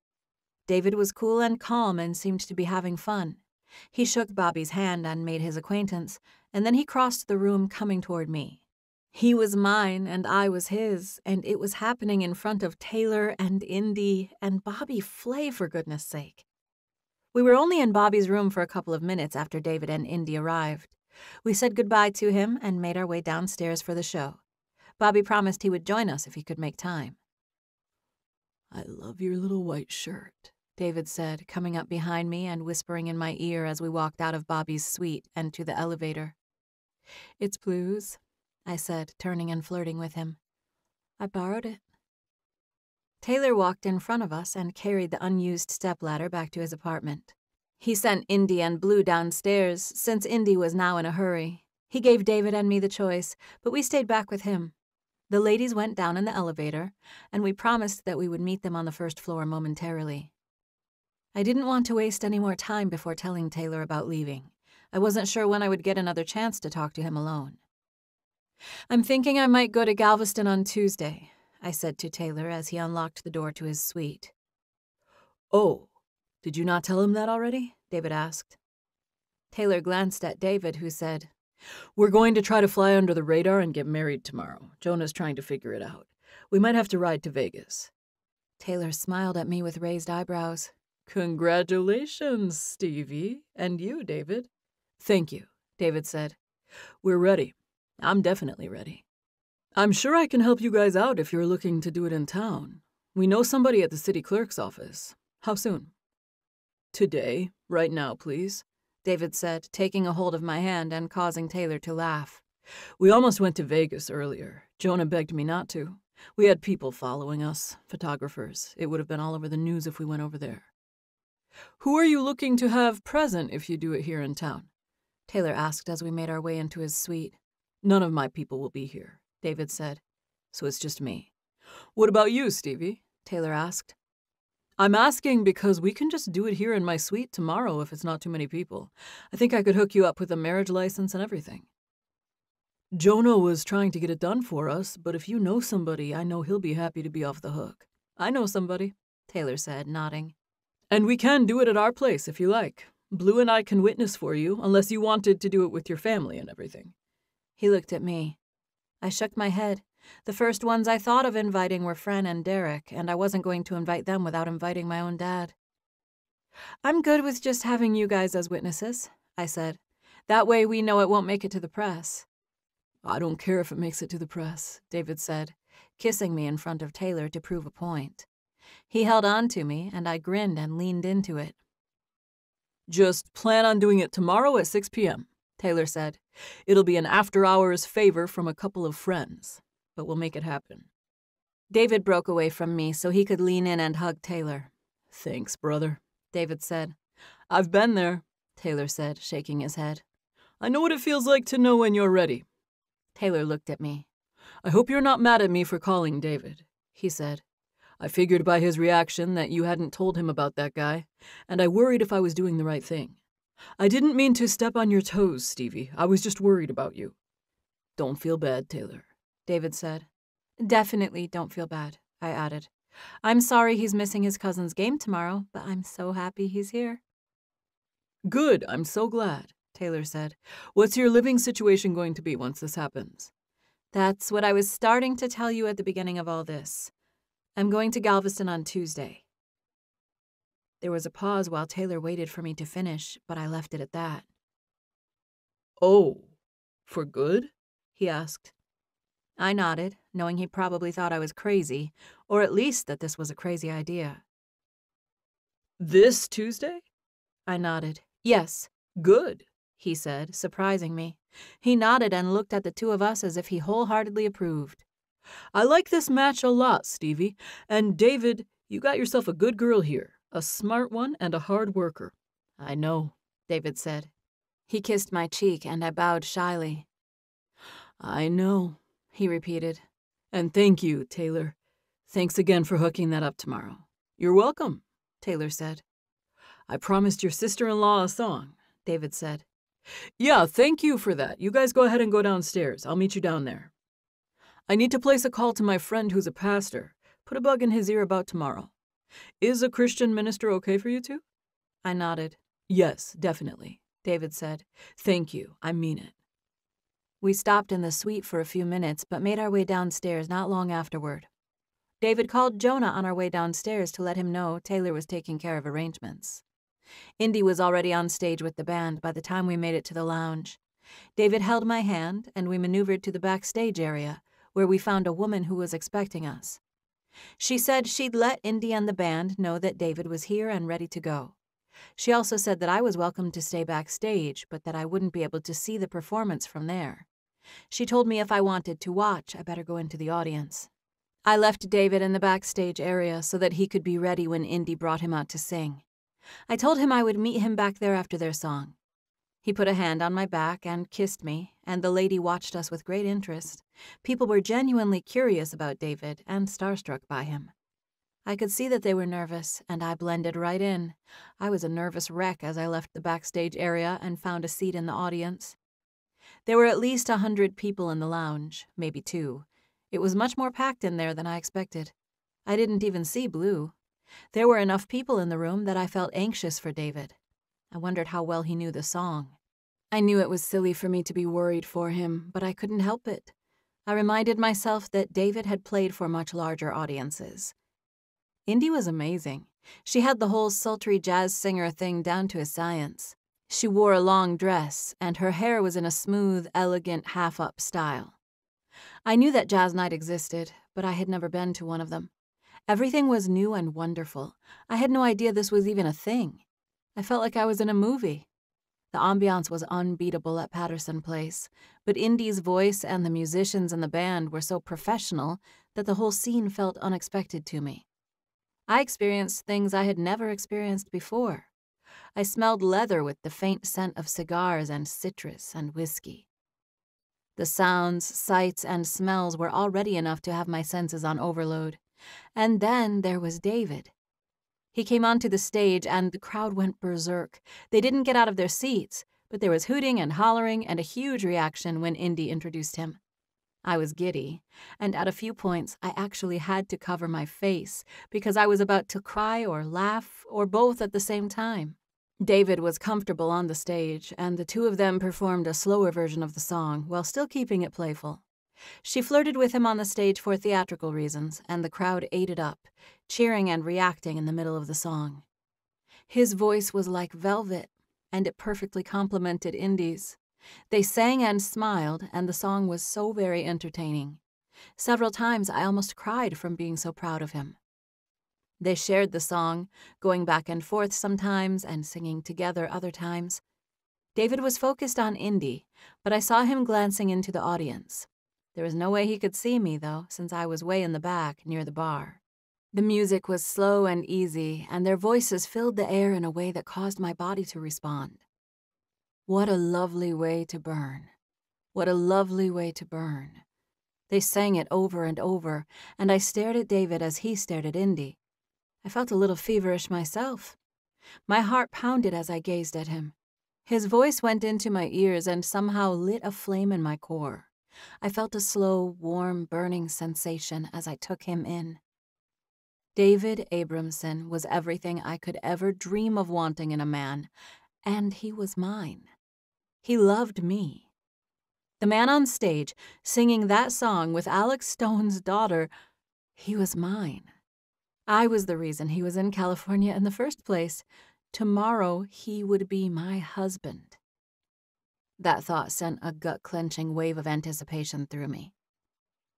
David was cool and calm and seemed to be having fun. He shook Bobby's hand and made his acquaintance, and then he crossed the room coming toward me. He was mine and I was his, and it was happening in front of Taylor and Indy and Bobby Flay, for goodness sake. We were only in Bobby's room for a couple of minutes after David and Indy arrived. We said goodbye to him and made our way downstairs for the show. Bobby promised he would join us if he could make time. "I love your little white shirt," David said, coming up behind me and whispering in my ear as we walked out of Bobby's suite and to the elevator. "It's Blue's," I said, turning and flirting with him. "I borrowed it." Taylor walked in front of us and carried the unused stepladder back to his apartment. He sent Indy and Blue downstairs, since Indy was now in a hurry. He gave David and me the choice, but we stayed back with him. The ladies went down in the elevator, and we promised that we would meet them on the first floor momentarily. I didn't want to waste any more time before telling Taylor about leaving. I wasn't sure when I would get another chance to talk to him alone. "I'm thinking I might go to Galveston on Tuesday," I said to Taylor as he unlocked the door to his suite. "Oh, did you not tell him that already?" David asked. Taylor glanced at David, who said, "We're going to try to fly under the radar and get married tomorrow. Jonah's trying to figure it out. We might have to ride to Vegas." Taylor smiled at me with raised eyebrows. "Congratulations, Stevie. And you, David." "Thank you," David said. "We're ready. I'm definitely ready. I'm sure I can help you guys out if you're looking to do it in town. We know somebody at the city clerk's office. How soon?" "Today. Right now, please," David said, taking a hold of my hand and causing Taylor to laugh. "We almost went to Vegas earlier. Jonah begged me not to. We had people following us, photographers. It would have been all over the news if we went over there." "Who are you looking to have present if you do it here in town?" Taylor asked as we made our way into his suite. "None of my people will be here," David said, "so it's just me." "What about you, Stevie?" Taylor asked. "I'm asking because we can just do it here in my suite tomorrow if it's not too many people. I think I could hook you up with a marriage license and everything." "Jonah was trying to get it done for us, but if you know somebody, I know he'll be happy to be off the hook." "I know somebody," Taylor said, nodding. "And we can do it at our place if you like. Blue and I can witness for you, unless you wanted to do it with your family and everything." He looked at me. I shook my head. The first ones I thought of inviting were Fran and Derek, and I wasn't going to invite them without inviting my own dad. "I'm good with just having you guys as witnesses," I said. "That way we know it won't make it to the press." "I don't care if it makes it to the press," David said, kissing me in front of Taylor to prove a point. He held on to me, and I grinned and leaned into it. "Just plan on doing it tomorrow at 6 p.m., Taylor said. "It'll be an after-hours favor from a couple of friends, but we'll make it happen." David broke away from me so he could lean in and hug Taylor. "Thanks, brother," David said. "I've been there," Taylor said, shaking his head. "I know what it feels like to know when you're ready." Taylor looked at me. "I hope you're not mad at me for calling David," he said. "I figured by his reaction that you hadn't told him about that guy, and I worried if I was doing the right thing. I didn't mean to step on your toes, Stevie. I was just worried about you." "Don't feel bad, Taylor," David said. "Definitely don't feel bad," I added. "I'm sorry he's missing his cousin's game tomorrow, but I'm so happy he's here." "Good, I'm so glad," Taylor said. "What's your living situation going to be once this happens?" "That's what I was starting to tell you at the beginning of all this. I'm going to Galveston on Tuesday." There was a pause while Taylor waited for me to finish, but I left it at that. "Oh, for good?" he asked. I nodded, knowing he probably thought I was crazy, or at least that this was a crazy idea. "This Tuesday?" I nodded. "Yes." "Good," he said, surprising me. He nodded and looked at the two of us as if he wholeheartedly approved. "I like this match a lot, Stevie. And David, you got yourself a good girl here, a smart one and a hard worker." "I know," David said. He kissed my cheek and I bowed shyly. "I know," he repeated. "And thank you, Taylor. Thanks again for hooking that up tomorrow." "You're welcome," Taylor said. "I promised your sister-in-law a song," David said. "Yeah, thank you for that. You guys go ahead and go downstairs. I'll meet you down there. I need to place a call to my friend who's a pastor. Put a bug in his ear about tomorrow. Is a Christian minister okay for you two?" I nodded. "Yes, definitely," David said. "Thank you. I mean it." We stopped in the suite for a few minutes, but made our way downstairs not long afterward. David called Jonah on our way downstairs to let him know Taylor was taking care of arrangements. Indy was already on stage with the band by the time we made it to the lounge. David held my hand, and we maneuvered to the backstage area, where we found a woman who was expecting us. She said she'd let Indy and the band know that David was here and ready to go. She also said that I was welcome to stay backstage, but that I wouldn't be able to see the performance from there. She told me if I wanted to watch, I better go into the audience. I left David in the backstage area so that he could be ready when Indy brought him out to sing. I told him I would meet him back there after their song. He put a hand on my back and kissed me, and the lady watched us with great interest. People were genuinely curious about David and starstruck by him. I could see that they were nervous, and I blended right in. I was a nervous wreck as I left the backstage area and found a seat in the audience. There were at least 100 people in the lounge, maybe 2. It was much more packed in there than I expected. I didn't even see Blue. There were enough people in the room that I felt anxious for David. I wondered how well he knew the song. I knew it was silly for me to be worried for him, but I couldn't help it. I reminded myself that David had played for much larger audiences. Indy was amazing. She had the whole sultry jazz singer thing down to a science. She wore a long dress, and her hair was in a smooth, elegant, half-up style. I knew that jazz night existed, but I had never been to one of them. Everything was new and wonderful. I had no idea this was even a thing. I felt like I was in a movie. The ambiance was unbeatable at Patterson Place, but Indy's voice and the musicians in the band were so professional that the whole scene felt unexpected to me. I experienced things I had never experienced before. I smelled leather with the faint scent of cigars and citrus and whiskey. The sounds, sights, and smells were already enough to have my senses on overload. And then there was David. He came onto the stage and the crowd went berserk. They didn't get out of their seats, but there was hooting and hollering and a huge reaction when Indy introduced him. I was giddy, and at a few points I actually had to cover my face because I was about to cry or laugh or both at the same time. David was comfortable on the stage, and the two of them performed a slower version of the song while still keeping it playful. She flirted with him on the stage for theatrical reasons, and the crowd ate it up, cheering and reacting in the middle of the song. His voice was like velvet, and it perfectly complemented Indy's. They sang and smiled, and the song was so very entertaining. Several times I almost cried from being so proud of him. They shared the song, going back and forth sometimes and singing together other times. David was focused on Indy, but I saw him glancing into the audience. There was no way he could see me, though, since I was way in the back, near the bar. The music was slow and easy, and their voices filled the air in a way that caused my body to respond. What a lovely way to burn. What a lovely way to burn. They sang it over and over, and I stared at David as he stared at Indy. I felt a little feverish myself. My heart pounded as I gazed at him. His voice went into my ears and somehow lit a flame in my core. I felt a slow, warm, burning sensation as I took him in. David Abramson was everything I could ever dream of wanting in a man, and he was mine. He loved me. The man on stage, singing that song with Alex Stone's daughter, he was mine. I was the reason he was in California in the first place. Tomorrow he would be my husband. That thought sent a gut-clenching wave of anticipation through me.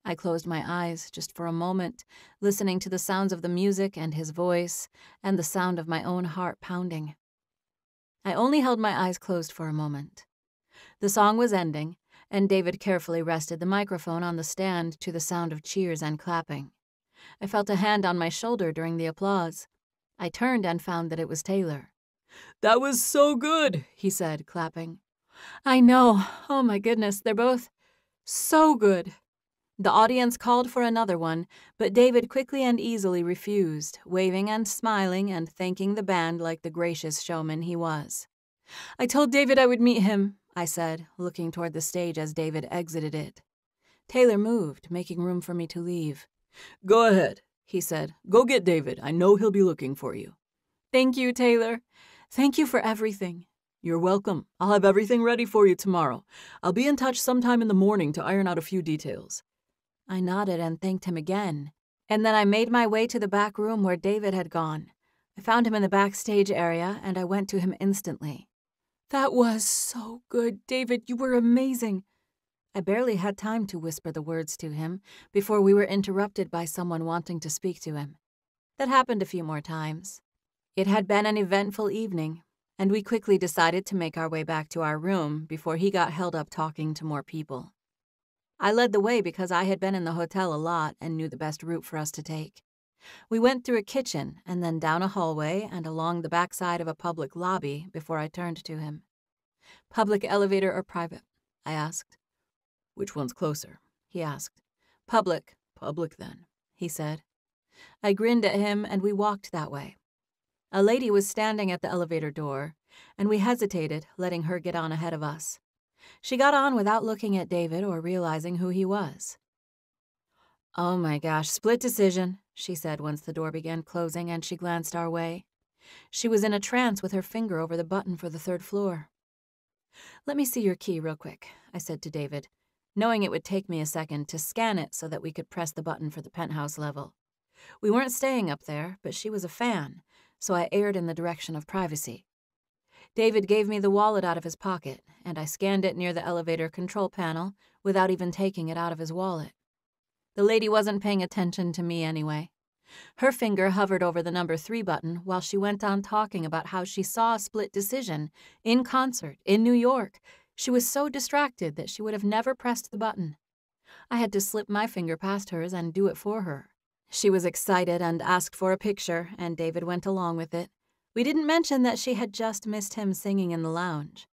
I closed my eyes just for a moment, listening to the sounds of the music and his voice, and the sound of my own heart pounding. I only held my eyes closed for a moment. The song was ending, and David carefully rested the microphone on the stand to the sound of cheers and clapping. I felt a hand on my shoulder during the applause. I turned and found that it was Taylor. "That was so good," he said, clapping. "I know. Oh my goodness, they're both so good." The audience called for another one, but David quickly and easily refused, waving and smiling and thanking the band like the gracious showman he was. "I told David I would meet him," I said, looking toward the stage as David exited it. Taylor moved, making room for me to leave. "Go ahead," he said. "Go get David. I know he'll be looking for you." "Thank you, Taylor. Thank you for everything." "You're welcome. I'll have everything ready for you tomorrow. I'll be in touch sometime in the morning to iron out a few details." I nodded and thanked him again, and then I made my way to the back room where David had gone. I found him in the backstage area, and I went to him instantly. "That was so good, David. You were amazing." I barely had time to whisper the words to him before we were interrupted by someone wanting to speak to him. That happened a few more times. It had been an eventful evening, and we quickly decided to make our way back to our room before he got held up talking to more people. I led the way because I had been in the hotel a lot and knew the best route for us to take. We went through a kitchen and then down a hallway and along the backside of a public lobby before I turned to him. "Public elevator or private?" I asked. "Which one's closer?" he asked. "Public." "Public, then," he said. I grinned at him and we walked that way. A lady was standing at the elevator door, and we hesitated, letting her get on ahead of us. She got on without looking at David or realizing who he was. "Oh my gosh, split decision," she said once the door began closing and she glanced our way. She was in a trance with her finger over the button for the 3rd floor. "Let me see your key real quick," I said to David, knowing it would take me a second to scan it so that we could press the button for the penthouse level. We weren't staying up there, but she was a fan, so I erred in the direction of privacy. David gave me the wallet out of his pocket, and I scanned it near the elevator control panel without even taking it out of his wallet. The lady wasn't paying attention to me anyway. Her finger hovered over the number 3 button while she went on talking about how she saw a split decision in concert in New York. She was so distracted that she would have never pressed the button. I had to slip my finger past hers and do it for her. She was excited and asked for a picture, and David went along with it. We didn't mention that she had just missed him singing in the lounge.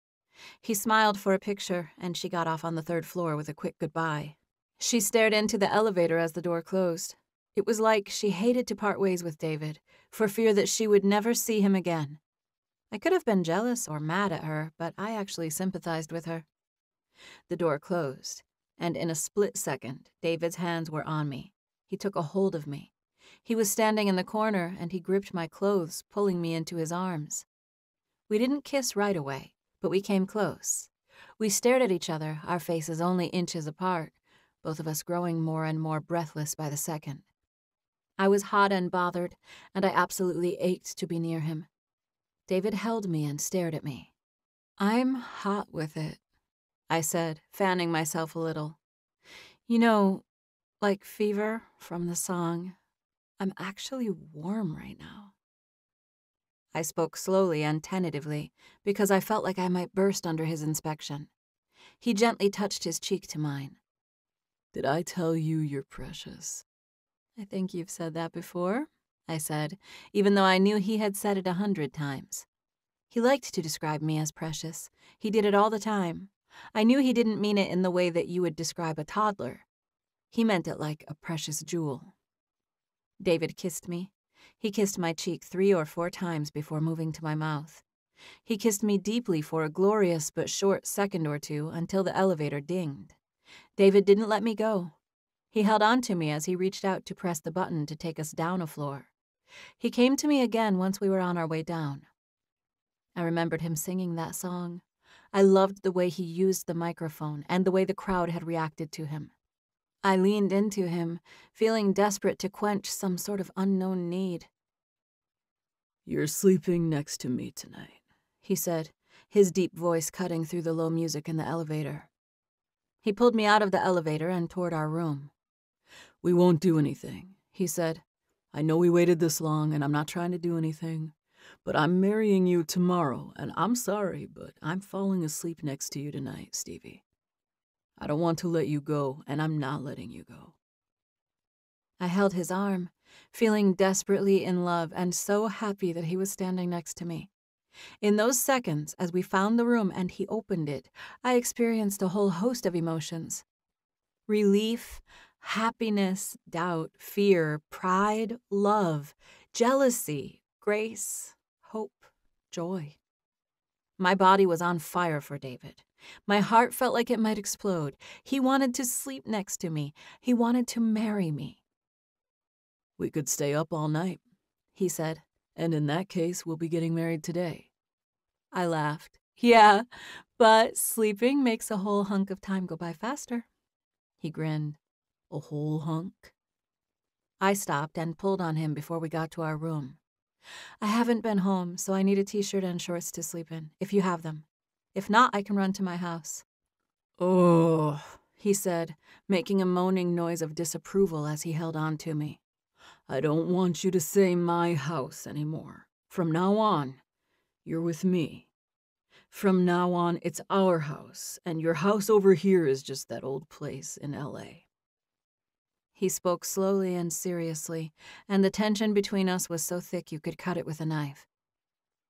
He smiled for a picture, and she got off on the 3rd floor with a quick goodbye. She stared into the elevator as the door closed. It was like she hated to part ways with David, for fear that she would never see him again. I could have been jealous or mad at her, but I actually sympathized with her. The door closed, and in a split second, David's hands were on me. He took a hold of me. He was standing in the corner, and he gripped my clothes, pulling me into his arms. We didn't kiss right away, but we came close. We stared at each other, our faces only inches apart, both of us growing more and more breathless by the second. I was hot and bothered, and I absolutely ached to be near him. David held me and stared at me. "I'm hot with it," I said, fanning myself a little. "You know, like Fever from the song, I'm actually warm right now." I spoke slowly and tentatively because I felt like I might burst under his inspection. He gently touched his cheek to mine. Did I tell you you're precious? I think you've said that before, I said, even though I knew he had said it 100 times. He liked to describe me as precious. He did it all the time. I knew he didn't mean it in the way that you would describe a toddler. He meant it like a precious jewel. David kissed me. He kissed my cheek 3 or 4 times before moving to my mouth. He kissed me deeply for a glorious but short second or two until the elevator dinged. David didn't let me go. He held on to me as he reached out to press the button to take us down a floor. He came to me again once we were on our way down. I remembered him singing that song. I loved the way he used the microphone and the way the crowd had reacted to him. I leaned into him, feeling desperate to quench some sort of unknown need. You're sleeping next to me tonight, he said, his deep voice cutting through the low music in the elevator. He pulled me out of the elevator and toward our room. We won't do anything, he said. I know we waited this long, and I'm not trying to do anything, but I'm marrying you tomorrow, and I'm sorry, but I'm falling asleep next to you tonight, Stevie. I don't want to let you go, and I'm not letting you go. I held his arm, feeling desperately in love and so happy that he was standing next to me. In those seconds, as we found the room and he opened it, I experienced a whole host of emotions. Relief, happiness, doubt, fear, pride, love, jealousy, grace, hope, joy. My body was on fire for David. My heart felt like it might explode. He wanted to sleep next to me. He wanted to marry me. We could stay up all night, he said, and in that case, we'll be getting married today. I laughed. Yeah, but sleeping makes a whole hunk of time go by faster. He grinned. A whole hunk? I stopped and pulled on him before we got to our room. I haven't been home, so I need a t-shirt and shorts to sleep in, if you have them. If not, I can run to my house. Oh, he said, making a moaning noise of disapproval as he held on to me. I don't want you to say my house anymore. From now on, you're with me. From now on, it's our house, and your house over here is just that old place in L.A. He spoke slowly and seriously, and the tension between us was so thick you could cut it with a knife.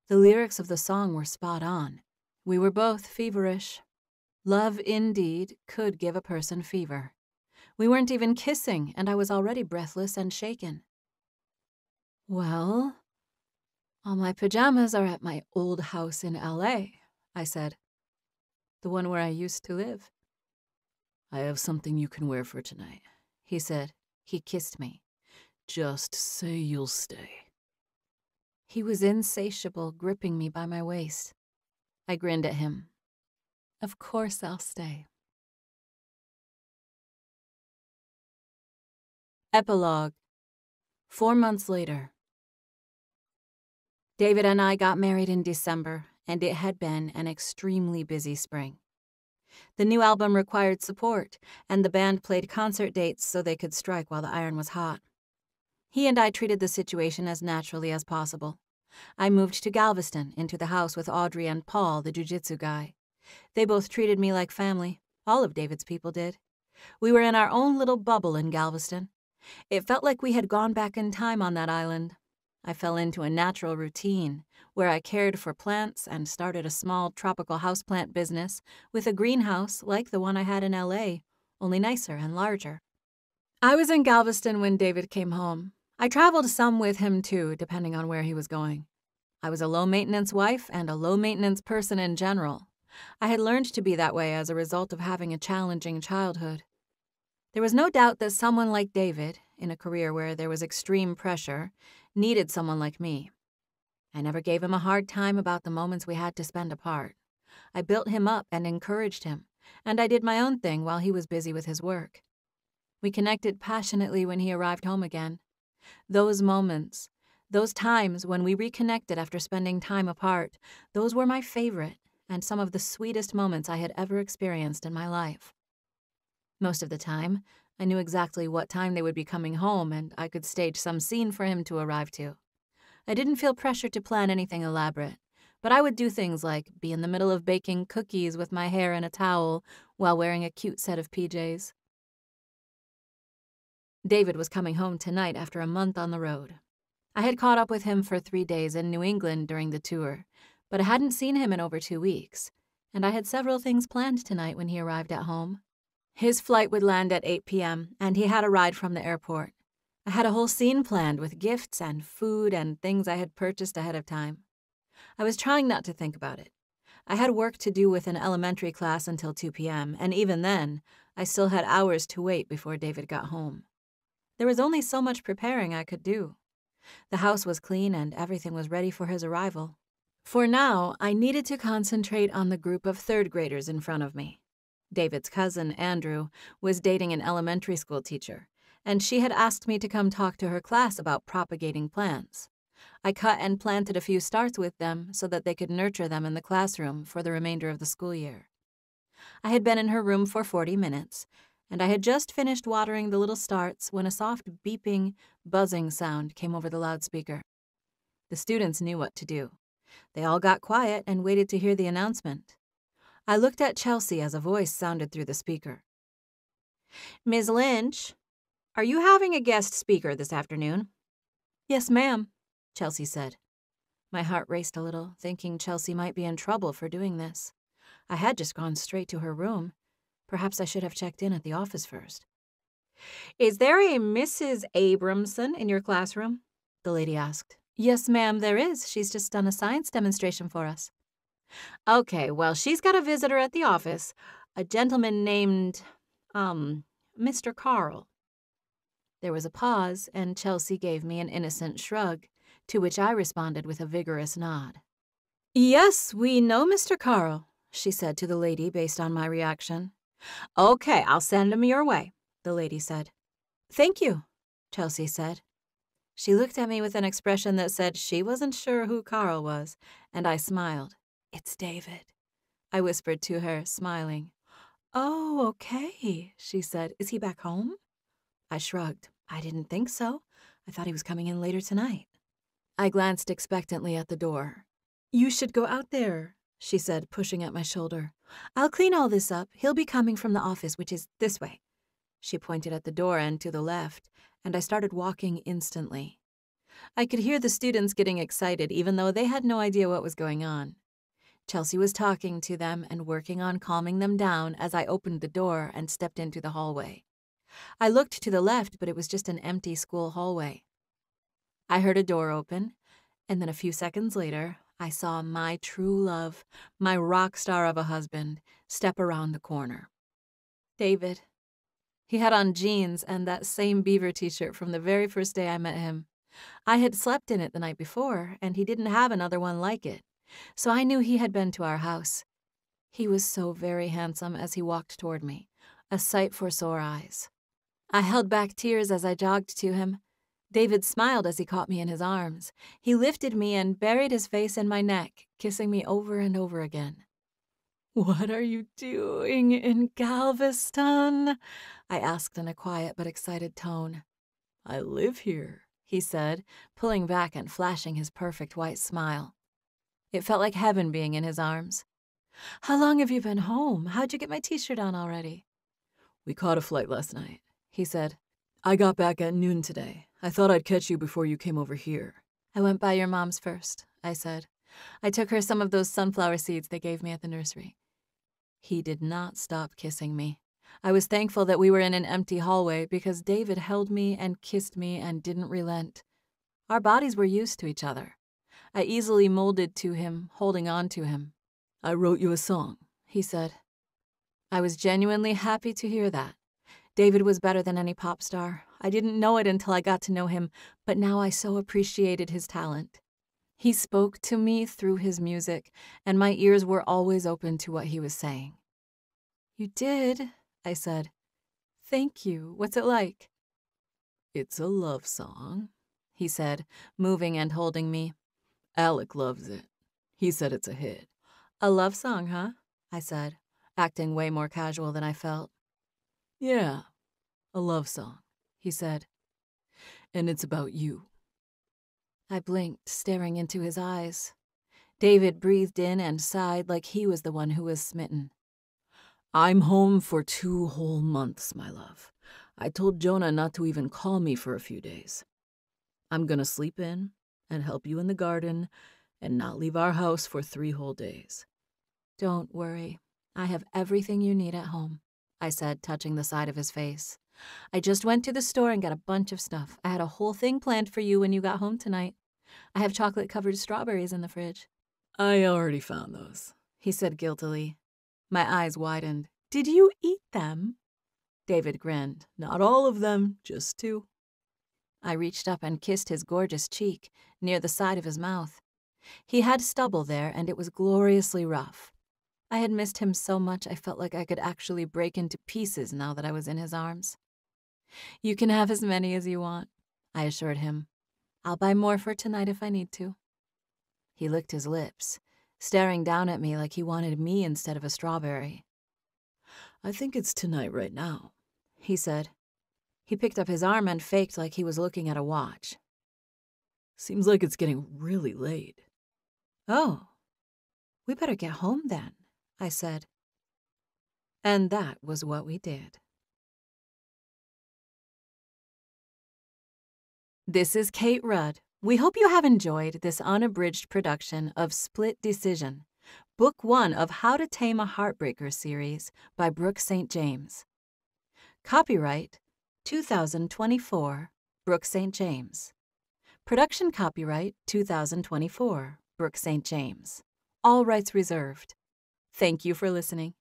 The lyrics of the song were spot on. We were both feverish. Love, indeed, could give a person fever. We weren't even kissing, and I was already breathless and shaken. Well, all my pajamas are at my old house in L.A., I said. The one where I used to live. I have something you can wear for tonight, he said. He kissed me. Just say you'll stay. He was insatiable, gripping me by my waist. I grinned at him. Of course I'll stay. Epilogue. 4 months later. David and I got married in December, and it had been an extremely busy spring. The new album required support, and the band played concert dates so they could strike while the iron was hot. He and I treated the situation as naturally as possible. I moved to Galveston, into the house with Audrey and Paul, the jiu-jitsu guy. They both treated me like family. All of David's people did. We were in our own little bubble in Galveston. It felt like we had gone back in time on that island. I fell into a natural routine, where I cared for plants and started a small tropical houseplant business with a greenhouse like the one I had in L.A., only nicer and larger. I was in Galveston when David came home. I traveled some with him, too, depending on where he was going. I was a low-maintenance wife and a low-maintenance person in general. I had learned to be that way as a result of having a challenging childhood. There was no doubt that someone like David, in a career where there was extreme pressure, needed someone like me. I never gave him a hard time about the moments we had to spend apart. I built him up and encouraged him, and I did my own thing while he was busy with his work. We connected passionately when he arrived home again. Those moments, those times when we reconnected after spending time apart, those were my favorite and some of the sweetest moments I had ever experienced in my life. Most of the time, I knew exactly what time they would be coming home, and I could stage some scene for him to arrive to. I didn't feel pressure to plan anything elaborate, but I would do things like be in the middle of baking cookies with my hair in a towel while wearing a cute set of PJs. David was coming home tonight after a month on the road. I had caught up with him for 3 days in New England during the tour, but I hadn't seen him in over 2 weeks, and I had several things planned tonight when he arrived at home. His flight would land at 8 p.m., and he had a ride from the airport. I had a whole scene planned with gifts and food and things I had purchased ahead of time. I was trying not to think about it. I had work to do with an elementary class until 2 p.m., and even then, I still had hours to wait before David got home. There was only so much preparing I could do. The house was clean and everything was ready for his arrival. For now, I needed to concentrate on the group of third graders in front of me. David's cousin, Andrew, was dating an elementary school teacher, and she had asked me to come talk to her class about propagating plants. I cut and planted a few starts with them so that they could nurture them in the classroom for the remainder of the school year. I had been in her room for 40 minutes, and I had just finished watering the little starts when a soft beeping, buzzing sound came over the loudspeaker. The students knew what to do. They all got quiet and waited to hear the announcement. I looked at Chelsea as a voice sounded through the speaker. "Ms. Lynch, are you having a guest speaker this afternoon?" "Yes, ma'am," Chelsea said. My heart raced a little, thinking Chelsea might be in trouble for doing this. I had just gone straight to her room. Perhaps I should have checked in at the office first. "Is there a Mrs. Abramson in your classroom?" the lady asked. "Yes, ma'am, there is. She's just done a science demonstration for us." "Okay, well, she's got a visitor at the office, a gentleman named, Mr. Carl." There was a pause, and Chelsea gave me an innocent shrug, to which I responded with a vigorous nod. "Yes, we know Mr. Carl," she said to the lady based on my reaction. "Okay, I'll send him your way," the lady said. "Thank you," Chelsea said. She looked at me with an expression that said she wasn't sure who Carl was, and I smiled. "It's David," I whispered to her, smiling. "Oh, okay," she said. "Is he back home?" I shrugged. I didn't think so. I thought he was coming in later tonight. I glanced expectantly at the door. "You should go out there," she said, pushing at my shoulder. "I'll clean all this up. He'll be coming from the office, which is this way." She pointed at the door and to the left, and I started walking instantly. I could hear the students getting excited, even though they had no idea what was going on. Chelsea was talking to them and working on calming them down as I opened the door and stepped into the hallway. I looked to the left, but it was just an empty school hallway. I heard a door open, and then a few seconds later, I saw my true love, my rock star of a husband, step around the corner. David. He had on jeans and that same beaver t-shirt from the very first day I met him. I had slept in it the night before, and he didn't have another one like it, so I knew he had been to our house. He was so very handsome as he walked toward me, a sight for sore eyes. I held back tears as I jogged to him. David smiled as he caught me in his arms. He lifted me and buried his face in my neck, kissing me over and over again. "What are you doing in Galveston?" I asked in a quiet but excited tone. "I live here," he said, pulling back and flashing his perfect white smile. It felt like heaven being in his arms. "How long have you been home? How'd you get my t-shirt on already?" "We caught a flight last night," he said. "I got back at noon today. I thought I'd catch you before you came over here." "I went by your mom's first," I said. "I took her some of those sunflower seeds they gave me at the nursery." He did not stop kissing me. I was thankful that we were in an empty hallway because David held me and kissed me and didn't relent. Our bodies were used to each other. I easily molded to him, holding on to him. "I wrote you a song," he said. I was genuinely happy to hear that. David was better than any pop star. I didn't know it until I got to know him, but now I so appreciated his talent. He spoke to me through his music, and my ears were always open to what he was saying. "You did," I said. "Thank you. What's it like?" "It's a love song," he said, moving and holding me. "Alec loves it. He said it's a hit." "A love song, huh?" I said, acting way more casual than I felt. "Yeah, a love song," he said. "And it's about you." I blinked, staring into his eyes. David breathed in and sighed like he was the one who was smitten. "I'm home for 2 whole months, my love. I told Jonah not to even call me for a few days. I'm gonna sleep in and help you in the garden and not leave our house for 3 whole days. Don't worry. I have everything you need at home, I said, touching the side of his face. I just went to the store and got a bunch of stuff. I had a whole thing planned for you when you got home tonight. I have chocolate-covered strawberries in the fridge. I already found those, he said guiltily. My eyes widened. Did you eat them? David grinned. Not all of them, just 2. I reached up and kissed his gorgeous cheek, near the side of his mouth. He had stubble there, and it was gloriously rough. I had missed him so much I felt like I could actually break into pieces now that I was in his arms. You can have as many as you want, I assured him. I'll buy more for tonight if I need to. He licked his lips, staring down at me like he wanted me instead of a strawberry. I think it's tonight right now, he said. He picked up his arm and faked like he was looking at a watch. Seems like it's getting really late. Oh, we better get home then, I said. And that was what we did. This is Kate Rudd. We hope you have enjoyed this unabridged production of Split Decision, Book 1 of How to Tame a Heartbreaker series by Brooke St. James. Copyright 2024, Brooke St. James. Production copyright 2024, Brooke St. James. All rights reserved. Thank you for listening.